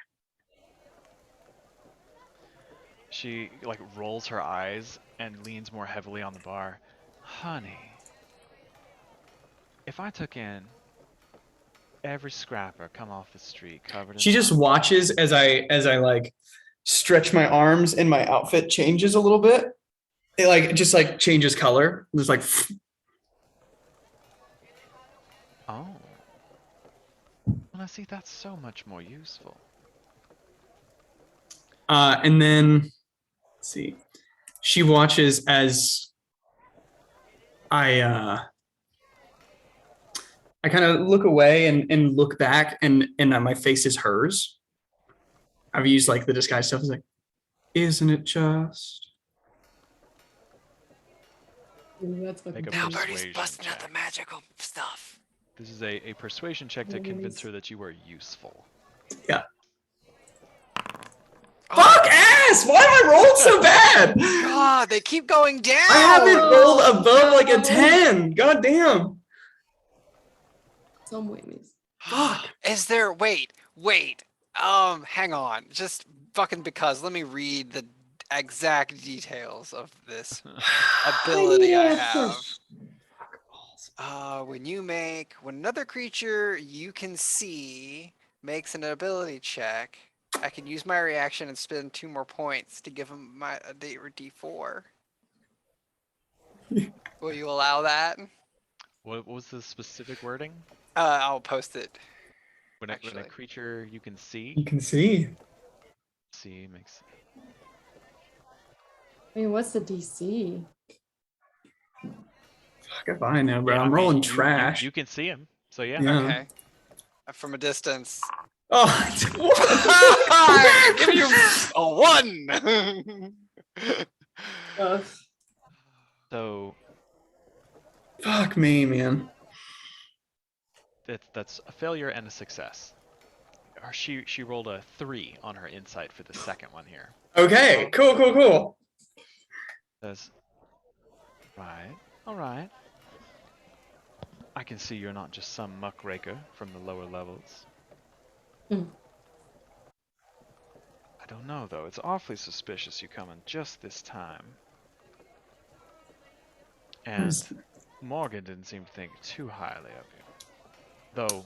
She rolls her eyes and leans more heavily on the bar. Honey, if I took in every scrapper come off the street covered in She just watches as I like stretch my arms and my outfit changes a little bit. It just changes color. There's Oh. Well, I see that's so much more useful. And then let's see. She watches as I kind of look away and look back and my face is hers. I've used the disguise stuff. It's isn't it just? Ooh, that's fucking Make a Now funny. Birdie's persuasion busting out check. the magical stuff. This is a persuasion check to convince Nice. her that you are useful. Yeah. Oh, Fuck ass! Why have I rolled so bad? God, they keep going down. I haven't rolled above a No. 10. God damn. Some ways. Fuck. Is there? Wait. Hang on. Just fucking because. Let me read the exact details of this ability I have. When another creature you can see makes an ability check, I can use my reaction and spend 2 more points to give him a D4. Will you allow that? What was the specific wording? I'll post it. When a Actually. creature you can see You can see. DC makes. I mean, what's the DC? Fuck if I know, bro. Yeah, I I'm mean, rolling you- trash. You can see him, so yeah. Yeah. Okay. From a distance. Oh, I'm giving you a 1. So fuck me, man. that's a failure and a success. She rolled a 3 on her insight for the second one here. Okay, cool. Says, right, all right. I can see you're not just some muckraker from the lower levels. Hmm. I don't know though. It's awfully suspicious you coming just this time. And Morgan didn't seem to think too highly of you, though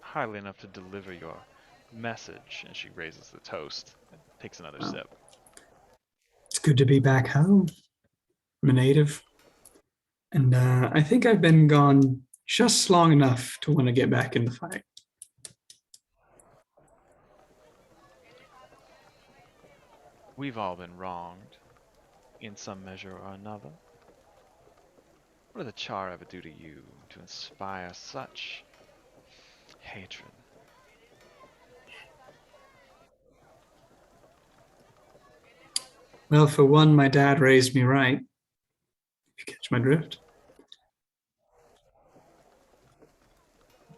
highly enough to deliver your message. And she raises the toast and takes another sip. It's good to be back home. I'm a native. And I think I've been gone just long enough to want to get back in the fight. We've all been wronged, in some measure or another. What did the Charr ever do to you to inspire such hatred? Well, for one, my dad raised me right. If you catch my drift.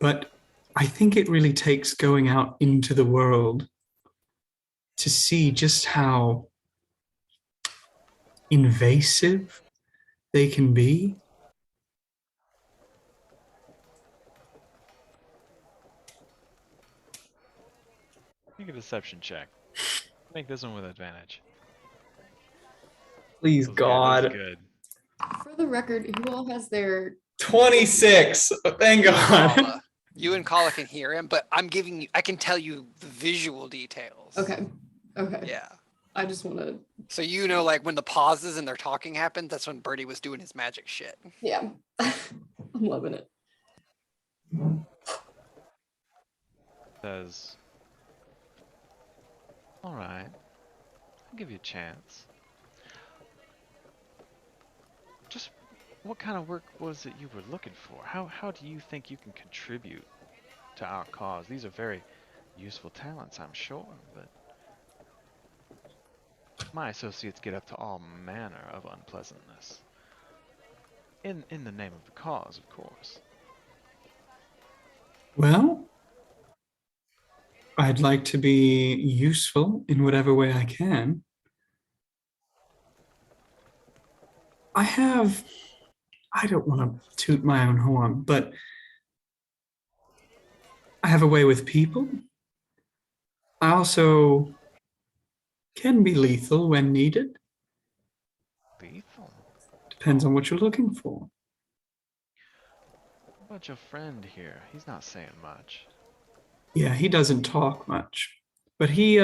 But I think it really takes going out into the world to see just how invasive they can be. Make a deception check. Make this one with advantage. Please, That was God. good. For the record, who all has their 26. Thank God. Kala. You and Kala can hear him, but I can tell you the visual details. Okay. Yeah. I just want to. So you know, like when the pauses and they're talking happened, that's when Birdie was doing his magic shit. Yeah. I'm loving it. Says, all right, I'll give you a chance. Just what kind of work was it you were looking for? How do you think you can contribute to our cause? These are very useful talents, I'm sure, but my associates get up to all manner of unpleasantness. In the name of the cause, of course. Well, I'd like to be useful in whatever way I can. I don't want to toot my own horn, but I have a way with people. I also can be lethal when needed. Lethal? Depends on what you're looking for. What about your friend here? He's not saying much. Yeah, he doesn't talk much, but he's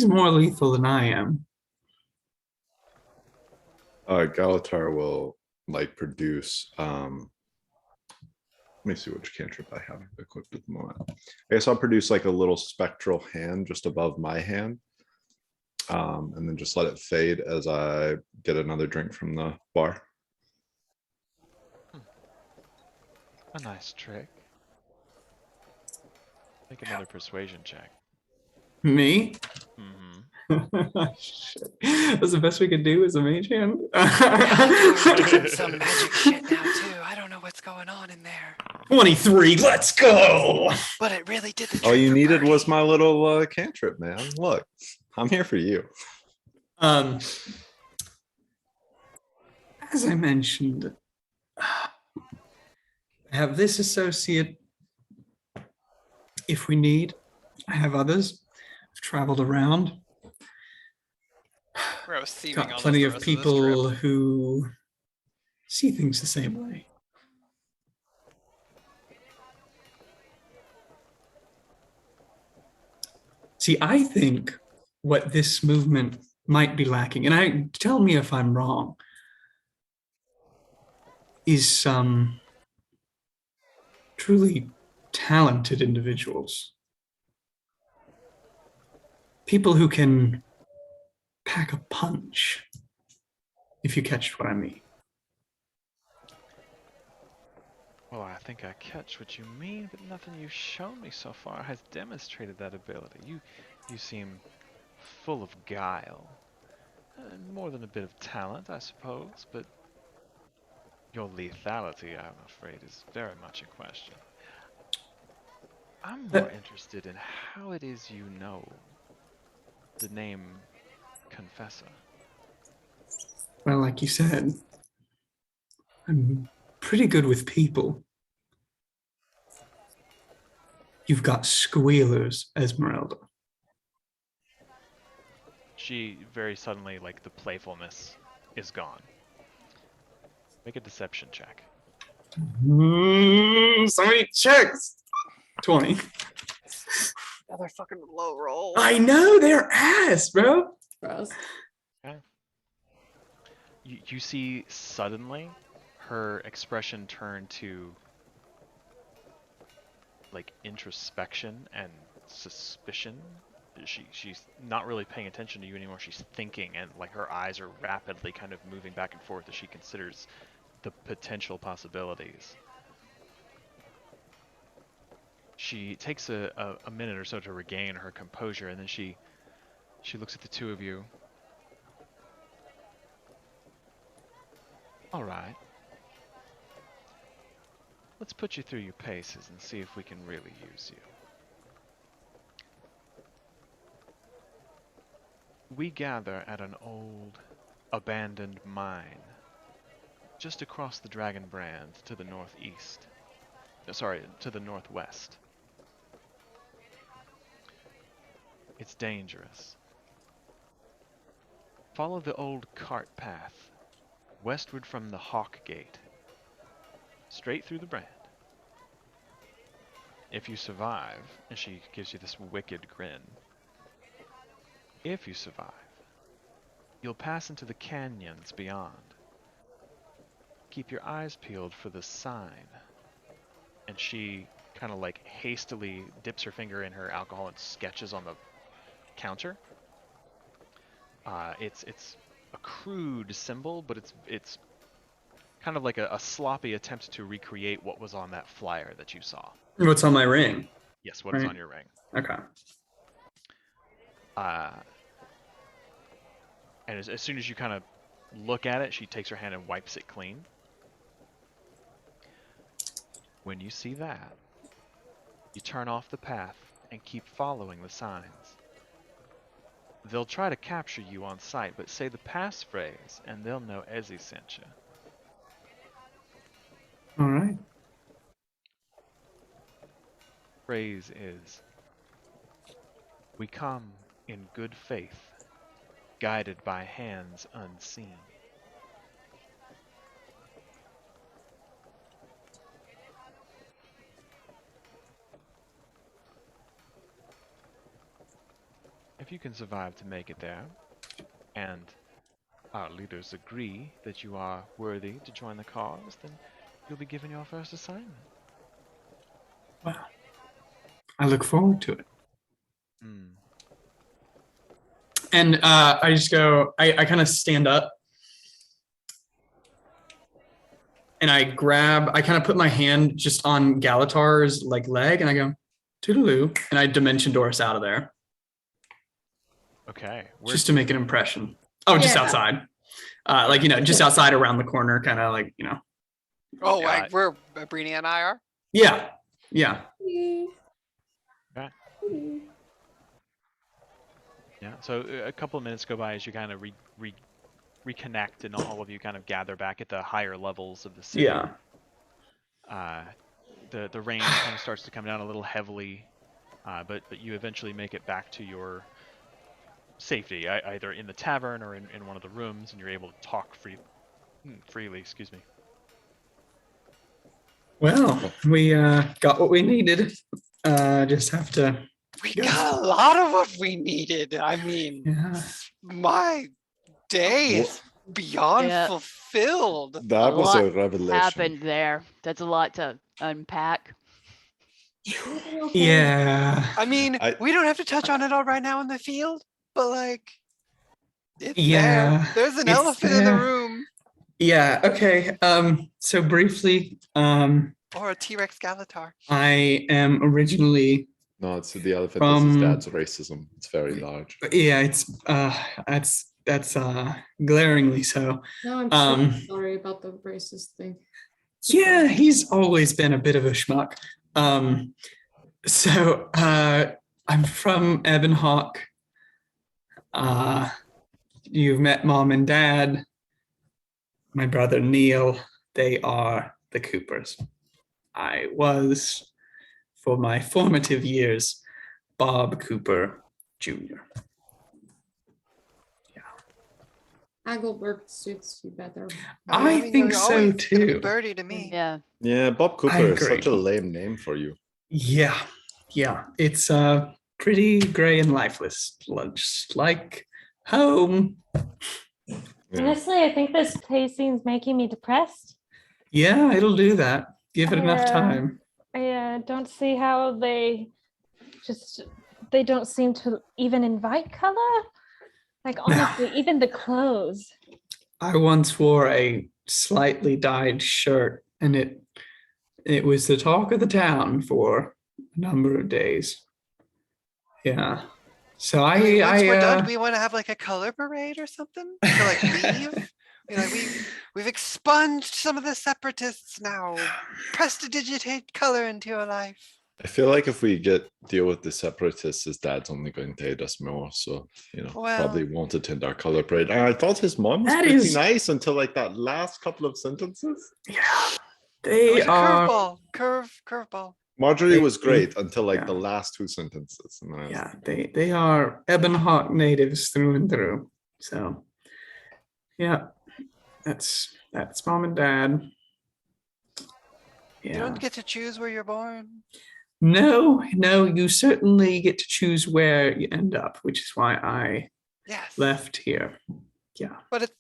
more lethal than I am. Galatar will like produce let me see which cantrip I have equipped at the moment. I guess I'll produce like a little spectral hand just above my hand. And then just let it fade as I get another drink from the bar. A nice trick. Make another persuasion check. Me? Mm-hmm. Shit. That's the best we could do as a mage hand. Some magic shit now too. I don't know what's going on in there. 23, let's go! But it really did the trick. All you for needed Birdie. was my little cantrip, man. Look, I'm here for you. As I mentioned, I have this associate if we need. I have others. I've traveled around. Gross theming Got on us plenty the of rest this people trip. who see things the same way. See, I think what this movement might be lacking, and tell me if I'm wrong, is some truly talented individuals. people who can pack a punch, if you catch what I mean. Well, I think I catch what you mean, but nothing you've shown me so far has demonstrated that ability. You seem full of guile. More than a bit of talent, I suppose, but your lethality, I'm afraid, is very much in question. I'm more interested in how it is you know the name Confessor. Well, like you said, I'm pretty good with people. You've got squealers, Esmeralda. She very suddenly, like, the playfulness is gone. Make a deception check. So many checks. 20. Another fucking low roll. I know, they're ass, bro. Gross. Okay. You see suddenly her expression turn to like introspection and suspicion. She's not really paying attention to you anymore. She's thinking, and like her eyes are rapidly kind of moving back and forth as she considers the potential possibilities. She takes a minute or so to regain her composure, and then she looks at the two of you. All right. Let's put you through your paces and see if we can really use you. We gather at an old, abandoned mine, just across the Dragon Brand to the northeast. Sorry, to the northwest. It's dangerous. Follow the old cart path, westward from the Hawk Gate, straight through the brand. If you survive, and she gives you this wicked grin, if you survive, you'll pass into the canyons beyond. Keep your eyes peeled for the sign. And she kind of like hastily dips her finger in her alcohol and sketches on the counter. It's a crude symbol, but it's kind of like a sloppy attempt to recreate what was on that flyer that you saw. What's on my ring? Yes, what is on your ring. Okay. And as soon as you kind of look at it, she takes her hand and wipes it clean. When you see that, you turn off the path and keep following the signs. They'll try to capture you on sight, but say the passphrase and they'll know Ezzy sent you. All right. Phrase is, we come in good faith, guided by hands unseen. If you can survive to make it there, and our leaders agree that you are worthy to join the cause, then you'll be given your first assignment. Wow. I look forward to it. And I just go, I kind of stand up and I kind of put my hand just on Galatar's like leg and I go, toodaloo, and I dimension door us out of there. Okay. Just to make an impression. Oh, just outside. Like, just outside around the corner, kind of like, Oh, like where Brini and I are? Yeah. Yeah. Okay. Yeah, so a couple of minutes go by as you kind of reconnect and all of you kind of gather back at the higher levels of the city. Yeah. The rain kind of starts to come down a little heavily, but you eventually make it back to your safety, either in the tavern or in one of the rooms, and you're able to talk freely. Excuse me. Well, we got what we needed. Just have to. We got a lot of what we needed. I mean, my day is beyond fulfilled. That was a revelation. Happened there. That's a lot to unpack. Yeah. I mean, I- we don't have to touch on it all right now in the field, but like, it's Yeah, there. There's an it's elephant in the there. room, Yeah, okay. So briefly, or a T-Rex Skeletor. I am originally No, it's the elephant is his From- dad's racism. It's very large. yeah, that's glaringly so. No, I'm so Um, sorry about the racist thing. Yeah, he's always been a bit of a schmuck. So I'm from Ebonhawke. You've met Mom and Dad. My brother Neil, they are the Coopers. I was, for my formative years, Bob Cooper Jr. Hagelberg suits you better. I mean, think you're so always gonna be too. Birdie to me. Yeah. Yeah, Bob Cooper is such a agree. lame name for you. Yeah, it's pretty gray and lifeless, just like home. Yeah. Honestly, I think this place seems making me depressed. Yeah, it'll do that. Give it enough Yeah. time. I don't see how they don't seem to even invite color. Like honestly, even the clothes. I once wore a slightly dyed shirt, and it was the talk of the town for a number of days. Yeah. So I mean, once we're done, I do we want to have like a color parade or something to like leave? We've expunged some of the separatists now. Prestidigitate color into your life. I feel like if we deal with the separatists, his dad's only going to hate us more. So, Well- probably won't attend our color parade. And I thought his mom was That pretty is- nice until like that last couple of sentences. yeah, It they was a are. curveball. Curveball. Marjorie They- was great until like yeah. the last two sentences. And then I was Yeah, they are Ebonhawke natives through and through. So yeah, that's Mom and Dad. You Yeah. don't get to choose where you're born. No, you certainly get to choose where you end up, which is why I Yes. left here. Yeah, But it's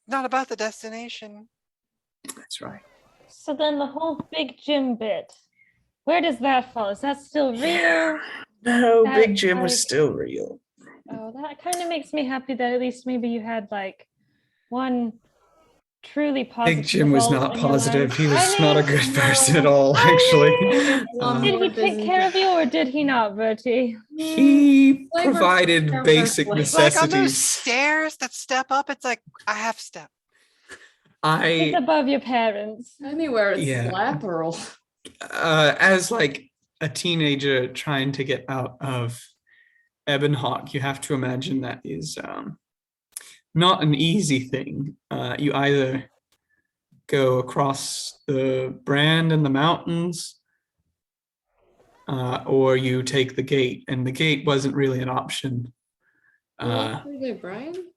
not about the destination. that's right. So then the whole big gym bit, where does that fall? Is that still real? No, That, Big Jim was like- still real. Oh, that kind of makes me happy that at least maybe you had like one truly positive. Big Jim was result not in your positive. life. He was I not a mean, good person at no. all, I actually. mean, Um, did he Lord take isn't care good. of you or did he not, Bertie? He Flavors provided are basic like- It's like on those necessities. stairs that step up, it's like a half step. He's I, above your parents. Anywhere it's Yeah. lateral. as like a teenager trying to get out of Ebonhawke, you have to imagine that is not an easy thing. You either go across the brand and the mountains, or you take the gate, and the gate wasn't really an option. Brian?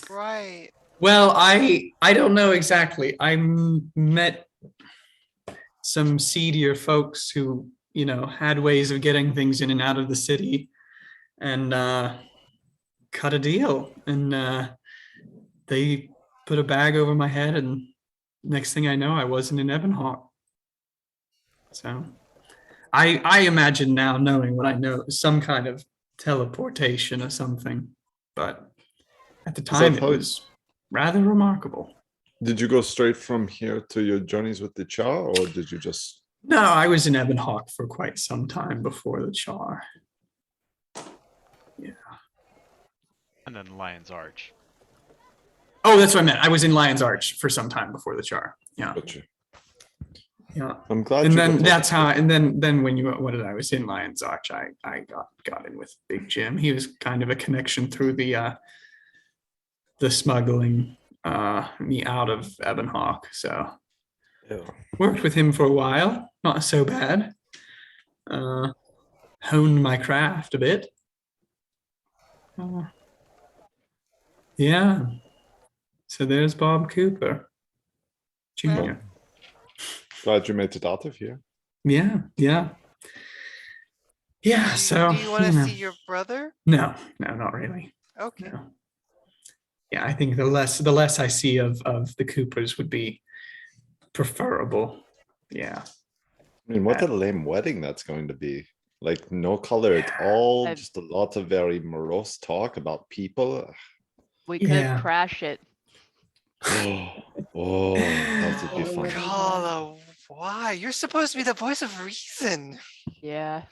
Right. Well, I don't know exactly. I met some seedier folks who, had ways of getting things in and out of the city, and cut a deal. And they put a bag over my head, and next thing I know, I wasn't in Ebonhawke. So I imagine now, knowing what I know, some kind of teleportation or something. But at the time, it how- was rather remarkable. Did you go straight from here to your journeys with the Charr, or did you just? No, I was in Ebonhawke for quite some time before the Charr. Yeah. And then Lion's Arch. Oh, that's what I meant. I was in Lion's Arch for some time before the Charr. Yeah. Gotcha. Yeah. I'm glad. And you then got that's to- how. And then when I was in Lion's Arch, I got in with Big Jim. He was kind of a connection through the smuggling me out of Ebonhawke. So Yeah. worked with him for a while. Not so bad. Honed my craft a bit. Yeah. So there's Bob Cooper Jr. Glad you made it out of here. Yeah. So Do you want to see your brother? No, not really. Okay. No. Yeah, I think the less I see of the Coopers would be preferable. Yeah. I mean, what a lame wedding that's going to be. Like no color at all, I've- just a lot of very morose talk about people. We could Yeah. crash it. Oh, that would be Oh, fun. God. Carla, why? You're supposed to be the voice of reason. Yeah.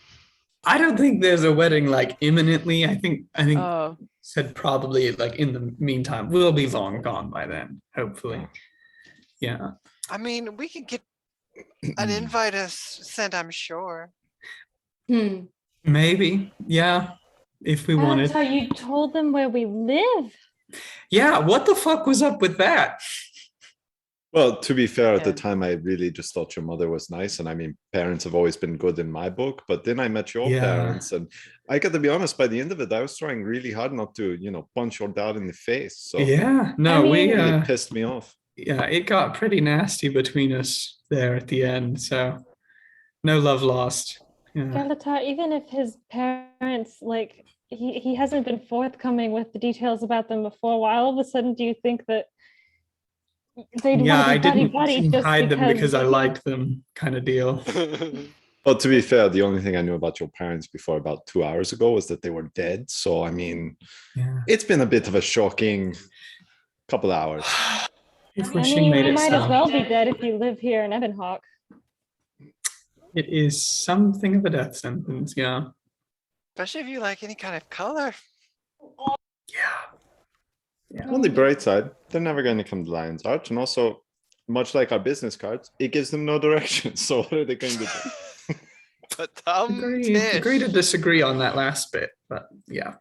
I don't think there's a wedding like imminently. I think Oh, said probably like in the meantime. We'll be long gone by then, hopefully. Yeah. I mean, we could get an invite sent, I'm sure. Maybe. Yeah. If we wanted. That's how you told them where we live. Yeah, what the fuck was up with that? Well, to be fair, at the Yeah. time, I really just thought your mother was nice. And I mean, parents have always been good in my book. But then I met your Yeah. parents. And I got to be honest, by the end of it, I was trying really hard not to, punch your dad in the face. So Yeah, no, I we mean- it really pissed me off. yeah, it got pretty nasty between us there at the end. So no love lost. Yeah. Galatar, even if his parents, like, he hasn't been forthcoming with the details about them before, why all of a sudden do you think that they'd Yeah, I want to be didn't buddy-buddy just hide them because I he- liked them kind of deal. Well, to be fair, the only thing I knew about your parents before about 2 hours ago was that they were dead. So, I mean, Yeah. it's been a bit of a shocking couple hours. If I wishing mean, made you it might as so. well be dead if you live here in Ebonhawke. It is something of a death sentence, yeah. Especially if you like any kind of color. Yeah. On the bright side, they're never going to come to Lion's Arch. And also, much like our business cards, it gives them no direction. So, what are they going to do? But Agree to disagree on that last bit, but yeah.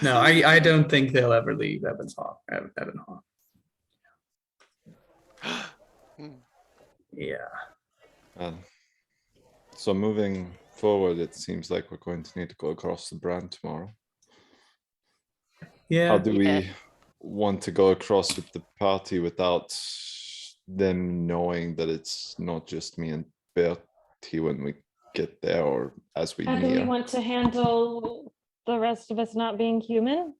No, I don't think they'll ever leave Ebonhawke. Yeah. So, moving forward, it seems like we're going to need to go across the brand tomorrow. Yeah. How do Yeah. we want to go across with the party without them knowing that it's not just me and Bertie when we get there or as we How do we near? want to handle the rest of us not being human?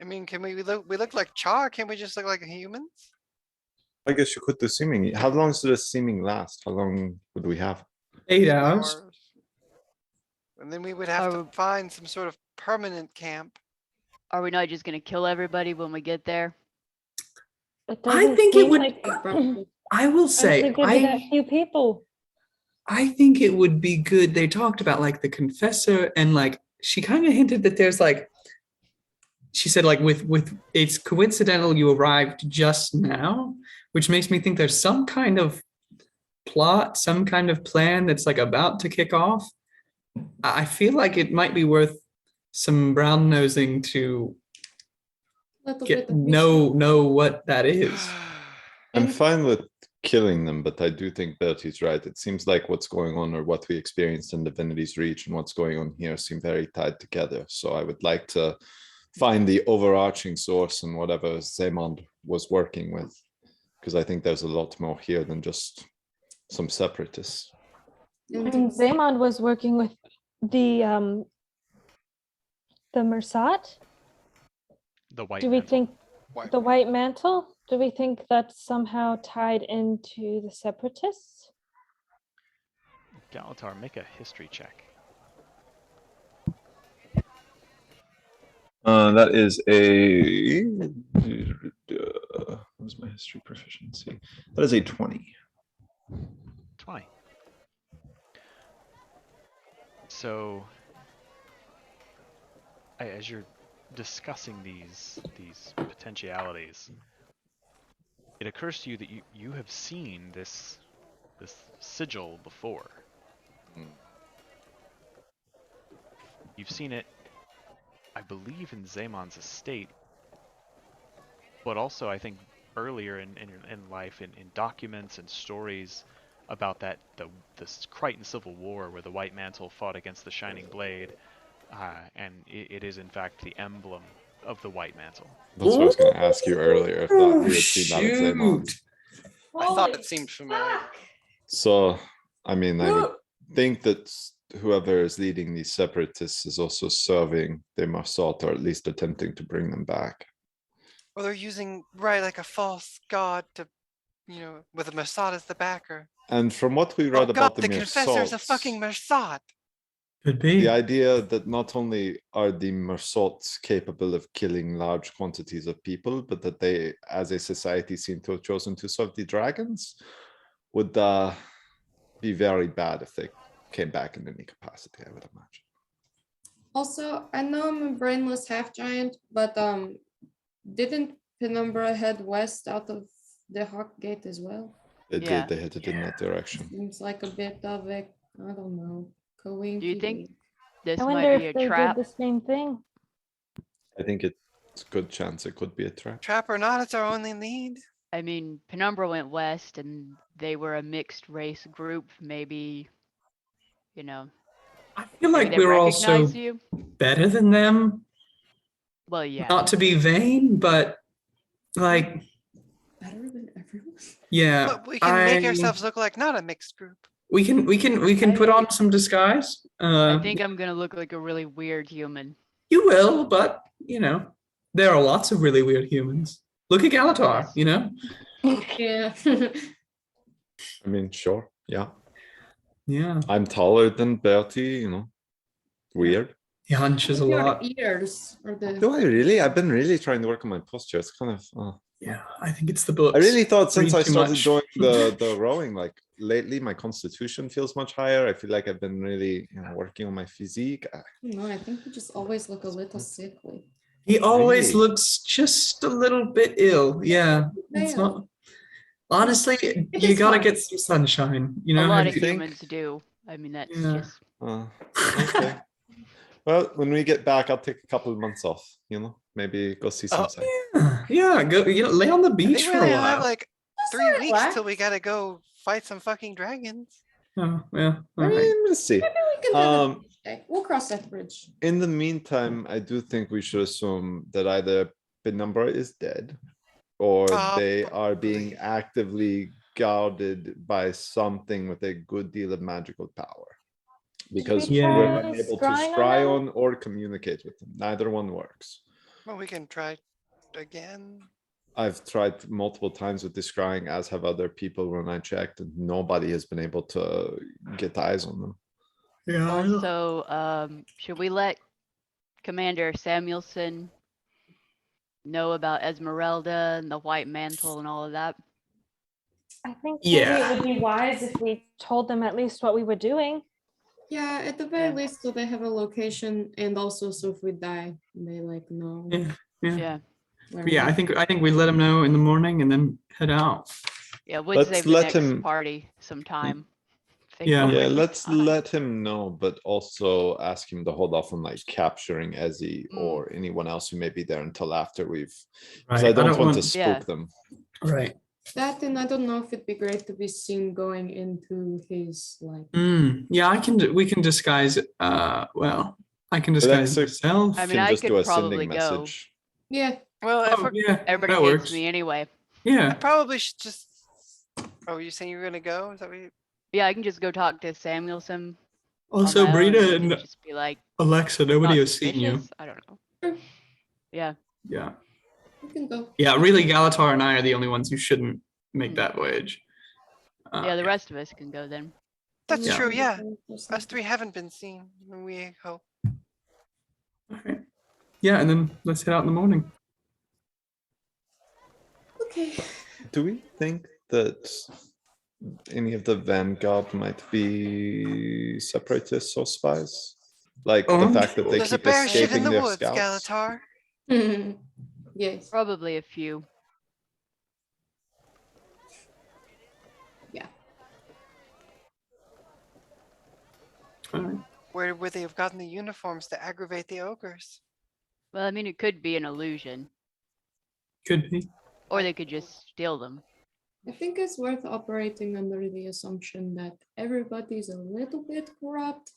I mean, can we look like Charr? Can't we just look like humans? I guess you could do seeming. How long does the seeming last? How long would we have? 8 hours. And then we would have to find some sort of permanent camp. are we not just gonna kill everybody when we get there? It I doesn't think it seem would- like I will I say, don't think there'd be that few people. I think it would be good. They talked about like the confessor and like she kind of hinted that there's like she said like with it's coincidental you arrived just now, which makes me think there's some kind of plot, some kind of plan that's like about to kick off. I feel like it might be worth some brown nosing to know what that is. I'm fine with killing them, but I do think Bertie's right. It seems like what's going on or what we experienced in Divinity's Reach and what's going on here seem very tied together. So I would like to find the overarching source and whatever Zemond was working with, because I think there's a lot more here than just some separatists. And Zemond was working with the Mersat. The white. Do we mantle. think White the White Mantle? Do we think that's somehow tied into the separatists? Galatar, make a history check. That is a. What's my history proficiency? That is a 20. 20. So, as you're discussing these potentialities, it occurs to you that you have seen this sigil before. You've seen it, I believe, in Zemond's estate, but also I think earlier in life in documents and stories about the Crichton Civil War where the White Mantle fought against the Shining Blade, and it is in fact the emblem of the White Mantle. That's what I was going to ask you earlier. If that we had seen that at Zemond. I thought it seemed familiar. So, I mean, I would think that whoever is leading these separatists is also serving the Mersat, or at least attempting to bring them back. Or they're using, right, like a false god to, with a Mersat as the backer. And from what we Oh read god, about the the confessor's a Mersaults, fucking Mersat. Could be. the idea that not only are the Mersaults capable of killing large quantities of people, but that they, as a society, seem to have chosen to serve the dragons, would be very bad if they came back in any capacity, I would imagine. Also, I know I'm a brainless half giant, but didn't Penumbra head west out of the Hawk Gate as well? They Yeah. did, they headed in that direction. Seems like a bit of a, I don't know, coinky. Do you think this I might wonder be a if they trap? did the same thing. I think it's a good chance it could be a trap. Trap or not, it's our only lead. I mean, Penumbra went west and they were a mixed race group. Maybe, you know, I feel maybe like they we're also recognize you. better than them. Well, yeah. Not to be vain, but like, Better than everyone. yeah, But we can make ourselves look like not a mixed group. We can put on some disguise. I think I'm gonna look like a really weird human. You will, but you know, there are lots of really weird humans. Look at Galatar, Yes. you know? Yeah. I mean, sure, yeah. Yeah. I'm taller than Bertie, you know. Weird. He hunches a Your lot. ears or the. Do I really? I've been really trying to work on my posture. It's kind of. Yeah, I think it's the books. I really thought since Read I too started much. doing the rowing, like lately, my constitution feels much higher. I feel like I've been really, working on my physique. No, I think you just always look a little sickly. He always Really? looks just a little bit ill. Yeah. It's Yeah. not honestly, you is gotta fine. get some sunshine. You A know, lot have of you- think? humans do. I mean, that's Yeah. just. Okay. Well, when we get back, I'll take a couple of months off. Maybe go see some sights. yeah, go lay on the I beach think for we a only have while. like That's 3 not weeks black. till we gotta go fight some fucking dragons. Oh, yeah. I All right. mean, let's see. Maybe we can have Um, a beach day. We'll cross that bridge. In the meantime, I do think we should assume that either Penumbra is dead, or they are being Probably. actively guarded by something with a good deal of magical power. Because we we're try unable to scrying on scry them? on or communicate with them. Neither one works. Well, we can try again. I've tried multiple times with the scrying, as have other people when I checked, and nobody has been able to get eyes on them. Yeah. Also, should we let Commander Samuelson know about Esmeralda and the White Mantle and all of that? I think maybe Yeah. it would be wise if we told them at least what we were doing. Yeah, at the very Yeah. least, so they have a location, and also so if we die, they know. Yeah. Yeah. Yeah. where Yeah, we- I think we let him know in the morning and then head out. Yeah, would Let's save the let next him- party some time. Yeah. Yeah, Thankfully. let's let him know, but also ask him to hold off on like capturing Ezzy Mm. or anyone else who may be there until after we've. Right. Because I don't want to spook Yeah. them. Right. That, and I don't know if it'd be great to be seen going into his like. Yeah, we can disguise it. Well, I can disguise Alexa myself. I mean, Can I just could do a probably sending go. message. Yeah, Well, if Oh, we're, yeah, Everybody that hates works. me anyway. I Yeah. probably should just. Oh, you saying you're gonna go? Is that what you? Yeah, I can just go talk to Samuelson. on Also, my own Brita and and just be like, Alexa, nobody not has seen you. suspicious? I don't know. Yeah. Yeah. we can go. Yeah, really, Galatar and I are the only ones who shouldn't make Hmm. that voyage. Yeah, the rest of us can go then. That's Yeah. true. Yeah, us 3 haven't been seen. And we hope. Okay. Yeah, and then let's head out in the morning. Okay. Do we think that any of the Vanguard might be separatists or spies? Like the fact that they There's a keep bear shit in escaping the their woods, scouts? Galatar. Yes. Probably a few. Yeah. All right. Where would they have gotten the uniforms to aggravate the ogres? Well, I mean, it could be an illusion, Could be. or they could just steal them. I think it's worth operating under the assumption that everybody's a little bit corrupt.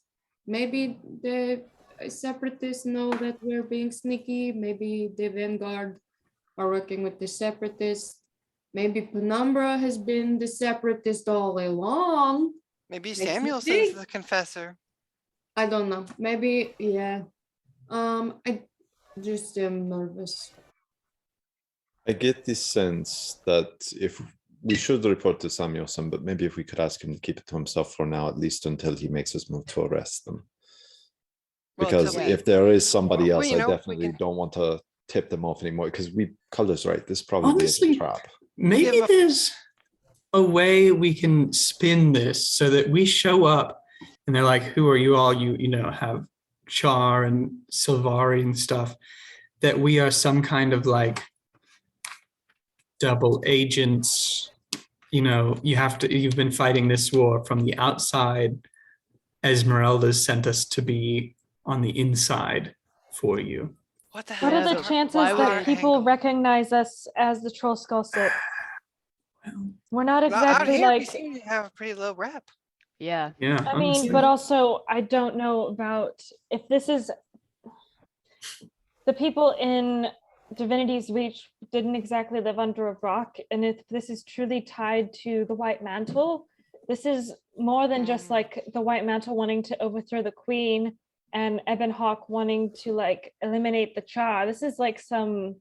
Maybe the separatists know that we're being sneaky. Maybe the Vanguard are working with the separatists. Maybe Penumbra has been the separatist all along. Maybe Makes you Samuelson's think. the confessor. I don't know. Maybe, yeah. I just am nervous. I get the sense that if we should report to Samuelson, but maybe if we could ask him to keep it to himself for now, at least until he makes his move to arrest them. Well, Because until we- if there is somebody Well, else, you I know, we definitely can- don't want to tip them off anymore. Because Calder's right. This probably is a Honestly, trap. maybe Give a- there's a way we can spin this so that we show up and they're like, who are you all? You know, have Charr and Silvari and stuff, that we are some kind of like double agents. You know, you've been fighting this war from the outside. Esmeralda's sent us to be on the inside for you. What the What hell? are the is a chances why would that it- people angle? recognize us as the Trollskull Six? Well, We're not Well, out exactly here, we like. seem to have a pretty low rep. Yeah. yeah. I mean, honestly. but also I don't know about if this is the people in Divinity's Reach didn't exactly live under a rock, and if this is truly tied to the White Mantle, this is more than just like the White Mantle wanting to overthrow the Queen and Ebonhawke wanting to like eliminate the Charr. This is like some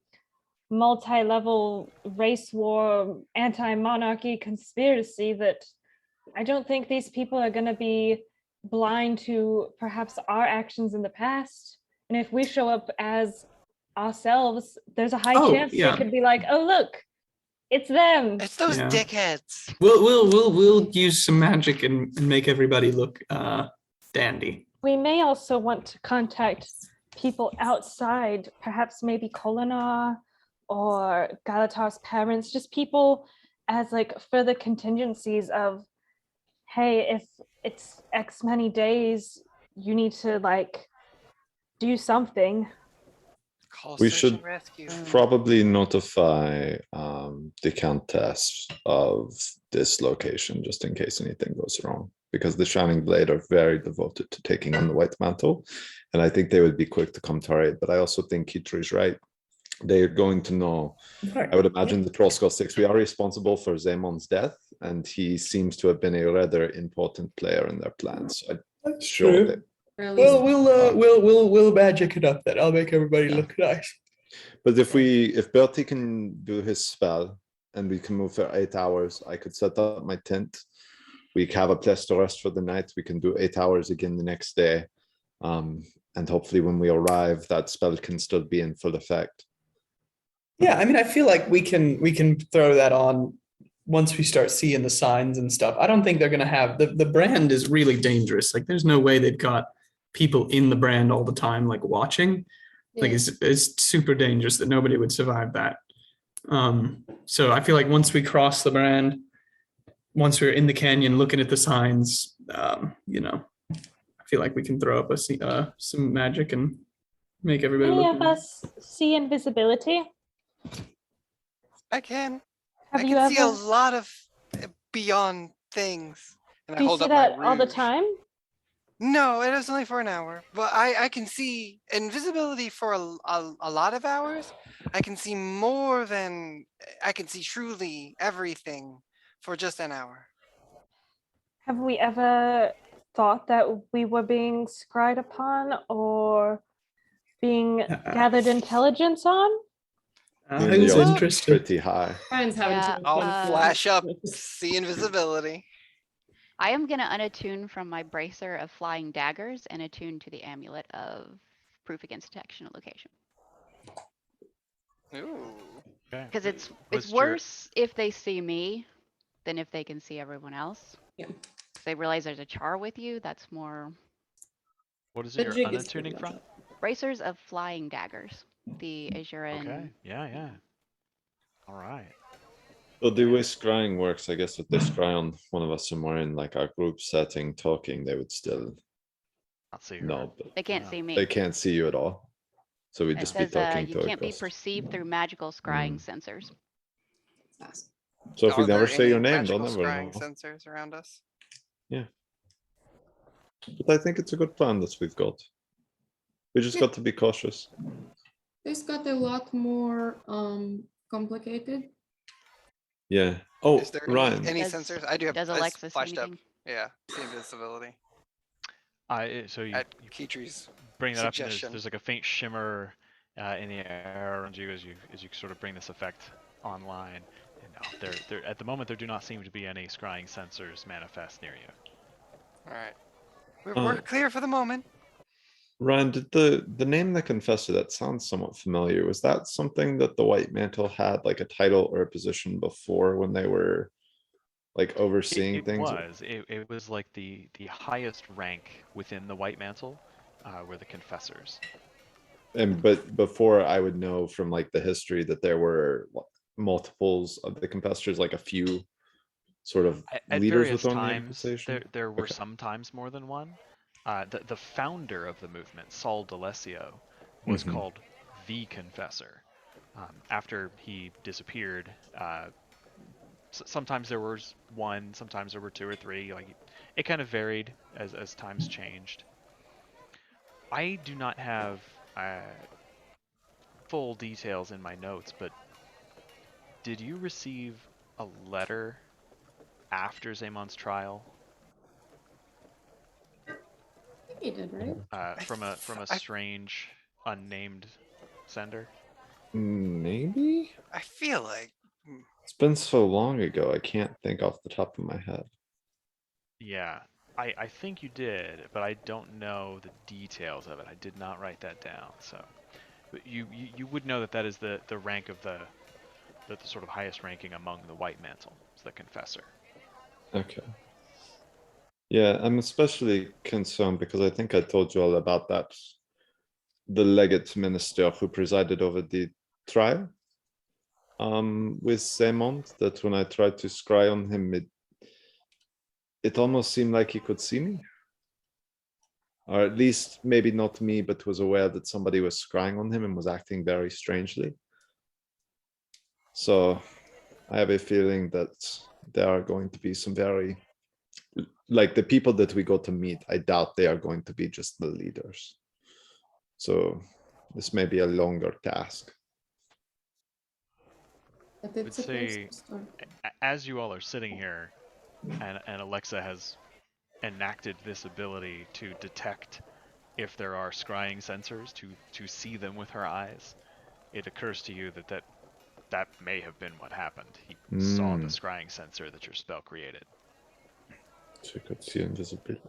multi-level race war, anti-monarchy conspiracy that I don't think these people are going to be blind to perhaps our actions in the past. And if we show up as ourselves, there's a high Oh, chance yeah. they could be like, "Oh, look, it's them." It's those Yeah. dickheads. We'll use some magic and make everybody look dandy. We may also want to contact people outside, perhaps maybe Kolinar or Galatar's parents, just people as like further contingencies of, hey, if it's X many days, you need to like do something. Call We search should and rescue. Probably notify the Countess of this location just in case anything goes wrong. Because the Shining Blade are very devoted to taking on the White Mantle. And I think they would be quick to come to our aid. But I also think Kitri's right. They're going to know. I would imagine the Trollskull Six, we are responsible for Zemon's death, and he seems to have been a rather important player in their plans. So I'm sure that Or at least we'll magic it up. Then I'll make everybody look nice. But if Bertie can do his spell and we can move for 8 hours, I could set up my tent. We have a place to rest for the night. We can do 8 hours again the next day. And hopefully when we arrive, that spell can still be in full effect. Yeah, I mean, I feel like we can throw that on once we start seeing the signs and stuff. I don't think they're gonna have the brand is really dangerous. Like, there's no way they've got people in the brand all the time, like watching. Like, it's super dangerous that nobody would survive that. So I feel like once we cross the brand, once we're in the canyon looking at the signs, you know, I feel like we can throw up some magic and make everybody Any look of us see invisibility? I can. Have I you can see a ever? lot of beyond things. And I Do you hold see up that my all the rouge. time? No, it was only for an hour. But I can see invisibility for a lot of hours. I can see more than I can see truly everything for just an hour. Have we ever thought that we were being scryed upon or being gathered intelligence on? The Who's odds are interested? pretty high. Brian's having Yeah, too much I'll fun. flash up, see invisibility. I am going to unattune from my bracer of flying daggers and attune to the amulet of proof against detection of location. Ooh. Okay. Because it's What's your- worse if they see me than if they can see everyone else. Yeah. If they realize there's a Charr with you, that's more What is The it you're jig is pretty unattuning much from? up. bracers of flying daggers. The Azuran. Okay. Yeah. All right. So the way scrying works, I guess if they scry on one of us somewhere in like our group setting talking, they would still I'll see her. know, but They can't Yeah. see me. they can't see you at all. So we'd It just be says talking you to a can't be ghost. perceived through magical scrying sensors. Fast. So if we Are never there say your any name, they'll magical never scrying know. sensors around us. But I think it's a good plan that we've got. We just got to be cautious. This got a lot more complicated. Yeah. Oh, Is there Ryan. any Does- sensors? I do have. Does it's Alexa see flashed up. anything? Yeah, see invisibility So you at Kitri's. bring that up, and suggestion. there's like a faint shimmer in the air around you as you sort of bring this effect online. And No, there at the moment there do not seem to be any scrying sensors manifest near you. All right. We're clear for the moment. Ryan, did the name the confessor, that sounds somewhat familiar. Was that something that the White Mantle had like a title or a position before when they were like overseeing It things? was. It was like the highest rank within the White Mantle were the confessors. And but before I would know from like the history that there were multiples of the confessors, like a few sort of At leaders various within the times, organization. there were Okay. sometimes more than one. The founder of the movement, Saul D'Alessio, was Mhm. called the Confessor. After he disappeared, sometimes there was one, sometimes there were two or three. Like it kind of varied as times changed. I do not have full details in my notes, but did you receive a letter after Zamon's trial? I think he did, right? From a I- strange, unnamed sender? Maybe? I feel like It's been so long ago, I can't think off the top of my head. Yeah, I think you did, but I don't know the details of it. I did not write that down, so but you would know that that is the rank of the sort of highest ranking among the White Mantle. It's the Confessor. Okay. Yeah, I'm especially concerned because I think I told you all about that. The legate minister who presided over the trial with Zemond, that when I tried to scry on him, it almost seemed like he could see me. Or at least maybe not me, but was aware that somebody was scrying on him and was acting very strangely. So I have a feeling that there are going to be some very, like the people that we go to meet, I doubt they are going to be just the leaders. So this may be a longer task. But I would it's a place say, to start. as you all are sitting here, and Alexa has enacted this ability to detect if there are scrying sensors, to see them with her eyes, it occurs to you that may have been what happened. He saw the scrying sensor that your spell created. So you could see invisibility.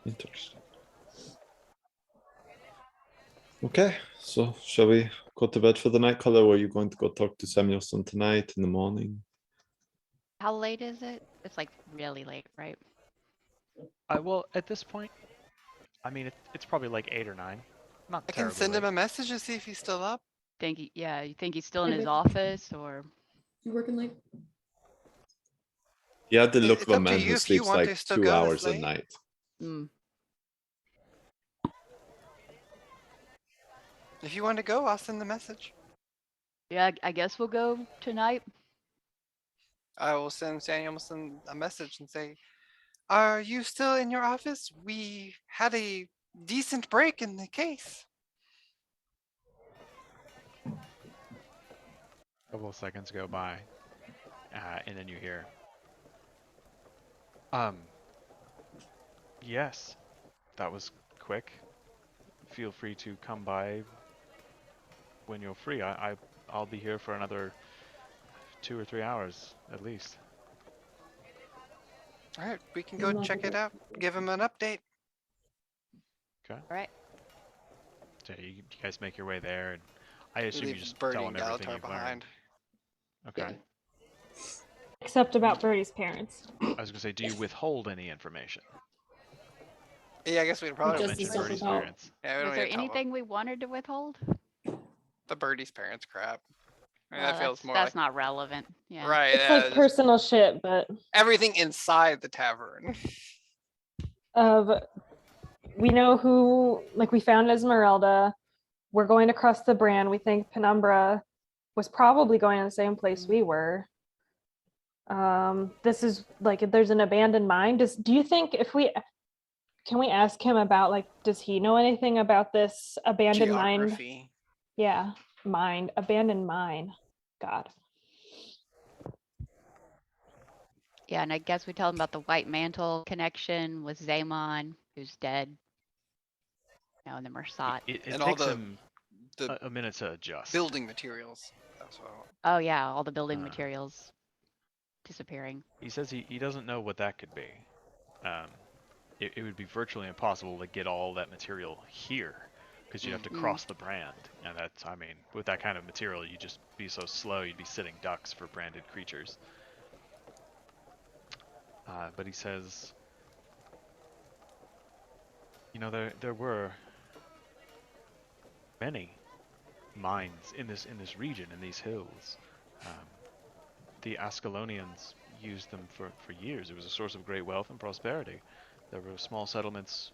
Interesting. Okay, so shall we go to bed for the night, Color? Or are you going to go talk to Samuelson tonight in the morning? How late is it? It's like really late, right? Well, at this point, I mean, it's probably like 8 or 9. Not I can terribly send him late. a message to see if he's still up. Yeah, you think he's still in Hey, his babe. office or? You working late? He had the look It's of a up to man you who if you sleeps want like to still 2 go this hours a late. night. Mm. If you want to go, I'll send the message. Yeah, I guess we'll go tonight. I will send Samuelson a message and say, "Are you still in your office? We had a decent break in the case." A couple of seconds go by, and then you hear, yes, that was quick. Feel free to come by when you're free. I'll be here for another 2 or 3 hours at least. All right, we can go check it out. Give him an update. Okay. All right. So you guys make your way there, and I assume you Leave just Birdie tell and him everything Galatar you've behind. learned. Okay. Except about Birdie's parents. I was gonna say, do you withhold any information? Yeah, I guess we'd probably Just Mention the stuff Birdie's about- parents. Yeah, we don't Was need there to tell them. anything we wanted to withhold? The Birdie's parents crap. I mean, Well, that feels more that's like not relevant. Yeah. right. It's yeah, like just personal shit, but everything inside the tavern. of we know who, like we found Esmeralda. We're going across the brand. We think Penumbra was probably going to the same place we were. This is like if there's an abandoned mine. Do you think can we ask him about like does he know anything about this abandoned mine? Geography. Yeah, abandoned mine. God. Yeah, and I guess we tell him about the White Mantle connection with Zamon, who's dead. And the Mersat. It And all takes the him a minute to adjust. building materials. That's what I want. Oh yeah, all the building Uh. materials disappearing. He says he doesn't know what that could be. It would be virtually impossible to get all that material here because you'd have to cross the brand, and that's, I mean, with that kind of material, you'd just be so slow, you'd be sitting ducks for branded creatures. But he says, you know, there were many mines in this region, in these hills. The Ascalonians used them for years. It was a source of great wealth and prosperity. There were small settlements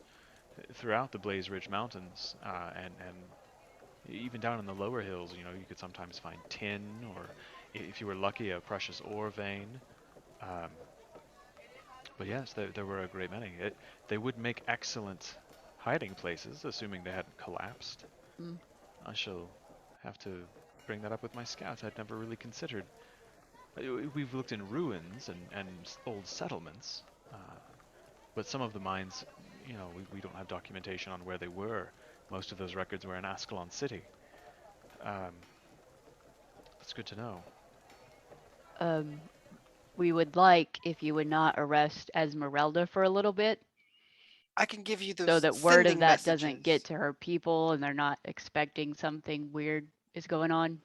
throughout the Blaze Ridge Mountains, and even down in the lower hills, you know, you could sometimes find tin, or if you were lucky, a precious ore vein. But yes, there were a great many. They would make excellent hiding places, assuming they hadn't collapsed. I shall have to bring that up with my scouts. I'd never really considered. We've looked in ruins and old settlements, but some of the mines, you know, we don't have documentation on where they were. Most of those records were in Ascalon City. That's good to know. We would like if you would not arrest Esmeralda for a little bit, I can give you those so that word of sending that doesn't get messages. to her people and they're not expecting something weird is going on.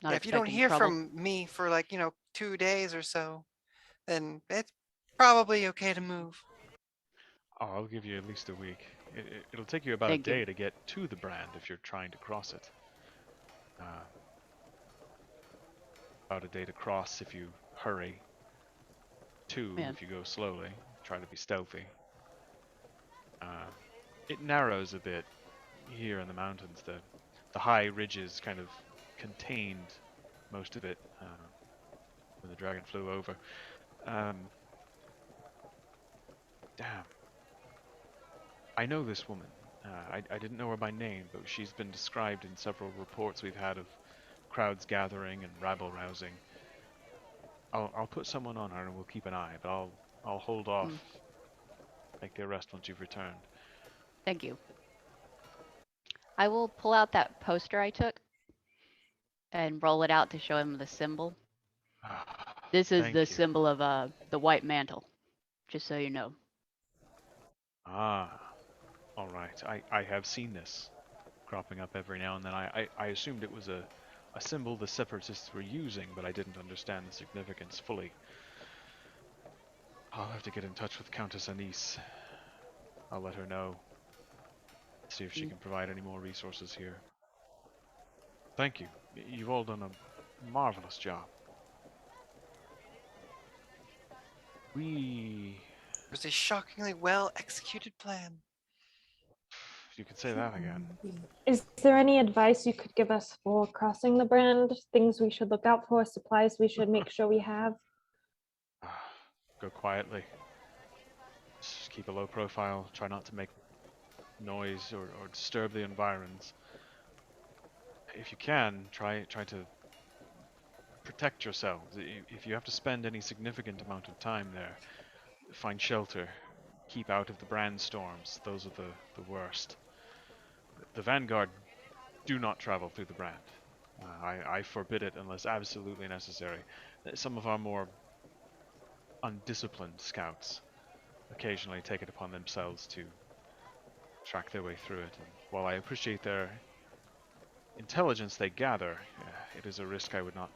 Not Yeah, if you don't expecting hear trouble. from me for like, 2 days or so, then it's probably okay to move. Oh, I'll give you at least a week. It'll take you about Thank a you. day to get to the brand if you're trying to cross it. About a day to cross if you hurry. 2 Yeah. if you go slowly. Try to be stealthy. It narrows a bit here in the mountains. The high ridges kind of contained most of it when the dragon flew over. Damn. I know this woman. I didn't know her by name, but she's been described in several reports we've had of crowds gathering and rabble rousing. I'll put someone on her and we'll keep an eye, but I'll hold off. Make the arrest once you've returned. Thank you. I will pull out that poster I took and roll it out to show him the symbol. This is Thank the you. symbol of the white mantle, just so you know. Ah, all right. I have seen this cropping up every now and then. I assumed it was a symbol the separatists were using, but I didn't understand the significance fully. I'll have to get in touch with Countess Anise. I'll let her know. See if she can provide any more resources here. Thank you. You've all done a marvelous job. It was a shockingly well executed plan. You could say that again. Is there any advice you could give us for crossing the brand? Things we should look out for, supplies we should make sure we have? Go quietly. Just keep a low profile. Try not to make noise or disturb the environs. If you can, try to protect yourselves. If you have to spend any significant amount of time there, find shelter. Keep out of the brand storms. Those are the worst. The Vanguard do not travel through the brand. I forbid it unless absolutely necessary. Some of our more undisciplined scouts occasionally take it upon themselves to track their way through it. And while I appreciate their intelligence they gather, it is a risk I would not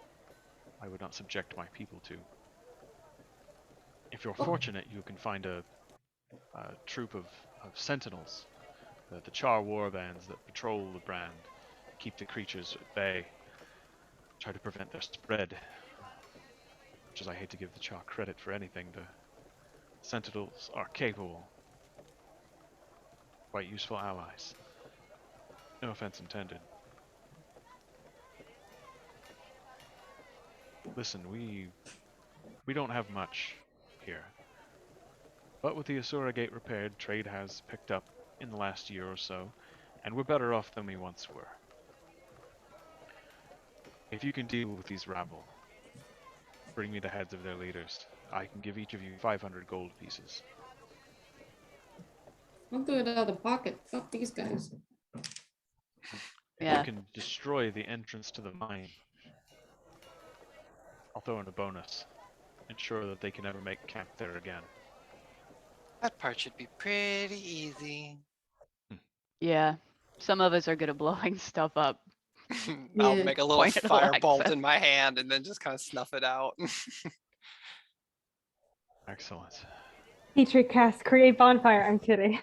subject my people to. If you're fortunate, you can find a troop of sentinels, the Charr warbands that patrol the brand, keep the creatures at bay, try to prevent their spread. Which is, I hate to give the Charr credit for anything, the sentinels are capable, quite useful allies. No offense intended. Listen, we don't have much here. But with the Asura Gate repaired, trade has picked up in the last year or so, and we're better off than we once were. If you can deal with these rabble, bring me the heads of their leaders. I can give each of you 500 gold pieces. I'll do it out of pocket. Fuck these guys. Yeah. You can destroy the entrance to the mine. I'll throw in a bonus. Ensure that they can never make camp there again. That part should be pretty easy. Yeah. Some of us are good at blowing stuff up. I'll Yeah. make a little Point of firebolt access. in my hand and then just kind of snuff it out. Excellent. Petri cast create bonfire. I'm kidding.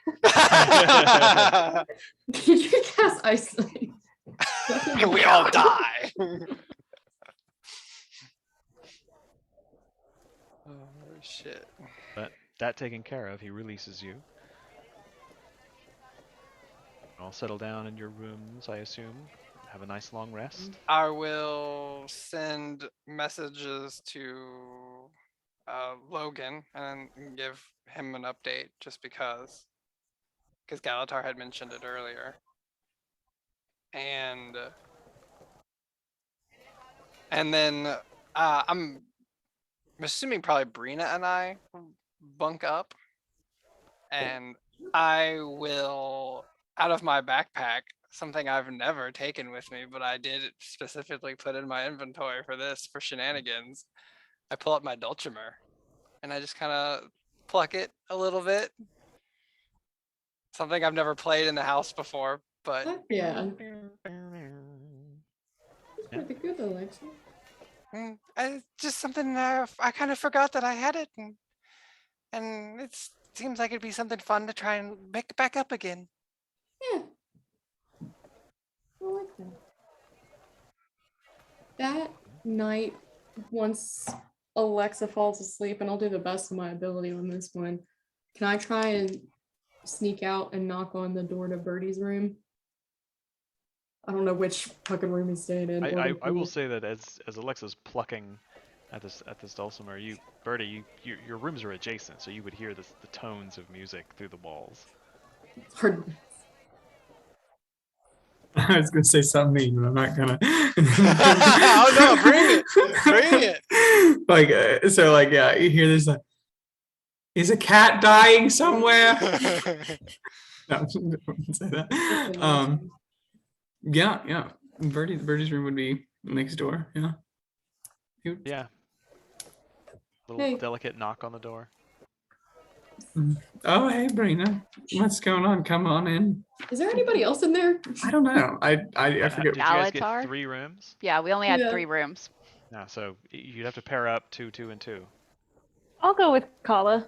Did you cast isolate? We all die. Oh shit. But that taken care of, he releases you. All settle down in your rooms, I assume. Have a nice long rest. I will send messages to Logan and give him an update just because Galatar had mentioned it earlier. And then I'm assuming probably Brina and I bunk up, and I will, out of my backpack, something I've never taken with me, but I did specifically put in my inventory for this, for shenanigans. I pull up my dulcimer and I just kind of pluck it a little bit. Something I've never played in the house before, but Heck yeah. That's pretty good, Alexa. it's just something I kind of forgot that I had it, and it seems like it'd be something fun to try and make it back up again. Yeah. I like that. That night, once Alexa falls asleep, and I'll do the best of my ability on this one, can I try and sneak out and knock on the door to Birdie's room? I don't know which fucking room he's staying in. I will say that as Alexa's plucking at this dulcimer, Birdie, your rooms are adjacent, so you would hear the tones of music through the walls. Hard. I was gonna say something mean, but I'm not gonna. Oh no, bring it. Like so, like yeah, you hear this. Is a cat dying somewhere? No, don't say that. Yeah. Birdie's room would be next door. Yeah. Yeah. Little Hey. delicate knock on the door. Oh, hey, Brina. What's going on? Come on in. Is there anybody else in there? I don't know. I forget. Did you guys Galatar? get 3 rooms? Yeah, we only had Yeah. 3 rooms. No, so you'd have to pair up 2, 2, and 2. I'll go with Kala.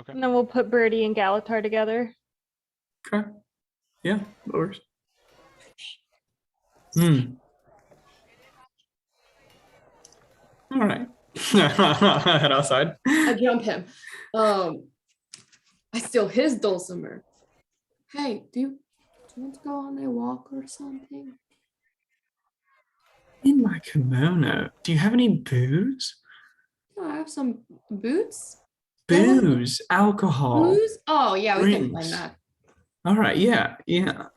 Okay. And then we'll put Birdie and Galatar together. Okay. Yeah, that works. All right. Head outside. I jump him. I steal his dulcimer. Hey, do you want to go on a walk or something? In my kimono, do you have any booze? Yeah, I have some boots. Booze, alcohol. Booze? Oh yeah, we can Drinks. find that. All right. Yeah. Yeah.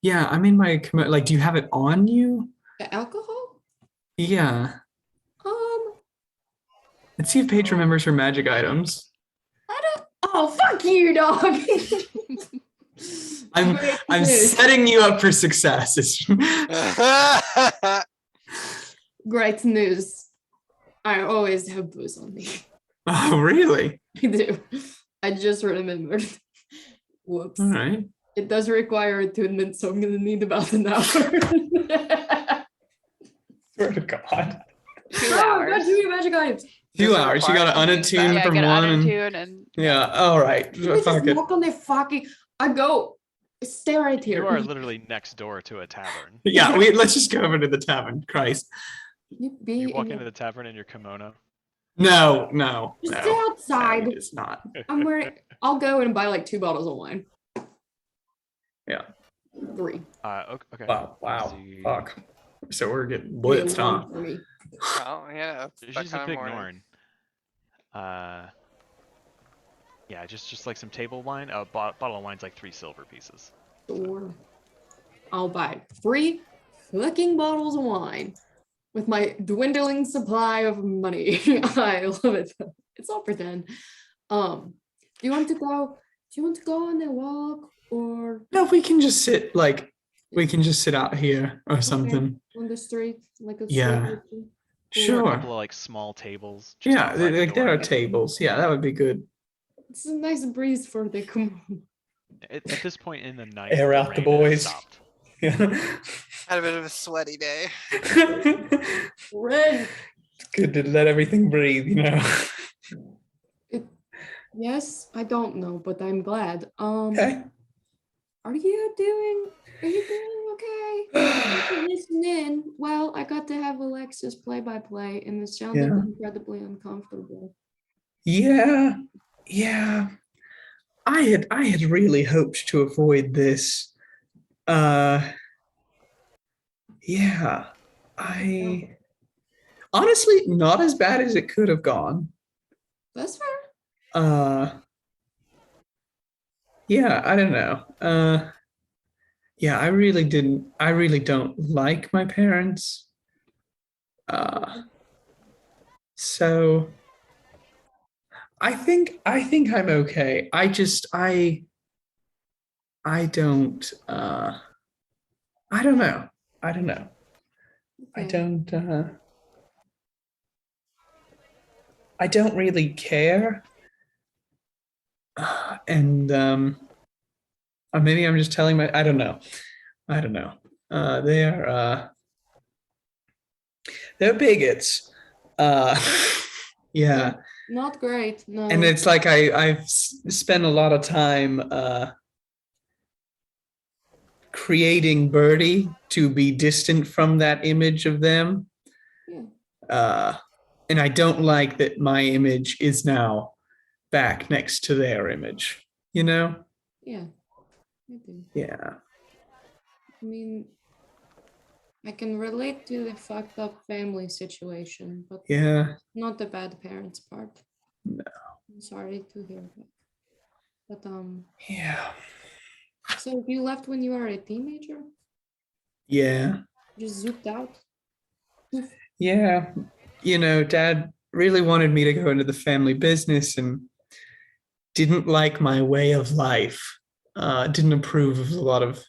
Yeah. I'm in my kimono. Like, do you have it on you? The alcohol? Yeah. Let's see if Paige remembers her magic items. I don't. Oh, fuck you, dog. I'm setting you up for success. Great news. I always have booze on me. Oh, really? I do. I just remembered. Whoops. All right. It does require attunement, so I'm gonna need about an hour. Swear to God. 2 Oh, hours. God, do your magic items. 2 hours. You got to require unattune Yeah, from get one. And, unattune and yeah. All right. You just Fuck it. walk on the fucking. I go. Stay right here. You are literally next door to a tavern. Yeah. Let's just go over to the tavern. Christ. You be You walk in into the tavern in your kimono. No. Just no. stay outside. No, it's not. I'm wearing. I'll go and buy like 2 bottles of wine. Yeah. 3. Okay. Wow. Let's see. Fuck. So we're getting blitzed, huh? For me. Well, yeah, it's that She's a kind of big morning. Norn. Yeah, just like some table wine. A bottle of wine's like 3 silver pieces. Sure. I'll buy 3 fucking bottles of wine with my dwindling supply of money. I love it. It's all pretend. Do you want to go you want to go on a walk or No, we can just sit out here or something. on the street, like a Yeah. street or two? There are a Sure. couple of like small tables. Just Yeah, outside the like there door. are tables. Yeah, that would be good. It's a nice breeze for the commune. At this point in the night, Air out the rain has boys. stopped. Yeah. Had a bit of a sweaty day. Red. It's good to let everything breathe, you know. Yes, I don't know, but I'm glad. Okay. Are you doing okay? Thanks for listening in. Well, I got to have Alexis play-by-play, and it sounded Yeah. incredibly uncomfortable. Yeah. I had really hoped to avoid this. Yeah. I honestly not as bad as it could have gone. That's fair. Yeah, I don't know. Yeah, I really don't like my parents. So I think I'm okay. I don't know. I don't know. Okay. I don't really care. And or maybe I'm just telling I don't know. They're bigots. Yeah. Not great. No. And it's like I've spent a lot of time creating Birdie to be distant from that image of them. Yeah. And I don't like that my image is now back next to their image, you know? Yeah. I do. Yeah. I mean, I can relate to the fucked up family situation, but Yeah. not the bad parents part. No. I'm sorry to hear that. But Yeah. so you left when you were a teenager? Yeah. Just zooped out? Yeah. You know, Dad really wanted me to go into the family business and didn't like my way of life. Didn't approve of a lot of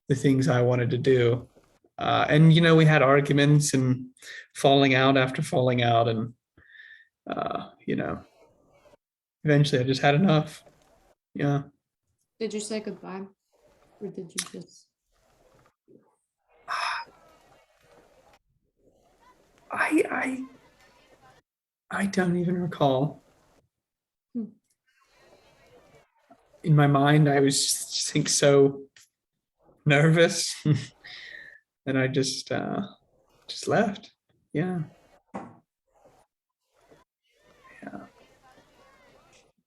the things I wanted to do. And, you know, we had arguments and falling out after falling out. And, you know, eventually I just had enough. Yeah. Did you say goodbye? Or did you just... I don't even recall. Hmm. In my mind, I was just think so nervous, and I just left. Yeah.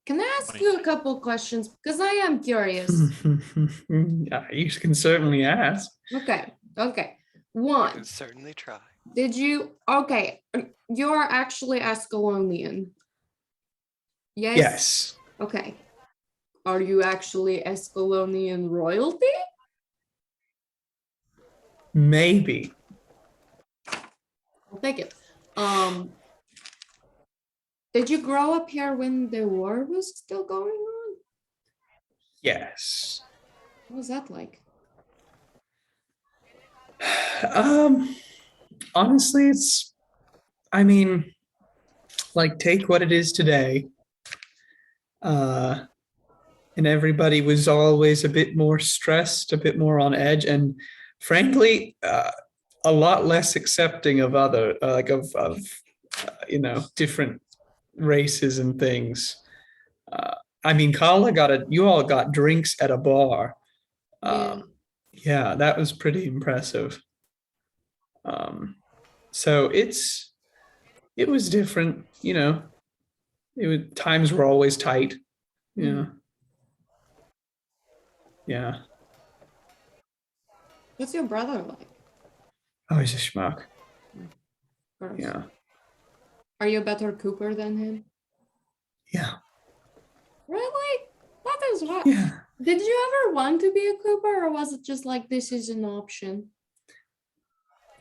Can I ask you a couple questions? Because I am curious. Yeah, you can certainly ask. Okay. I One, can certainly try. did you... Okay, you're actually Ascalonian. Yes? Yes. Okay. Are you actually Ascalonian royalty? Maybe. I'll take it. Did you grow up here when the war was still going on? Yes. What was that like? Honestly, I mean, like, take what it is today. And everybody was always a bit more stressed, a bit more on edge, and frankly, a lot less accepting of other, you know, different races and things. I mean, you all got drinks at a bar. Yeah, that was pretty impressive. So it was different, you know. Times were always tight. Yeah. Yeah. What's your brother like? Oh, he's a schmuck. Gross. Yeah. Are you a better Cooper than him? Yeah. Really? That is what. Yeah. Did you ever want to be a Cooper, or was it just like this is an option?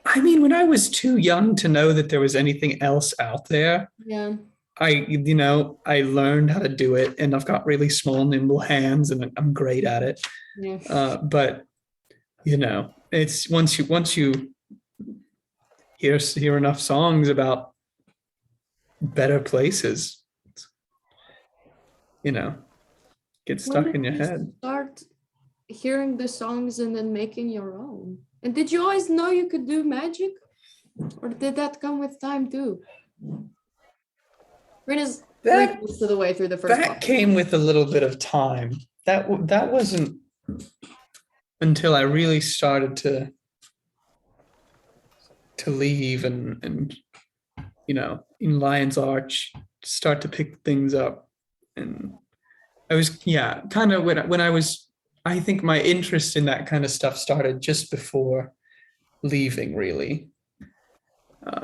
I mean, when I was too young to know that there was anything else out there, Yeah. I learned how to do it, and I've got really small, nimble hands, and I'm great at it. Yeah. But it's once you hear enough songs about better places, get stuck When in your did you head. start hearing the songs and then making your own? And did you always know you could do magic? Or did that come with time too? Rena's That- most of the way through the first That book. came with a little bit of time. That wasn't until I really started to leave and in Lion's Arch start to pick things up. And I was kind of when I think my interest in that kind of stuff started just before leaving, really.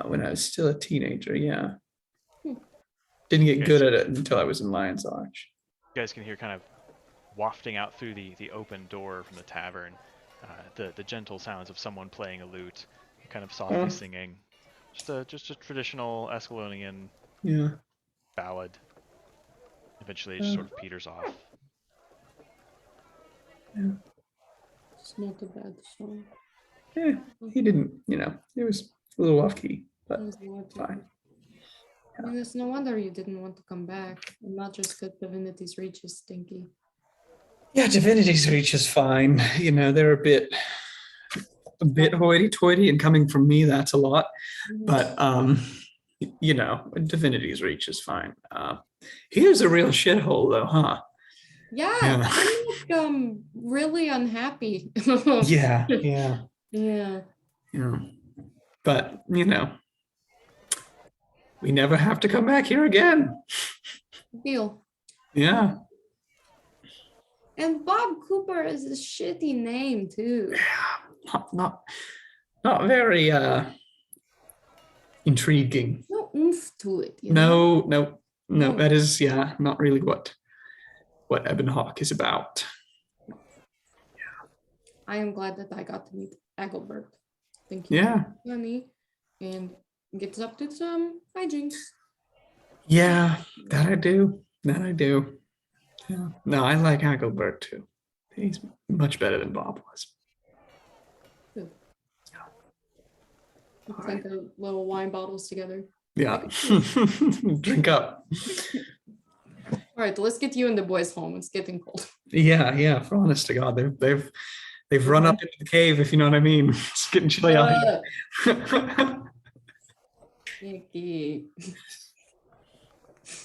When I was still a teenager, Didn't get good at it until I was in Lion's Arch. You guys can hear kind of wafting out through the open door from the tavern, the gentle sounds of someone playing a lute, kind of softly singing, just a traditional Ascalonian ballad. Eventually, it just sort of peters off. It's not a bad song. He didn't, it was a little off key, but It was not fine. I mean, it's no wonder you didn't want to come back, and not just because Divinity's Reach is stinky. Yeah, Divinity's Reach is fine. They're a bit hoity-toity, and coming from me, that's a lot. But Divinity's Reach is fine. Here's a real shithole, though, huh? Yeah, I'm like, really unhappy. Yeah. Yeah. But we never have to come back here again. Deal. Yeah. And Bob Cooper is a shitty name too. Not very intriguing. No oomph to it. You know? No. That is not really what Ebonhawke is about. I am glad that I got to meet Agilbert. Thank you. Yeah. Funny, and gets up to some hijinks. Yeah, that I do. Yeah. No, I like Agilbert too. He's much better than Bob was. Good. Clink the little wine bottles together. Yeah. Drink up. All right, let's get you and the boys home. It's getting cold. Yeah. For honest to God, they've run up into the cave, if you know what I mean. It's getting chilly out here. Icky.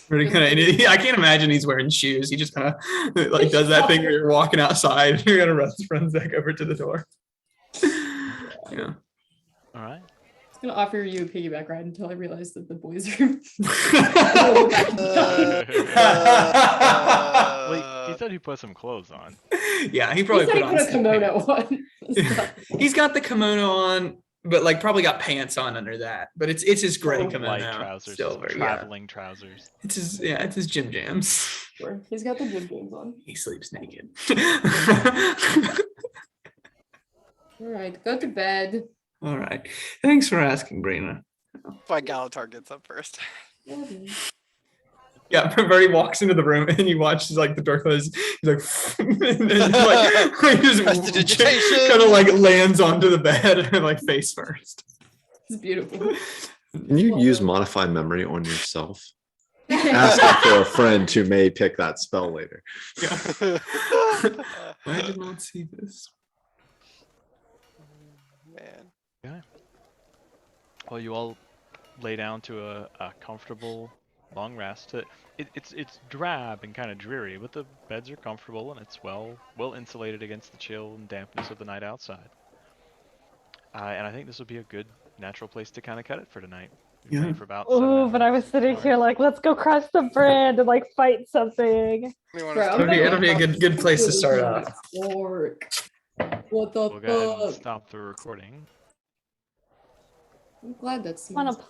Really I can't imagine he's wearing shoes. He just kind of like does that thing where you're walking outside. You're gonna runs back over to the door. Yeah. All right. I was gonna offer you a piggyback ride until I realized that the boys are. Well, he said he put some clothes on. Yeah, he probably He put said on he put a kimono on. He's got the kimono on, but like probably got pants on under that. But it's his gray Light kimono. trousers, Silver, traveling trousers. It's his gym jams. Sure. He's got the gym games on. He sleeps naked. All right, go to bed. All right. Thanks for asking, Brina. Why Galatar gets up first. Yeah, Bertie walks into the room and you watch like the door close. He's like, and then, like just Prestidigitation. kind of like lands onto the bed and like face first. It's beautiful. Can you use modify memory on yourself? Ask for a friend who may pick that spell later. Yeah. I did not see this. Man. Yeah. Well, you all lay down to a comfortable long rest. It's drab and kind of dreary, but the beds are comfortable and it's well insulated against the chill and dampness of the night outside. And I think this would be a good natural place to kind of cut it for tonight. We've played for about 7 Oh, but I was sitting here like, let's go cross the bridge and like fight something. It'll be a good place to start off. What the We'll go ahead and fuck? stop the recording. I'm glad that's I want smart. to